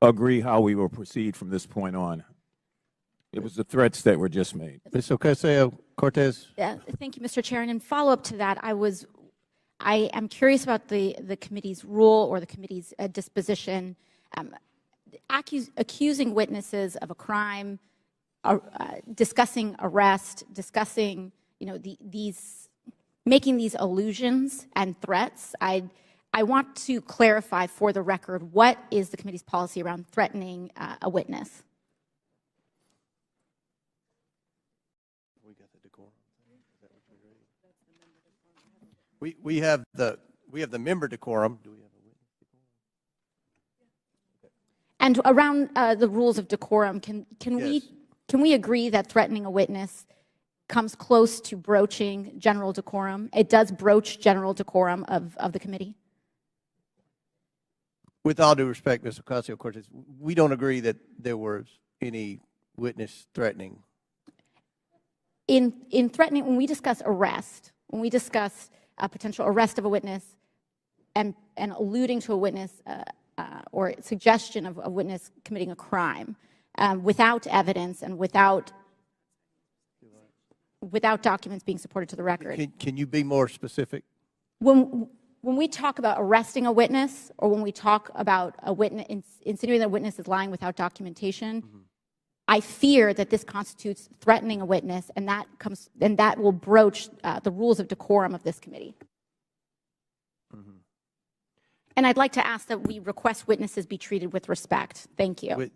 agree how we will proceed from this point on. It was the threats that were just made. Ms. Ocasio-Cortez. Thank you, Mr. Chair. And in follow-up to that, I am curious about the committee's rule or the committee's disposition. Accusing witnesses of a crime, discussing arrest, discussing, making these allusions and threats. I want to clarify for the record, what is the committee's policy around threatening a witness? We have the member decorum. Do we have a witness decorum? And around the rules of decorum, can we agree that threatening a witness comes close to broaching general decorum? It does broach general decorum of the committee? With all due respect, Ms. Ocasio-Cortez, we don't agree that there was any witness threatening. In threatening, when we discuss arrest, when we discuss a potential arrest of a witness and alluding to a witness or suggestion of a witness committing a crime without evidence and without documents being supported to the record. Can you be more specific? When we talk about arresting a witness, or when we talk about a witness, insinuating that a witness is lying without documentation, I fear that this constitutes threatening a witness, and that will broach the rules of decorum of this committee. And I'd like to ask that we request witnesses be treated with respect. Thank you.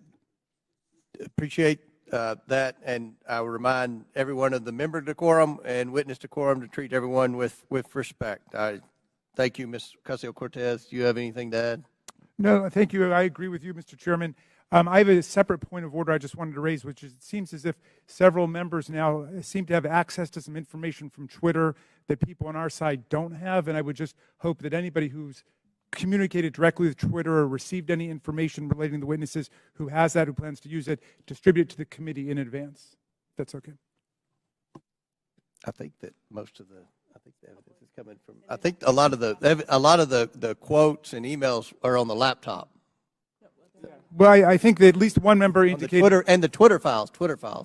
Appreciate that, and I will remind everyone of the member decorum and witness decorum to treat everyone with respect. Thank you, Ms. Ocasio-Cortez. Do you have anything to add? No, thank you. I agree with you, Mr. Chairman. I have a separate point of order I just wanted to raise, which is it seems as if several members now seem to have access to some information from Twitter that people on our side don't have, and I would just hope that anybody who's communicated directly with Twitter or received any information relating to the witnesses who has that, who plans to use it, distribute it to the committee in advance. That's okay. I think that most of the evidence is coming from. I think a lot of the quotes and emails are on the laptop. Well, I think that at least one member indicated the Twitter files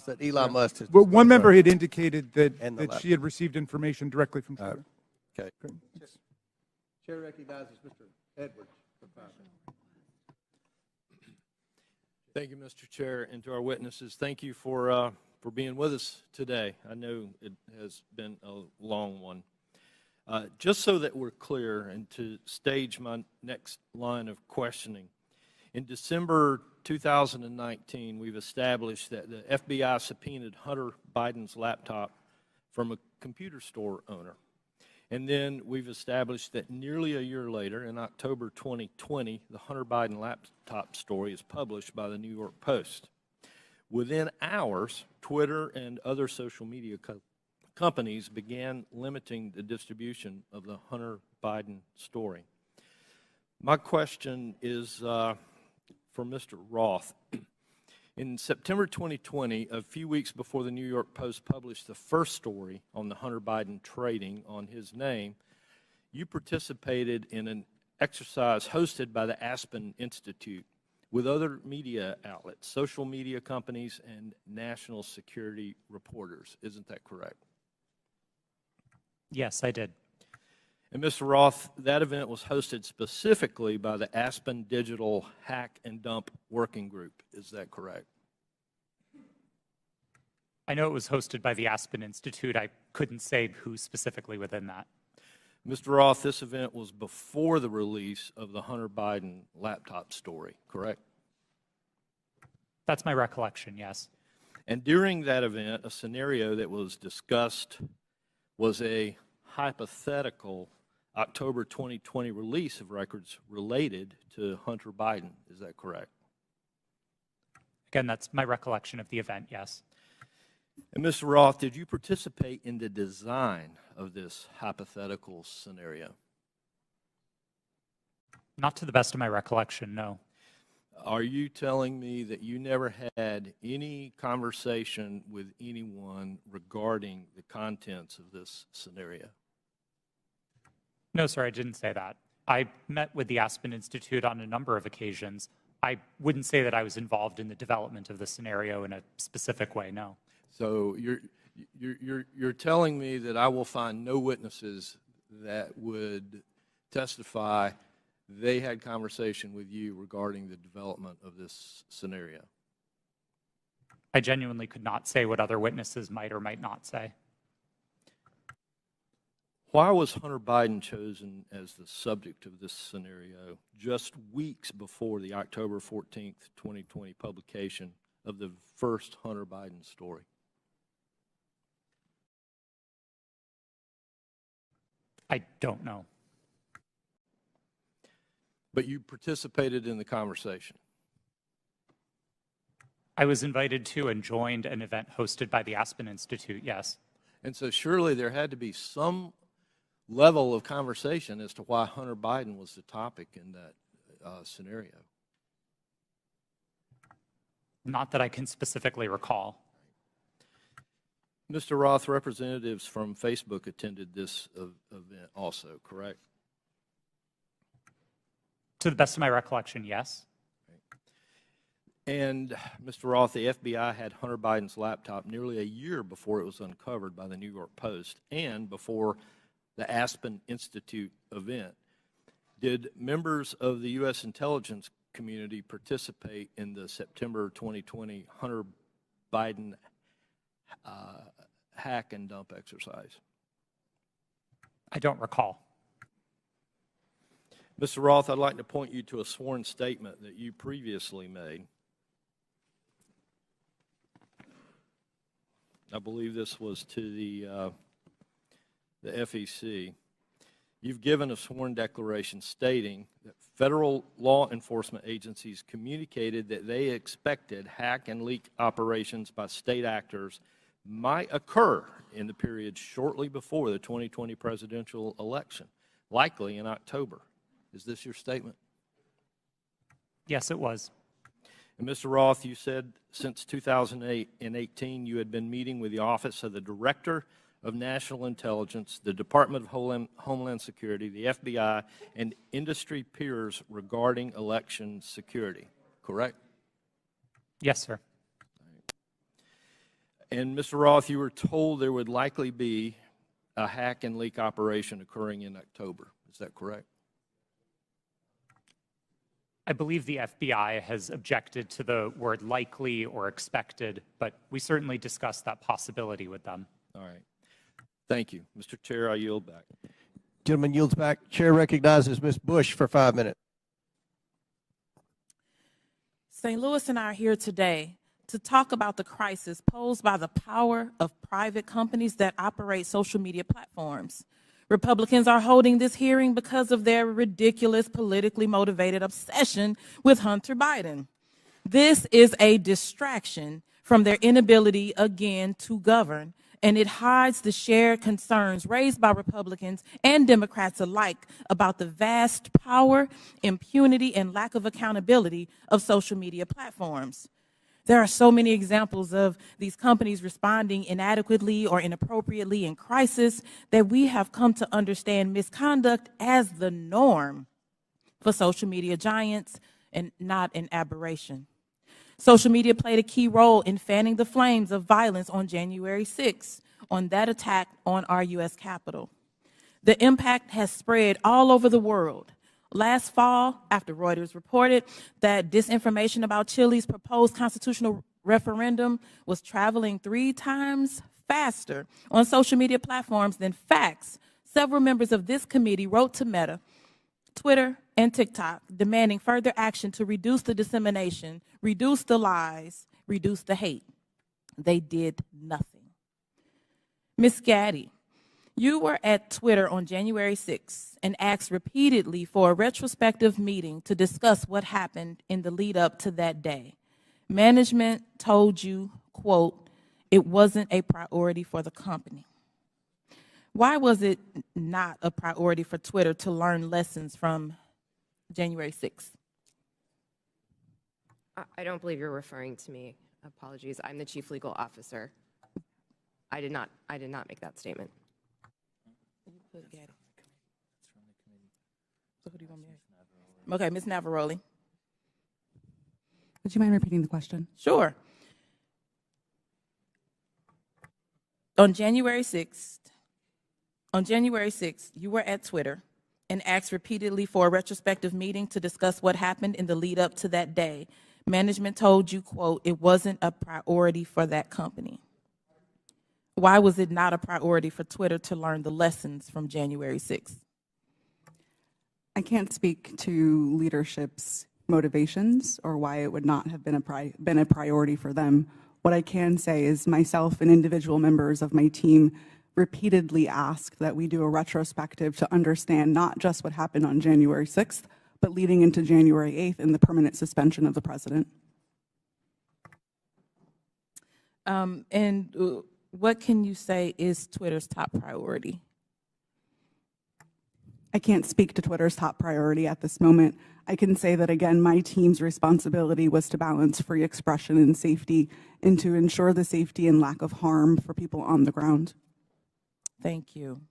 that Elon Musk has. Well, one member had indicated that she had received information directly from Twitter. Okay. Chair recognizes Mr. Edwards. Thank you, Mr. Chair, and to our witnesses, thank you for being with us today. I know it has been a long one. Just so that we're clear and to stage my next line of questioning, in December 2019, we've established that the FBI subpoenaed Hunter Biden's laptop from a computer store owner. And then we've established that nearly a year later, in October 2020, the Hunter Biden laptop story is published by the New York Post. Within hours, Twitter and other social media companies began limiting the distribution of the Hunter Biden story. My question is for Mr. Roth. In September 2020, a few weeks before the New York Post published the first story on the Hunter Biden trading on his name, you participated in an exercise hosted by the Aspen Institute with other media outlets, social media companies, and national security reporters. Isn't that correct? Yes, I did. And Mr. Roth, that event was hosted specifically by the Aspen Digital Hack and Dump Working Group. Is that correct? I know it was hosted by the Aspen Institute. I couldn't say who specifically within that. Mr. Roth, this event was before the release of the Hunter Biden laptop story, correct? That's my recollection, yes. And during that event, a scenario that was discussed was a hypothetical October 2020 release of records related to Hunter Biden. Is that correct? Again, that's my recollection of the event, yes. And Mr. Roth, did you participate in the design of this hypothetical scenario? Not to the best of my recollection, no. Are you telling me that you never had any conversation with anyone regarding the contents of this scenario? No, sir, I didn't say that. I met with the Aspen Institute on a number of occasions. I wouldn't say that I was involved in the development of the scenario in a specific way, no. So you're telling me that I will find no witnesses that would testify they had conversation with you regarding the development of this scenario? I genuinely could not say what other witnesses might or might not say. Why was Hunter Biden chosen as the subject of this scenario just weeks before the October 14th, 2020 publication of the first Hunter Biden story? I don't know. But you participated in the conversation. I was invited to and joined an event hosted by the Aspen Institute, yes. And so surely there had to be some level of conversation as to why Hunter Biden was the topic in that scenario. Not that I can specifically recall. Mr. Roth, representatives from Facebook attended this event also, correct? To the best of my recollection, yes. And Mr. Roth, the FBI had Hunter Biden's laptop nearly a year before it was uncovered by the New York Post and before the Aspen Institute event. Did members of the U.S. intelligence community participate in the September 2020 Hunter Biden hack and dump exercise? I don't recall. Mr. Roth, I'd like to point you to a sworn statement that you previously made. I believe this was to the FEC. You've given a sworn declaration stating that federal law enforcement agencies communicated that they expected hack and leak operations by state actors might occur in the period shortly before the 2020 presidential election, likely in October. Is this your statement? Yes, it was. And Mr. Roth, you said since 2018 you had been meeting with the Office of the Director of National Intelligence, the Department of Homeland Security, the FBI, and industry peers regarding election security, correct? Yes, sir. And Mr. Roth, you were told there would likely be a hack and leak operation occurring in October. Is that correct? I believe the FBI has objected to the word likely or expected, but we certainly discussed that possibility with them. All right. Thank you. Mr. Chair, I yield back. Gentleman yields back. Chair recognizes Ms. Bush for 5 minutes. St. Louis and I are here today to talk about the crisis posed by the power of private companies that operate social media platforms. Republicans are holding this hearing because of their ridiculous, politically motivated obsession with Hunter Biden. This is a distraction from their inability, again, to govern, and it hides the shared concerns raised by Republicans and Democrats alike about the vast power, impunity, and lack of accountability of social media platforms. There are so many examples of these companies responding inadequately or inappropriately in crisis that we have come to understand misconduct as the norm for social media giants and not an aberration. Social media played a key role in fanning the flames of violence on January 6th, on that attack on our U.S. Capitol. The impact has spread all over the world. Last fall, after Reuters reported that disinformation about Chile's proposed constitutional referendum was traveling 3 times faster on social media platforms than facts, several members of this committee wrote to Meta, Twitter, and TikTok demanding further action to reduce the dissemination, reduce the lies, reduce the hate. They did nothing. Ms. Gaddy, you were at Twitter on January 6th and asked repeatedly for a retrospective meeting to discuss what happened in the lead up to that day. Management told you, quote, it wasn't a priority for the company. Why was it not a priority for Twitter to learn lessons from January 6th? I don't believe you're referring to me. Apologies. I'm the Chief Legal Officer. I did not make that statement. Okay, Ms. Navaroli. Would you mind repeating the question? Sure. On January 6th, you were at Twitter and asked repeatedly for a retrospective meeting to discuss what happened in the lead up to that day. Management told you, quote, it wasn't a priority for that company. Why was it not a priority for Twitter to learn the lessons from January 6th? I can't speak to leadership's motivations or why it would not have been a priority for them. What I can say is myself and individual members of my team repeatedly asked that we do a retrospective to understand not just what happened on January 6th, but leading into January 8th and the permanent suspension of the president. And what can you say is Twitter's top priority? I can't speak to Twitter's top priority at this moment. I can say that, again, my team's responsibility was to balance free expression and safety and to ensure the safety and lack of harm for people on the ground. Thank you.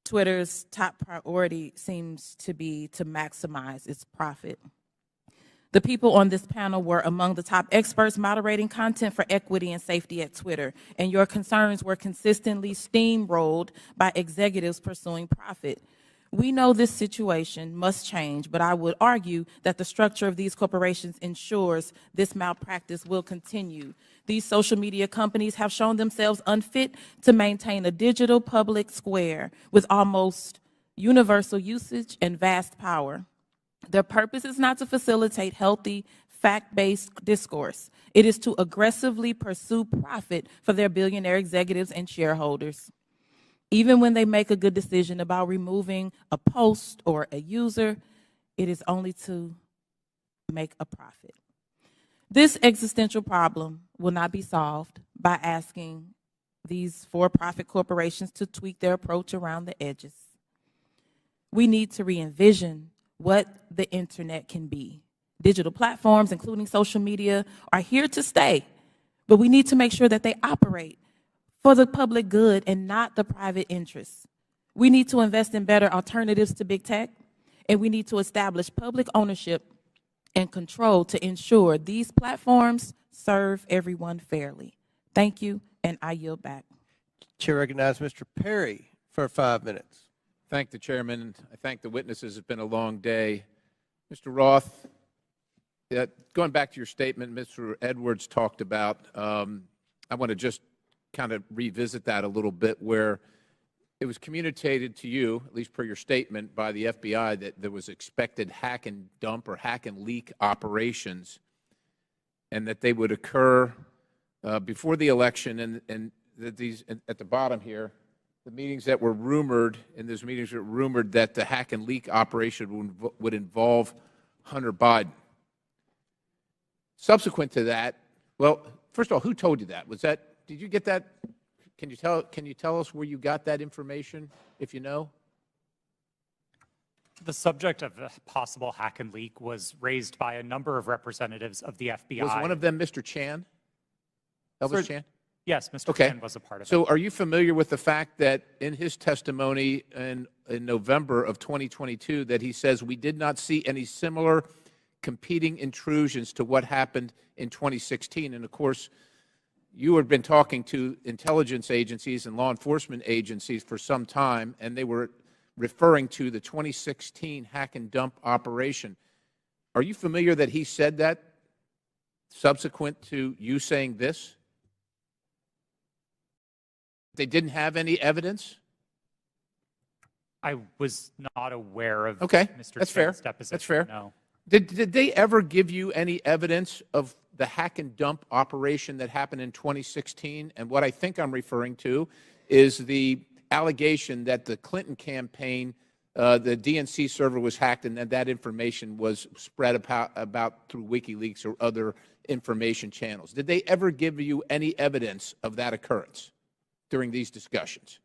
Twitter's top priority seems to be to maximize its profit. The people on this panel were among the top experts moderating content for equity and safety at Twitter, and your concerns were consistently steamrolled by executives pursuing profit. We know this situation must change, but I would argue that the structure of these corporations ensures this malpractice will continue. These social media companies have shown themselves unfit to maintain a digital public square with almost universal usage and vast power. Their purpose is not to facilitate healthy, fact-based discourse. It is to aggressively pursue profit for their billionaire executives and shareholders. Even when they make a good decision about removing a post or a user, it is only to make a profit. This existential problem will not be solved by asking these for-profit corporations to tweak their approach around the edges. We need to re-envision what the internet can be. Digital platforms, including social media, are here to stay, but we need to make sure that they operate for the public good and not the private interests. We need to invest in better alternatives to big tech, and we need to establish public ownership and control to ensure these platforms serve everyone fairly. Thank you, and I yield back. Chair recognizes Mr. Perry for 5 minutes. Thank the chairman. I thank the witnesses. It's been a long day. Mr. Roth, going back to your statement Mr. Edwards talked about, I want to just kind of revisit that a little bit, where it was communicated to you, at least per your statement, by the FBI that there was expected hack and dump or hack and leak operations, and that they would occur before the election, and that these, at the bottom here, the meetings that were rumored, and those meetings were rumored that the hack and leak operation would involve Hunter Biden. Subsequent to that, well, first of all, who told you that? Was that, did you get that? Can you tell us where you got that information, if you know? The subject of a possible hack and leak was raised by a number of representatives of the FBI. Was one of them Mr. Chan? Elvis Chan? Yes, Mr. Chan was a part of it. So are you familiar with the fact that in his testimony in November of 2022 that he says we did not see any similar competing intrusions to what happened in 2016? And of course, you had been talking to intelligence agencies and law enforcement agencies for some time, and they were referring to the 2016 hack and dump operation. Are you familiar that he said that subsequent to you saying this? They didn't have any evidence? I was not aware of Okay, Mr. that's Chan's fair. deposition. That's fair. No. Did they ever give you any evidence of the hack and dump operation that happened in 2016? And what I think I'm referring to is the allegation that the Clinton campaign, the DNC server was hacked, and that information was spread about through WikiLeaks or other information channels. Did they ever give you any evidence of that occurrence during these discussions?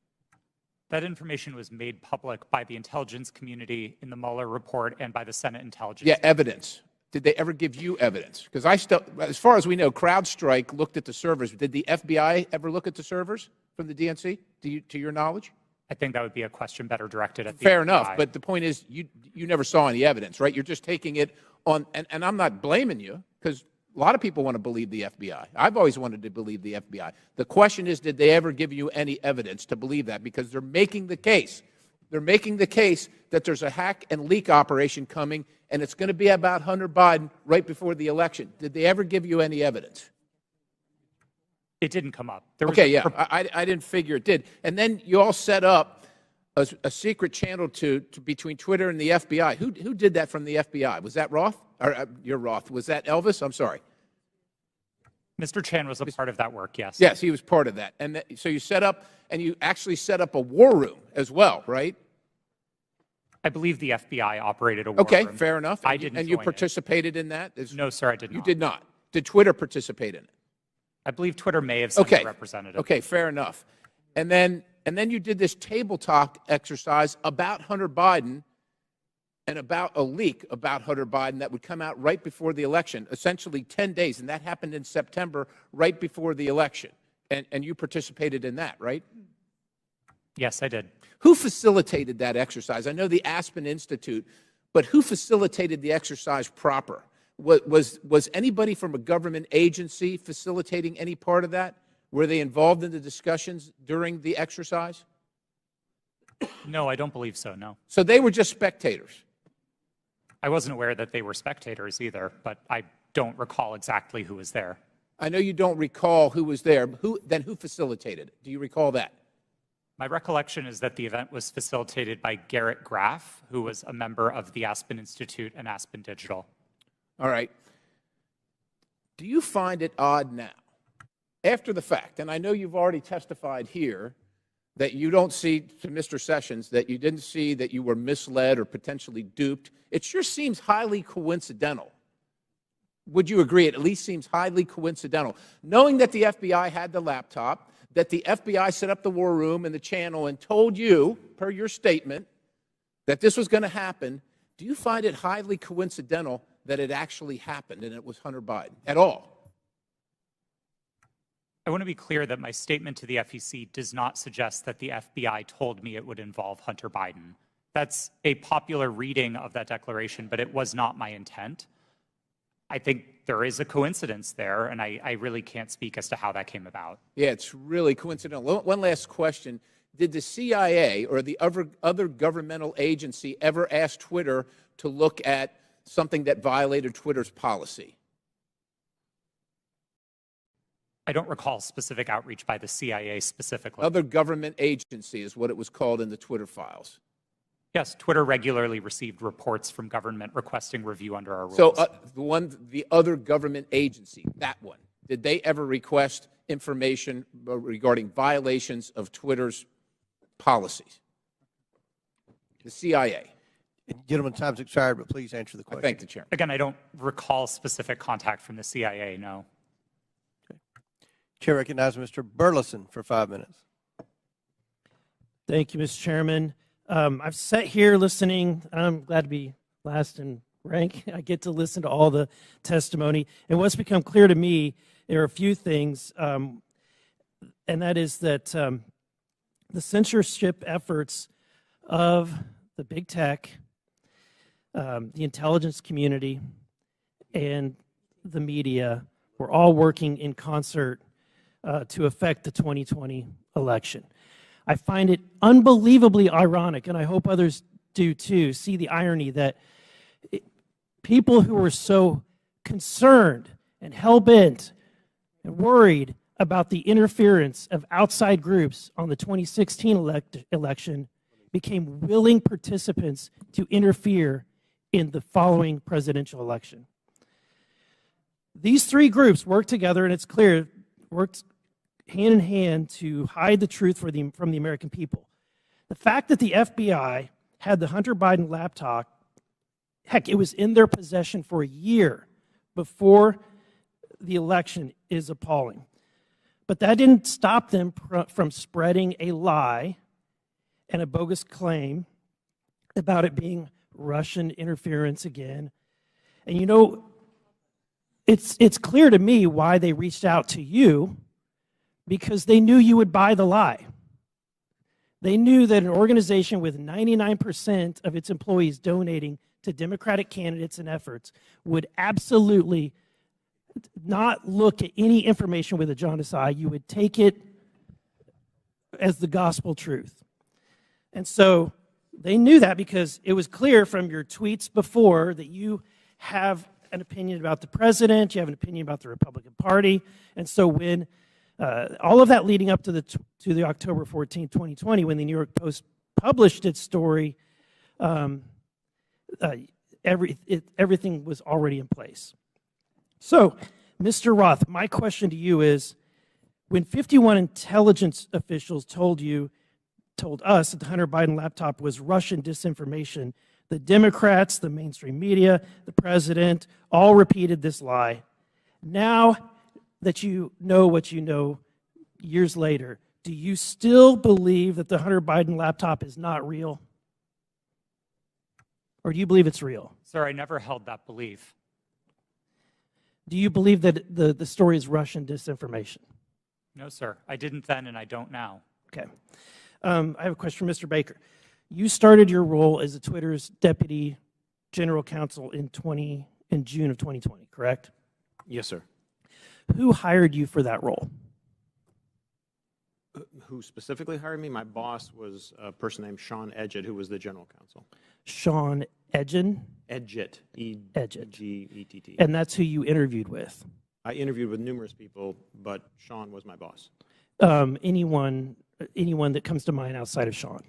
That information was made public by the intelligence community in the Mueller report and by the Senate Intelligence. Yeah, evidence. Did they ever give you evidence? Because as far as we know, CrowdStrike looked at the servers. Did the FBI ever look at the servers from the DNC, to your knowledge? I think that would be a question better directed at the Fair FBI. enough, but the point is you never saw any evidence, right? You're just taking it on, and I'm not blaming you, because a lot of people want to believe the FBI. I've always wanted to believe the FBI. The question is, did they ever give you any evidence to believe that? Because they're making the case. They're making the case that there's a hack and leak operation coming, and it's going to be about Hunter Biden right before the election. Did they ever give you any evidence? It didn't come up. Okay, yeah, I didn't figure it did. And then you all set up a secret channel between Twitter and the FBI. Who did that from the FBI? Was that Roth? Or you're Roth. Was that Elvis? I'm sorry. Mr. Chan was a part of that work, yes. Yes, he was part of that. And so you set up, and you actually set up a war room as well, right? I believe the FBI operated a war Okay, room. fair enough. I didn't And you join participated in that? No, sir, I did not. You did not. Did Twitter participate in it? I believe Twitter may have sent a representative. Okay, fair enough. And then you did this table talk exercise about Hunter Biden and about a leak about Hunter Biden that would come out right before the election, essentially 10 days, and that happened in September, right before the election. And you participated in that, right? Yes, I did. Who facilitated that exercise? I know the Aspen Institute, but who facilitated the exercise proper? Was anybody from a government agency facilitating any part of that? Were they involved in the discussions during the exercise? No, I don't believe so, no. So they were just spectators? I wasn't aware that they were spectators either, but I don't recall exactly who was there. I know you don't recall who was there. Then who facilitated it? Do you recall that? My recollection is that the event was facilitated by Garrett Graff, who was a member of the Aspen Institute and Aspen Digital. All right. Do you find it odd now, after the fact, and I know you've already testified here, that you don't see, to Mr. Sessions, that you didn't see that you were misled or potentially duped? It sure seems highly coincidental. Would you agree? It at least seems highly coincidental. Knowing that the FBI had the laptop, that the FBI set up the war room and the channel and told you, per your statement, that this was going to happen, do you find it highly coincidental that it actually happened and it was Hunter Biden at all? I want to be clear that my statement to the FEC does not suggest that the FBI told me it would involve Hunter Biden. That's a popular reading of that declaration, but it was not my intent. I think there is a coincidence there, and I really can't speak as to how that came about. Yeah, it's really coincidental. One last question. Did the CIA or the other governmental agency ever ask Twitter to look at something that violated Twitter's policy? I don't recall specific outreach by the CIA specifically. Other government agency is what it was called in the Twitter files. Yes, Twitter regularly received reports from government requesting review under our rules. So the other government agency, that one, did they ever request information regarding violations of Twitter's policies? The CIA. Gentlemen, time's expired, but please answer the question. I thank the chairman. Again, I don't recall specific contact from the CIA, no. Okay. Chair recognizes Mr. Burleson for 5 minutes. Thank you, Mr. Chairman. I've sat here listening. I'm glad to be last in rank. I get to listen to all the testimony. And what's become clear to me, there are a few things, and that is that the censorship efforts of the big tech, the intelligence community, and the media were all working in concert to affect the 2020 election. I find it unbelievably ironic, and I hope others do too, see the irony that people who were so concerned and hell-bent and worried about the interference of outside groups on the 2016 election became willing participants to interfere in the following presidential election. These three groups worked together, and it's clear, worked hand in hand to hide the truth from the American people. The fact that the FBI had the Hunter Biden laptop, heck, it was in their possession for a year before the election, is appalling. But that didn't stop them from spreading a lie and a bogus claim about it being Russian interference again. And you know, it's clear to me why they reached out to you, because they knew you would buy the lie. They knew that an organization with 99% of its employees donating to Democratic candidates and efforts would absolutely not look at any information with a jaundiced eye. You would take it as the gospel truth. And so they knew that, because it was clear from your tweets before that you have an opinion about the president, you have an opinion about the Republican Party. And so when all of that leading up to the October 14, 2020, when the New York Post published its story, everything was already in place. So, Mr. Roth, my question to you is, when 51 intelligence officials told us that the Hunter Biden laptop was Russian disinformation, the Democrats, the mainstream media, the president, all repeated this lie. Now that you know what you know years later, do you still believe that the Hunter Biden laptop is not real? Or do you believe it's real? Sir, I never held that belief. Do you believe that the story is Russian disinformation? No, sir. I didn't then, and I don't now. Okay. I have a question for Mr. Baker. You started your role as Twitter's deputy general counsel in June of 2020, correct? Yes, sir. Who hired you for that role? Who specifically hired me? My boss was a person named Sean Edgett, who was the general counsel. Sean Edgen? Edgett. Edgett. E-G-E-T-T. And that's who you interviewed with? I interviewed with numerous people, but Sean was my boss. Anyone that comes to mind outside of Sean?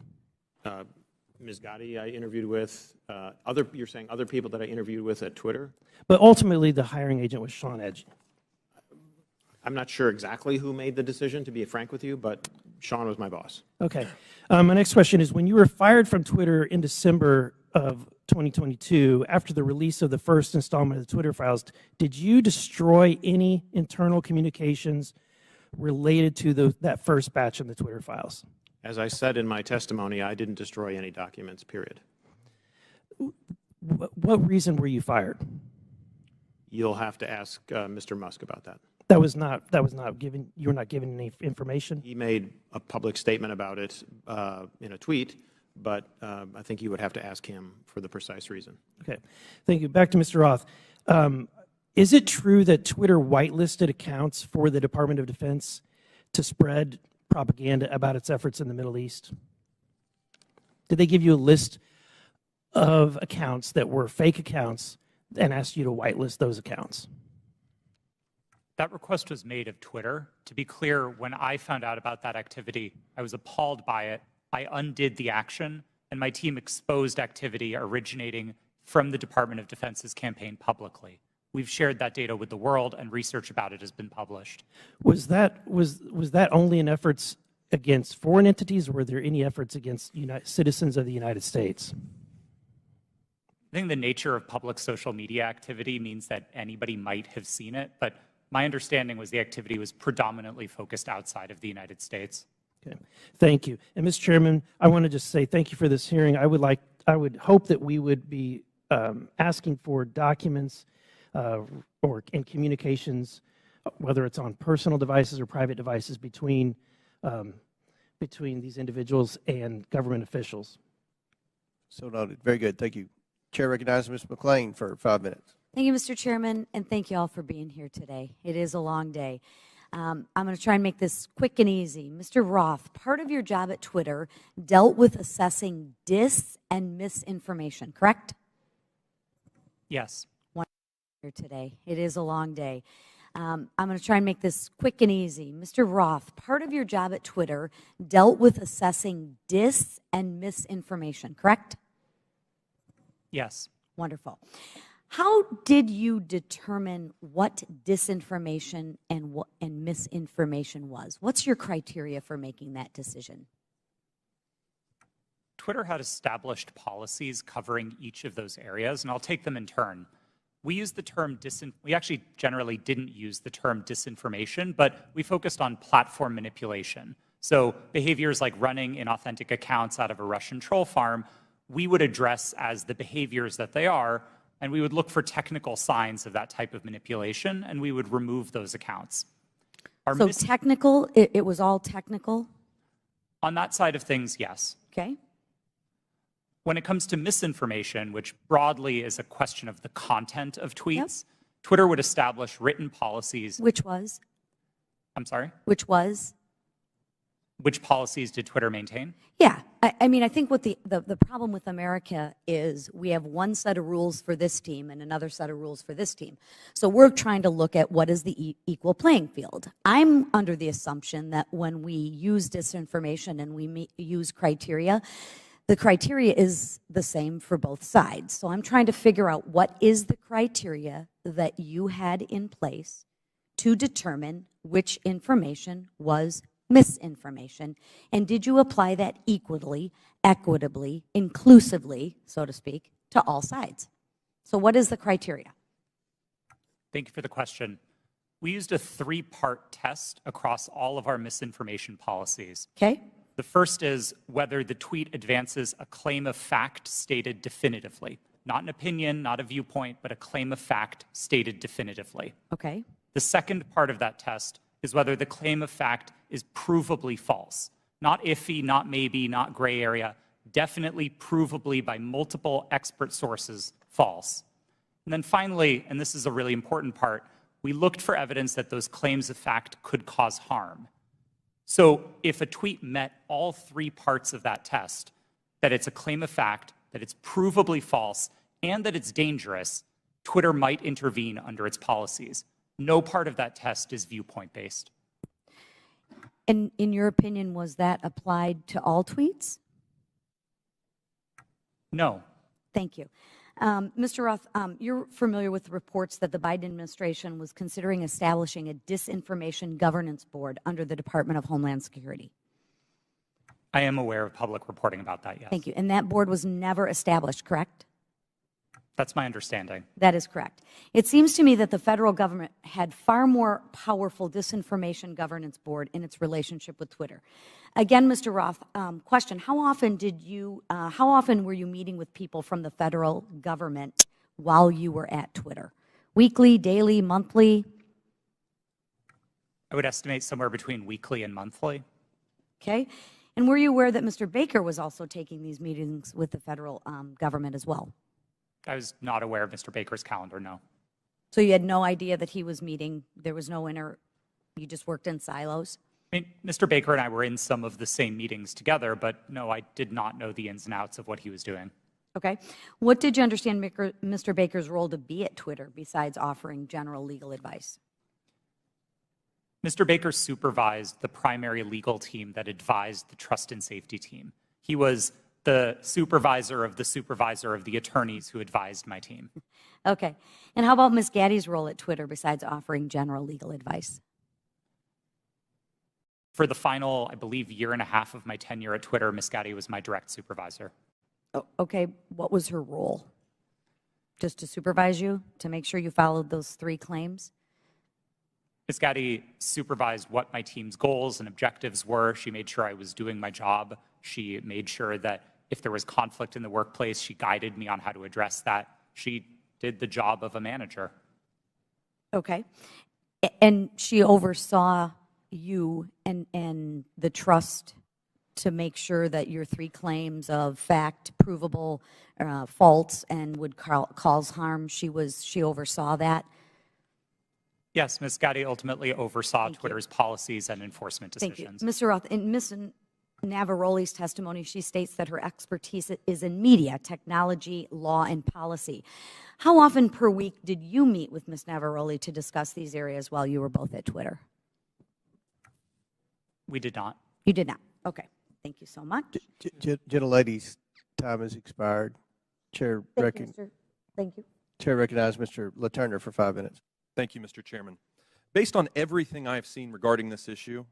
Ms. Gotti I interviewed with. You're saying other people that I interviewed with at Twitter? But ultimately, the hiring agent was Sean Edgen. I'm not sure exactly who made the decision, to be frank with you, but Sean was my boss. Okay. My next question is, when you were fired from Twitter in December of 2022, after the release of the first installment of the Twitter files, did you destroy any internal communications related to that first batch of the Twitter files? As I said in my testimony, I didn't destroy any documents, period. What reason were you fired? You'll have to ask Mr. Musk about that. That was not given. You were not given any information. He made a public statement about it in a tweet, but I think you would have to ask him for the precise reason. Okay, thank you. Back to Mr. Roth. Is it true that Twitter whitelisted accounts for the Department of Defense to spread propaganda about its efforts in the Middle East? Did they give you a list of accounts that were fake accounts and asked you to whitelist those accounts? That request was made of Twitter. To be clear, when I found out about that activity, I was appalled by it. I undid the action, and my team exposed activity originating from the Department of Defense's campaign publicly. We've shared that data with the world, and research about it has been published. Was that only in efforts against foreign entities, or were there any efforts against citizens of the United States? I think the nature of public social media activity means that anybody might have seen it, but my understanding was the activity was predominantly focused outside of the United States. Okay, thank you. And Mr. Chairman, I want to just say thank you for this hearing. I would hope that we would be asking for documents or in communications, whether it's on personal devices or private devices, between these individuals and government officials. So noted. Very good. Thank you. Chair recognizes Ms. McClain for 5 minutes. Thank you, Mr. Chairman, and thank you all for being here today. It is a long day. I'm going to try and make this quick and easy. Mr. Roth, part of your job at Twitter dealt with assessing dis and misinformation, correct? Yes. Here today. It is a long day. I'm going to try and make this quick and easy. Mr. Roth, part of your job at Twitter dealt with assessing dis and misinformation, correct? Yes. Wonderful. How did you determine what disinformation and misinformation was? What's your criteria for making that decision? Twitter had established policies covering each of those areas, and I'll take them in turn. We used the term we actually generally didn't use the term disinformation, but we focused on platform manipulation. So behaviors like running inauthentic accounts out of a Russian troll farm, we would address as the behaviors that they are, and we would look for technical signs of that type of manipulation, and we would remove those accounts. So technical, it was all technical? On that side of things, yes. Okay. When it comes to misinformation, which broadly is a question of the content of tweets, Twitter would establish written policies. Which was? I'm sorry? Which was? Which policies did Twitter maintain? Yeah. I mean, I think what the problem with America is we have one set of rules for this team and another set of rules for this team. So we're trying to look at what is the equal playing field. I'm under the assumption that when we use disinformation and we use criteria, the criteria is the same for both sides. So I'm trying to figure out what is the criteria that you had in place to determine which information was misinformation, and did you apply that equally, equitably, inclusively, so to speak, to all sides? So what is the criteria? Thank you for the question. We used a three-part test across all of our misinformation policies. Okay. The first is whether the tweet advances a claim of fact stated definitively. Not an opinion, not a viewpoint, but a claim of fact stated definitively. Okay. The second part of that test is whether the claim of fact is provably false. Not iffy, not maybe, not gray area, definitely provably by multiple expert sources false. And then finally, and this is a really important part, we looked for evidence that those claims of fact could cause harm. So if a tweet met all three parts of that test, that it's a claim of fact, that it's provably false, and that it's dangerous, Twitter might intervene under its policies. No part of that test is viewpoint-based. And in your opinion, was that applied to all tweets? No. Thank you. Mr. Roth, you're familiar with the reports that the Biden administration was considering establishing a disinformation governance board under the Department of Homeland Security. I am aware of public reporting about that, yes. Thank you. And that board was never established, correct? That's my understanding. That is correct. It seems to me that the federal government had far more powerful disinformation governance board in its relationship with Twitter. Again, Mr. Roth, question, how often were you meeting with people from the federal government while you were at Twitter? Weekly, daily, monthly? I would estimate somewhere between weekly and monthly. Okay. And were you aware that Mr. Baker was also taking these meetings with the federal government as well? I was not aware of Mr. Baker's calendar, no. So you had no idea that he was meeting, there was no you just worked in silos? I mean, Mr. Baker and I were in some of the same meetings together, but no, I did not know the ins and outs of what he was doing. Okay. What did you understand Mr. Baker's role to be at Twitter besides offering general legal advice? Mr. Baker supervised the primary legal team that advised the trust and safety team. He was the supervisor of the attorneys who advised my team. Okay. And how about Ms. Gaddy's role at Twitter besides offering general legal advice? For the final, I believe, year and a half of my tenure at Twitter, Ms. Gaddy was my direct supervisor. Oh, okay. What was her role? Just to supervise you, to make sure you followed those three claims? Ms. Gaddy supervised what my team's goals and objectives were. She made sure I was doing my job. She made sure that if there was conflict in the workplace, she guided me on how to address that. She did the job of a manager. Okay. And she oversaw you and the trust to make sure that your three claims of fact, provable, false, and would cause harm, she oversaw that? Yes, Ms. Gaddy ultimately oversaw Twitter's policies and enforcement decisions. Thank you. Mr. Roth, in Ms. Navaroli's testimony, she states that her expertise is in media, technology, law, and policy. How often per week did you meet with Ms. Navaroli to discuss these areas while you were both at Twitter? We did not. You did not. Okay. Thank you so much. Gentlelady's time has expired. Chair recognizes Mr. LaTurner for 5 minutes. Thank you, Mr. Chairman. Based on everything I have seen regarding this issue,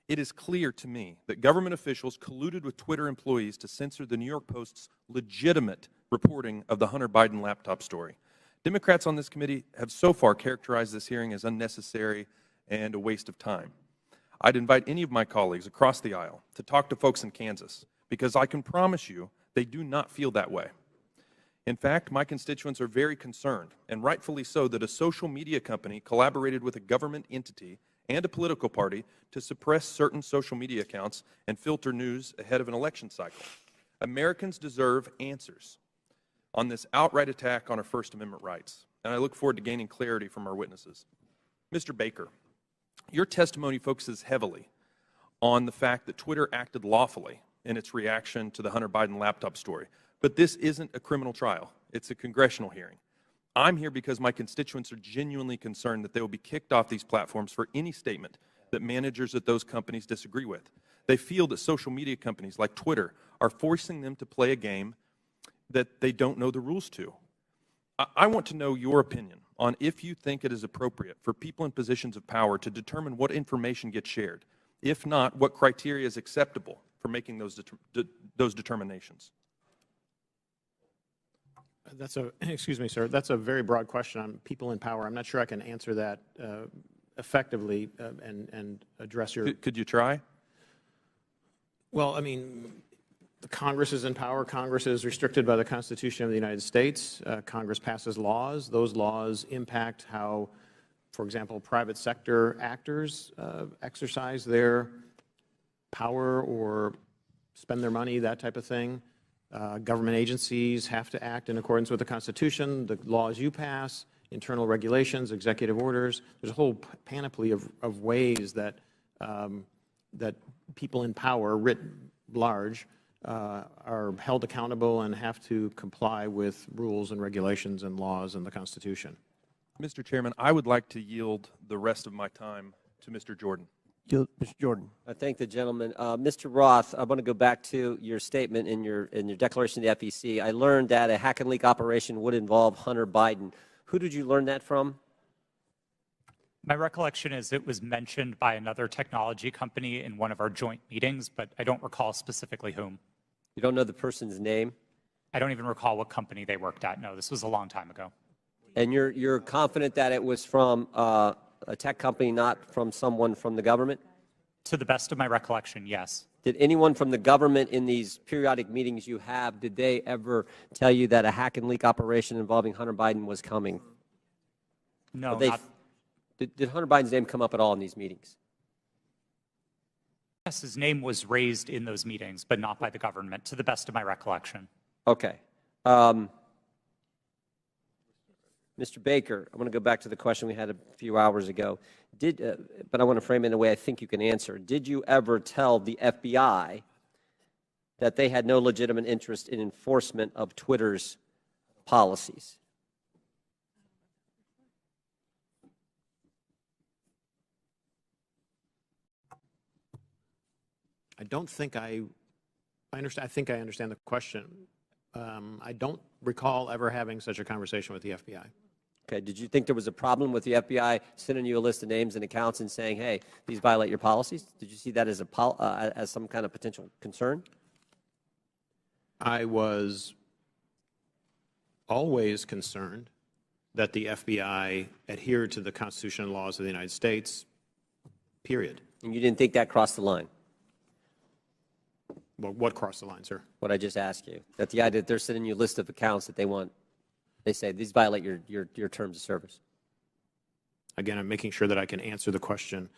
it is clear to me that government officials colluded with Twitter employees to censor the New York Post's legitimate reporting of the Hunter Biden laptop story. Democrats on this committee have so far characterized this hearing as unnecessary and a waste of time. I'd invite any of my colleagues across the aisle to talk to folks in Kansas, because I can promise you they do not feel that way. In fact, my constituents are very concerned, and rightfully so, that a social media company collaborated with a government entity and a political party to suppress certain social media accounts and filter news ahead of an election cycle. Americans deserve answers on this outright attack on our First Amendment rights, and I look forward to gaining clarity from our witnesses. Mr. Baker, your testimony focuses heavily on the fact that Twitter acted lawfully in its reaction to the Hunter Biden laptop story. But this isn't a criminal trial. It's a congressional hearing. I'm here because my constituents are genuinely concerned that they will be kicked off these platforms for any statement that managers at those companies disagree with. They feel that social media companies like Twitter are forcing them to play a game that they don't know the rules to. I want to know your opinion on if you think it is appropriate for people in positions of power to determine what information gets shared. If not, what criteria is acceptable for making those determinations? Excuse me, sir. That's a very broad question on people in power. I'm not sure I can answer that effectively and address your. Could you try? Well, I mean, the Congress is in power. Congress is restricted by the Constitution of the United States. Congress passes laws. Those laws impact how, for example, private sector actors exercise their power or spend their money, that type of thing. Government agencies have to act in accordance with the Constitution, the laws you pass, internal regulations, executive orders. There's a whole panoply of ways that that people in power, writ large, are held accountable and have to comply with rules and regulations and laws and the Constitution. Mr. Chairman, I would like to yield the rest of my time to Mr. Jordan. Mr. Jordan. I thank the gentleman. Mr. Roth, I want to go back to your statement in your declaration to the FEC. I learned that a hack and leak operation would involve Hunter Biden. Who did you learn that from? My recollection is it was mentioned by another technology company in one of our joint meetings, but I don't recall specifically whom. You don't know the person's name? I don't even recall what company they worked at. No, this was a long time ago. And you're confident that it was from a tech company, not from someone from the government? To the best of my recollection, yes. Did anyone from the government in these periodic meetings you have, did they ever tell you that a hack and leak operation involving Hunter Biden was coming? No, not. Did Hunter Biden's name come up at all in these meetings? Yes, his name was raised in those meetings, but not by the government, to the best of my recollection. Okay. Mr. Baker, I want to go back to the question we had a few hours ago. But I want to frame it in a way I think you can answer. Did you ever tell the FBI that they had no legitimate interest in enforcement of Twitter's policies? I don't think I understand. I think I understand the question. I don't recall ever having such a conversation with the FBI. Okay. Did you think there was a problem with the FBI sending you a list of names and accounts and saying, "Hey, these violate your policies"? Did you see that as as some kind of potential concern? I was always concerned that the FBI adhered to the Constitution and laws of the United States. Period. And you didn't think that crossed the line? Well, what crossed the line, sir? What I just asked you. That the idea that they're sending you a list of accounts that they say these violate your terms of service. Again, I'm making sure that I can answer the question.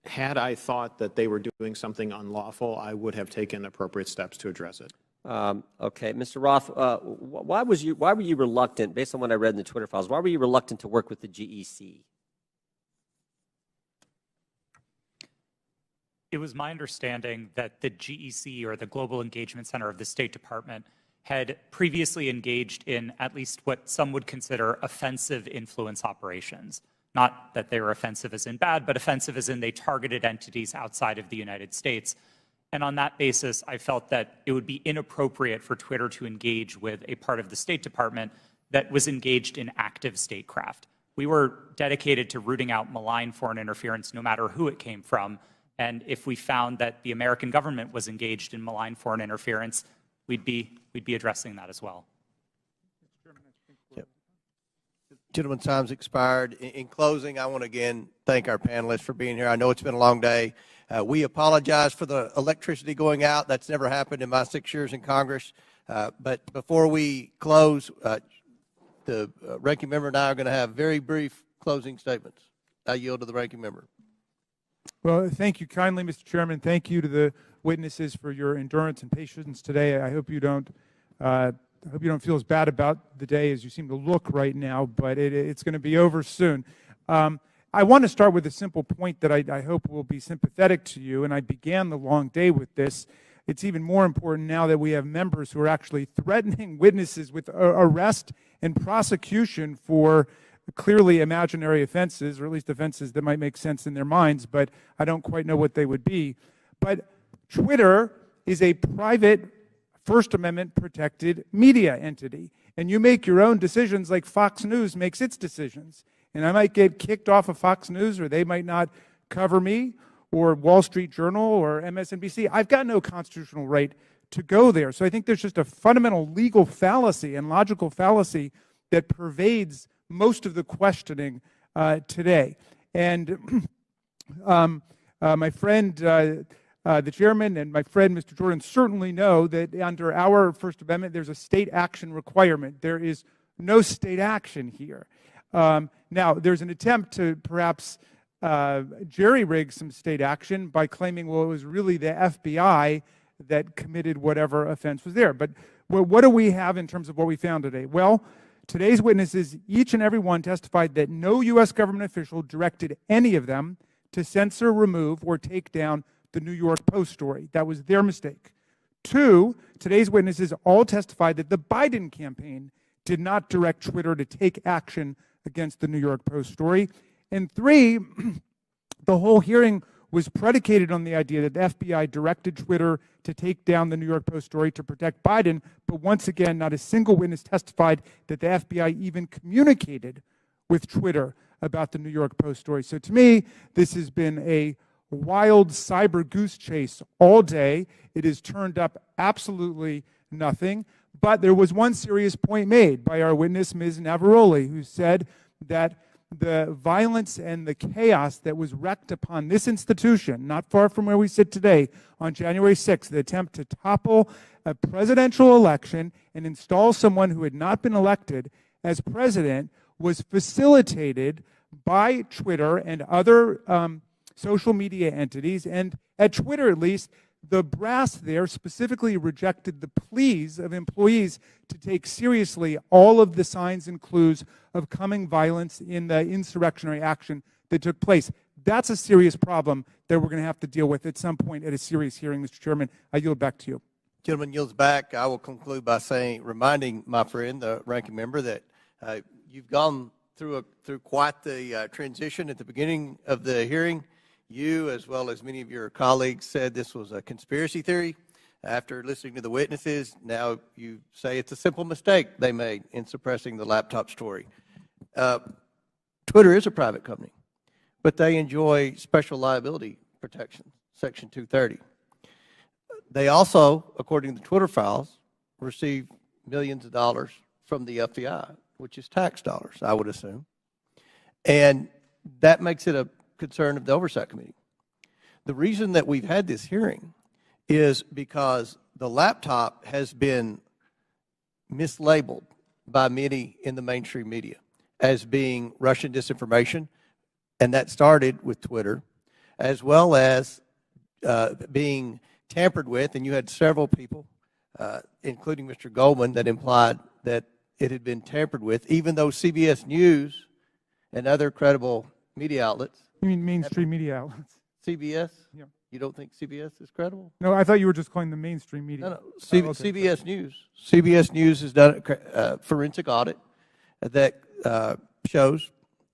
Had I thought that they were doing something unlawful, I would have taken appropriate steps to address it. Okay, Mr. Roth, why were you reluctant, based on what I read in the Twitter files, why were you reluctant to work with the GEC? It was my understanding that the GEC, or the Global Engagement Center of the State Department, had previously engaged in at least what some would consider offensive influence operations. Not that they were offensive as in bad, but offensive as in they targeted entities outside of the United States. And on that basis, I felt that it would be inappropriate for Twitter to engage with a part of the State Department that was engaged in active statecraft. We were dedicated to rooting out malign foreign interference, no matter who it came from. And if we found that the American government was engaged in malign foreign interference, we'd be addressing that as well. Yep. Gentlemen's time's expired. In closing, I want to again thank our panelists for being here. I know it's been a long day. We apologize for the electricity going out. That's never happened in my 6 years in Congress. But before we close, the ranking member and I are going to have very brief closing statements. I yield to the ranking member. Well, thank you kindly, Mr. Chairman. Thank you to the witnesses for your endurance and patience today. I hope you don't feel as bad about the day as you seem to look right now, but it's going to be over soon. I want to start with a simple point that I hope will be sympathetic to you, and I began the long day with this. It's even more important now that we have members who are actually threatening witnesses with arrest and prosecution for clearly imaginary offenses, or at least offenses that might make sense in their minds, but I don't quite know what they would be. But Twitter is a private First Amendment protected media entity, and you make your own decisions like Fox News makes its decisions. And I might get kicked off of Fox News, or they might not cover me, or Wall Street Journal, or MSNBC. I've got no constitutional right to go there. So I think there's just a fundamental legal fallacy and logical fallacy that pervades most of the questioning today. And my friend, the chairman, and my friend, Mr. Jordan, certainly know that under our First Amendment, there's a state action requirement. There is no state action here. Now, there's an attempt to perhaps jerry-rig some state action by claiming, well, it was really the FBI that committed whatever offense was there. But what do we have in terms of what we found today? Well, today's witnesses, each and every one, testified that no U.S. government official directed any of them to censor, remove, or take down the New York Post story. That was their mistake. 2, today's witnesses all testified that the Biden campaign did not direct Twitter to take action against the New York Post story. And 3, the whole hearing was predicated on the idea that the FBI directed Twitter to take down the New York Post story to protect Biden, but once again, not a single witness testified that the FBI even communicated with Twitter about the New York Post story. So to me, this has been a wild cyber goose chase all day. It has turned up absolutely nothing. But there was one serious point made by our witness, Ms. Navaroli, who said that the violence and the chaos that was wreaked upon this institution, not far from where we sit today, on January 6th, the attempt to topple a presidential election and install someone who had not been elected as president, was facilitated by Twitter and other social media entities. And at Twitter, at least, the brass there specifically rejected the pleas of employees to take seriously all of the signs and clues of coming violence in the insurrectionary action that took place. That's a serious problem that we're going to have to deal with at some point at a serious hearing, Mr. Chairman. I yield back to you. Gentleman yields back. I will conclude by reminding my friend, the ranking member, that you've gone through quite the transition at the beginning of the hearing. You, as well as many of your colleagues, said this was a conspiracy theory. After listening to the witnesses, now you say it's a simple mistake they made in suppressing the laptop story. Twitter is a private company, but they enjoy special liability protection, Section 230. They also, according to the Twitter files, receive millions of dollars from the FBI, which is tax dollars, I would assume. And that makes it a concern of the Oversight Committee. The reason that we've had this hearing is because the laptop has been mislabeled by many in the mainstream media as being Russian disinformation, and that started with Twitter, as well as being tampered with, and you had several people, including Mr. Goldman, that implied that it had been tampered with, even though CBS News and other credible media outlets. You mean mainstream media outlets? CBS? Yeah. You don't think CBS is credible? No, I thought you were just calling them mainstream media. No. Okay. CBS News. CBS News has done a forensic audit that shows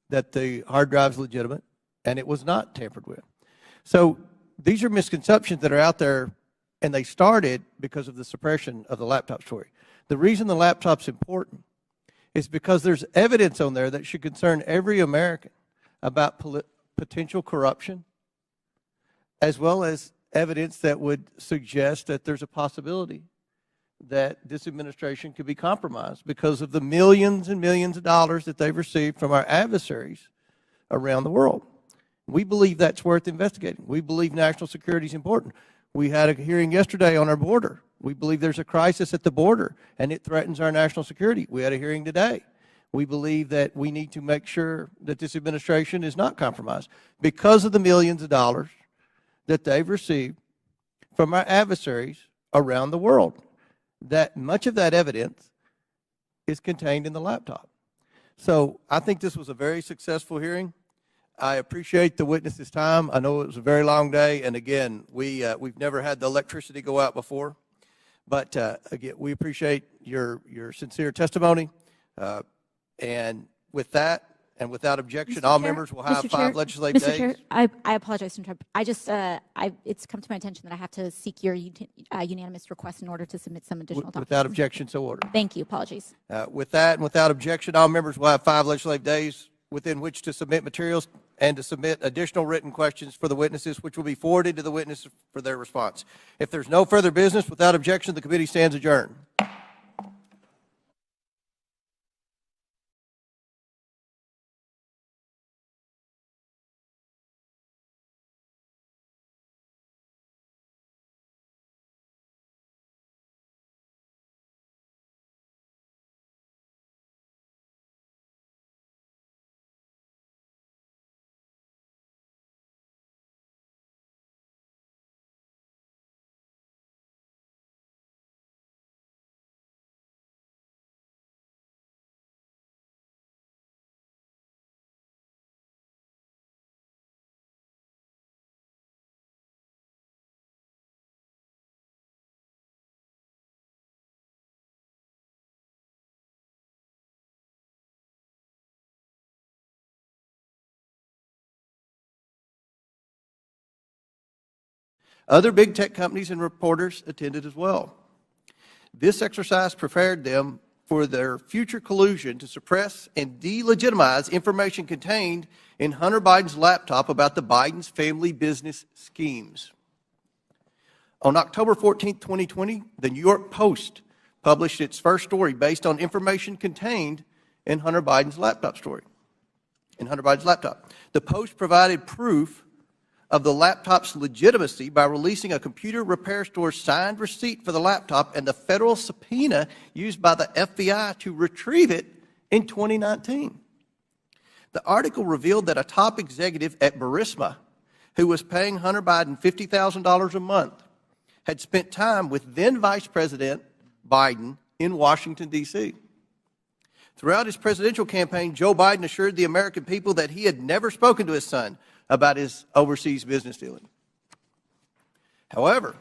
that the hard drive is legitimate and it was not tampered with. So these are misconceptions that are out there, and they started because of the suppression of the laptop story. The reason the laptop's important is because there's evidence on there that should concern every American about potential corruption, as well as evidence that would suggest that there's a possibility that this administration could be compromised because of the millions and millions of dollars that they've received from our adversaries around the world. We believe that's worth investigating. We believe national security is important. We had a hearing yesterday on our border. We believe there's a crisis at the border, and it threatens our national security. We had a hearing today. We believe that we need to make sure that this administration is not compromised because of the millions of dollars that they've received from our adversaries around the world. That much of that evidence is contained in the laptop. So I think this was a very successful hearing. I appreciate the witnesses' time. I know it was a very long day, and again, we've never had the electricity go out before. But again, we appreciate your sincere testimony. And with that, and without objection, all members will have 5 legislative days. Mr. Chair, I apologize to interrupt. It's come to my attention that I have to seek your unanimous request in order to submit some additional documents. Without objection, so ordered. Thank you. Apologies. With that and without objection, all members will have 5 legislative days within which to submit materials and to submit additional written questions for the witnesses, which will be forwarded to the witnesses for their response. If there's no further business, without objection, the committee stands adjourned. Other big tech companies and reporters attended as well. This exercise prepared them for their future collusion to suppress and delegitimize information contained in Hunter Biden's laptop about the Biden's family business schemes. On October 14, 2020, the New York Post published its first story based on information contained in Hunter Biden's laptop story. The Post provided proof of the laptop's legitimacy by releasing a computer repair store's signed receipt for the laptop and the federal subpoena used by the FBI to retrieve it in 2019. The article revealed that a top executive at Burisma, who was paying Hunter Biden $50,000 a month, had spent time with then Vice President Biden in Washington, D.C. Throughout his presidential campaign, Joe Biden assured the American people that he had never spoken to his son about his overseas business dealing. However,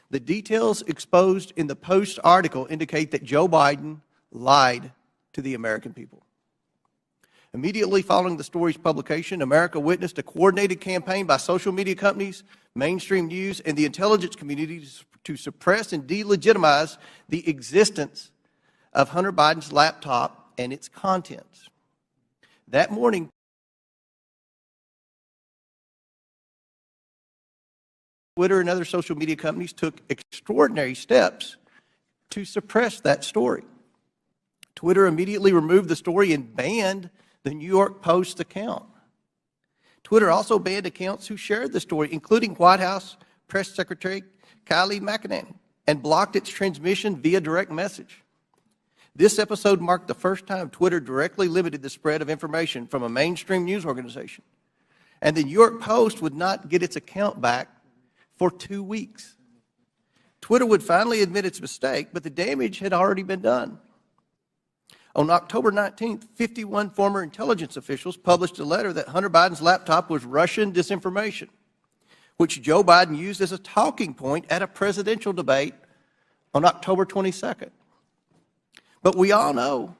the details exposed in the Post article indicate that Joe Biden lied to the American people. Immediately following the story's publication, America witnessed a coordinated campaign by social media companies, mainstream news, and the intelligence community to suppress and delegitimize the existence of Hunter Biden's laptop and its contents. That morning, Twitter and other social media companies took extraordinary steps to suppress that story. Twitter immediately removed the story and banned the New York Post account. Twitter also banned accounts who shared the story, including White House Press Secretary Kayleigh McEnany, and blocked its transmission via direct message. This episode marked the first time Twitter directly limited the spread of information from a mainstream news organization. And the New York Post would not get its account back for 2 weeks. Twitter would finally admit its mistake, but the damage had already been done. On October 19th, 51 former intelligence officials published a letter that Hunter Biden's laptop was Russian disinformation, which Joe Biden used as a talking point at a presidential debate on October 22nd. But we all know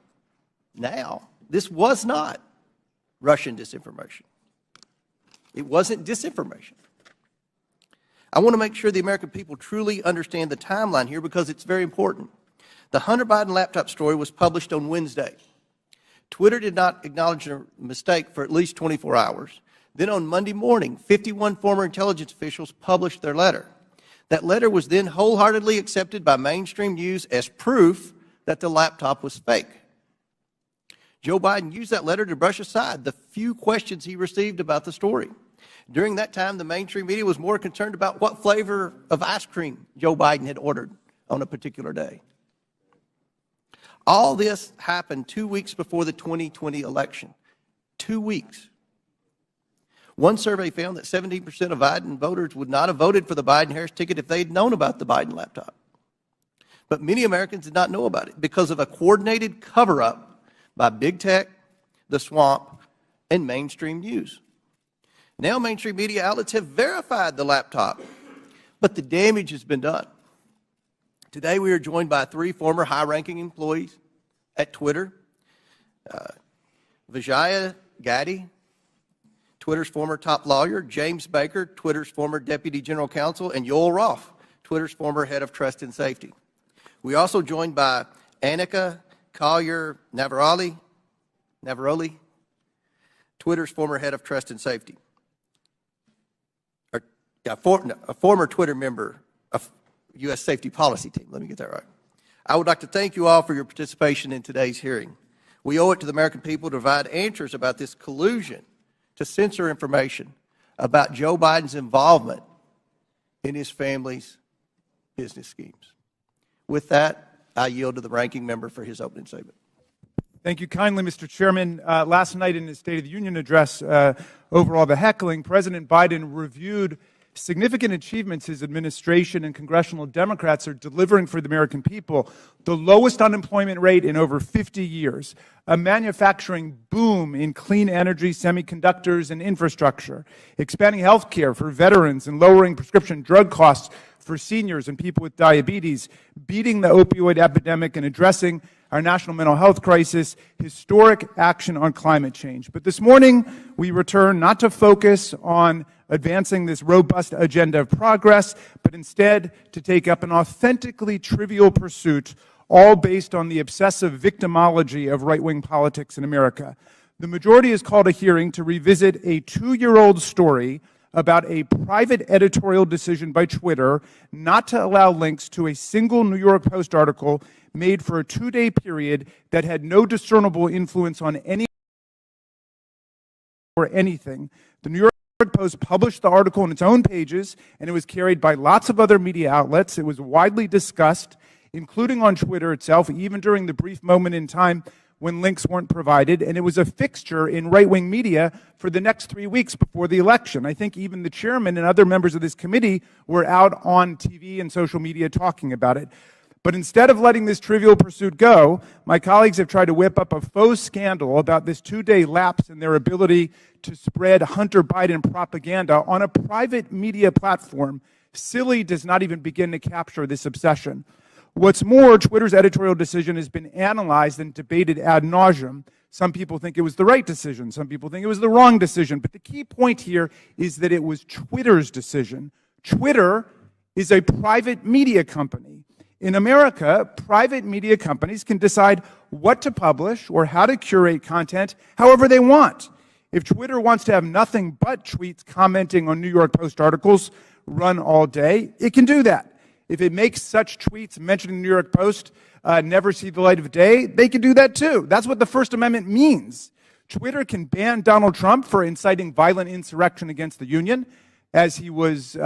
now this was not Russian disinformation. It wasn't disinformation. I want to make sure the American people truly understand the timeline here because it's very important. The Hunter Biden laptop story was published on Wednesday. Twitter did not acknowledge a mistake for at least 24 hours. Then on Monday morning, 51 former intelligence officials published their letter. That letter was then wholeheartedly accepted by mainstream news as proof that the laptop was fake. Joe Biden used that letter to brush aside the few questions he received about the story. During that time, the mainstream media was more concerned about what flavor of ice cream Joe Biden had ordered on a particular day. All this happened 2 weeks before the 2020 election. 2 weeks. One survey found that 17% of Biden voters would not have voted for the Biden-Harris ticket if they'd known about the Biden laptop. But many Americans did not know about it because of a coordinated cover-up by big tech, the swamp, and mainstream news. Now mainstream media outlets have verified the laptop, but the damage has been done. Today we are joined by 3 former high-ranking employees at Twitter. Vijaya Gaddy, Twitter's former top lawyer, James Baker, Twitter's former deputy general counsel, and Yoel Roth, Twitter's former head of trust and safety. We're also joined by Annika Collier-Navaroli, Twitter's former head of trust and safety. A former Twitter member of U.S. safety policy team. Let me get that right. I would like to thank you all for your participation in today's hearing. We owe it to the American people to provide answers about this collusion to censor information about Joe Biden's involvement in his family's business schemes. With that, I yield to the ranking member for his opening statement. Thank you kindly, Mr. Chairman. Last night in his State of the Union address over all the heckling, President Biden reviewed significant achievements his administration and congressional Democrats are delivering for the American people. The lowest unemployment rate in over 50 years, a manufacturing boom in clean energy, semiconductors, and infrastructure, expanding health care for veterans and lowering prescription drug costs for seniors and people with diabetes, beating the opioid epidemic and addressing our national mental health crisis, historic action on climate change. But this morning, we return not to focus on advancing this robust agenda of progress, but instead to take up an authentically trivial pursuit, all based on the obsessive victimology of right-wing politics in America. The majority has called a hearing to revisit a 2-year-old story about a private editorial decision by Twitter not to allow links to a single New York Post article made for a 2-day period that had no discernible influence on any or anything. The New York Post published the article on its own pages, and it was carried by lots of other media outlets. It was widely discussed, including on Twitter itself, even during the brief moment in time when links weren't provided, and it was a fixture in right-wing media for the next 3 weeks before the election. I think even the chairman and other members of this committee were out on TV and social media talking about it. But instead of letting this trivial pursuit go, my colleagues have tried to whip up a faux scandal about this 2-day lapse in their ability to spread Hunter Biden propaganda on a private media platform. Silly does not even begin to capture this obsession. What's more, Twitter's editorial decision has been analyzed and debated ad nauseum. Some people think it was the right decision. Some people think it was the wrong decision. But the key point here is that it was Twitter's decision. Twitter is a private media company. In America, private media companies can decide what to publish or how to curate content however they want. If Twitter wants to have nothing but tweets commenting on New York Post articles run all day, it can do that. If it makes such tweets mentioning the New York Post never see the light of day, they can do that too. That's what the First Amendment means. Twitter can ban Donald Trump for inciting violent insurrection against the Union, as he was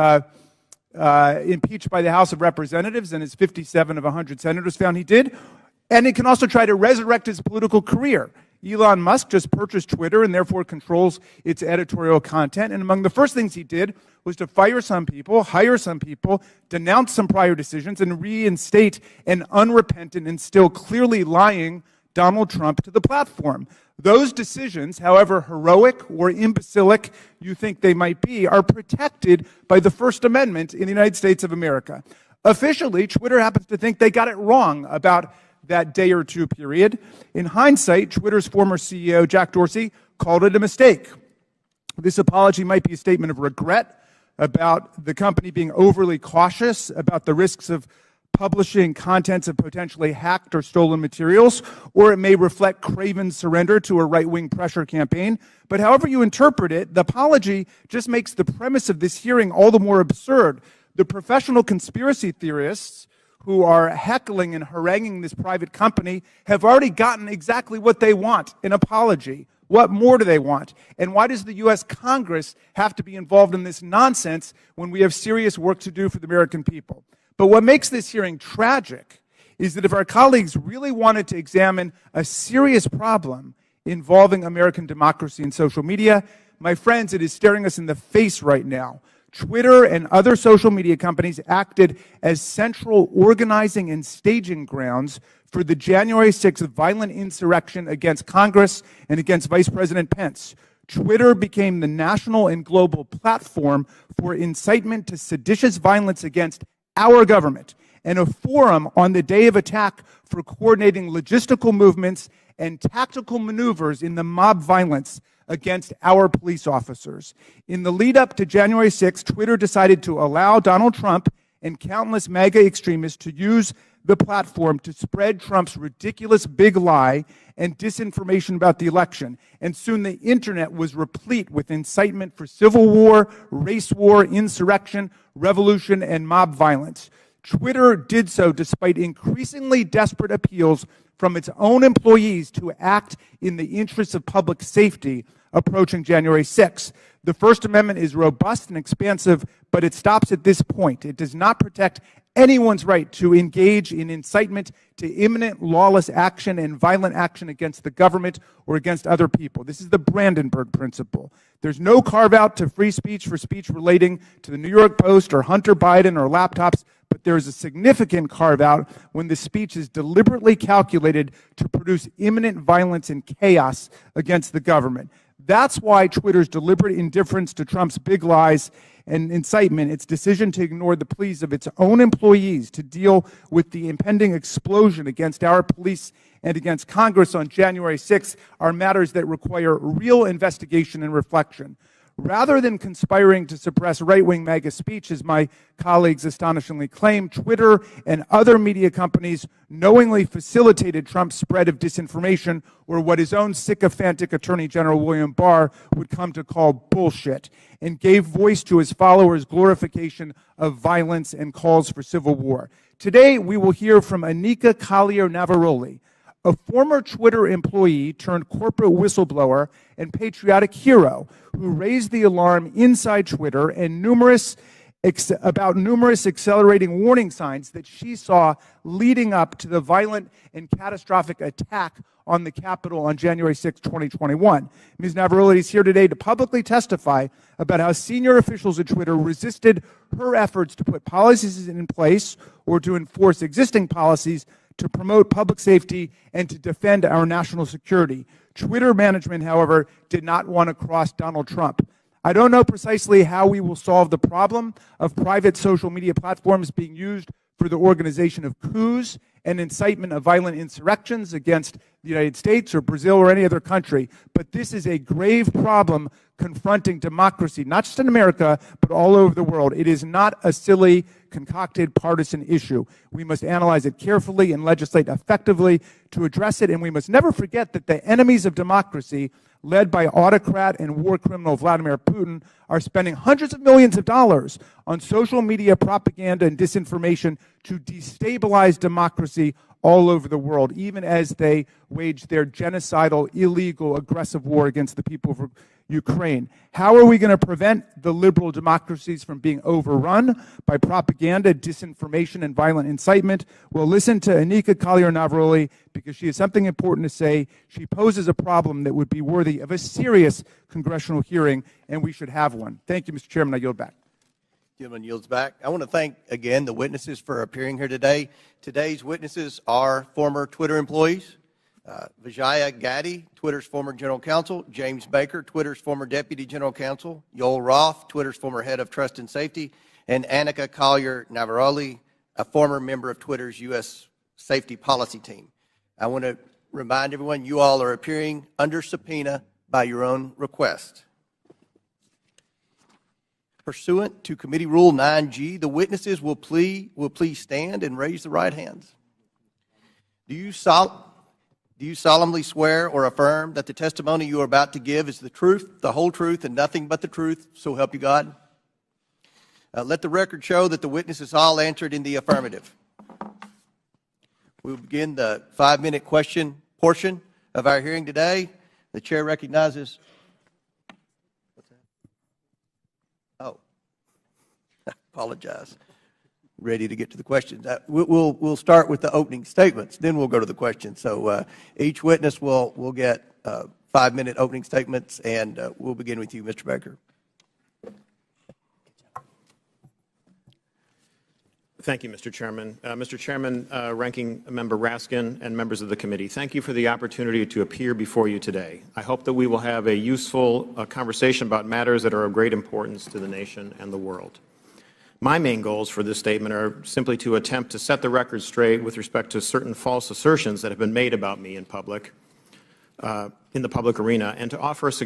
impeached by the House of Representatives, and as 57 of 100 senators found he did. And it can also try to resurrect his political career. Elon Musk just purchased Twitter and therefore controls its editorial content. And among the first things he did was to fire some people, hire some people, denounce some prior decisions, and reinstate an unrepentant and still clearly lying Donald Trump to the platform. Those decisions, however heroic or imbecilic you think they might be, are protected by the First Amendment in the United States of America. Officially, Twitter happens to think they got it wrong about that day or two period. In hindsight, Twitter's former CEO, Jack Dorsey, called it a mistake. This apology might be a statement of regret about the company being overly cautious about the risks of publishing contents of potentially hacked or stolen materials, or it may reflect craven surrender to a right-wing pressure campaign. But however you interpret it, the apology just makes the premise of this hearing all the more absurd. The professional conspiracy theorists who are heckling and haranguing this private company have already gotten exactly what they want, an apology. What more do they want? And why does the U.S. Congress have to be involved in this nonsense when we have serious work to do for the American people? But what makes this hearing tragic is that if our colleagues really wanted to examine a serious problem involving American democracy and social media, my friends, it is staring us in the face right now. Twitter and other social media companies acted as central organizing and staging grounds for the January 6th violent insurrection against Congress and against Vice President Pence. Twitter became the national and global platform for incitement to seditious violence against our government and a forum on the day of attack for coordinating logistical movements and tactical maneuvers in the mob violence against our police officers. In the lead up to January 6th, Twitter decided to allow Donald Trump and countless MAGA extremists to use the platform to spread Trump's ridiculous big lie and disinformation about the election. And soon the internet was replete with incitement for civil war, race war, insurrection, revolution, and mob violence. Twitter did so despite increasingly desperate appeals from its own employees to act in the interests of public safety approaching January 6th. The First Amendment is robust and expansive, but it stops at this point. It does not protect anyone's right to engage in incitement to imminent lawless action and violent action against the government or against other people. This is the Brandenburg Principle. There's no carve-out to free speech for speech relating to the New York Post or Hunter Biden or laptops, but there is a significant carve-out when the speech is deliberately calculated to produce imminent violence and chaos against the government. That's why Twitter's deliberate indifference to Trump's big lies and incitement, its decision to ignore the pleas of its own employees to deal with the impending explosion against our police and against Congress on January 6th are matters that require real investigation and reflection. Rather than conspiring to suppress right-wing MAGA speech, as my colleagues astonishingly claim, Twitter and other media companies knowingly facilitated Trump's spread of disinformation, or what his own sycophantic Attorney General William Barr would come to call bullshit, and gave voice to his followers' glorification of violence and calls for civil war. Today, we will hear from Anika Collier-Navaroli, a former Twitter employee turned corporate whistleblower and patriotic hero who raised the alarm inside Twitter and about numerous accelerating warning signs that she saw leading up to the violent and catastrophic attack on the Capitol on January 6, 2021. Ms. Navaroli is here today to publicly testify about how senior officials at Twitter resisted her efforts to put policies in place or to enforce existing policies to promote public safety and to defend our national security. Twitter management, however, did not want to cross Donald Trump. I don't know precisely how we will solve the problem of private social media platforms being used for the organization of coups and incitement of violent insurrections against the United States or Brazil or any other country. But this is a grave problem confronting democracy, not just in America, but all over the world. It is not a silly, concocted partisan issue. We must analyze it carefully and legislate effectively to address it, and we must never forget that the enemies of democracy, led by autocrat and war criminal Vladimir Putin, are spending hundreds of millions of dollars on social media propaganda and disinformation to destabilize democracy all over the world, even as they wage their genocidal, illegal, aggressive war against the people of Ukraine. How are we going to prevent the liberal democracies from being overrun by propaganda, disinformation, and violent incitement? Well, listen to Anika Collier-Navaroli, because she has something important to say. She poses a problem that would be worthy of a serious congressional hearing, and we should have one. Thank you, Mr. Chairman. I yield back. Gentleman yields back. I want to thank, again, the witnesses for appearing here today. Today's witnesses are former Twitter employees. Vijaya Gaddy, Twitter's former general counsel. James Baker, Twitter's former deputy general counsel. Yoel Roth, Twitter's former head of trust and safety. And Anika Collier-Navaroli, a former member of Twitter's U.S. safety policy team. I want to remind everyone you all are appearing under subpoena by your own request. Pursuant to Committee Rule 9G, the witnesses will please stand and raise the right hands. Do you solemnly swear or affirm that the testimony you are about to give is the truth, the whole truth, and nothing but the truth, so help you God? Let the record show that the witnesses all answered in the affirmative. We will begin the 5-minute question portion of our hearing today. The chair recognizes. What's that? Oh, I apologize. Ready to get to the questions. We'll start with the opening statements, then we'll go to the questions. So each witness will get 5-minute opening statements, and we'll begin with you, Mr. Baker. Thank you, Mr. Chairman. Mr. Chairman, Ranking Member Raskin, and members of the committee, thank you for the opportunity to appear before you today. I hope that we will have a useful conversation about matters that are of great importance to the nation and the world. My main goals for this statement are simply to attempt to set the record straight with respect to certain false assertions that have been made about me in public, in the public arena, and to offer a suggestion